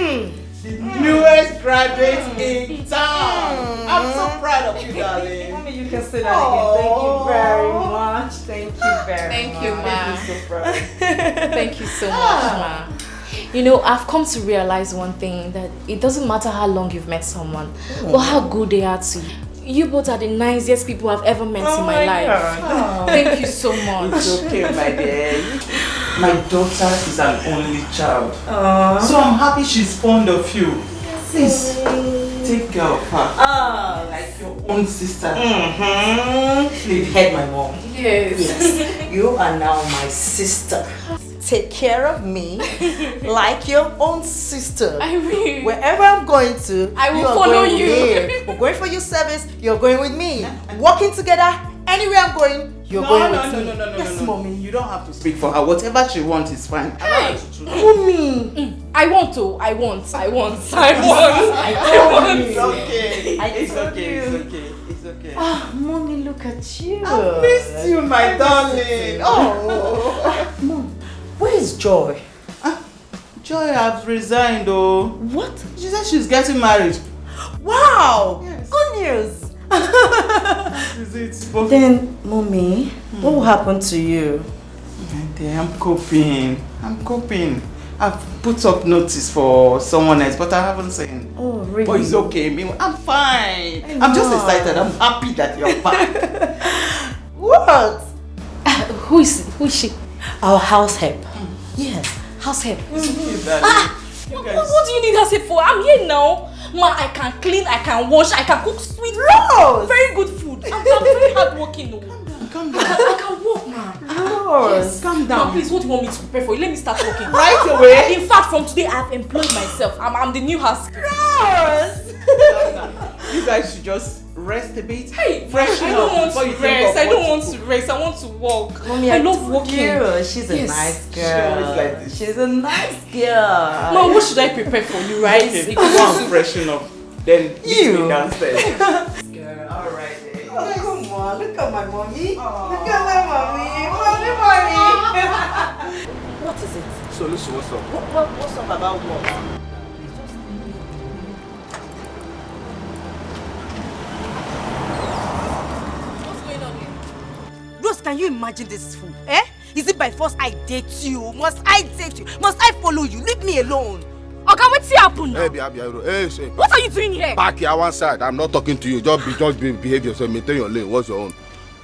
The newest graduates in town. I'm so proud of you, darling. Mommy, you can say that again. Thank you very much. Thank you very Thank much. you, ma. I'm so proud. Thank you so much, ma. You know, I've come to realize one thing, that it doesn't matter how long you've met someone or how good they are to you. You both are the nicest people I've ever met in my life. God. Thank you so much. It's okay, my dear. My daughter is an only child. Aww. So I'm happy she's fond of you. Please, take care of her. Like your own sister. You've heard my mom. Yes. You are now my sister. Take care of me like your own sister. I will. Wherever I'm going to, I will you are follow going you. with me. We're going for your service, you're going with me. Working together, anywhere I'm going, You're no, going no, with no, me. no, no, no, Yes, no, no. mommy. You don't have to speak for her. Whatever she wants is fine. Hey, mommy. I want to. I want. I told It's okay. I It's told okay. you. It's okay. It's okay. Ah, mommy, look at you. I missed you, my darling. Oh. Mom, where is Joy? Joy has resigned, oh. What? She said she's getting married. Wow! Yes. Good news. Is it? But Then, mommy, what will happen to you? I'm coping. I've put up notice for someone else, but I haven't seen. Oh, really? But it's okay. I'm fine. I'm just excited. I'm happy that you're back. What? Who is she? Our house help. Yes, house help. It's okay, darling. What do you need house help for? I'm here now. Ma, I can clean, I can wash, I can cook sweet Rose! very good food. I'm very hardworking. Calm down. I can work, ma. Rose, Yes. calm down. Ma, please, what do you want me to prepare for you? Let me start working. Right away. In fact, from today, I've employed myself. I'm the new house. Rose! You guys should just rest a bit. Hey, freshen I up don't want before to you think rest. of I what don't to want cook. to rest. I want to walk. Mommy, I love told walking. you, she's a Yes. nice girl. She always like this. She's a nice girl. Ma, what should I prepare for you, right? Okay, go and freshen up. Then meet me downstairs. Girl, alright then. Oh, come on, look at my mommy. Look at my mommy. Mommy. What is it? So listen, what's up? What's up about what? Rose, can you imagine this fool? Eh? Is it by force I date you? Must I date you? Must I follow you? Leave me alone. Okay, what's happening now? Hey, What are you doing here? Back here one side. I'm not talking to you. Just behave yourself. Maintain your lane. What's your own?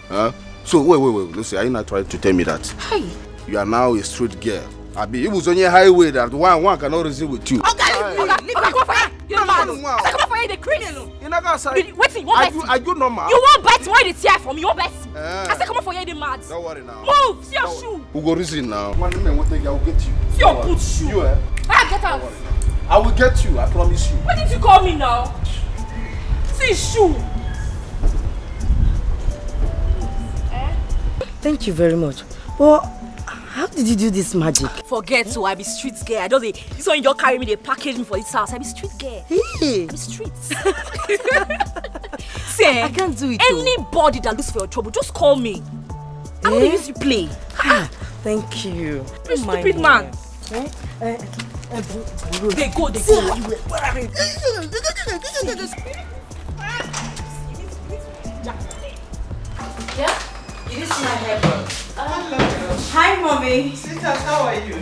Huh? So wait. Listen, are you not trying to tell me that Hey. you are now a street girl? It was on your highway that one cannot reason with you. Okay, come on for here. You're mad. I said come on for here, the criminal. You're not gonna say. Wait, you want bite? Are you normal? You want bite? Why did you tear from me? You want bite? I said come on for here, the mad. Don't worry now. Move, see your shoe. Who go reason now? One man will take you. I will get you. See your boot shoe. You Get out. I will get you. I promise you. What did you call me now? See shoe. Thank you very much. But how did you do this magic? Forget to I be street girl. I just this one you just carry me, they package me for this house. I be street girl. Hey. I be street. See, I can't do it. Anybody that looks for your trouble, just call me. I'm gonna use you play. Thank you. You stupid man. They go. Where are they? Yeah? You didn't see my hairbrush. Hi, mommy. Sweetheart, how are you?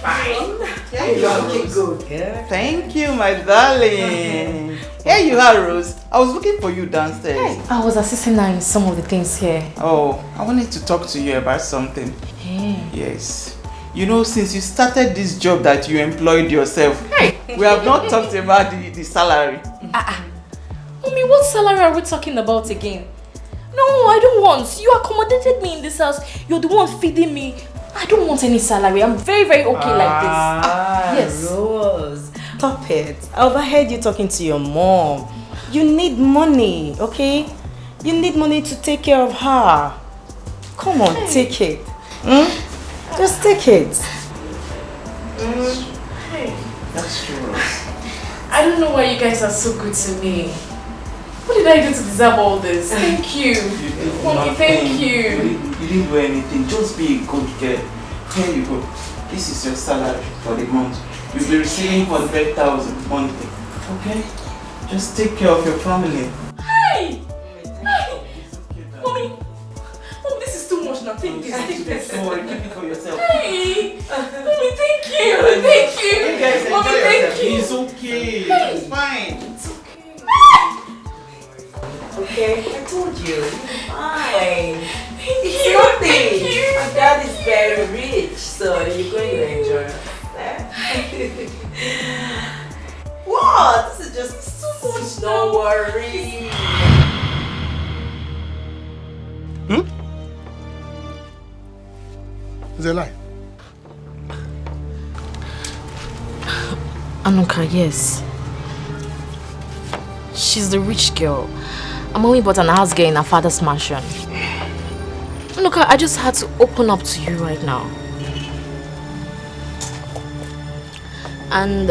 Fine. Yeah, you are looking good. Yeah. Thank you, my darling. Here you are, Rose. I was looking for you downstairs. I was assisting her in some of the things here. Oh, I wanted to talk to you about something. Hey. Yes. You know, since you started this job that you employed yourself, we have not talked about the salary. Mommy, what salary are we talking about again? No, I don't want. You accommodated me in this house. You're the one feeding me. I don't want any salary. I'm very, very okay like this. Yes. Rose, stop it. I overheard you talking to your mom. You need money, okay? You need money to take care of her. Come on, take it. Just take it. That's true, Rose. I don't know why you guys are so good to me. What did I do to deserve all this? Thank you. Mommy, thank you. You didn't do anything. Just be a good girl. Here you go. This is your salary for the month. You'll be receiving 100,000 monthly. Okay? Just take care of your family. Hey! Mommy, this is too much now. Take this. Don't worry, keep it for yourself. Hey! Mommy, thank you. Thank you. You guys Mommy, enjoy thank yourself. you. It's okay. It's fine. It's okay. Okay, I told you. You're fine. Thank you. Thank Nothing. you. My dad is very rich, so you're going to enjoy it. What? This is just so much. Don't worry. It's a lie. Anuka, yes. She's the rich girl. I'm only but an house girl in her father's mansion. Look, I just had to open up to you right now. And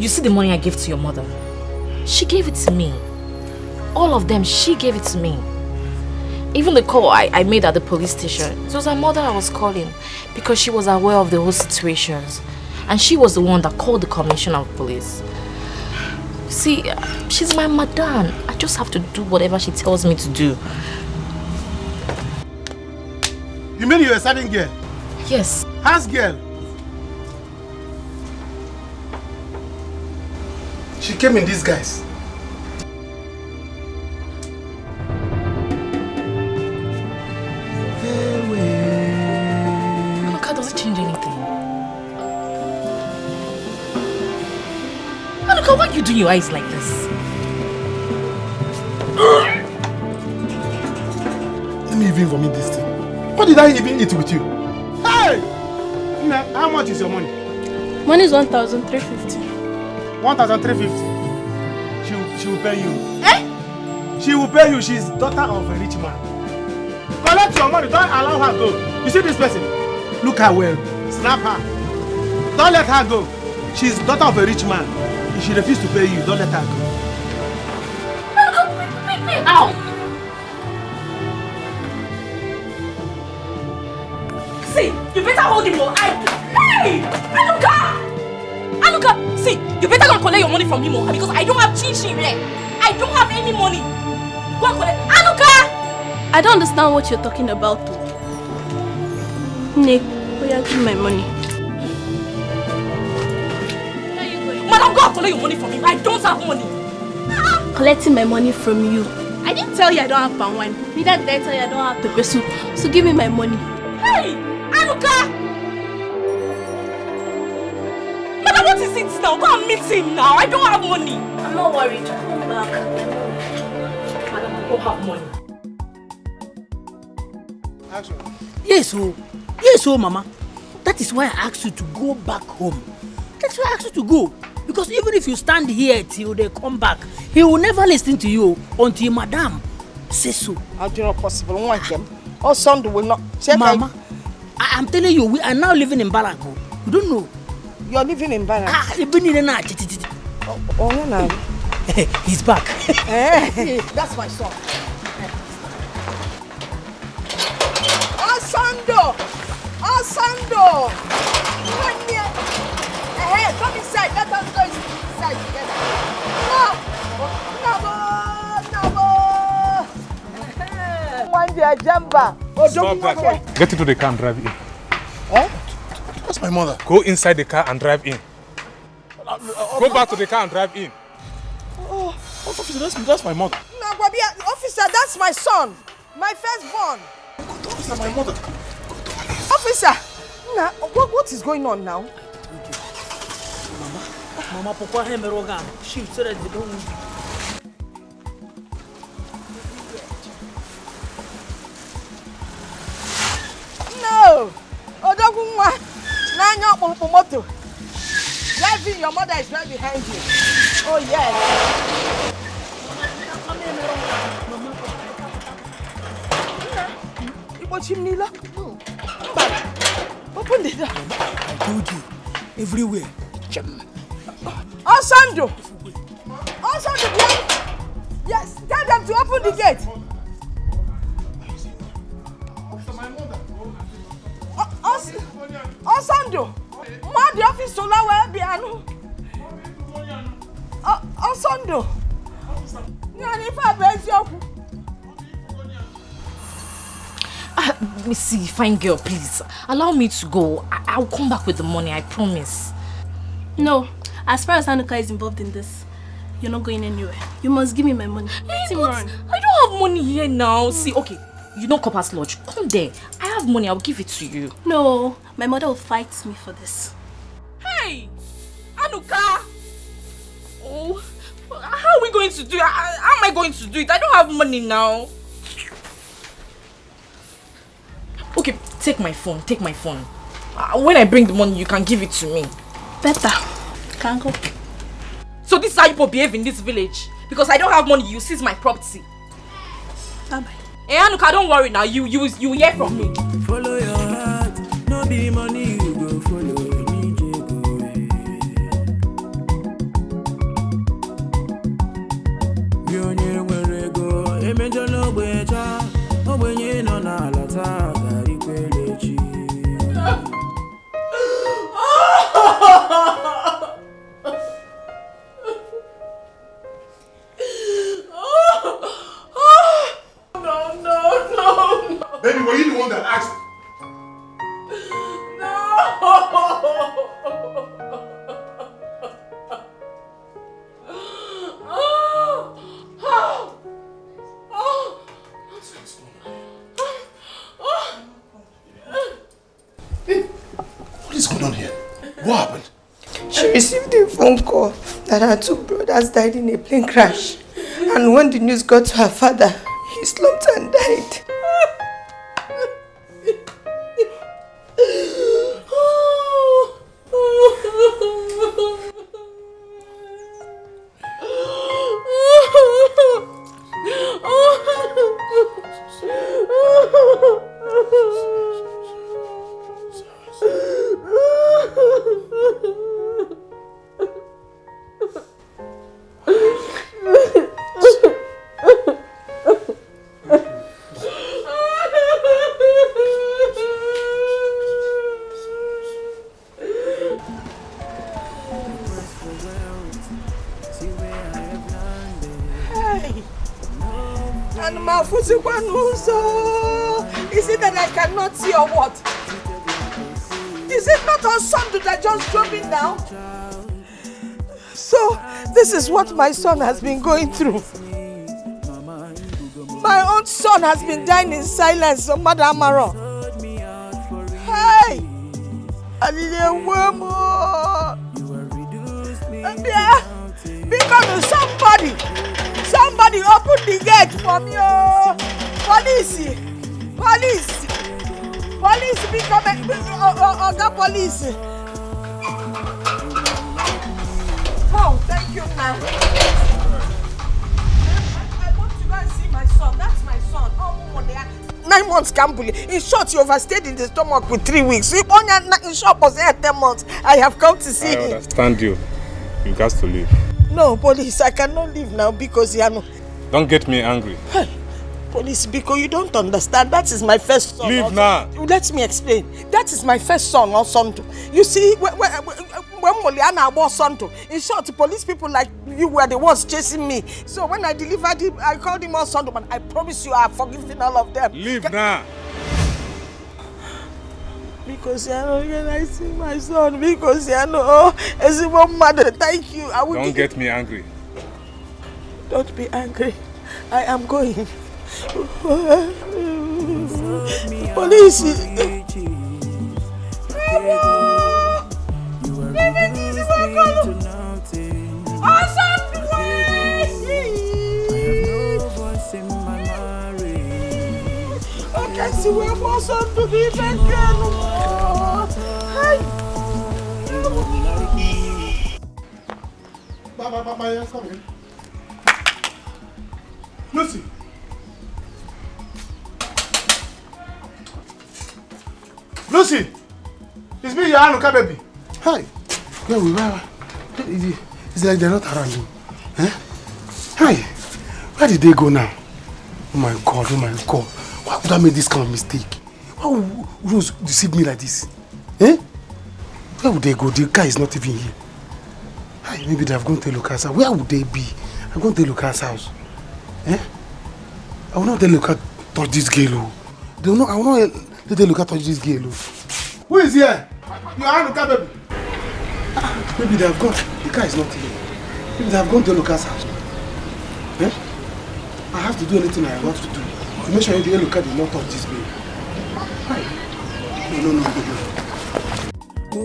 you see the money I gave to your mother? She gave it to me. All of them, she gave it to me. Even the call I made at the police station, it was her mother I was calling because she was aware of the whole situations. And she was the one that called the commissioner of police. See, she's my madam. I just have to do whatever she tells me to do. You mean you're a serving girl? Yes. House girl? She came in disguise. Anuka, does it change anything? Anuka, why are you doing your eyes like this? Let me even vomit this thing. What did I even eat with you? Hey! Nna, how much is your money? Money is 1,350. 1,350. She will pay you. Eh? She will pay you. She's daughter of a rich man. Collect your money. Don't allow her go. You see this person? Look her well. Snap her. Don't let her go. She's daughter of a rich man. If she refuses to pay you, don't let her go. Ow! See, you better hold him more. Hey! Anuka! Anuka, see, you better go and collect your money from him because I don't have chin here. I don't have any money. Go and collect. Anuka! I don't understand what you're talking about. Nick, will you give me my money? Madam, go and collect your money from him. I don't have money. Collecting my money from you. I didn't tell you I don't have palm wine. Neither did I tell you I don't have pepper soup. So give me my money. Hey! Anuka! Madam, what is it now? Go and meet him now. I don't have money. I'm not worried. Come back. Madam, I don't have money. Action. Yes, Mama. That is why I asked you to go back home. That's why I asked you to go. Because even if you stand here till they come back, he will never listen to you until Madam says so. How do you not possible? One them. Or Sunday will not. Mama, I'm telling you, we are now living in Barago. You don't know. You're living in Barago? Oh, no. He's back. That's my son. Asando! Asando! Come inside. Let us go inside together. Stop that. Get into the car and drive in. Huh? That's my mother. Go inside the car and drive in. Go back to the car and drive in. Oh, officer, that's my mother. No, officer, that's my son. My firstborn. Officer, my mother. Officer, now, what is going on now? Mama, Papa, she said that they don't move. No! Odogunwa! Nanyo Momoto! Driving, your mother is right behind you. Oh, yes. Chimney, open the door. I told you, everywhere. Osando! Osando, yes, tell them to open the gate. Osando! Ma the office so low where biano. Osando! Nani fa bezio. Let me see, fine girl, please. Allow me to go. I'll come back with the money, I promise. No, as far as Anuka is involved in this, you're not going anywhere. You must give me my money. Let him run. I don't have money here now. See, okay, you know Copper's Lodge. Come there. I have money, I'll give it to you. No, my mother will fight me for this. Hey! Anuka! Oh, how are we going to do it? How am I going to do it? I don't have money now. Okay, take my phone, take my phone. When I bring the money, you can give it to me. Better. Can't go. So this is how you behave in this village? Because I don't have money, you seize my property. Bye-bye. Hey, Anuka, don't worry now. You hear from me. Follow your heart, no be money you go follow. Baby, were you the one that asked? What is going on here? What happened? She received a phone call that her 2 brothers died in a plane crash. And when the news got to her father, he slumped and died. Is it that I cannot see or what? Is it not on Sunday that just drove in now? So, this is what my son has been going through. My own son has been dying in silence, so Mother Amaro. Hey! I need a woman. Because somebody open the gate for me. Police, become the police. Oh, thank you, man. I want to go and see my son. That's my son. 9 months, Kambuli. In short, you overstayed in the stomach with 3 weeks. In short, was 10 months. I have come to see him. I understand you. You got to leave. No, police, I cannot leave now because Don't get me angry. Hey, police, because you don't understand. That is my first son. Leave now. Let me explain. That is my first son, or son. You see, when Moliana was son, in short, police people like you were the ones chasing me. So when I delivered him, I called him on son, but I promise you I have forgiven all of them. Leave now. Because when I see my son, because as a mother, thank you. I will Don't get me angry. Don't be angry. I am going. Police. Okay, see where my son to be back Lucy. Lucy! It's me, your Anuka baby. Hi. Where we were? It's like they're not around you. Eh? Hi. Where did they go now? Oh my God, oh my God. Why would I make this kind of mistake? Why would Rose deceive me like this? Eh? Where would they go? The guy is not even here. Hi, maybe they have gone to Lucas' house. Where would they be? I'm going to Lucas' house. Eh? I will not let Lucas touch this girl. I will not let Lucas touch this girl. Who is here? Your Anuka baby. Maybe they have gone. The guy is not here. Maybe they have gone to Lucas' house. Eh? I have to do anything I want to do to make sure the Lucas did not touch this baby. Hi. No. Oh,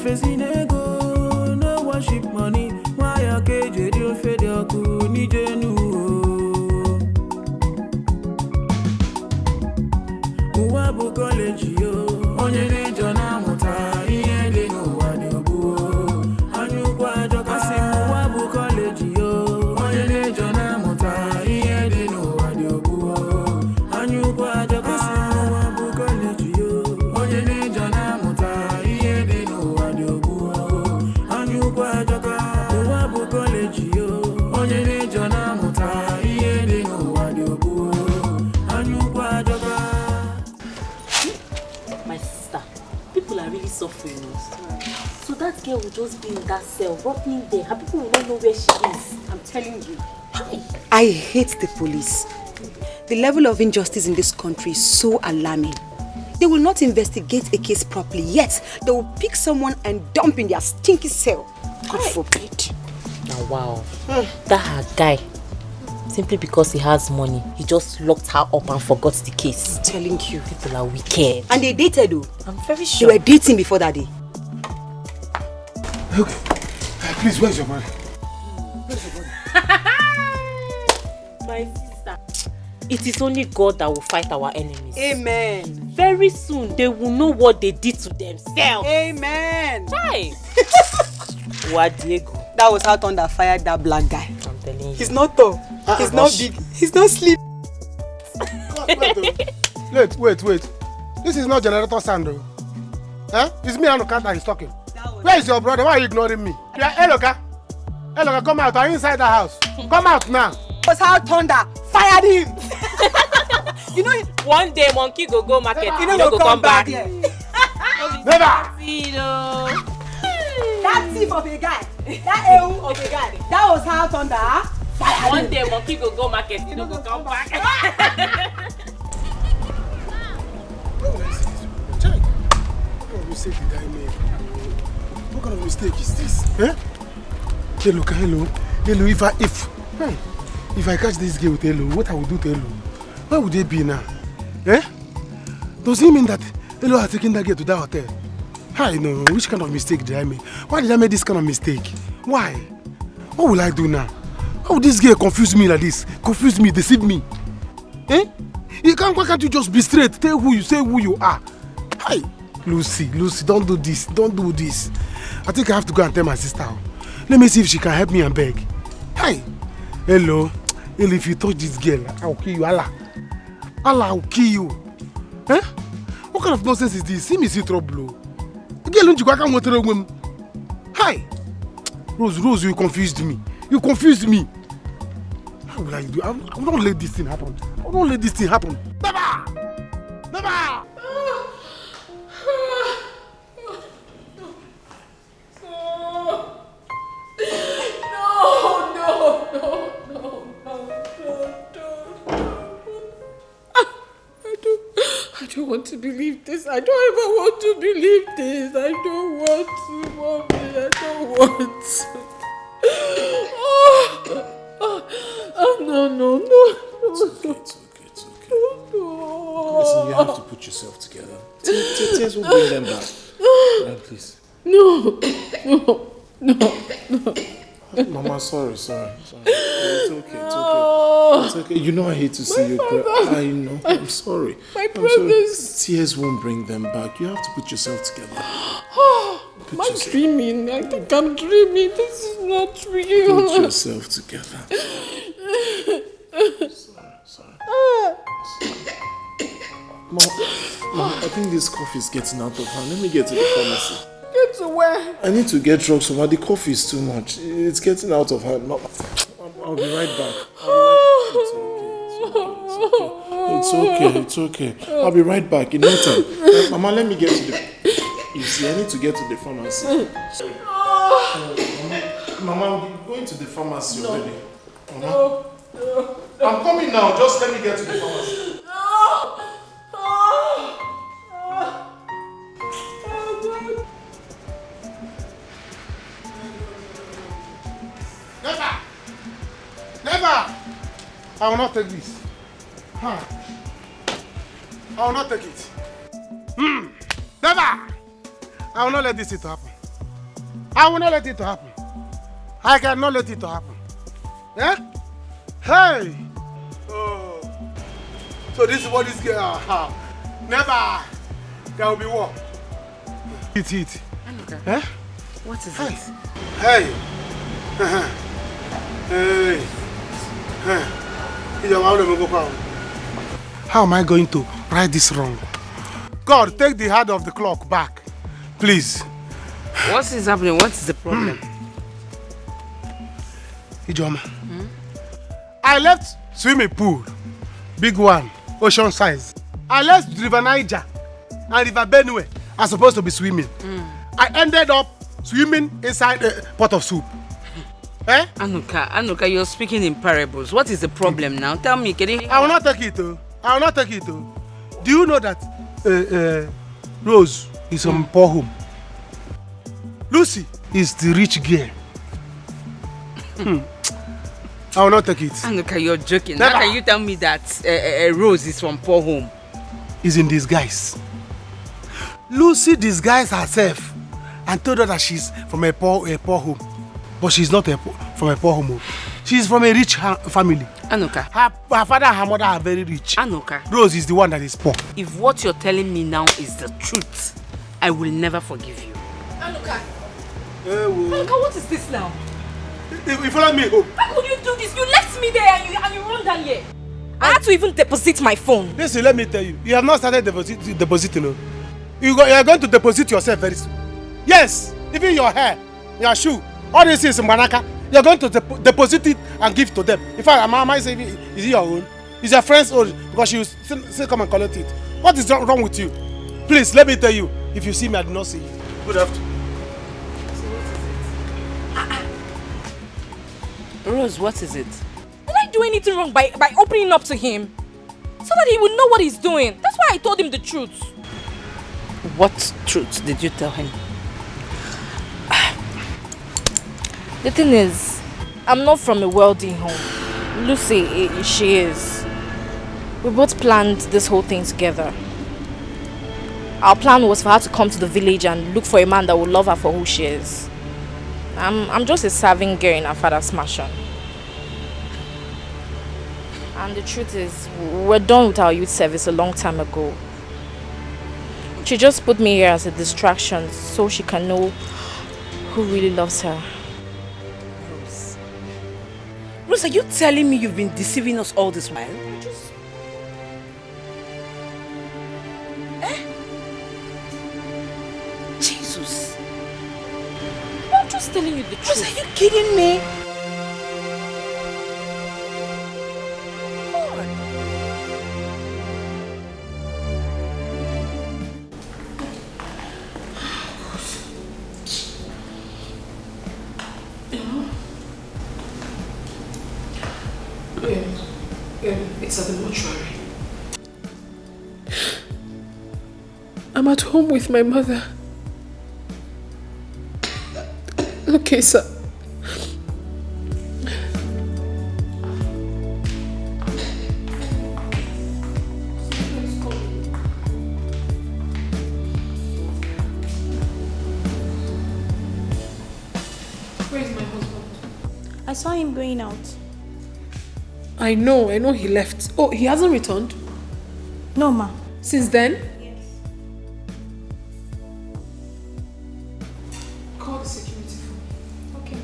facing ego, no worship money. Why a cage, you fed your cool, need you. Uwabu college, yo, onye nejo na muta, iye de no wadobu. Anyu kwa joka si Uwabu college, yo, onye nejo na muta, iye de no wadobu. Anyu kwa joka si Uwabu college, yo, onye nejo na muta, iye de no wadobu. Anyu kwa joka Uwabu college, yo, onye nejo na muta, iye de no wadobu. Anyu kwa joka. My sister, people are really suffering. So that girl will just be in that cell, rotting there. Her people will not know where she is. I'm telling you. I hate the police. The level of injustice in this country is so alarming. They will not investigate a case properly, yet they will pick someone and dump in their stinky cell. God forbid. Now, wow. That her guy, simply because he has money, he just locked her up and forgot the case. I'm telling you. People are wicked. And they dated though. I'm very sure. They were dating before that day. Okay. Please, where's your money? My sister, it is only God that will fight our enemies. Amen. Very soon, they will know what they did to themselves. Amen. Hi. Wazico. That was how Thunder fired that black guy. I'm telling you. He's not tall. He's not big. He's not sleep. Wait. This is not generator sound though. Huh? It's me and Oka that is talking. Where is your brother? Why are you ignoring me? Yeah, Eloka, come out. Are you inside the house? Come out now. That was how Thunder fired him. You know, one day monkey go market. You know, go come back. Never. That thief of a guy, that ew of a guy, that was how Thunder fired him. One day monkey go market. You know, go come back. What kind of mistake is this? Eh? Hello. If I catch this girl with Hello, what I will do to Hello? Where would they be now? Eh? Does it mean that Hello has taken that girl to that hotel? I know. Which kind of mistake did I make? Why did I make this kind of mistake? Why? What will I do now? How will this girl confuse me like this? Confuse me, deceive me? Eh? Why can't you just be straight? Say who you are. Hi. Lucy, don't do this. Don't do this. I think I have to go and tell my sister. Let me see if she can help me and beg. Hi. Hello. If you touch this girl, I will kill you. Allah, I will kill you. Eh? What kind of nonsense is this? See me see trouble. Girl, don't you go with a woman? Hi. Rose, you confused me. How will I do? I will not let this thing happen. Never! I don't want to believe this. I don't ever want to believe this. I don't want to, Mommy. I don't want to. No. It's okay. No. Listen, you have to put yourself together. Tears will bring them back. Right, please. No. Mama, sorry. It's okay. It's okay. You know I hate to see you cry. I know. I'm sorry. My brothers. Tears won't bring them back. You have to put yourself together. Am I dreaming? I think I'm dreaming. This is not real. Put yourself together. Sorry. Mom, I think this cough is getting out of hand. Let me get to the pharmacy. Get to where? I need to get drugs from her. The cough is too much. It's getting out of hand. I'll be right back. It's okay. I'll be right back in no time. Mama, let me get to the... You see, I need to get to the pharmacy. Mama, I'm going to the pharmacy already. Mama. I'm coming now. Just let me get to the pharmacy. Never! I will not take this. I will not take it. Never! I will not let this thing happen. I will not let it to happen. I cannot let it to happen. Eh? Hey! Oh. So this is what this girl never. There will be war. Eat. Anuka. Eh? What is hey. it? Hey! Hey! How am I going to right this wrong? God, take the hand of the clock back. Please. What is happening? What is the problem? Ijoma. I left swimming pool. Big one. Ocean size. I left River Niger and River Benue. I'm supposed to be swimming. I ended up swimming inside a pot of soup. Eh? Anuka, you're speaking in parables. What is the problem now? Tell me, can you... I will not take it, though. I will not take it, though. Do you know that Rose is from poor home? Lucy is the rich girl. I will not take it. Anuka, you're joking. Never. How can you tell me that Rose is from poor home? Is in disguise. Lucy disguised herself and told her that she's from a poor home. But she's not from a poor home. She's from a rich family. Anuka. Her father and her mother are very rich. Anuka. Rose is the one that is poor. If what you're telling me now is the truth, I will never forgive you. Anuka. Anuka, what is this now? You follow me home. How could you do this? You left me there and you run down here. I had to even deposit my phone. Listen, let me tell you. You have not started depositing. No? You are going to deposit yourself very soon. Yes, even your hair, your shoe, all this is Manaka. You are going to deposit it and give to them. In fact, I say, is it your own? It's your friend's own because she will still come and collect it. What is wrong with you? Please, let me tell you. If you see me, I do not see you. Good afternoon. Rose, what is it? Did I do anything wrong by opening up to him? So that he would know what he's doing. That's why I told him the truth. What truth did you tell him? The thing is, I'm not from a wealthy home. Lucy, she is. We both planned this whole thing together. Our plan was for her to come to the village and look for a man that would love her for who she is. I'm just a serving girl in her father's mansion. And the truth is, we're done with our youth service a long time ago. She just put me here as a distraction so she can know who really loves her. Rose, are you telling me you've been deceiving us all this while? Jesus. I'm just telling you the truth. Rose, are you kidding me? It's at the mortuary. I'm at home with my mother. Okay, sir. Where is my husband? I saw him going out. I know he left. Oh, he hasn't returned? No, ma. Since then? Yes. Call the security phone. Okay.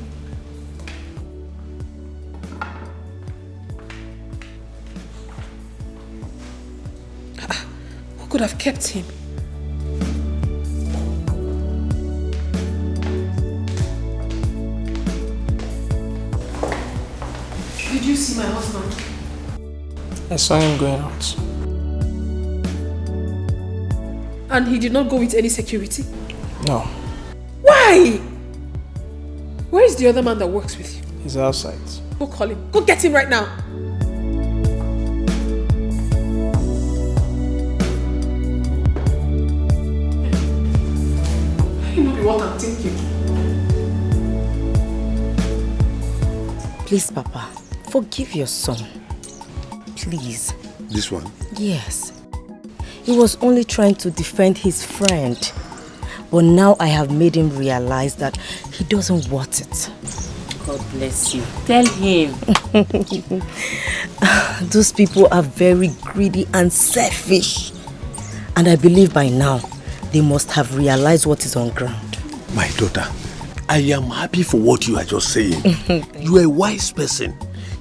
Who could have kept him? Did you see my husband? I saw him going out. And he did not go with any security? No, Why? Where is the other man that works with you? he's outside. Go call him. Go get him right now. You know what I'm thinking. Please, Papa, forgive your son. Please. This one? Yes. He was only trying to defend his friend. But now I have made him realize that He doesn't want it. God bless you. Tell him. Those people are very greedy and selfish. And I believe by now, they must have realized what is on ground. My daughter, I am happy for what you are just saying. You are a wise person.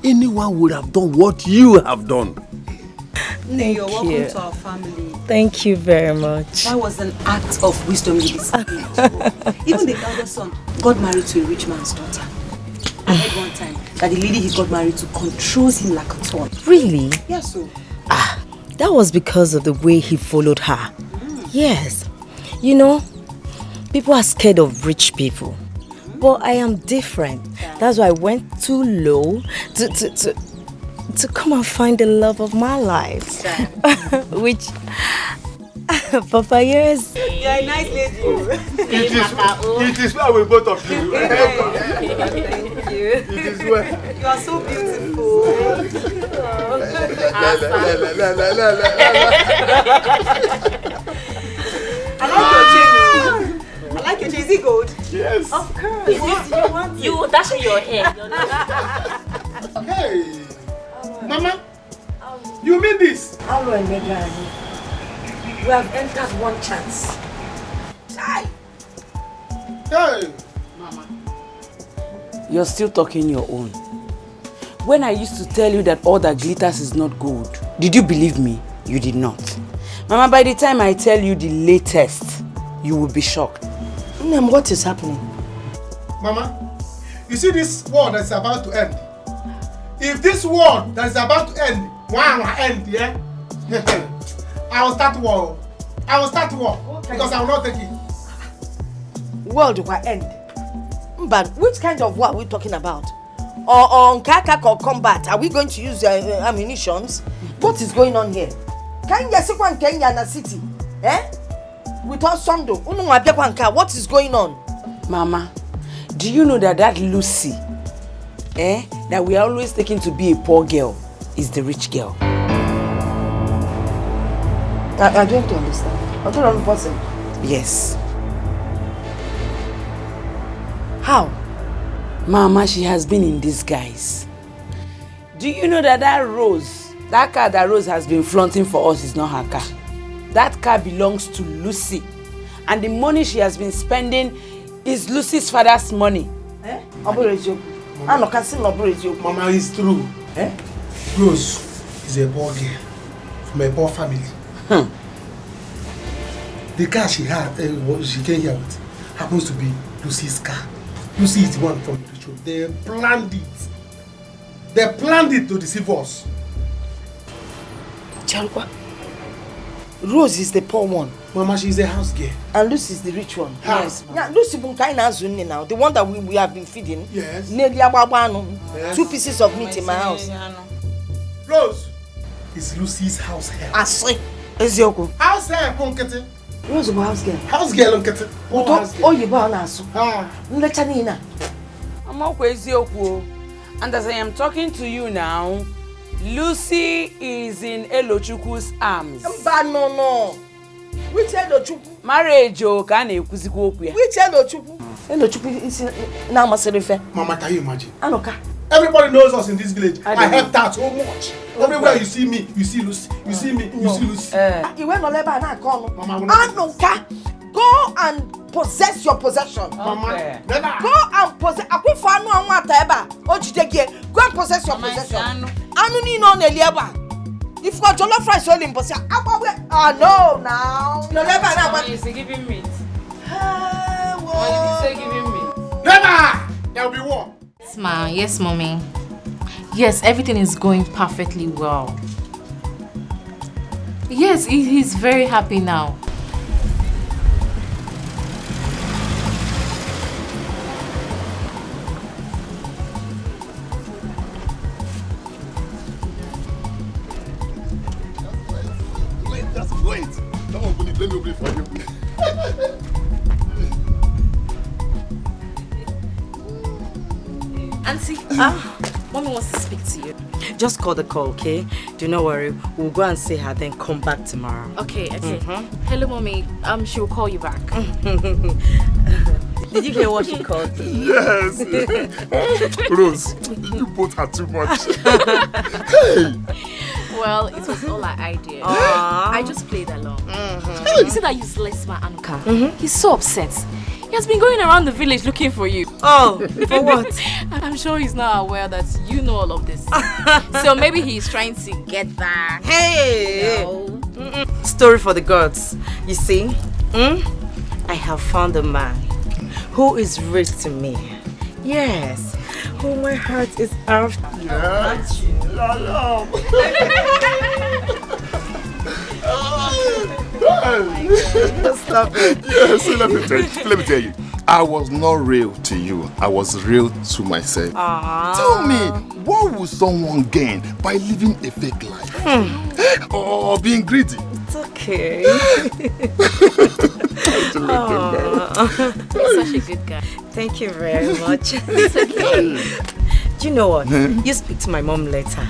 Anyone would have done what you have done. Thank you're welcome to our family. Thank you very much. That was an act of wisdom you displayed. Even the elder son got married to a rich man's daughter. I heard one time that the lady he got married to controls him like a toy. Really? Yes, so. That was because of the way he followed her. Yes. You know, people are scared of rich people. But I am different. That's why I went too low to come and find the love of my life. Which Papa, yes. You're a nice lady. It is well with both of you. Thank you. It is well. You are so beautiful. I like your chain. Is it gold? Yes. Of course. You dashing your hair. Hey, Mama, you mean this? Hello, Megan. We have entered one chance. Hey, Mama, you're still talking your own. When I used to tell you that all that glitters is not gold, did you believe me? You did not. Mama, by the time I tell you the latest, you will be shocked. Ma'am, what is happening? Mama, you see this war that's about to end? If this war that is about to end, yeah? I will start war. I will start war because I will not take it. World will end. But which kind of war are we talking about? Or kakak or combat? Are we going to use ammunitions? What is going on here? Kenya Sikwan Kenya na city. With our Sondo. What is going on? Mama, do you know that Lucy, that we are always taking to be a poor girl, is the rich girl? I don't understand. I don't understand. Yes. How? Mama, she has been in disguise. Do you know that that car that Rose has been flaunting for us is not her car? That car belongs to Lucy. And the money she has been spending is Lucy's father's money. Mama, it's true. Rose is a poor girl from a poor family. The car she came here with happens to be Lucy's car. Lucy is the one from the show. They planned it. They planned it to deceive us. Chalwa, Rose is the poor one. Mama, she's a house girl. And Lucy is the rich one. Yes. Yeah, Lucy Bunkaina now, the one that we have been feeding. Yes. Yes. 2 pieces of meat in my house. Rose is Lucy's house help. Asri. Ezioko. House help, Unkete. Rose is house girl. House girl, Unkete. Oh, you born asu. Nlechanina. I'm okay, Ezioko. And as I am talking to you now, Lucy is in Elochukwu's arms. No. Which Elochukwu? Marriage, can you Which Elochukwu? Elochukwu is now Maserife. Mama, can you imagine? Anoka. Everybody knows us in this village. I help that so much. Everywhere you see me, you see Lucy. You see me, you see Lucy. You went on Leba and Anoka. Go and possess your possession. Mama, go and possess. Go and possess your possession. If you got jollof rice only in possession, no, now. No, Mama, you say giving meat. You say giving meat. Never! There will be war. Yes, ma. Yes, mommy. Yes, everything is going perfectly well. Yes, he's very happy now. Wait. That one will let me wait for you. Auntie, mommy wants to speak to you. Just call the call, okay? Do not worry. We'll go and see her, then come back tomorrow. Okay. Hello, mommy. She will call you back. Did you hear what she called you? Yes. Rose, you both are too much. Hey. Well, it was all our idea. I just played along. You see that useless man, Anuka? He's so upset. He has been going around the village looking for you. Oh, for what? I'm sure he's not aware that you know all of this. So maybe he's trying to get back. Hey! You know? Story for the gods. You see, I have found a man who is rich to me. Yes, who my heart is after. Yes. Stop it. Yes, let me tell you. I was not real to you. I was real to myself. Tell me, what would someone gain by living a fake life? Or being greedy? It's okay. You're such a good guy. Thank you very much. It's okay. Do you know what? You speak to my mom later.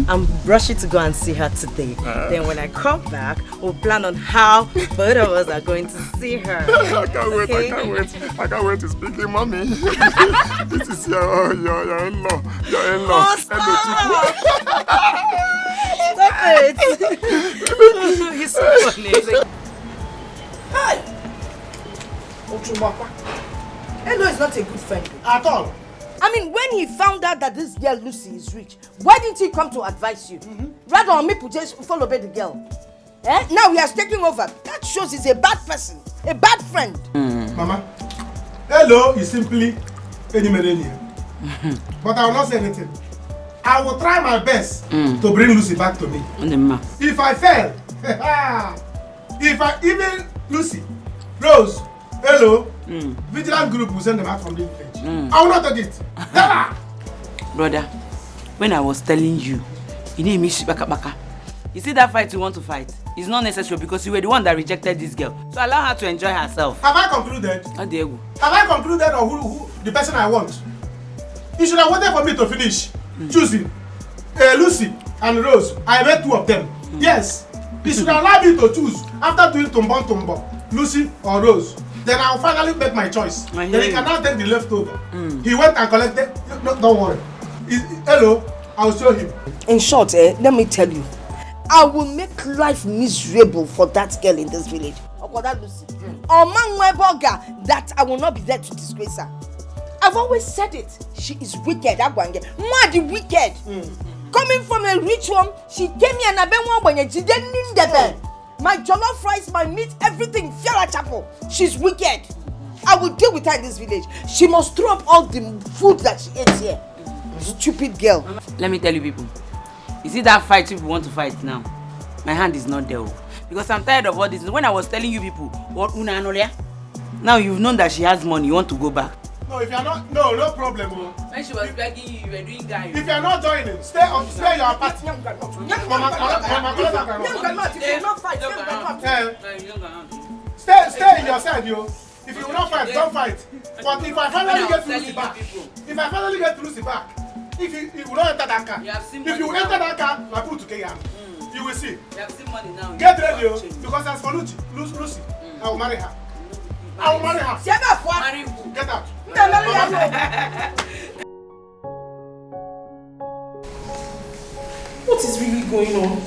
I'm rushing to go and see her today. Then when I come back, we'll plan on how both of us are going to see her. I can't wait, okay? I can't wait to speak to mommy. This is your in-law. Your in-law. Oh, stop! Stop it! You're so funny. Hi! Ochumapa. Elo is not a good friend. At all. I mean, when he found out that this girl Lucy is rich, why didn't he come to advise you? Rather on me to just follow the girl. Now he has taken over. That shows he's a bad person, a bad friend. Mama, hello is simply any millennium. But I will not say anything. I will try my best to bring Lucy back to me. If I fail, even Lucy, Rose, hello, vigilant group will send them out from the village. I will not take it. Brother, when I was telling you, you need me baka. You see that fight you want to fight? It's not necessary because you were the one that rejected this girl. So allow her to enjoy herself. Have I concluded? Have I concluded on who the person I want? You should have waited for me to finish choosing Lucy and Rose. I made two of them. Yes. You should allow me to choose after doing Tumbo, Lucy or Rose. Then I'll finally make my choice. Then he can now take the leftover. He went and collected. No, don't worry. Hello, I'll show him. In short, let me tell you, I will make life miserable for that girl in this village. Or for that Lucy. Or man that I will not be there to disgrace her. I've always said it. She is wicked. Mad wicked. Coming from a rich one, she came here and I've been one when she didn't need the bed. My jollof rice, my meat, everything, Fiala Chapel. She's wicked. I will deal with her in this village. She must throw up all the food that she ate here. Stupid girl. Let me tell you people. You see that fight people want to fight now? My hand is not there. Because I'm tired of all this. When I was telling you people, what Una Anolia? Now you've known that she has money, you want to go back. No, if you're not, no problem. When she was begging you, you were doing guy. If you're not joining, stay your party. Stay in your side, yo. If you will not fight, don't fight. But if I finally get Lucy back, if you will not enter that car, if you enter that car, I put to KM. You will see. You have seen money now. Get ready, yo. Because as for Lucy, I will marry her. I will marry her. Marry who? Get out. What is really going on?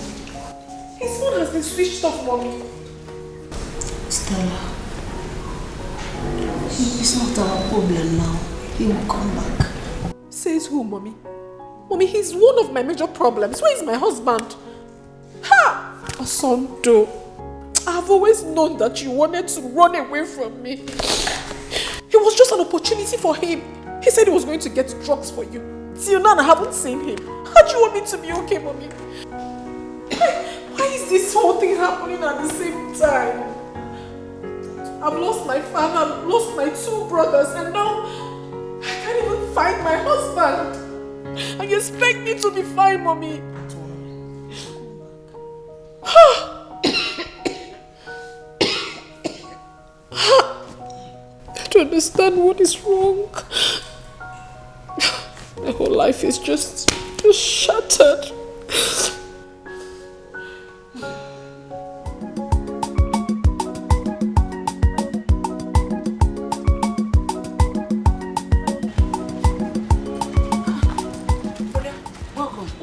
His phone has been switched off, Mommy. Stella, it's not our problem now. He will come back. Says who, Mommy? Mommy, he's one of my major problems. Where is my husband? Ha! Asundo, I've always known that you wanted to run away from me. It was just an opportunity for him. He said he was going to get drugs for you. Till now, I haven't seen him. How do you want me to be okay, Mommy? Why is this whole thing happening at the same time? I've lost my father, I've lost my two brothers, and now I can't even find my husband. And you expect me to be fine, Mommy? I don't understand what is wrong. My whole life is just shattered.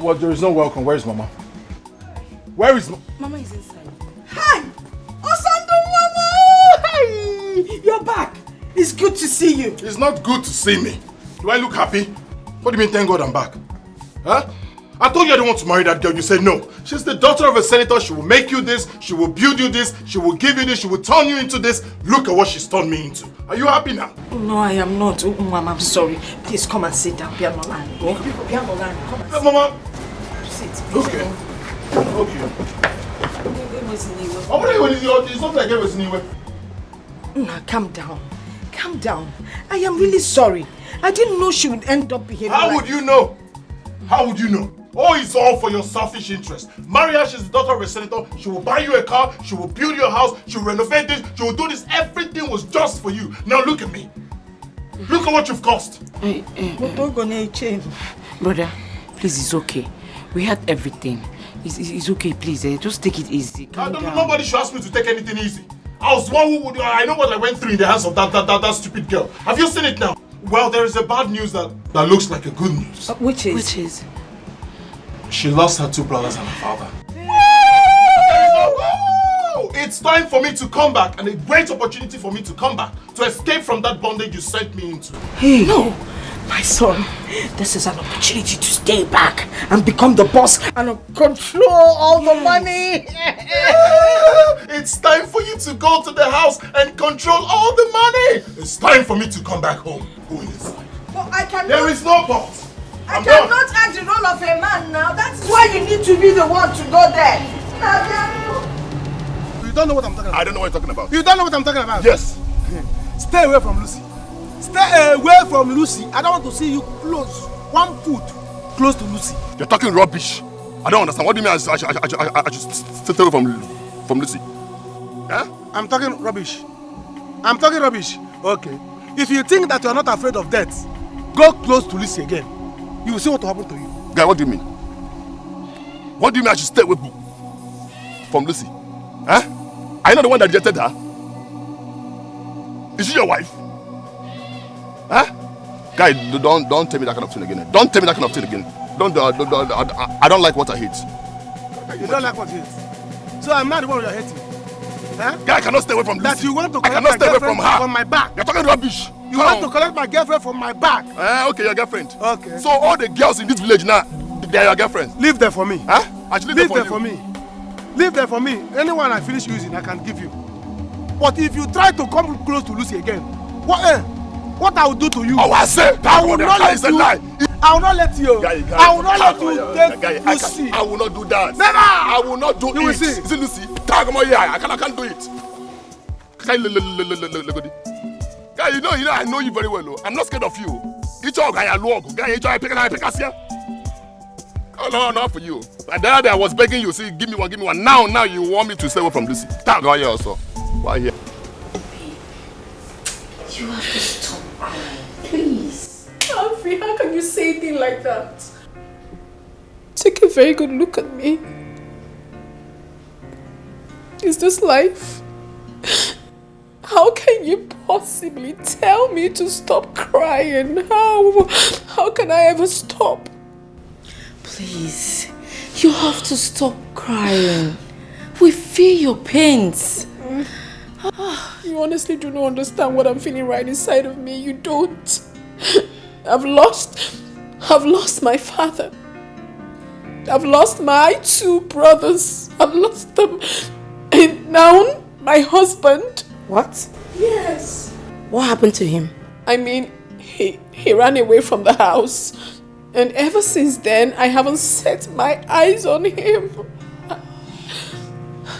Well, there is no welcome. Where is Mama? Where is Mama is inside. Hi! Osando Mama! Hey! You're back. It's good to see you. It's not good to see me. Do I look happy? What do you mean, thank God I'm back? Huh? I told you I don't want to marry that girl. You said no. She's the daughter of a senator. She will make you this. She will build you this. She will give you this. She will turn you into this. Look at what she's turned me into. Are you happy now? No, I am not. Oh, Mama, I'm sorry. Please come and sit down. Pianolan. Pianolan, come and sit. Mama. Sit. Okay. Okay. It's not like I was anywhere. Nah, calm down. Calm down. I am really sorry. I didn't know she would end up behaving How like... would you know? How would you know? Oh, it's all for your selfish interest. Maria, she's the daughter of a senator. She will buy you a car. She will build your house. She will renovate this. She will do this. Everything was just for you. Now look at me. Look at what you've cost. Brother, please, it's okay. We had everything. It's okay, please. Just take it easy. Nobody should ask me to take anything easy. I was the one who would. I know what I went through in the hands of that stupid girl. Have you seen it now? Well, there is a bad news that looks like a good news. Which is? She lost her 2 brothers and her father. It's time for me to come back, and a great opportunity for me to come back, to escape from that bondage you sent me into. Hey! No! My son, this is an opportunity to stay back and become the boss and control all the money. It's time for you to go to the house and control all the money. It's time for me to come back home. Go inside. But I cannot... There is no but. I cannot act the role of a man now. That's why you need to be the one to go there. You don't know what I'm talking about. I don't know what you're talking about. You don't know what I'm talking about? Yes. Stay away from Lucy. Stay away from Lucy. I don't want to see you close. 1 foot close to Lucy. You're talking rubbish. I don't understand. What do you mean I should stay away from Lucy? Huh? I'm talking rubbish. I'm talking rubbish. Okay. If you think that you're not afraid of death, go close to Lucy again. You will see what will happen to you. Guy, what do you mean? What do you mean I should stay away from Lucy? Huh? Are you not the one that rejected her? Is she your wife? Huh? Guy, don't tell me that kind of thing again. Don't tell me that kind of thing again. I don't like what I hate. You don't like what you hate? So I'm not the one you're hating. Huh? Guy, I cannot stay away from Lucy. That you want to I collect cannot my stay away from girlfriend her. from my back. You're talking rubbish. You want to collect my girlfriend from my back. Okay, your girlfriend. Okay. So all the girls in this village now, they are your girlfriends. Leave them for me. Huh? I should leave them for me. Leave them for me. Anyone I finish using, I can give you. But if you try to come close to Lucy again, what I will do to you? Oh, I say I will not let you. I will not let you. Guy, I will not let you take Lucy. I will not do that. Never. I will not do it. You will see. Is it Lucy? I can't do it. Guy, you know, I know you very well. Oh. I'm not scared of you. Each guy I love. Guy, each I pick us here. Oh no, not for you. But the other day I was begging you, see, give me one. Now you want me to stay away from Lucy. Tag on here also. Why here? You have to stop crying, please. Alfie, how can you say a thing like that? Take a very good look at me. Is this life? How can you possibly tell me to stop crying? How can I ever stop? Please, you have to stop crying. We feel your pains. You honestly do not understand what I'm feeling right inside of me. You don't. I've lost my father. I've lost my 2 brothers. I've lost them. And now my husband. What? Yes. What happened to him? I mean, he ran away from the house. And ever since then, I haven't set my eyes on him.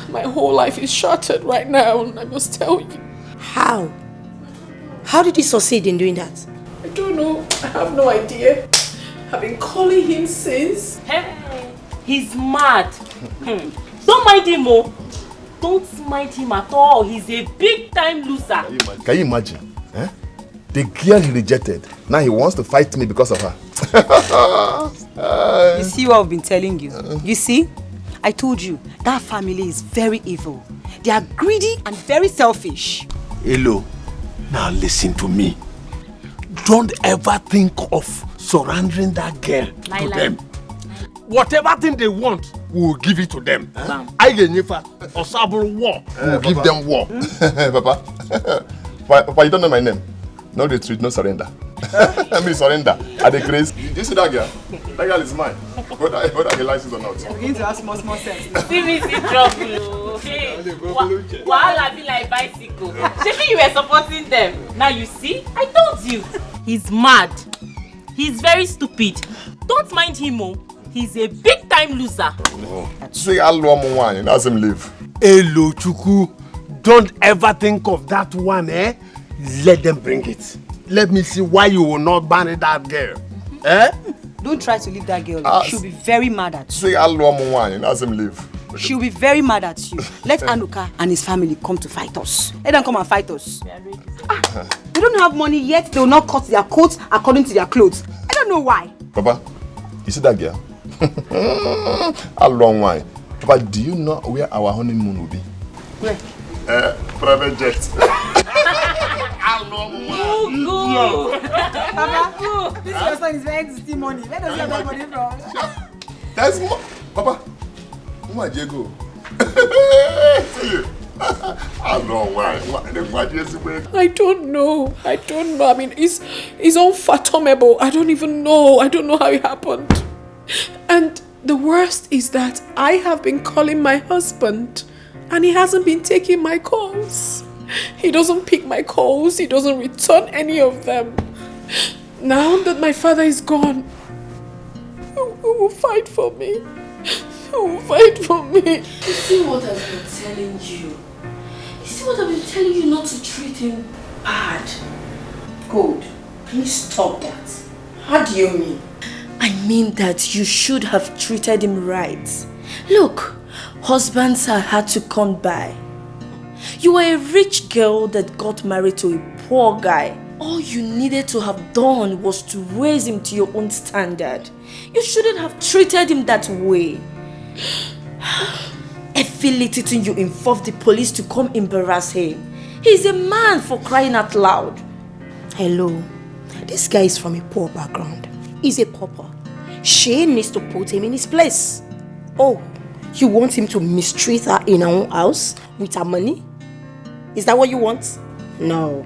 My whole life is shattered right now, I must tell you. How? How did he succeed in doing that? I don't know. I have no idea. I've been calling him since. Hey, he's mad. Don't mind him, oh. Don't mind him at all. He's a big-time loser. Can you imagine? Eh? The girl he rejected, now he wants to fight me because of her. You see what I've been telling you? You see? I told you, that family is very evil. They are greedy and very selfish. Hello, now listen to me. Don't ever think of surrendering that girl to them. whatever thing they want, we will give it to them. I get Nifa or Sabur war. We'll give them war. Papa, Papa, you don't know my name. No retreat, no surrender. I mean surrender. At the grace. You see that girl? That girl is mine. Whether I get license or not. I'm beginning to have small sense. See me see trouble. Hey, Wahala be like bicycle. Maybe you were supporting them. Now you see, I told you. He's mad. He's very stupid. Don't mind him, oh. He's a big time loser. Say hello, one. Let him live. Hello, Chuku. Don't ever think of that one, eh? Let them bring it. Let me see why you will not marry that girl. Eh? Don't try to leave that girl. She'll be very mad at you. Say hello, one. Let him live. She'll be very mad at you. Let Anuka and his family come to fight us. Let them come and fight us. They don't have money yet. They will not cut their coats according to their clothes. I don't know why. Papa, you see that girl? A long while. Papa, do you know where our honeymoon will be? Where? Private jet. Papa, this your son is very to steal money. Where does he have that money from? That's more. Papa, where do you go? See you. I don't know why. I don't know. I mean, it's unfathomable. I don't even know. I don't know how it happened. And the worst is that I have been calling my husband and he hasn't been taking my calls. He doesn't pick my calls. He doesn't return any of them. Now that my father is gone, who will fight for me? Who will fight for me? You see what I've been telling you? You see what I've been telling you not to treat him bad? Good. Please stop that. How do you mean? I mean that you should have treated him right. Look, husbands are hard to come by. You were a rich girl that got married to a poor guy. All you needed to have done was to raise him to your own standard. You shouldn't have treated him that way. Every little thing you involved the police to come embarrass him. He's a man, for crying out loud. Hello, this guy is from a poor background. He's a pauper. She needs to put him in his place. Oh, you want him to mistreat her in her own house with her money? Is that what you want? No.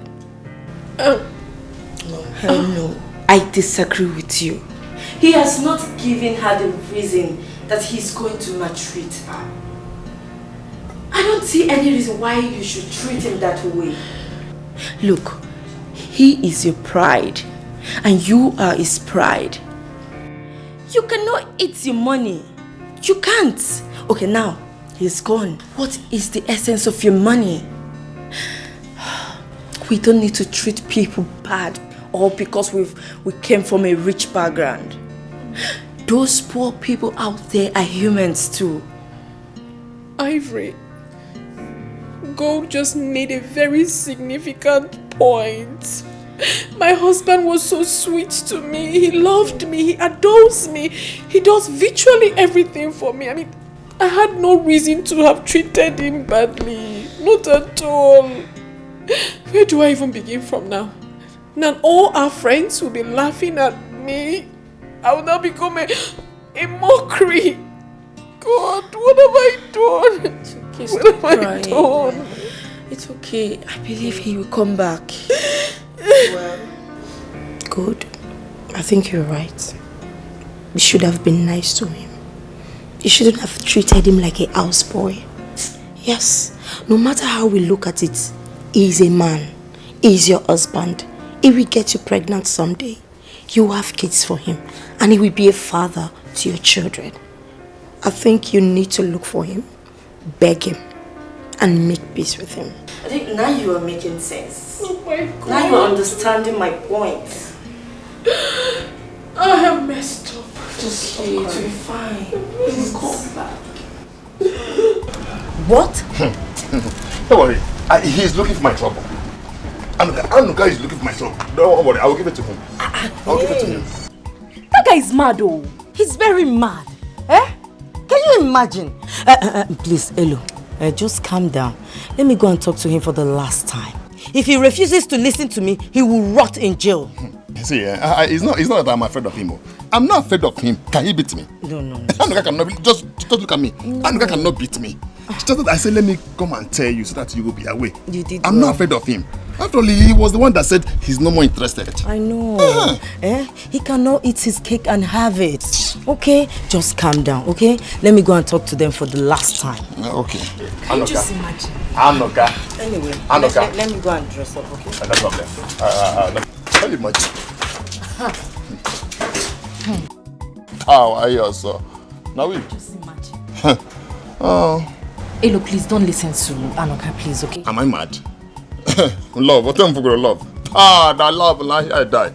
No, I disagree with you. He has not given her the reason that he's going to maltreat her. I don't see any reason why you should treat him that way. Look, he is your pride and you are his pride. You cannot eat your money. You can't. Okay, now he's gone. What is the essence of your money? We don't need to treat people bad all because we came from a rich background. Those poor people out there are humans too. Ivory, Gold just made a very significant point. My husband was so sweet to me. He loved me. He adores me. He does virtually everything for me. I mean, I had no reason to have treated him badly. Not at all. Where do I even begin from now? Now all our friends will be laughing at me. I will now become a mockery. God, what have I done? It's okay, what stop have crying. I done? It's okay. I believe he will come back. Well, good. I think you're right. You should have been nice to him. You shouldn't have treated him like a houseboy. Yes, no matter how we look at it, he's a man. He's your husband. He will get you pregnant someday. You will have kids for him. And he will be a father to your children. I think you need to look for him, beg him, and make peace with him. I think now you are making sense. Oh my God. Now you are understanding my point. I have messed up. Just okay, to be fine. Please come back. What? Don't worry. He's looking for my trouble. Anuka is looking for my trouble. Don't worry. I will give it to him. I'll give it to him. That guy is mad, oh. He's very mad. Eh? Can you imagine? Please, Elo, just calm down. Let me go and talk to him for the last time. If he refuses to listen to me, he will rot in jail. See, it's not that I'm afraid of him. I'm not afraid of him. Can he beat me? No. Anuka cannot just look at me. No. Anuka cannot beat me. It's just that I said, let me come and tell you so that you will be away. You did I'm not afraid of him. After all, he was the one that said he's no more interested. I know. He cannot eat his cake and have it. Okay? Just calm down, okay? Let me go and talk to them for the last time. Okay. Can you just imagine? Anuka. Anyway, Anuka. let me go and dress up, okay? No problem. Can you imagine? How are you also? Now we. Just imagine. Oh. Hey, look, please don't listen to Anuka, please, okay? Am I mad? Love, what am I for love? That love, now here I die.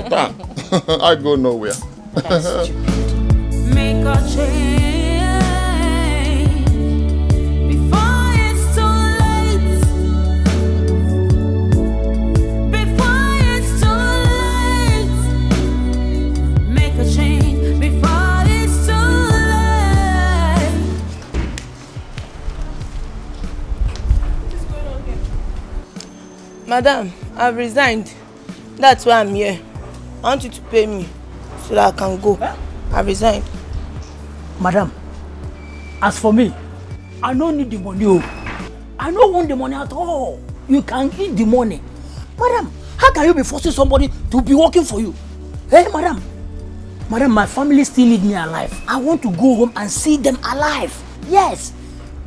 Damn. I go nowhere. Make a change before it's too late. Before it's too late. Make a change before it's too late. Madam, I've resigned. That's why I'm here. I want you to pay me so that I can go. I've resigned. Madam, as for me, I don't need the money. I don't want the money at all. You can eat the money. Madam, how can you be forcing somebody to be working for you? Hey, madam. Madam, my family still need me alive. I want to go home and see them alive. Yes.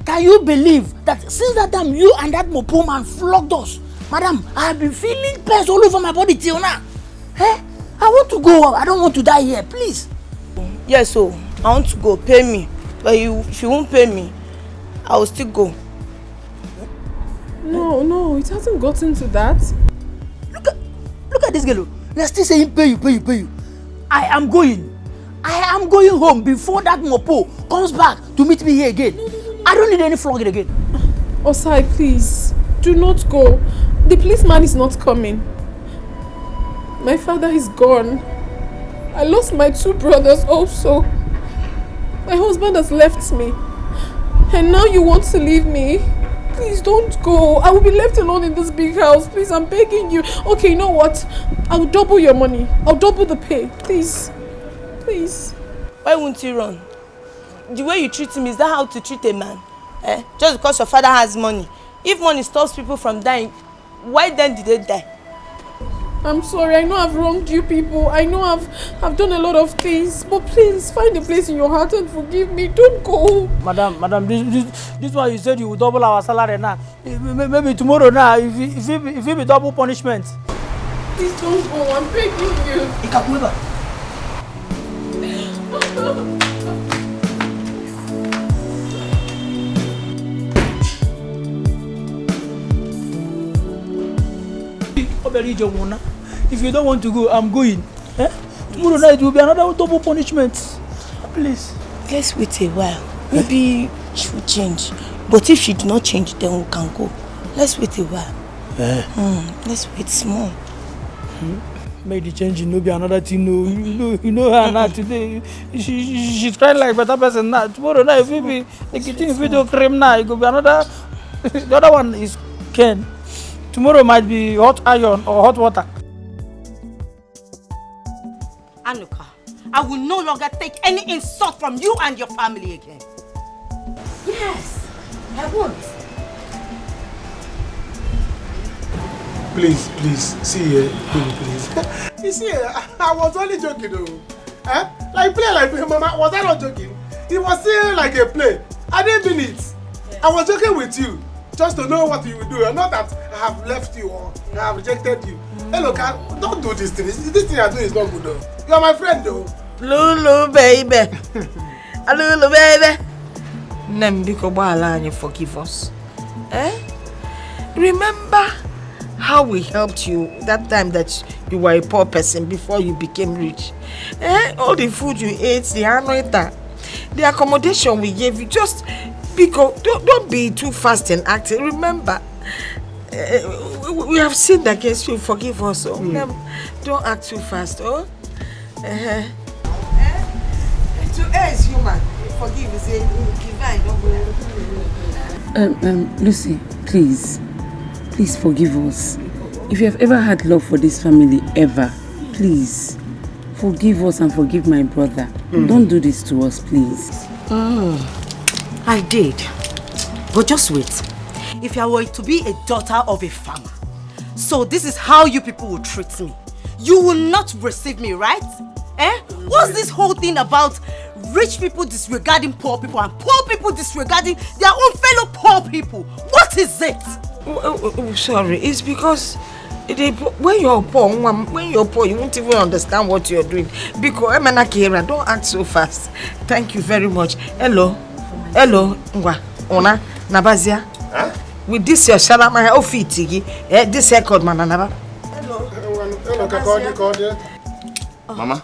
Can you believe that since that time you and that Mopo man flogged us? Madam, I have been feeling pains all over my body till now. Hey, I want to go home. I don't want to die here, please. Yes, so I want to go. Pay me. But if you won't pay me, I will still go. No, it hasn't gotten to that. Look at this girl. They're still saying pay you. I am going home before that Mopo comes back to meet me here again. I don't need any flogging again. Osai, please, do not go. The policeman is not coming. My father is gone. I lost my 2 brothers also. My husband has left me. And now you want to leave me? Please don't go. I will be left alone in this big house. Please, I'm begging you. Okay, you know what? I'll double your money. I'll double the pay. Please. Please. Why won't you run? The way you treat him, is that how to treat a man? Just because your father has money. If money stops people from dying, why then did they die? I'm sorry, I know I've wronged you people. I know I've done a lot of things. But please, find a place in your heart and forgive me. Don't go. Madam, this one you said you will double our salary now. Maybe tomorrow now, if it be double punishment. Please don't go, I'm begging you. Ikakueba. If you don't want to go, I'm going. Tomorrow night will be another double punishment. Please. Let's wait a while. Maybe she will change. But if she do not change, then we can go. Let's wait a while. Let's wait small. Make the change, no be another thing. No, you know her now today. She's trying like better person now. Tomorrow night, if we be the kitchen video cream now, it could be another. The other one is Ken. Tomorrow might be hot iron or hot water. Anuka, I will no longer take any insult from you and your family again. Yes, I won't. Please, see here, please. You see, I was only joking though. Like play like mama, was I not joking? It was still like a play. I didn't mean it. I was joking with you, just to know what you will do, and not that I have left you or I have rejected you. Hey, look, don't do this thing. This thing I do is not good though. You are my friend though. Lulu baby. Lulu baby. Nembiko Bala, forgive us. Remember how we helped you that time that you were a poor person before you became rich? All the food you ate, the anoita, the accommodation we gave you, just because don't be too fast in acting. Remember, we have sinned against you. Forgive us. Don't act too fast. To err is human. Forgive is divine. Lucy, please forgive us. If you have ever had love for this family, ever, please, forgive us and forgive my brother. Don't do this to us, please. I did. But just wait. If I were to be a daughter of a farmer, so this is how you people will treat me. You will not receive me, right? What's this whole thing about rich people disregarding poor people and poor people disregarding their own fellow poor people? What is it? Sorry, it's because when you're poor, you won't even understand what you're doing. Because Emanakira, don't act so fast. Thank you very much. Hello, Ngwa, Ona, Nabazia. Huh? With this your shalama ofitigi, this record man anaba. Hello, Mama.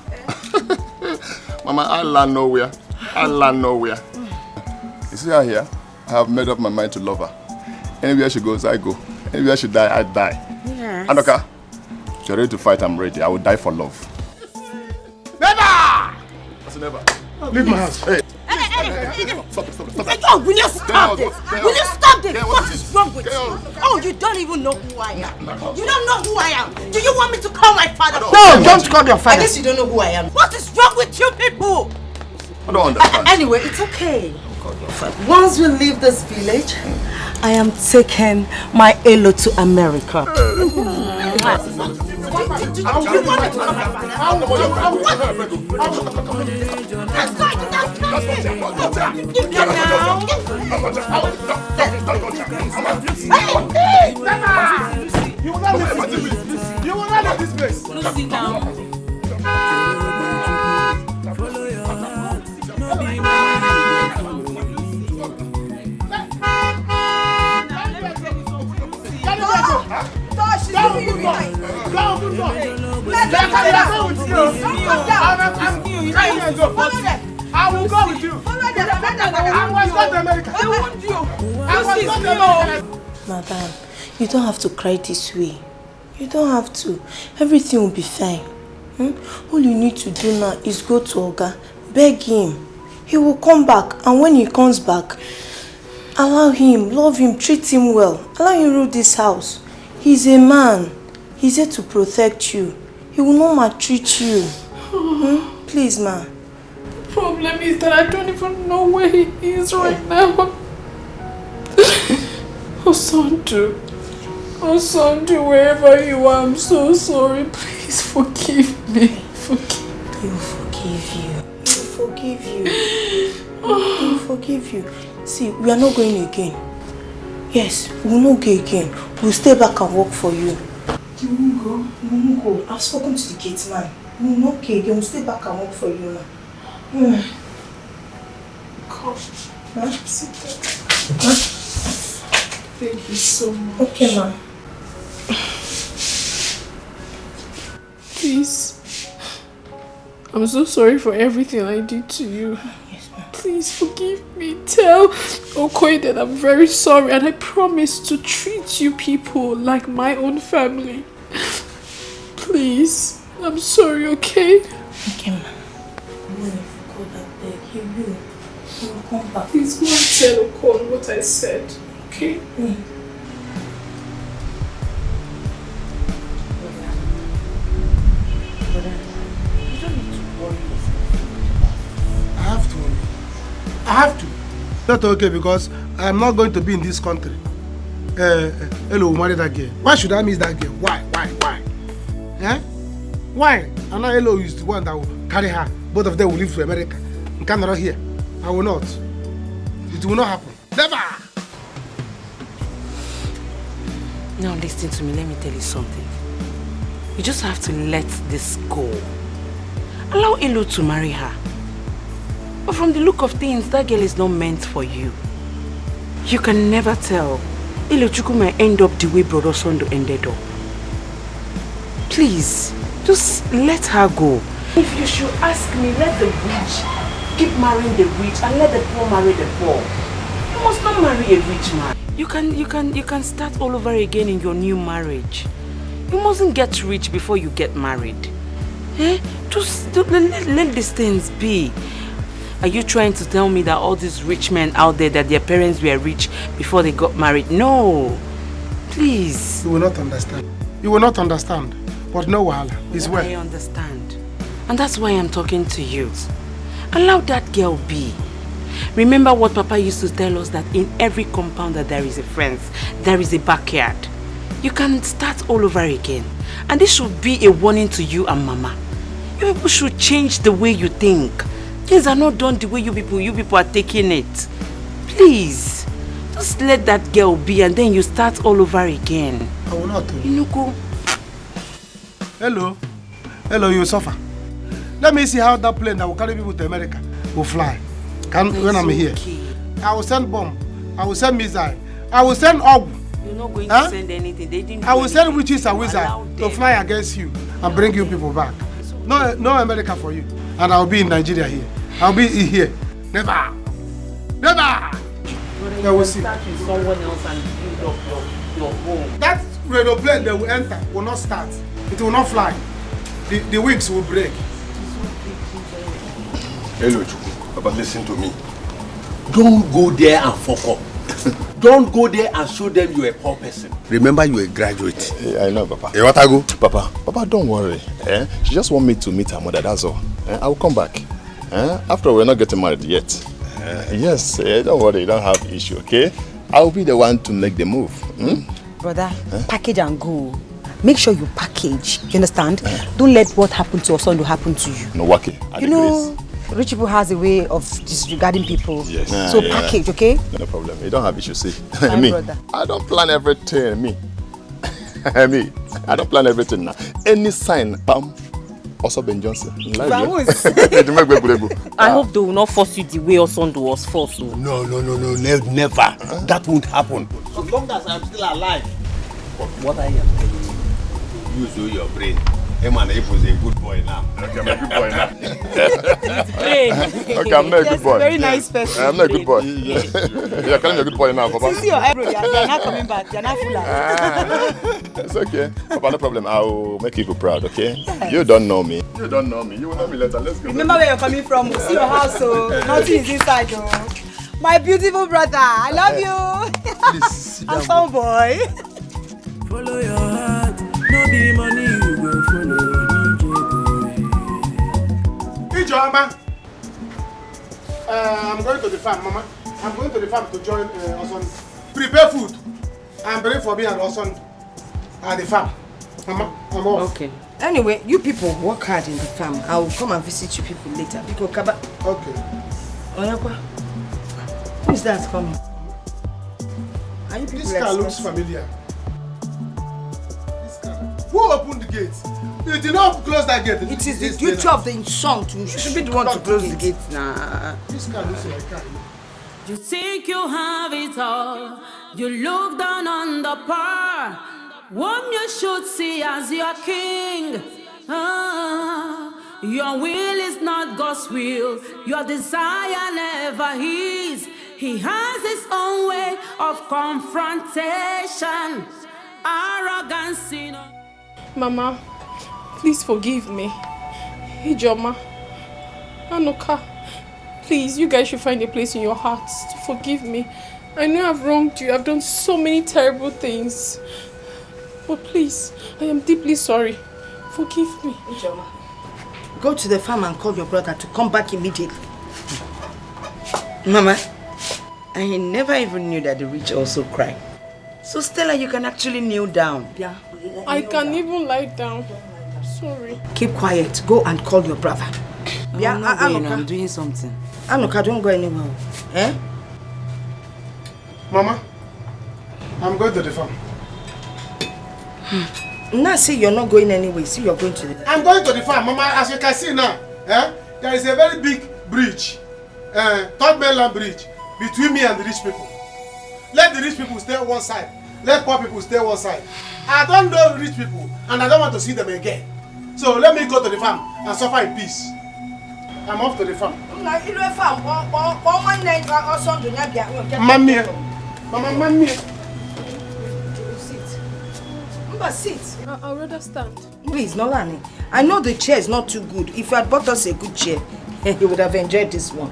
Mama, I land nowhere. You see her here? I have made up my mind to love her. Anywhere she goes, I go. Anywhere she die, I die. Yes. Anoka, if you're ready to fight, I'm ready. I will die for love. Never! That's never. Leave my house. Hey. Stop. Will you stop this? Will you stop this? What is wrong with you? Oh, you don't even know who I am. You don't know who I am. Do you want me to call my father? No, don't call your father. I guess you don't know who I am. What is wrong with you people? I don't understand. Anyway, it's okay. Once we leave this village, I am taking my Elo to America. You will not leave this place. Lucy, now. I will go with you. I was not America. I want you. I was not America. Madam, you don't have to cry this way. You don't have to. Everything will be fine. All you need to do now is go to Oga, beg him. He will come back, and when he comes back, allow him, love him, treat him well. Allow him rule this house. He's a man. He's here to protect you. He will not maltreat you. Please, ma. The problem is that I don't even know where he is right now. Osandu, wherever you are, I'm so sorry. Please forgive me. He'll forgive you. See, we are not going again. Yes, we will not go again. We'll stay back and work for you. You won't go? We won't go. I've spoken to the gate man. We will not go again. We'll stay back and work for you now. Thank you so much. Okay, ma'am. Please. I'm so sorry for everything I did to you. Yes, ma'am. Please forgive me. Tell Okoye that I'm very sorry and I promise to treat you people like my own family. Please. I'm sorry, okay? Okay, ma'am. He will come back. Please go and tell Okoye what I said. Okay? I have to. Not okay because I'm not going to be in this country. Hello, marry that girl. Why should I miss that girl? Why? Why? And now Hello is the one that will carry her. Both of them will leave to America. In Canada here. I will not. It will not happen. Never! Now listen to me, let me tell you something. You just have to let this go. Allow Elo to marry her. But from the look of things, that girl is not meant for you. You can never tell. Ilochukwu might end up the way Brother Sondo ended up. Please, just let her go. If you should ask me, let the rich keep marrying the rich and let the poor marry the poor. You must not marry a rich man. You can start all over again in your new marriage. You mustn't get rich before you get married. Just let these things be. Are you trying to tell me that all these rich men out there, that their parents were rich before they got married? No. Please. You will not understand. You will not understand. But no wahala. It's well. I understand. And that's why I'm talking to you. Allow that girl be. Remember what Papa used to tell us, that in every compound that there is a fence, there is a backyard. You can start all over again. And this should be a warning to you and Mama. You people should change the way you think. Things are not done the way you people are taking it. Please, just let that girl be and then you start all over again. I will not. Inuko. Hello. Hello, you suffer. Let me see how that plane that will carry people to America will fly. When I'm here. I will send bomb. I will send missile. I will send Og. You're not going to send anything. They didn't. I will send witches and wizards to fly against you and bring you people back. No America for you. And I'll be in Nigeria here. I'll be here. Never. Never. You will start with someone else and build up your home. That radio plane they will enter will not start. It will not fly. The wings will break. Hello, Chuku. But listen to me. Don't go there and fuck up. Don't go there and show them you're a poor person. Remember, you're a graduate. Yeah, I know, Papa. Hey, what I go? Papa, don't worry. She just want me to meet her mother, that's all. I will come back. After all, we're not getting married yet. Yes, don't worry, you don't have issue, okay? I'll be the one to make the move. Brother, package and go. Make sure you package. You understand? Don't let what happened to Osondo happen to you. No, Waki. You know, rich people has a way of disregarding people. Yes. So package, okay? No problem. You don't have issue, see. My Me, brother. I don't plan everything. Me, I don't plan everything now. Any sign, bam. Also Ben Johnson. Vamos. I hope they will not force you the way Osondo was forced. No, never. That won't happen. As long as I'm still alive. But what I am telling you, use your brain. Hey man, Ape was a good boy now. Okay, I'm a good boy now. Okay, I'm not a good boy. Very nice person. I'm not a good boy. You're calling me a good boy now, Papa. See your eyebrow, you're not coming back. You're not full. It's okay. Papa, no problem. I'll make you proud, okay? Yes. You don't know me. You don't know me. You will know me later. Let's go. Remember where you're coming from. See your house, so nothing is inside, though. My beautiful brother, I love you. Please, handsome boy. Follow your heart, no be money you go follow. Ijoma, I'm going to the farm, Mama. I'm going to the farm to join Oson. Prepare food and bring for me and Oson at the farm. Mama, I'm off. Okay. Anyway, you people work hard in the farm. I will come and visit you people later. Okay. Oyakwa, who is that coming? Are you people This car looks familiar. Who opened the gate? You did not close that gate. It is the duty of the son to. You should be the one to close the gate now. This car looks like a car. You think you have it all. You look down on the poor. Whom you should see as your king. Your will is not God's will. Your desire never is. He has his own way of confrontation. Arrogance, you know. Mama, please forgive me. Ijoma, Anuka, please, you guys should find a place in your hearts to forgive me. I know I've wronged you. I've done so many terrible things. But please, I am deeply sorry. Forgive me. Ijoma, go to the farm and call your brother to come back immediately. Mama, I never even knew that the rich also cry. So Stella, you can actually kneel down. Yeah. I can't even lie down. Sorry. Keep quiet. Go and call your brother. Yeah, I'm doing something. Anuka, don't go anywhere. Eh? Mama, I'm going to the farm. Now see you're not going anywhere. See you're going to the... I'm going to the farm, Mama. As you can see now, there is a very big bridge, third mainland bridge, between me and the rich people. Let the rich people stay on one side. Let poor people stay on one side. I don't know rich people, and I don't want to see them again. So let me go to the farm and suffer in peace. I'm off to the farm. Mamma, Mama, sit. I'll rather stand. Please, Nolani. I know the chair is not too good. If you had bought us a good chair, you would have enjoyed this one.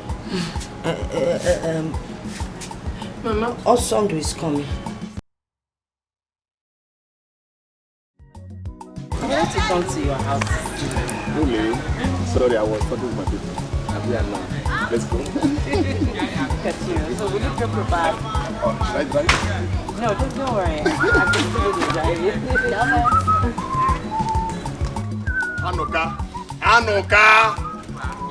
Mama. Osondo is coming. wanted to come to your house. Really? Sorry, I was talking to my people. I'm here now. Let's go. Look at you. So will you drop your bag? Should I drive? No, don't worry. I'm just going to drive it.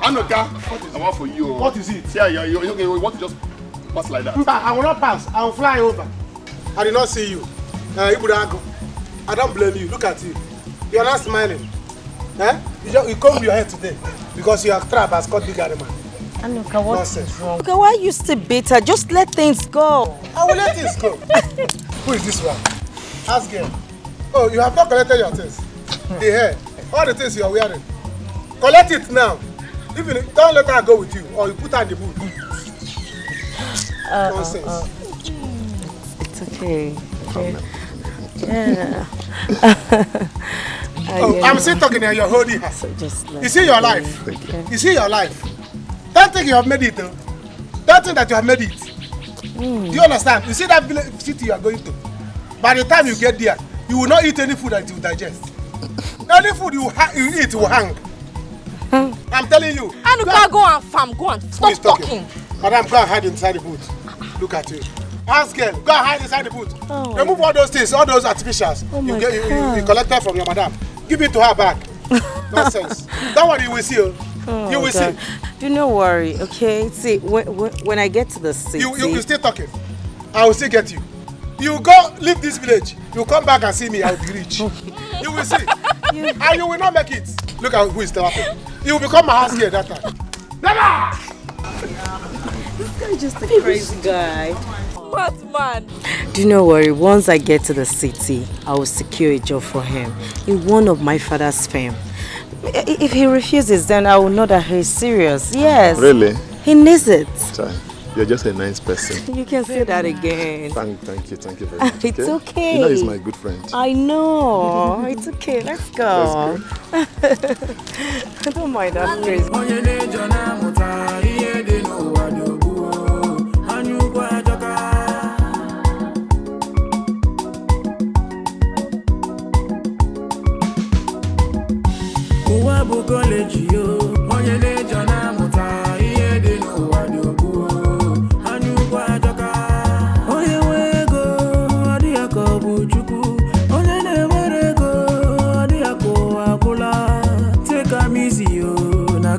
Anoka! What is it for you? What is it? Yeah, you want to just pass like that? I will not pass. I will fly over. I did not see you. Ibudago. I don't blame you. Look at you. You are not smiling. Eh? You combed your head today because your trap has caught big animal. Anuka, what's Nonsense. wrong? Anuka, why are you still bitter? Just let things go. I will let things go. Who is this one? Ask him. Oh, you have not collected your things. The hair. All the things you are wearing. Collect it now. Even don't let her go with you or you put her in the boot. Nonsense. It's okay. Yeah. I'm still talking and you're holding her. You see your life. You see your life. Don't think you have made it though. Don't think that you have made it. Do you understand? You see that village city you are going to. By the time you get there, you will not eat any food that you digest. Any food you eat will hang. I'm telling you. Anuka, go and farm. Go and stop talking. Madam, go and hide inside the boot. Look at you. Ask girl, go and hide inside the boot. Remove all those things, all those artificials. You collected from your madam. Give it to her back. Nonsense. Don't worry, you will see. You will see. Do not worry, okay? See, when I get to the city... You still talking. I will still get you. You go leave this village. You come back and see me, I will be rich. You will see. And you will not make it. Look at who is talking. You will become my house girl that time. Never! This guy is just a crazy guy. What man? Do not worry, once I get to the city, I will secure a job for him in one of my father's firm. If he refuses, then I will know that he's serious. Yes. Really? He needs it. You're just a nice person. You can say that again. Thank you very much. It's okay. You know he's my good friend. I know. It's okay. Let's go. Don't mind that crazy.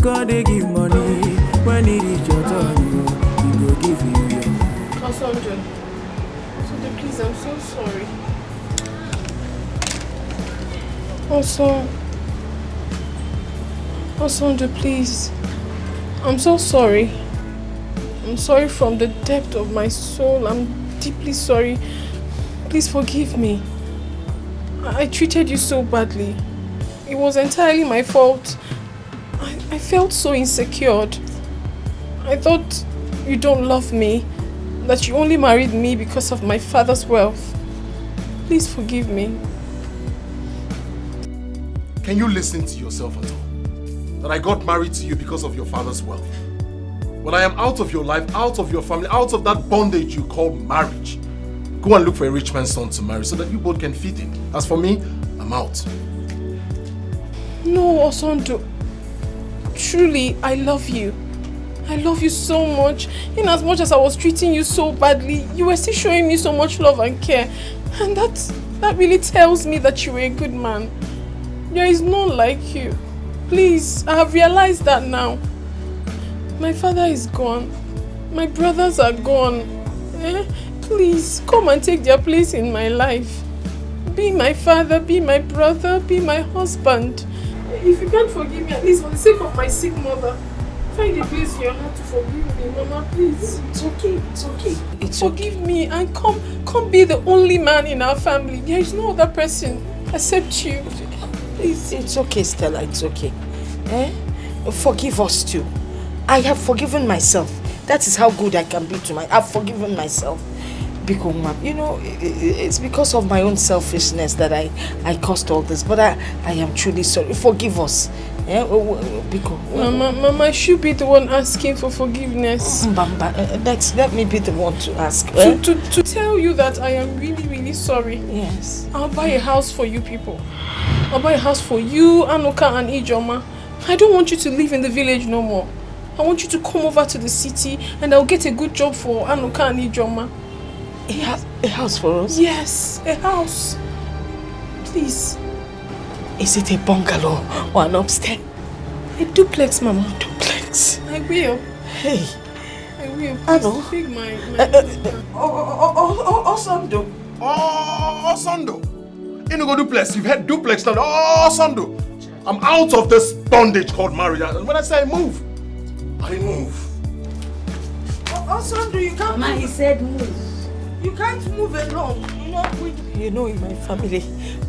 God they give money when it is your turn, he go give you your. Osonjo, please, I'm so sorry. Osonjo, please. I'm so sorry. I'm sorry from the depth of my soul. I'm deeply sorry. Please forgive me. I treated you so badly. It was entirely my fault. I felt so insecure. I thought you don't love me, that you only married me because of my father's wealth. Please forgive me. Can you listen to yourself at all? That I got married to you because of your father's wealth. When I am out of your life, out of your family, out of that bondage you call marriage, go and look for a rich man's son to marry so that you both can feed him. As for me, I'm out. No, Osonjo. Truly, I love you. I love you so much. In as much as I was treating you so badly, you were still showing me so much love and care. And that really tells me that you were a good man. There is none like you. Please, I have realized that now. My father is gone. My brothers are gone. Please, come and take their place in my life. Be my father, be my brother, be my husband. If you can't forgive me, at least for the sake of my sick mother, find a place in your heart to forgive me, Mama, please. It's okay, it's okay. Forgive me and come be the only man in our family. There is no other person except you. Please. It's okay, Stella, it's okay. Forgive us too. I have forgiven myself. That is how good I can be to I've forgiven myself. Because, you know, it's because of my own selfishness that I caused all this. But I am truly sorry. Forgive us. Mama, I should be the one asking for forgiveness. Let me be the one to ask. To tell you that I am really, really really sorry. Yes. I'll buy a house for you people. I'll buy a house for you, Anuka and Ijoma. I don't want you to live in the village no more. I want you to come over to the city and I'll get a good job for Anuka and Ijoma. A house for us? Yes, a house. Please. Is it a bungalow or an upstairs? A duplex, Mama. Duplex? I will. Hey. I will. I Please know. big my Osando. Osando. You know go duplex. You've had duplex now. Osando. I'm out of this bondage called marriage. And when I say I move, I move. Osando, you can't. Mama, he said move. You can't move alone. You know, in my family,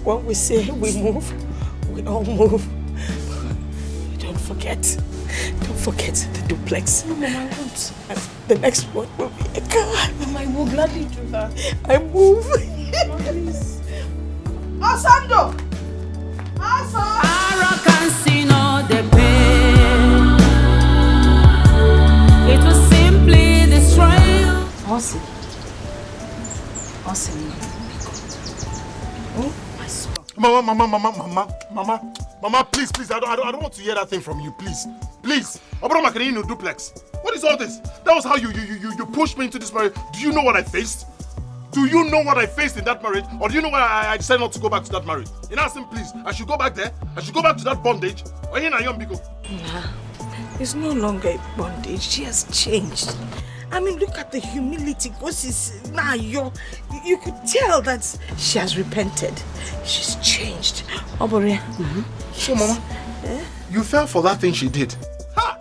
when we say we move, we all move. Don't forget the duplex. No, Mama, I won't. The next one will be a car. Mama, I will gladly do that. I move. Mama, please. Osando! Arrogance in all the pain. It will simply destroy you. Awesome. Oh, my son. Mama, please, I don't want to hear that thing from you, please. Obroma can no duplex. What is all this? That was how you pushed me into this marriage. Do you know what I faced? Do you know what I faced in that marriage? Or do you know why I decided not to go back to that marriage? And ask him, please, I should go back there? I should go back to that bondage? Or here na young Biko? Nah, it's no longer a bondage. She has changed. I mean, look at the humility. Now you could tell that she has repented. She's changed. Obore. So, Mama, you fell for that thing she did. Ha!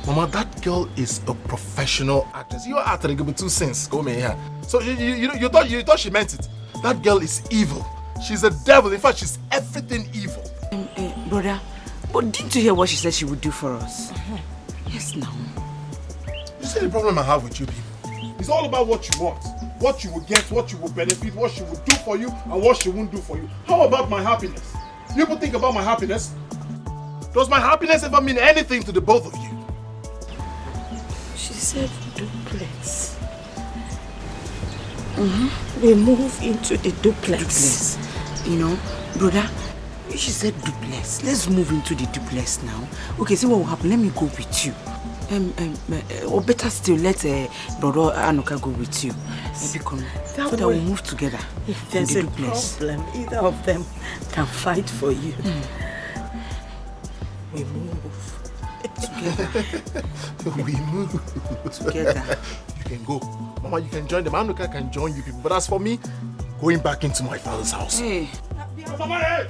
Mama, that girl is a professional actress. You are acting with two sins. Go me here. So you thought she meant it. That girl is evil. She's a devil. In fact, she's everything evil. Brother, but didn't you hear what she said she would do for us? Yes, now. You see the problem I have with you people? It's all about what you want. What you will get, what you will benefit, what she will do for you, and what she won't do for you. How about my happiness? You people think about my happiness? Does my happiness ever mean anything to the both of you? She said duplex. We move into the duplex. You know, brother, she said duplex. Let's move into the duplex now. Okay, see what will happen. Let me go with you. Or better still, let brother Anuka go with you. Yes. So that we'll move together. If there's a problem, either of them can fight for you. We move together. We move together. You can go. Mama, you can join them. Anuka can join you people. But as for me, going back into my father's house. Hey. Mama, hey!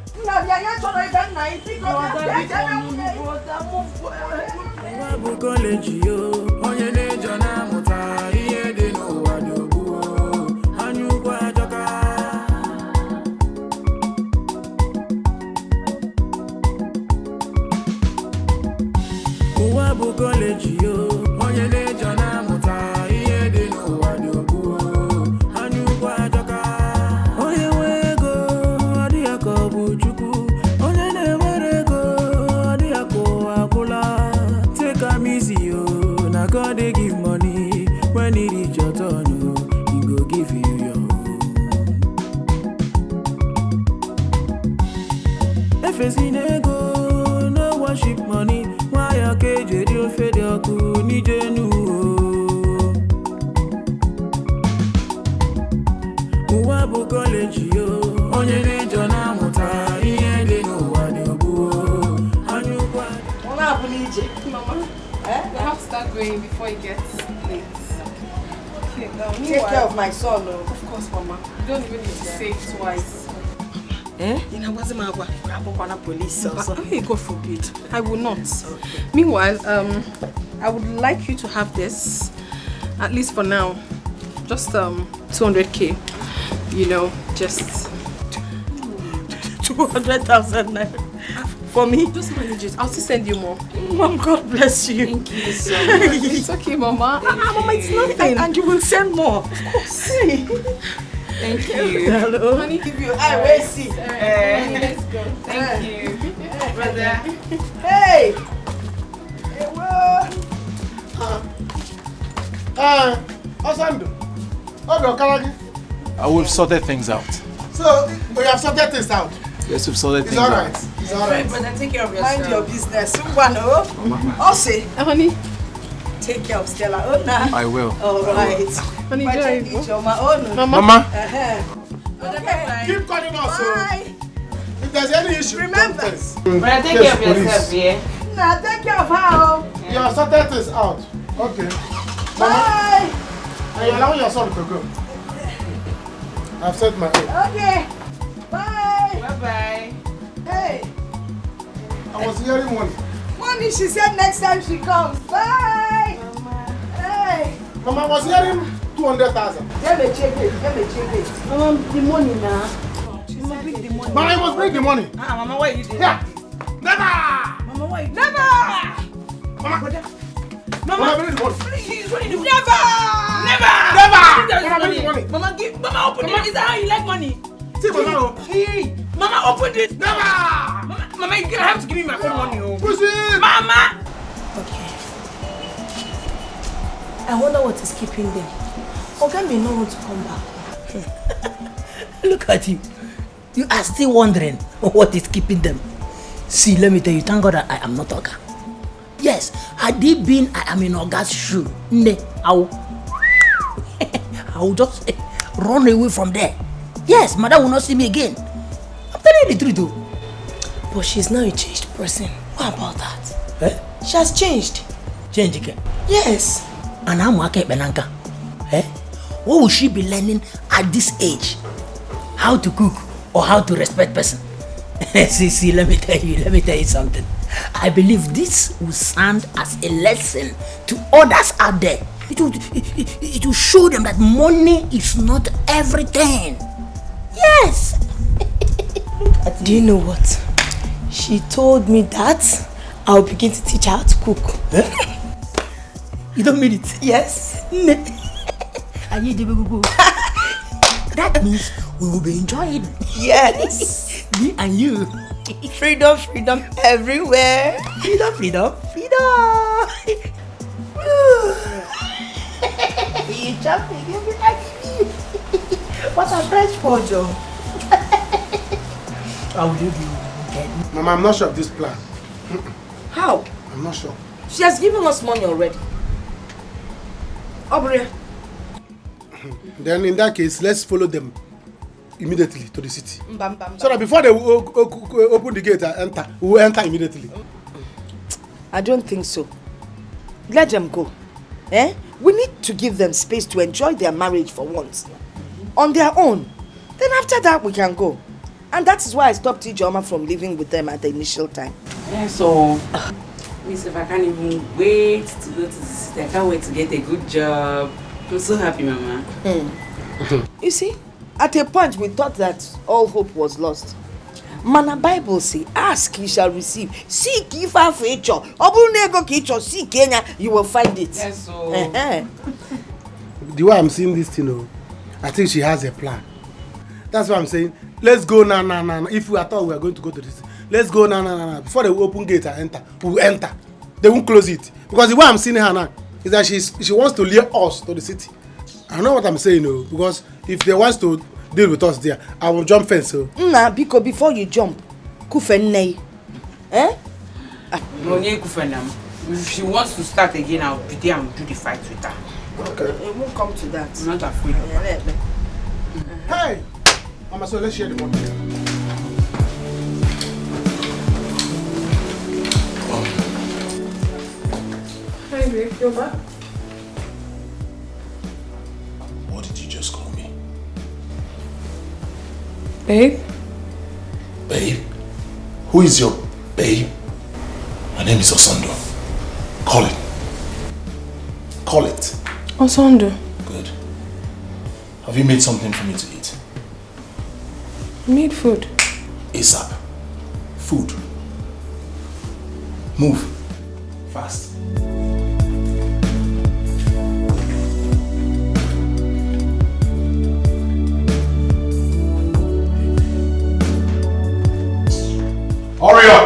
God they give money when it reach your turn, he go give you your own. If it's in ego, no worship money. Why a cage you fed your cool ni jenu? Uwabu college yo, onye ne jona muta iye de no wadobu. Anyukwa. What happened, EJ? Mama. We have to start going before it gets late. Okay, take care of my son. Of course, Mama. You don't even need to say it twice. You know what's my police also. God forbid. I will not. Okay. Meanwhile, I would like you to have this, at least for now, just 200k. You know, just 200,000 naira. For me? Just manage it. I'll still send you more. Mom, God bless you. Thank you so much. It's okay, Mama. Mama, it's nothing. And you will send more. Of course. Thank you. Hello. Honey, give you. I will see. Let's go. Thank you. Brother. Hey! Osando. Ogo Kalagi. We've sorted things out. So, we have sorted things out. Yes, we've sorted It's things all out. right. It's all right. Brother, take care of yourself. Mind your business. Also, honey, take care of Stella. Oh, nah. I will. All right. Honey, Mama. Okay. Keep calling us. Bye. If there's any issue, remember. Brother, take care of yourself, yeah? Nah, take care of her. You have sorted things out. Okay. Bye. And you're allowing your son to go. I've said my own. Okay. Bye. Bye-bye. Hey. I was hearing one. Mommy, she said next time she comes. Bye. Hey. Mama, I was hearing 200,000. Let me check it. Mama, the money now. Mama, bring the money. Mama, I must bring the money. Mama, what are you doing? Yeah. Never. Mama, what are you doing? Mama, Mama, bring the money. Please, what are you doing? Never. Mama, bring the money. Mama, open it. Is that how you like money? See, Mama. Hey, Mama, open it. Never. Mama, you're gonna have to give me my own money. Push it. Mama. Okay. I wonder what is keeping them. Oga may not want to come back. Look at you. You are still wondering what is keeping them. See, let me tell you, thank God that I am not Oga. Yes, had it been I am in Oga's shoe, I will just run away from there. Yes, mother will not see me again. I'm telling you the truth though. But she's now a changed person. What about that? Eh? She has changed. Change again. Yes. And I'm working Benanka. Eh? What will she be learning at this age? How to cook or how to respect person? See, let me tell you something. I believe this will stand as a lesson to others out there. It will show them that money is not everything. Yes. Do you know what? She told me that I'll begin to teach her how to cook. You don't mean it? Yes. That means we will be enjoying. Yes. Me and you. Freedom everywhere. Freedom. You jumping, you be like me. What a fresh photo. How will you be? Mama, I'm not sure of this plan. How? I'm not sure. She has given us money already. Aubrey. Then in that case, let's follow them immediately to the city. Mbam. So that before they open the gate and enter, we will enter immediately. I don't think so. Let them go. We need to give them space to enjoy their marriage for once. On their own. Then after that, we can go. And that is why I stopped Ijeoma from living with them at the initial time. Yeah, so, Miss, if I can't even wait to go to the city, I can't wait to get a good job. I'm so happy, Mama. You see, at a point we thought that all hope was lost. Mana Bible say, ask you shall receive. Seek ye for future. Seek Kenya, you will find it. Yes, so. The way I'm seeing this thing, I think she has a plan. That's why I'm saying, let's go now. If we thought we are going to go to this, let's go now. Before they open gate and enter, we will enter. They won't close it. Because the way I'm seeing her now is that she wants to lure us to the city. I know what I'm saying, because if they want to deal with us there, I will jump fence. Nah, because before you jump, kufenei. If she wants to start again, I'll be there and do the fight with her. Okay. It won't come to that. I'm not afraid of her. Hey! Mama, so let's share the money. Hi, babe. You're back? What did you just call me? Babe? Babe? Who is your babe? My name is Osando. Call it. Call it. Osando. Good. Have you made something for me to eat? Made food. ASAP. Food. Move. Fast. Hurry up!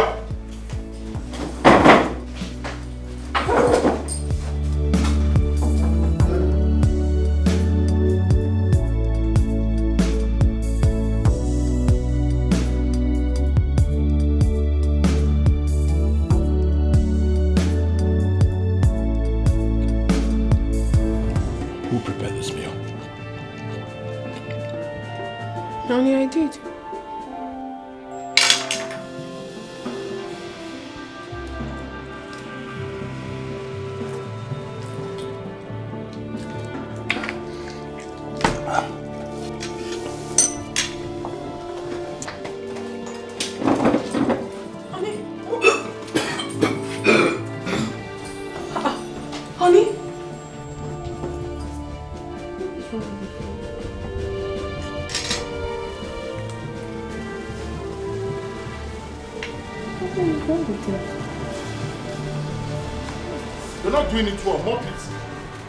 You're not doing it well. Mop it.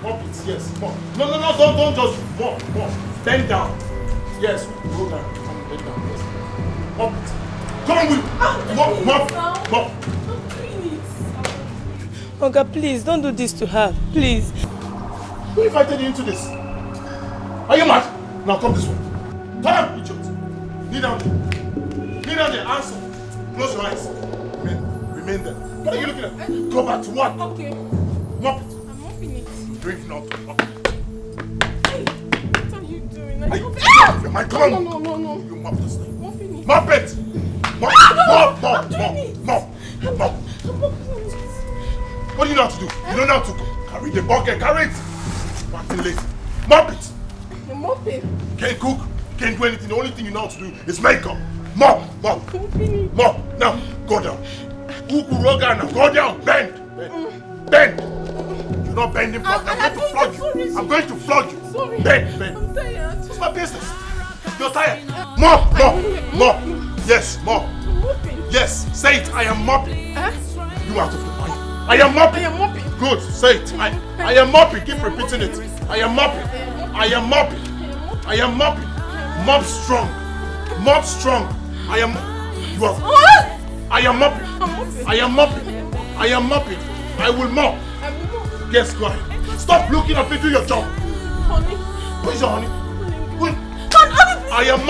Mop it, yes. Mop. No, don't just mop. Bend down. Yes, go down. Bend down, yes. Mop it. Come on, Will. Mop. Oga, please, don't do this to her. Please. Who invited you into this? Are you mad? Now come this way. Turn up, idiot. Kneel down there. Kneel down there. Answer. Close your eyes. Remain there. What are you looking at? Go back to what? Okay. Mop it. I'm mopping it. Drink now. Mop it. Hey, what are you doing? Come on. No. You mop this thing. Mopping it. Mop it. Mop. What do you know how to do? You don't know how to carry the bucket. Carry it. Acting late. Mop it. I'm mopping. Can't cook. Can't do anything. The only thing you know how to do is makeup. Mop. Now, go down. Ukuroga now. Go down. Bend. You're not bending properly. I'm going to flog you. Sorry. Bend. I'm tired. It's my business. You're tired. Mop. Yes, mop. Yes, say it. I am mopping. You out of the mind. I am mopping. Good. Say it. I am mopping. Keep repeating it. I am mopping. Mop strong. I am mopping. I will mop. Yes, go ahead. Stop looking up and do your job. Honey. Where's your honey? I am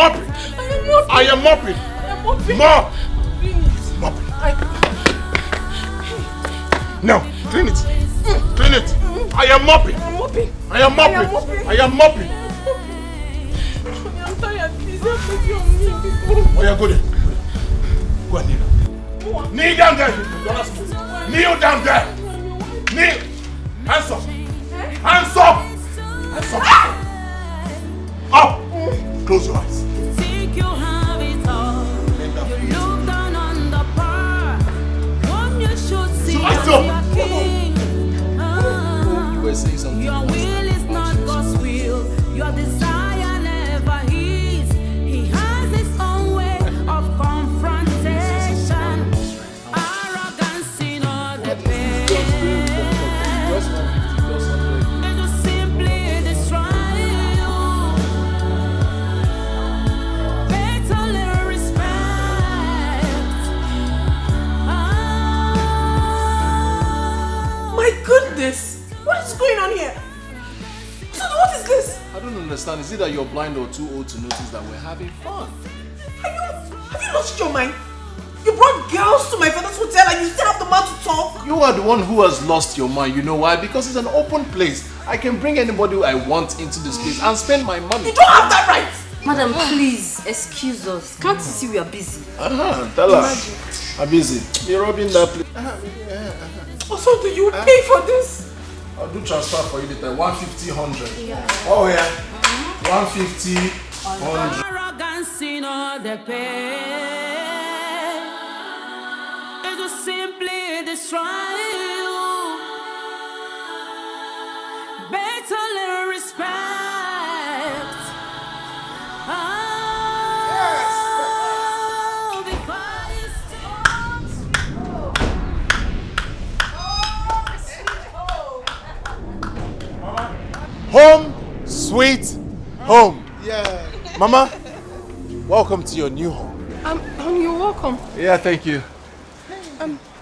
mopping. Mop. Now, clean it. I am mopping. I'm tired. Please help me on me. Oh yeah, go there. Go and kneel down. Kneel down there. Kneel down there. Kneel. Hands up. Up. Close your eyes. Think you have it all. You look down on the bar. One you should see as your king. You were saying something. Your will is not God's will. Your desire never is. He has his own way of confrontation. Arrogance in all the pain. It will simply destroy you. Better little respect. My goodness! What is going on here? So what is this? I don't understand. Is it that you're blind or too old to notice that we're having fun? Have you lost your mind? You brought girls to my father's hotel and you still have the mouth to talk? You are the one who has lost your mind. You know why? Because it's an open place. I can bring anybody I want into this place and spend my money. You don't have that right! Madam, please, excuse us. Can't you see we are busy? Tell her. I'm busy. You're robbing that place. Also, do you pay for this? I'll do transfer for you later. 150, 100. Yeah. Oh yeah. 150, 100. Arrogance in all the pain. It will simply destroy you. Better little respect. Before you Home, sweet home. Yeah. Mama, welcome to your new home. Honey, you're welcome. Yeah, thank you.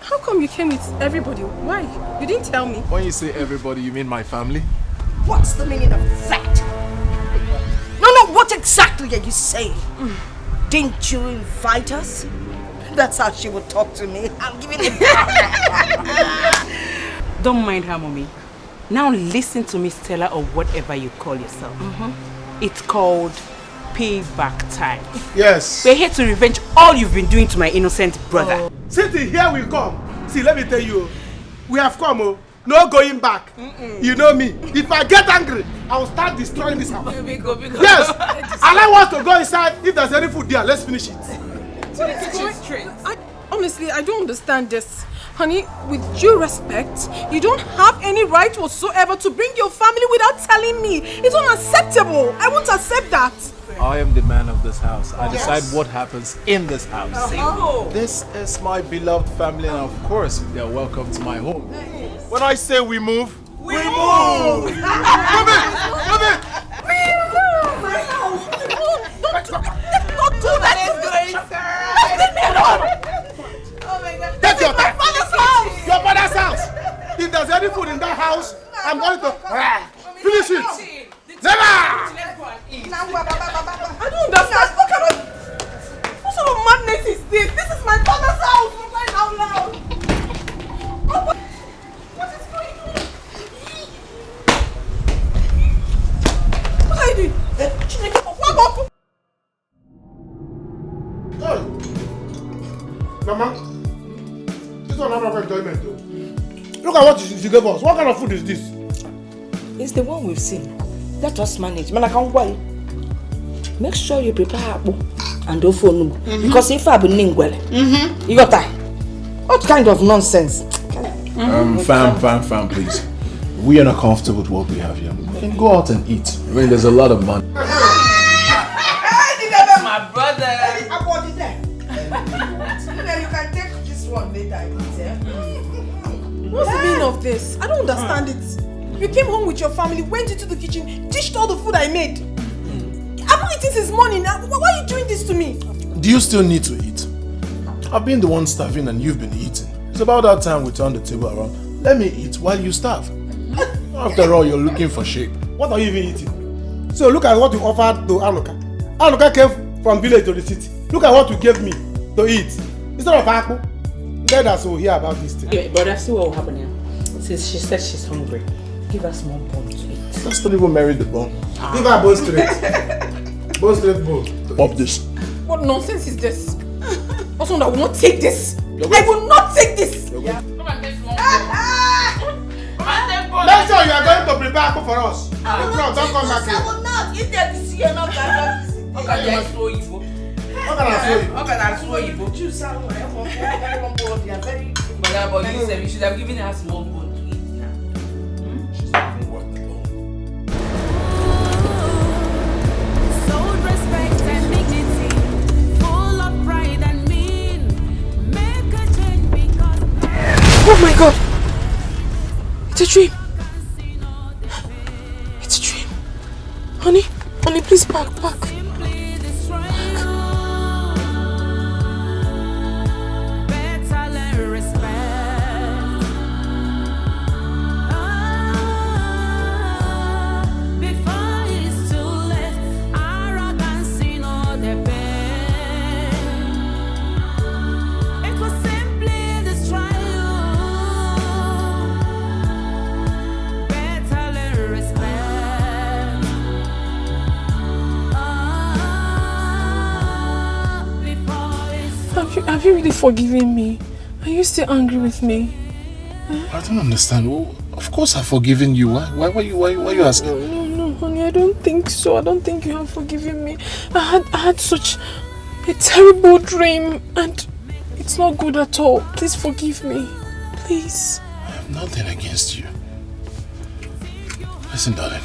How come you came with everybody? Why? You didn't tell me. When you say everybody, you mean my family? What's the meaning of that? No, what exactly are you saying? Didn't you invite us? That's how she would talk to me. I'm giving it back. Don't mind her, mommy. Now listen to me, Stella, or whatever you call yourself. It's called payback time. Yes. We're here to revenge all you've been doing to my innocent brother. City, here we come. See, let me tell you, we have come, no going back. You know me. If I get angry, I will start destroying this house. Yes, allow us to go inside. If there's any food there, let's finish it. Honestly, I don't understand this. Honey, with due respect, you don't have any right whatsoever to bring your family without telling me. It's unacceptable. I won't accept that. I am the man of this house. I decide what happens in this house. This is my beloved family, and of course, they are welcome to my home. When I say we move, we move! Move it! Move it! Don't do that! Leave me alone! Get your my father's house! Your father's house! If there's any food in that house, I'm going to finish it! Never! I don't understand. What sort of madness is this? This is my father's house! For crying out loud! What is going on? What are you doing? Mama, this one not of enjoyment though. Look at what she gave us. What kind of food is this? It's the one we've seen. Let us manage. Man, I can't wait. Make sure you prepare apple and ofo because if I be ningwele, you got that. What kind of nonsense? Fam, please. We are not comfortable with what we have here. We can go out and eat. I mean, there's a lot of money. My brother. You can take this one later. What's the meaning of this? I don't understand it. You came home with your family, went into the kitchen, dished all the food I made. I've not eaten since morning. Why are you doing this to me? Do you still need to eat? I've been the one starving and you've been eating. It's about that time we turn the table around. Let me eat while you starve. After all, you're looking for shape. What are you even eating? So look at what you offered to Anuka. Anuka came from village to the city. Look at what you gave me to eat. Instead of apple, let us hear about this thing. Okay, but that's what will happen here. Since she said she's hungry, give us more bone to eat. Let's not even marry the bone. Give her bone straight. Bone straight bone. Pop this. What nonsense is this? Also, I will not take this. I will not take this. Make sure you are going to prepare apple for us. If not, don't come back here. I will not. If there is here, not that. How can I show you? Choose how I want. They are very. But you said you should have given us more bone to eat now. She's not even worth the bone. Sold respect and dignity, full of pride and mean. Make a change because. Oh my God! It's a dream. It's a dream. Honey, please back. Have you really forgiven me? Are you still angry with me? I don't understand. Well, of course I've forgiven you. Why are you asking? No, honey, I don't think so. I don't think you have forgiven me. I had such a terrible dream and it's not good at all. Please forgive me. Please. I have nothing against you. Listen, darling.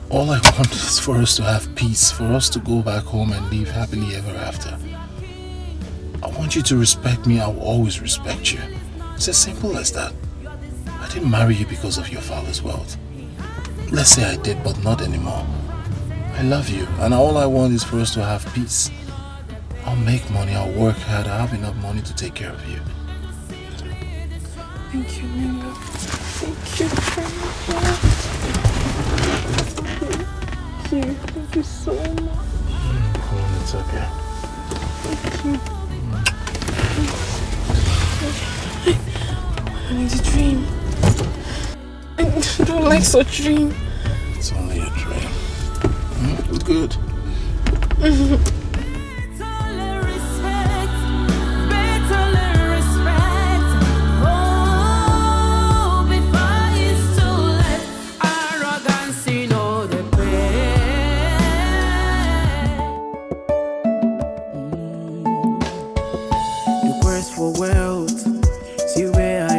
All I want is for us to have peace, for us to go back home and live happily ever after. I want you to respect me. I will always respect you. It's as simple as that. I didn't marry you because of your father's wealth. Let's say I did, but not anymore. I love you, and all I want is for us to have peace. I'll make money, I'll work hard, I have enough money to take care of you. Thank you, Mila. Thank you very much. Thank you so much. Come on, it's okay. Thank you. I need a dream. I don't like such dream. It's only a dream. It's good. For wealth, see where I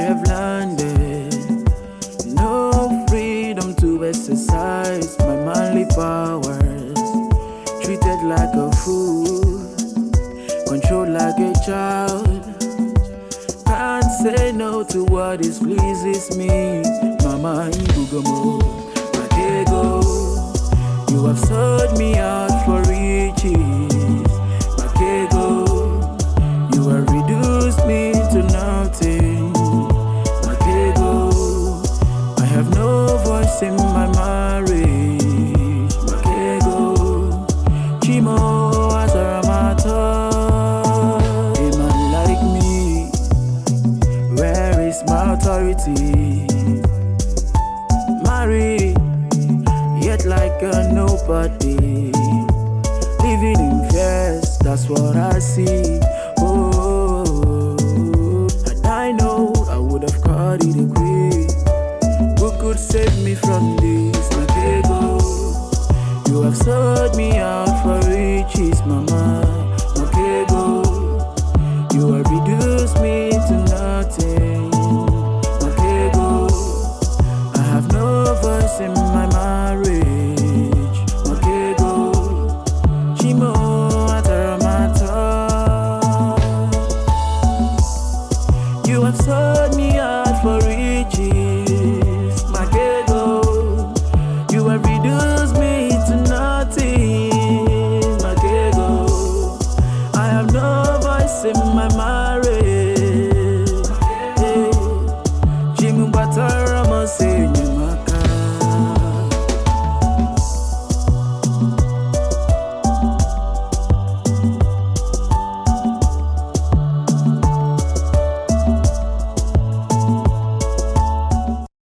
say no to what displeases me. Mama Ibugomo, Matego, you have sold me out for riches. Matego, you have reduced me to nothing. Matego, I have no voice in my marriage. Matego, Chimo Azaramata. Authority, married, yet like a nobody, living in fears, that's what I see.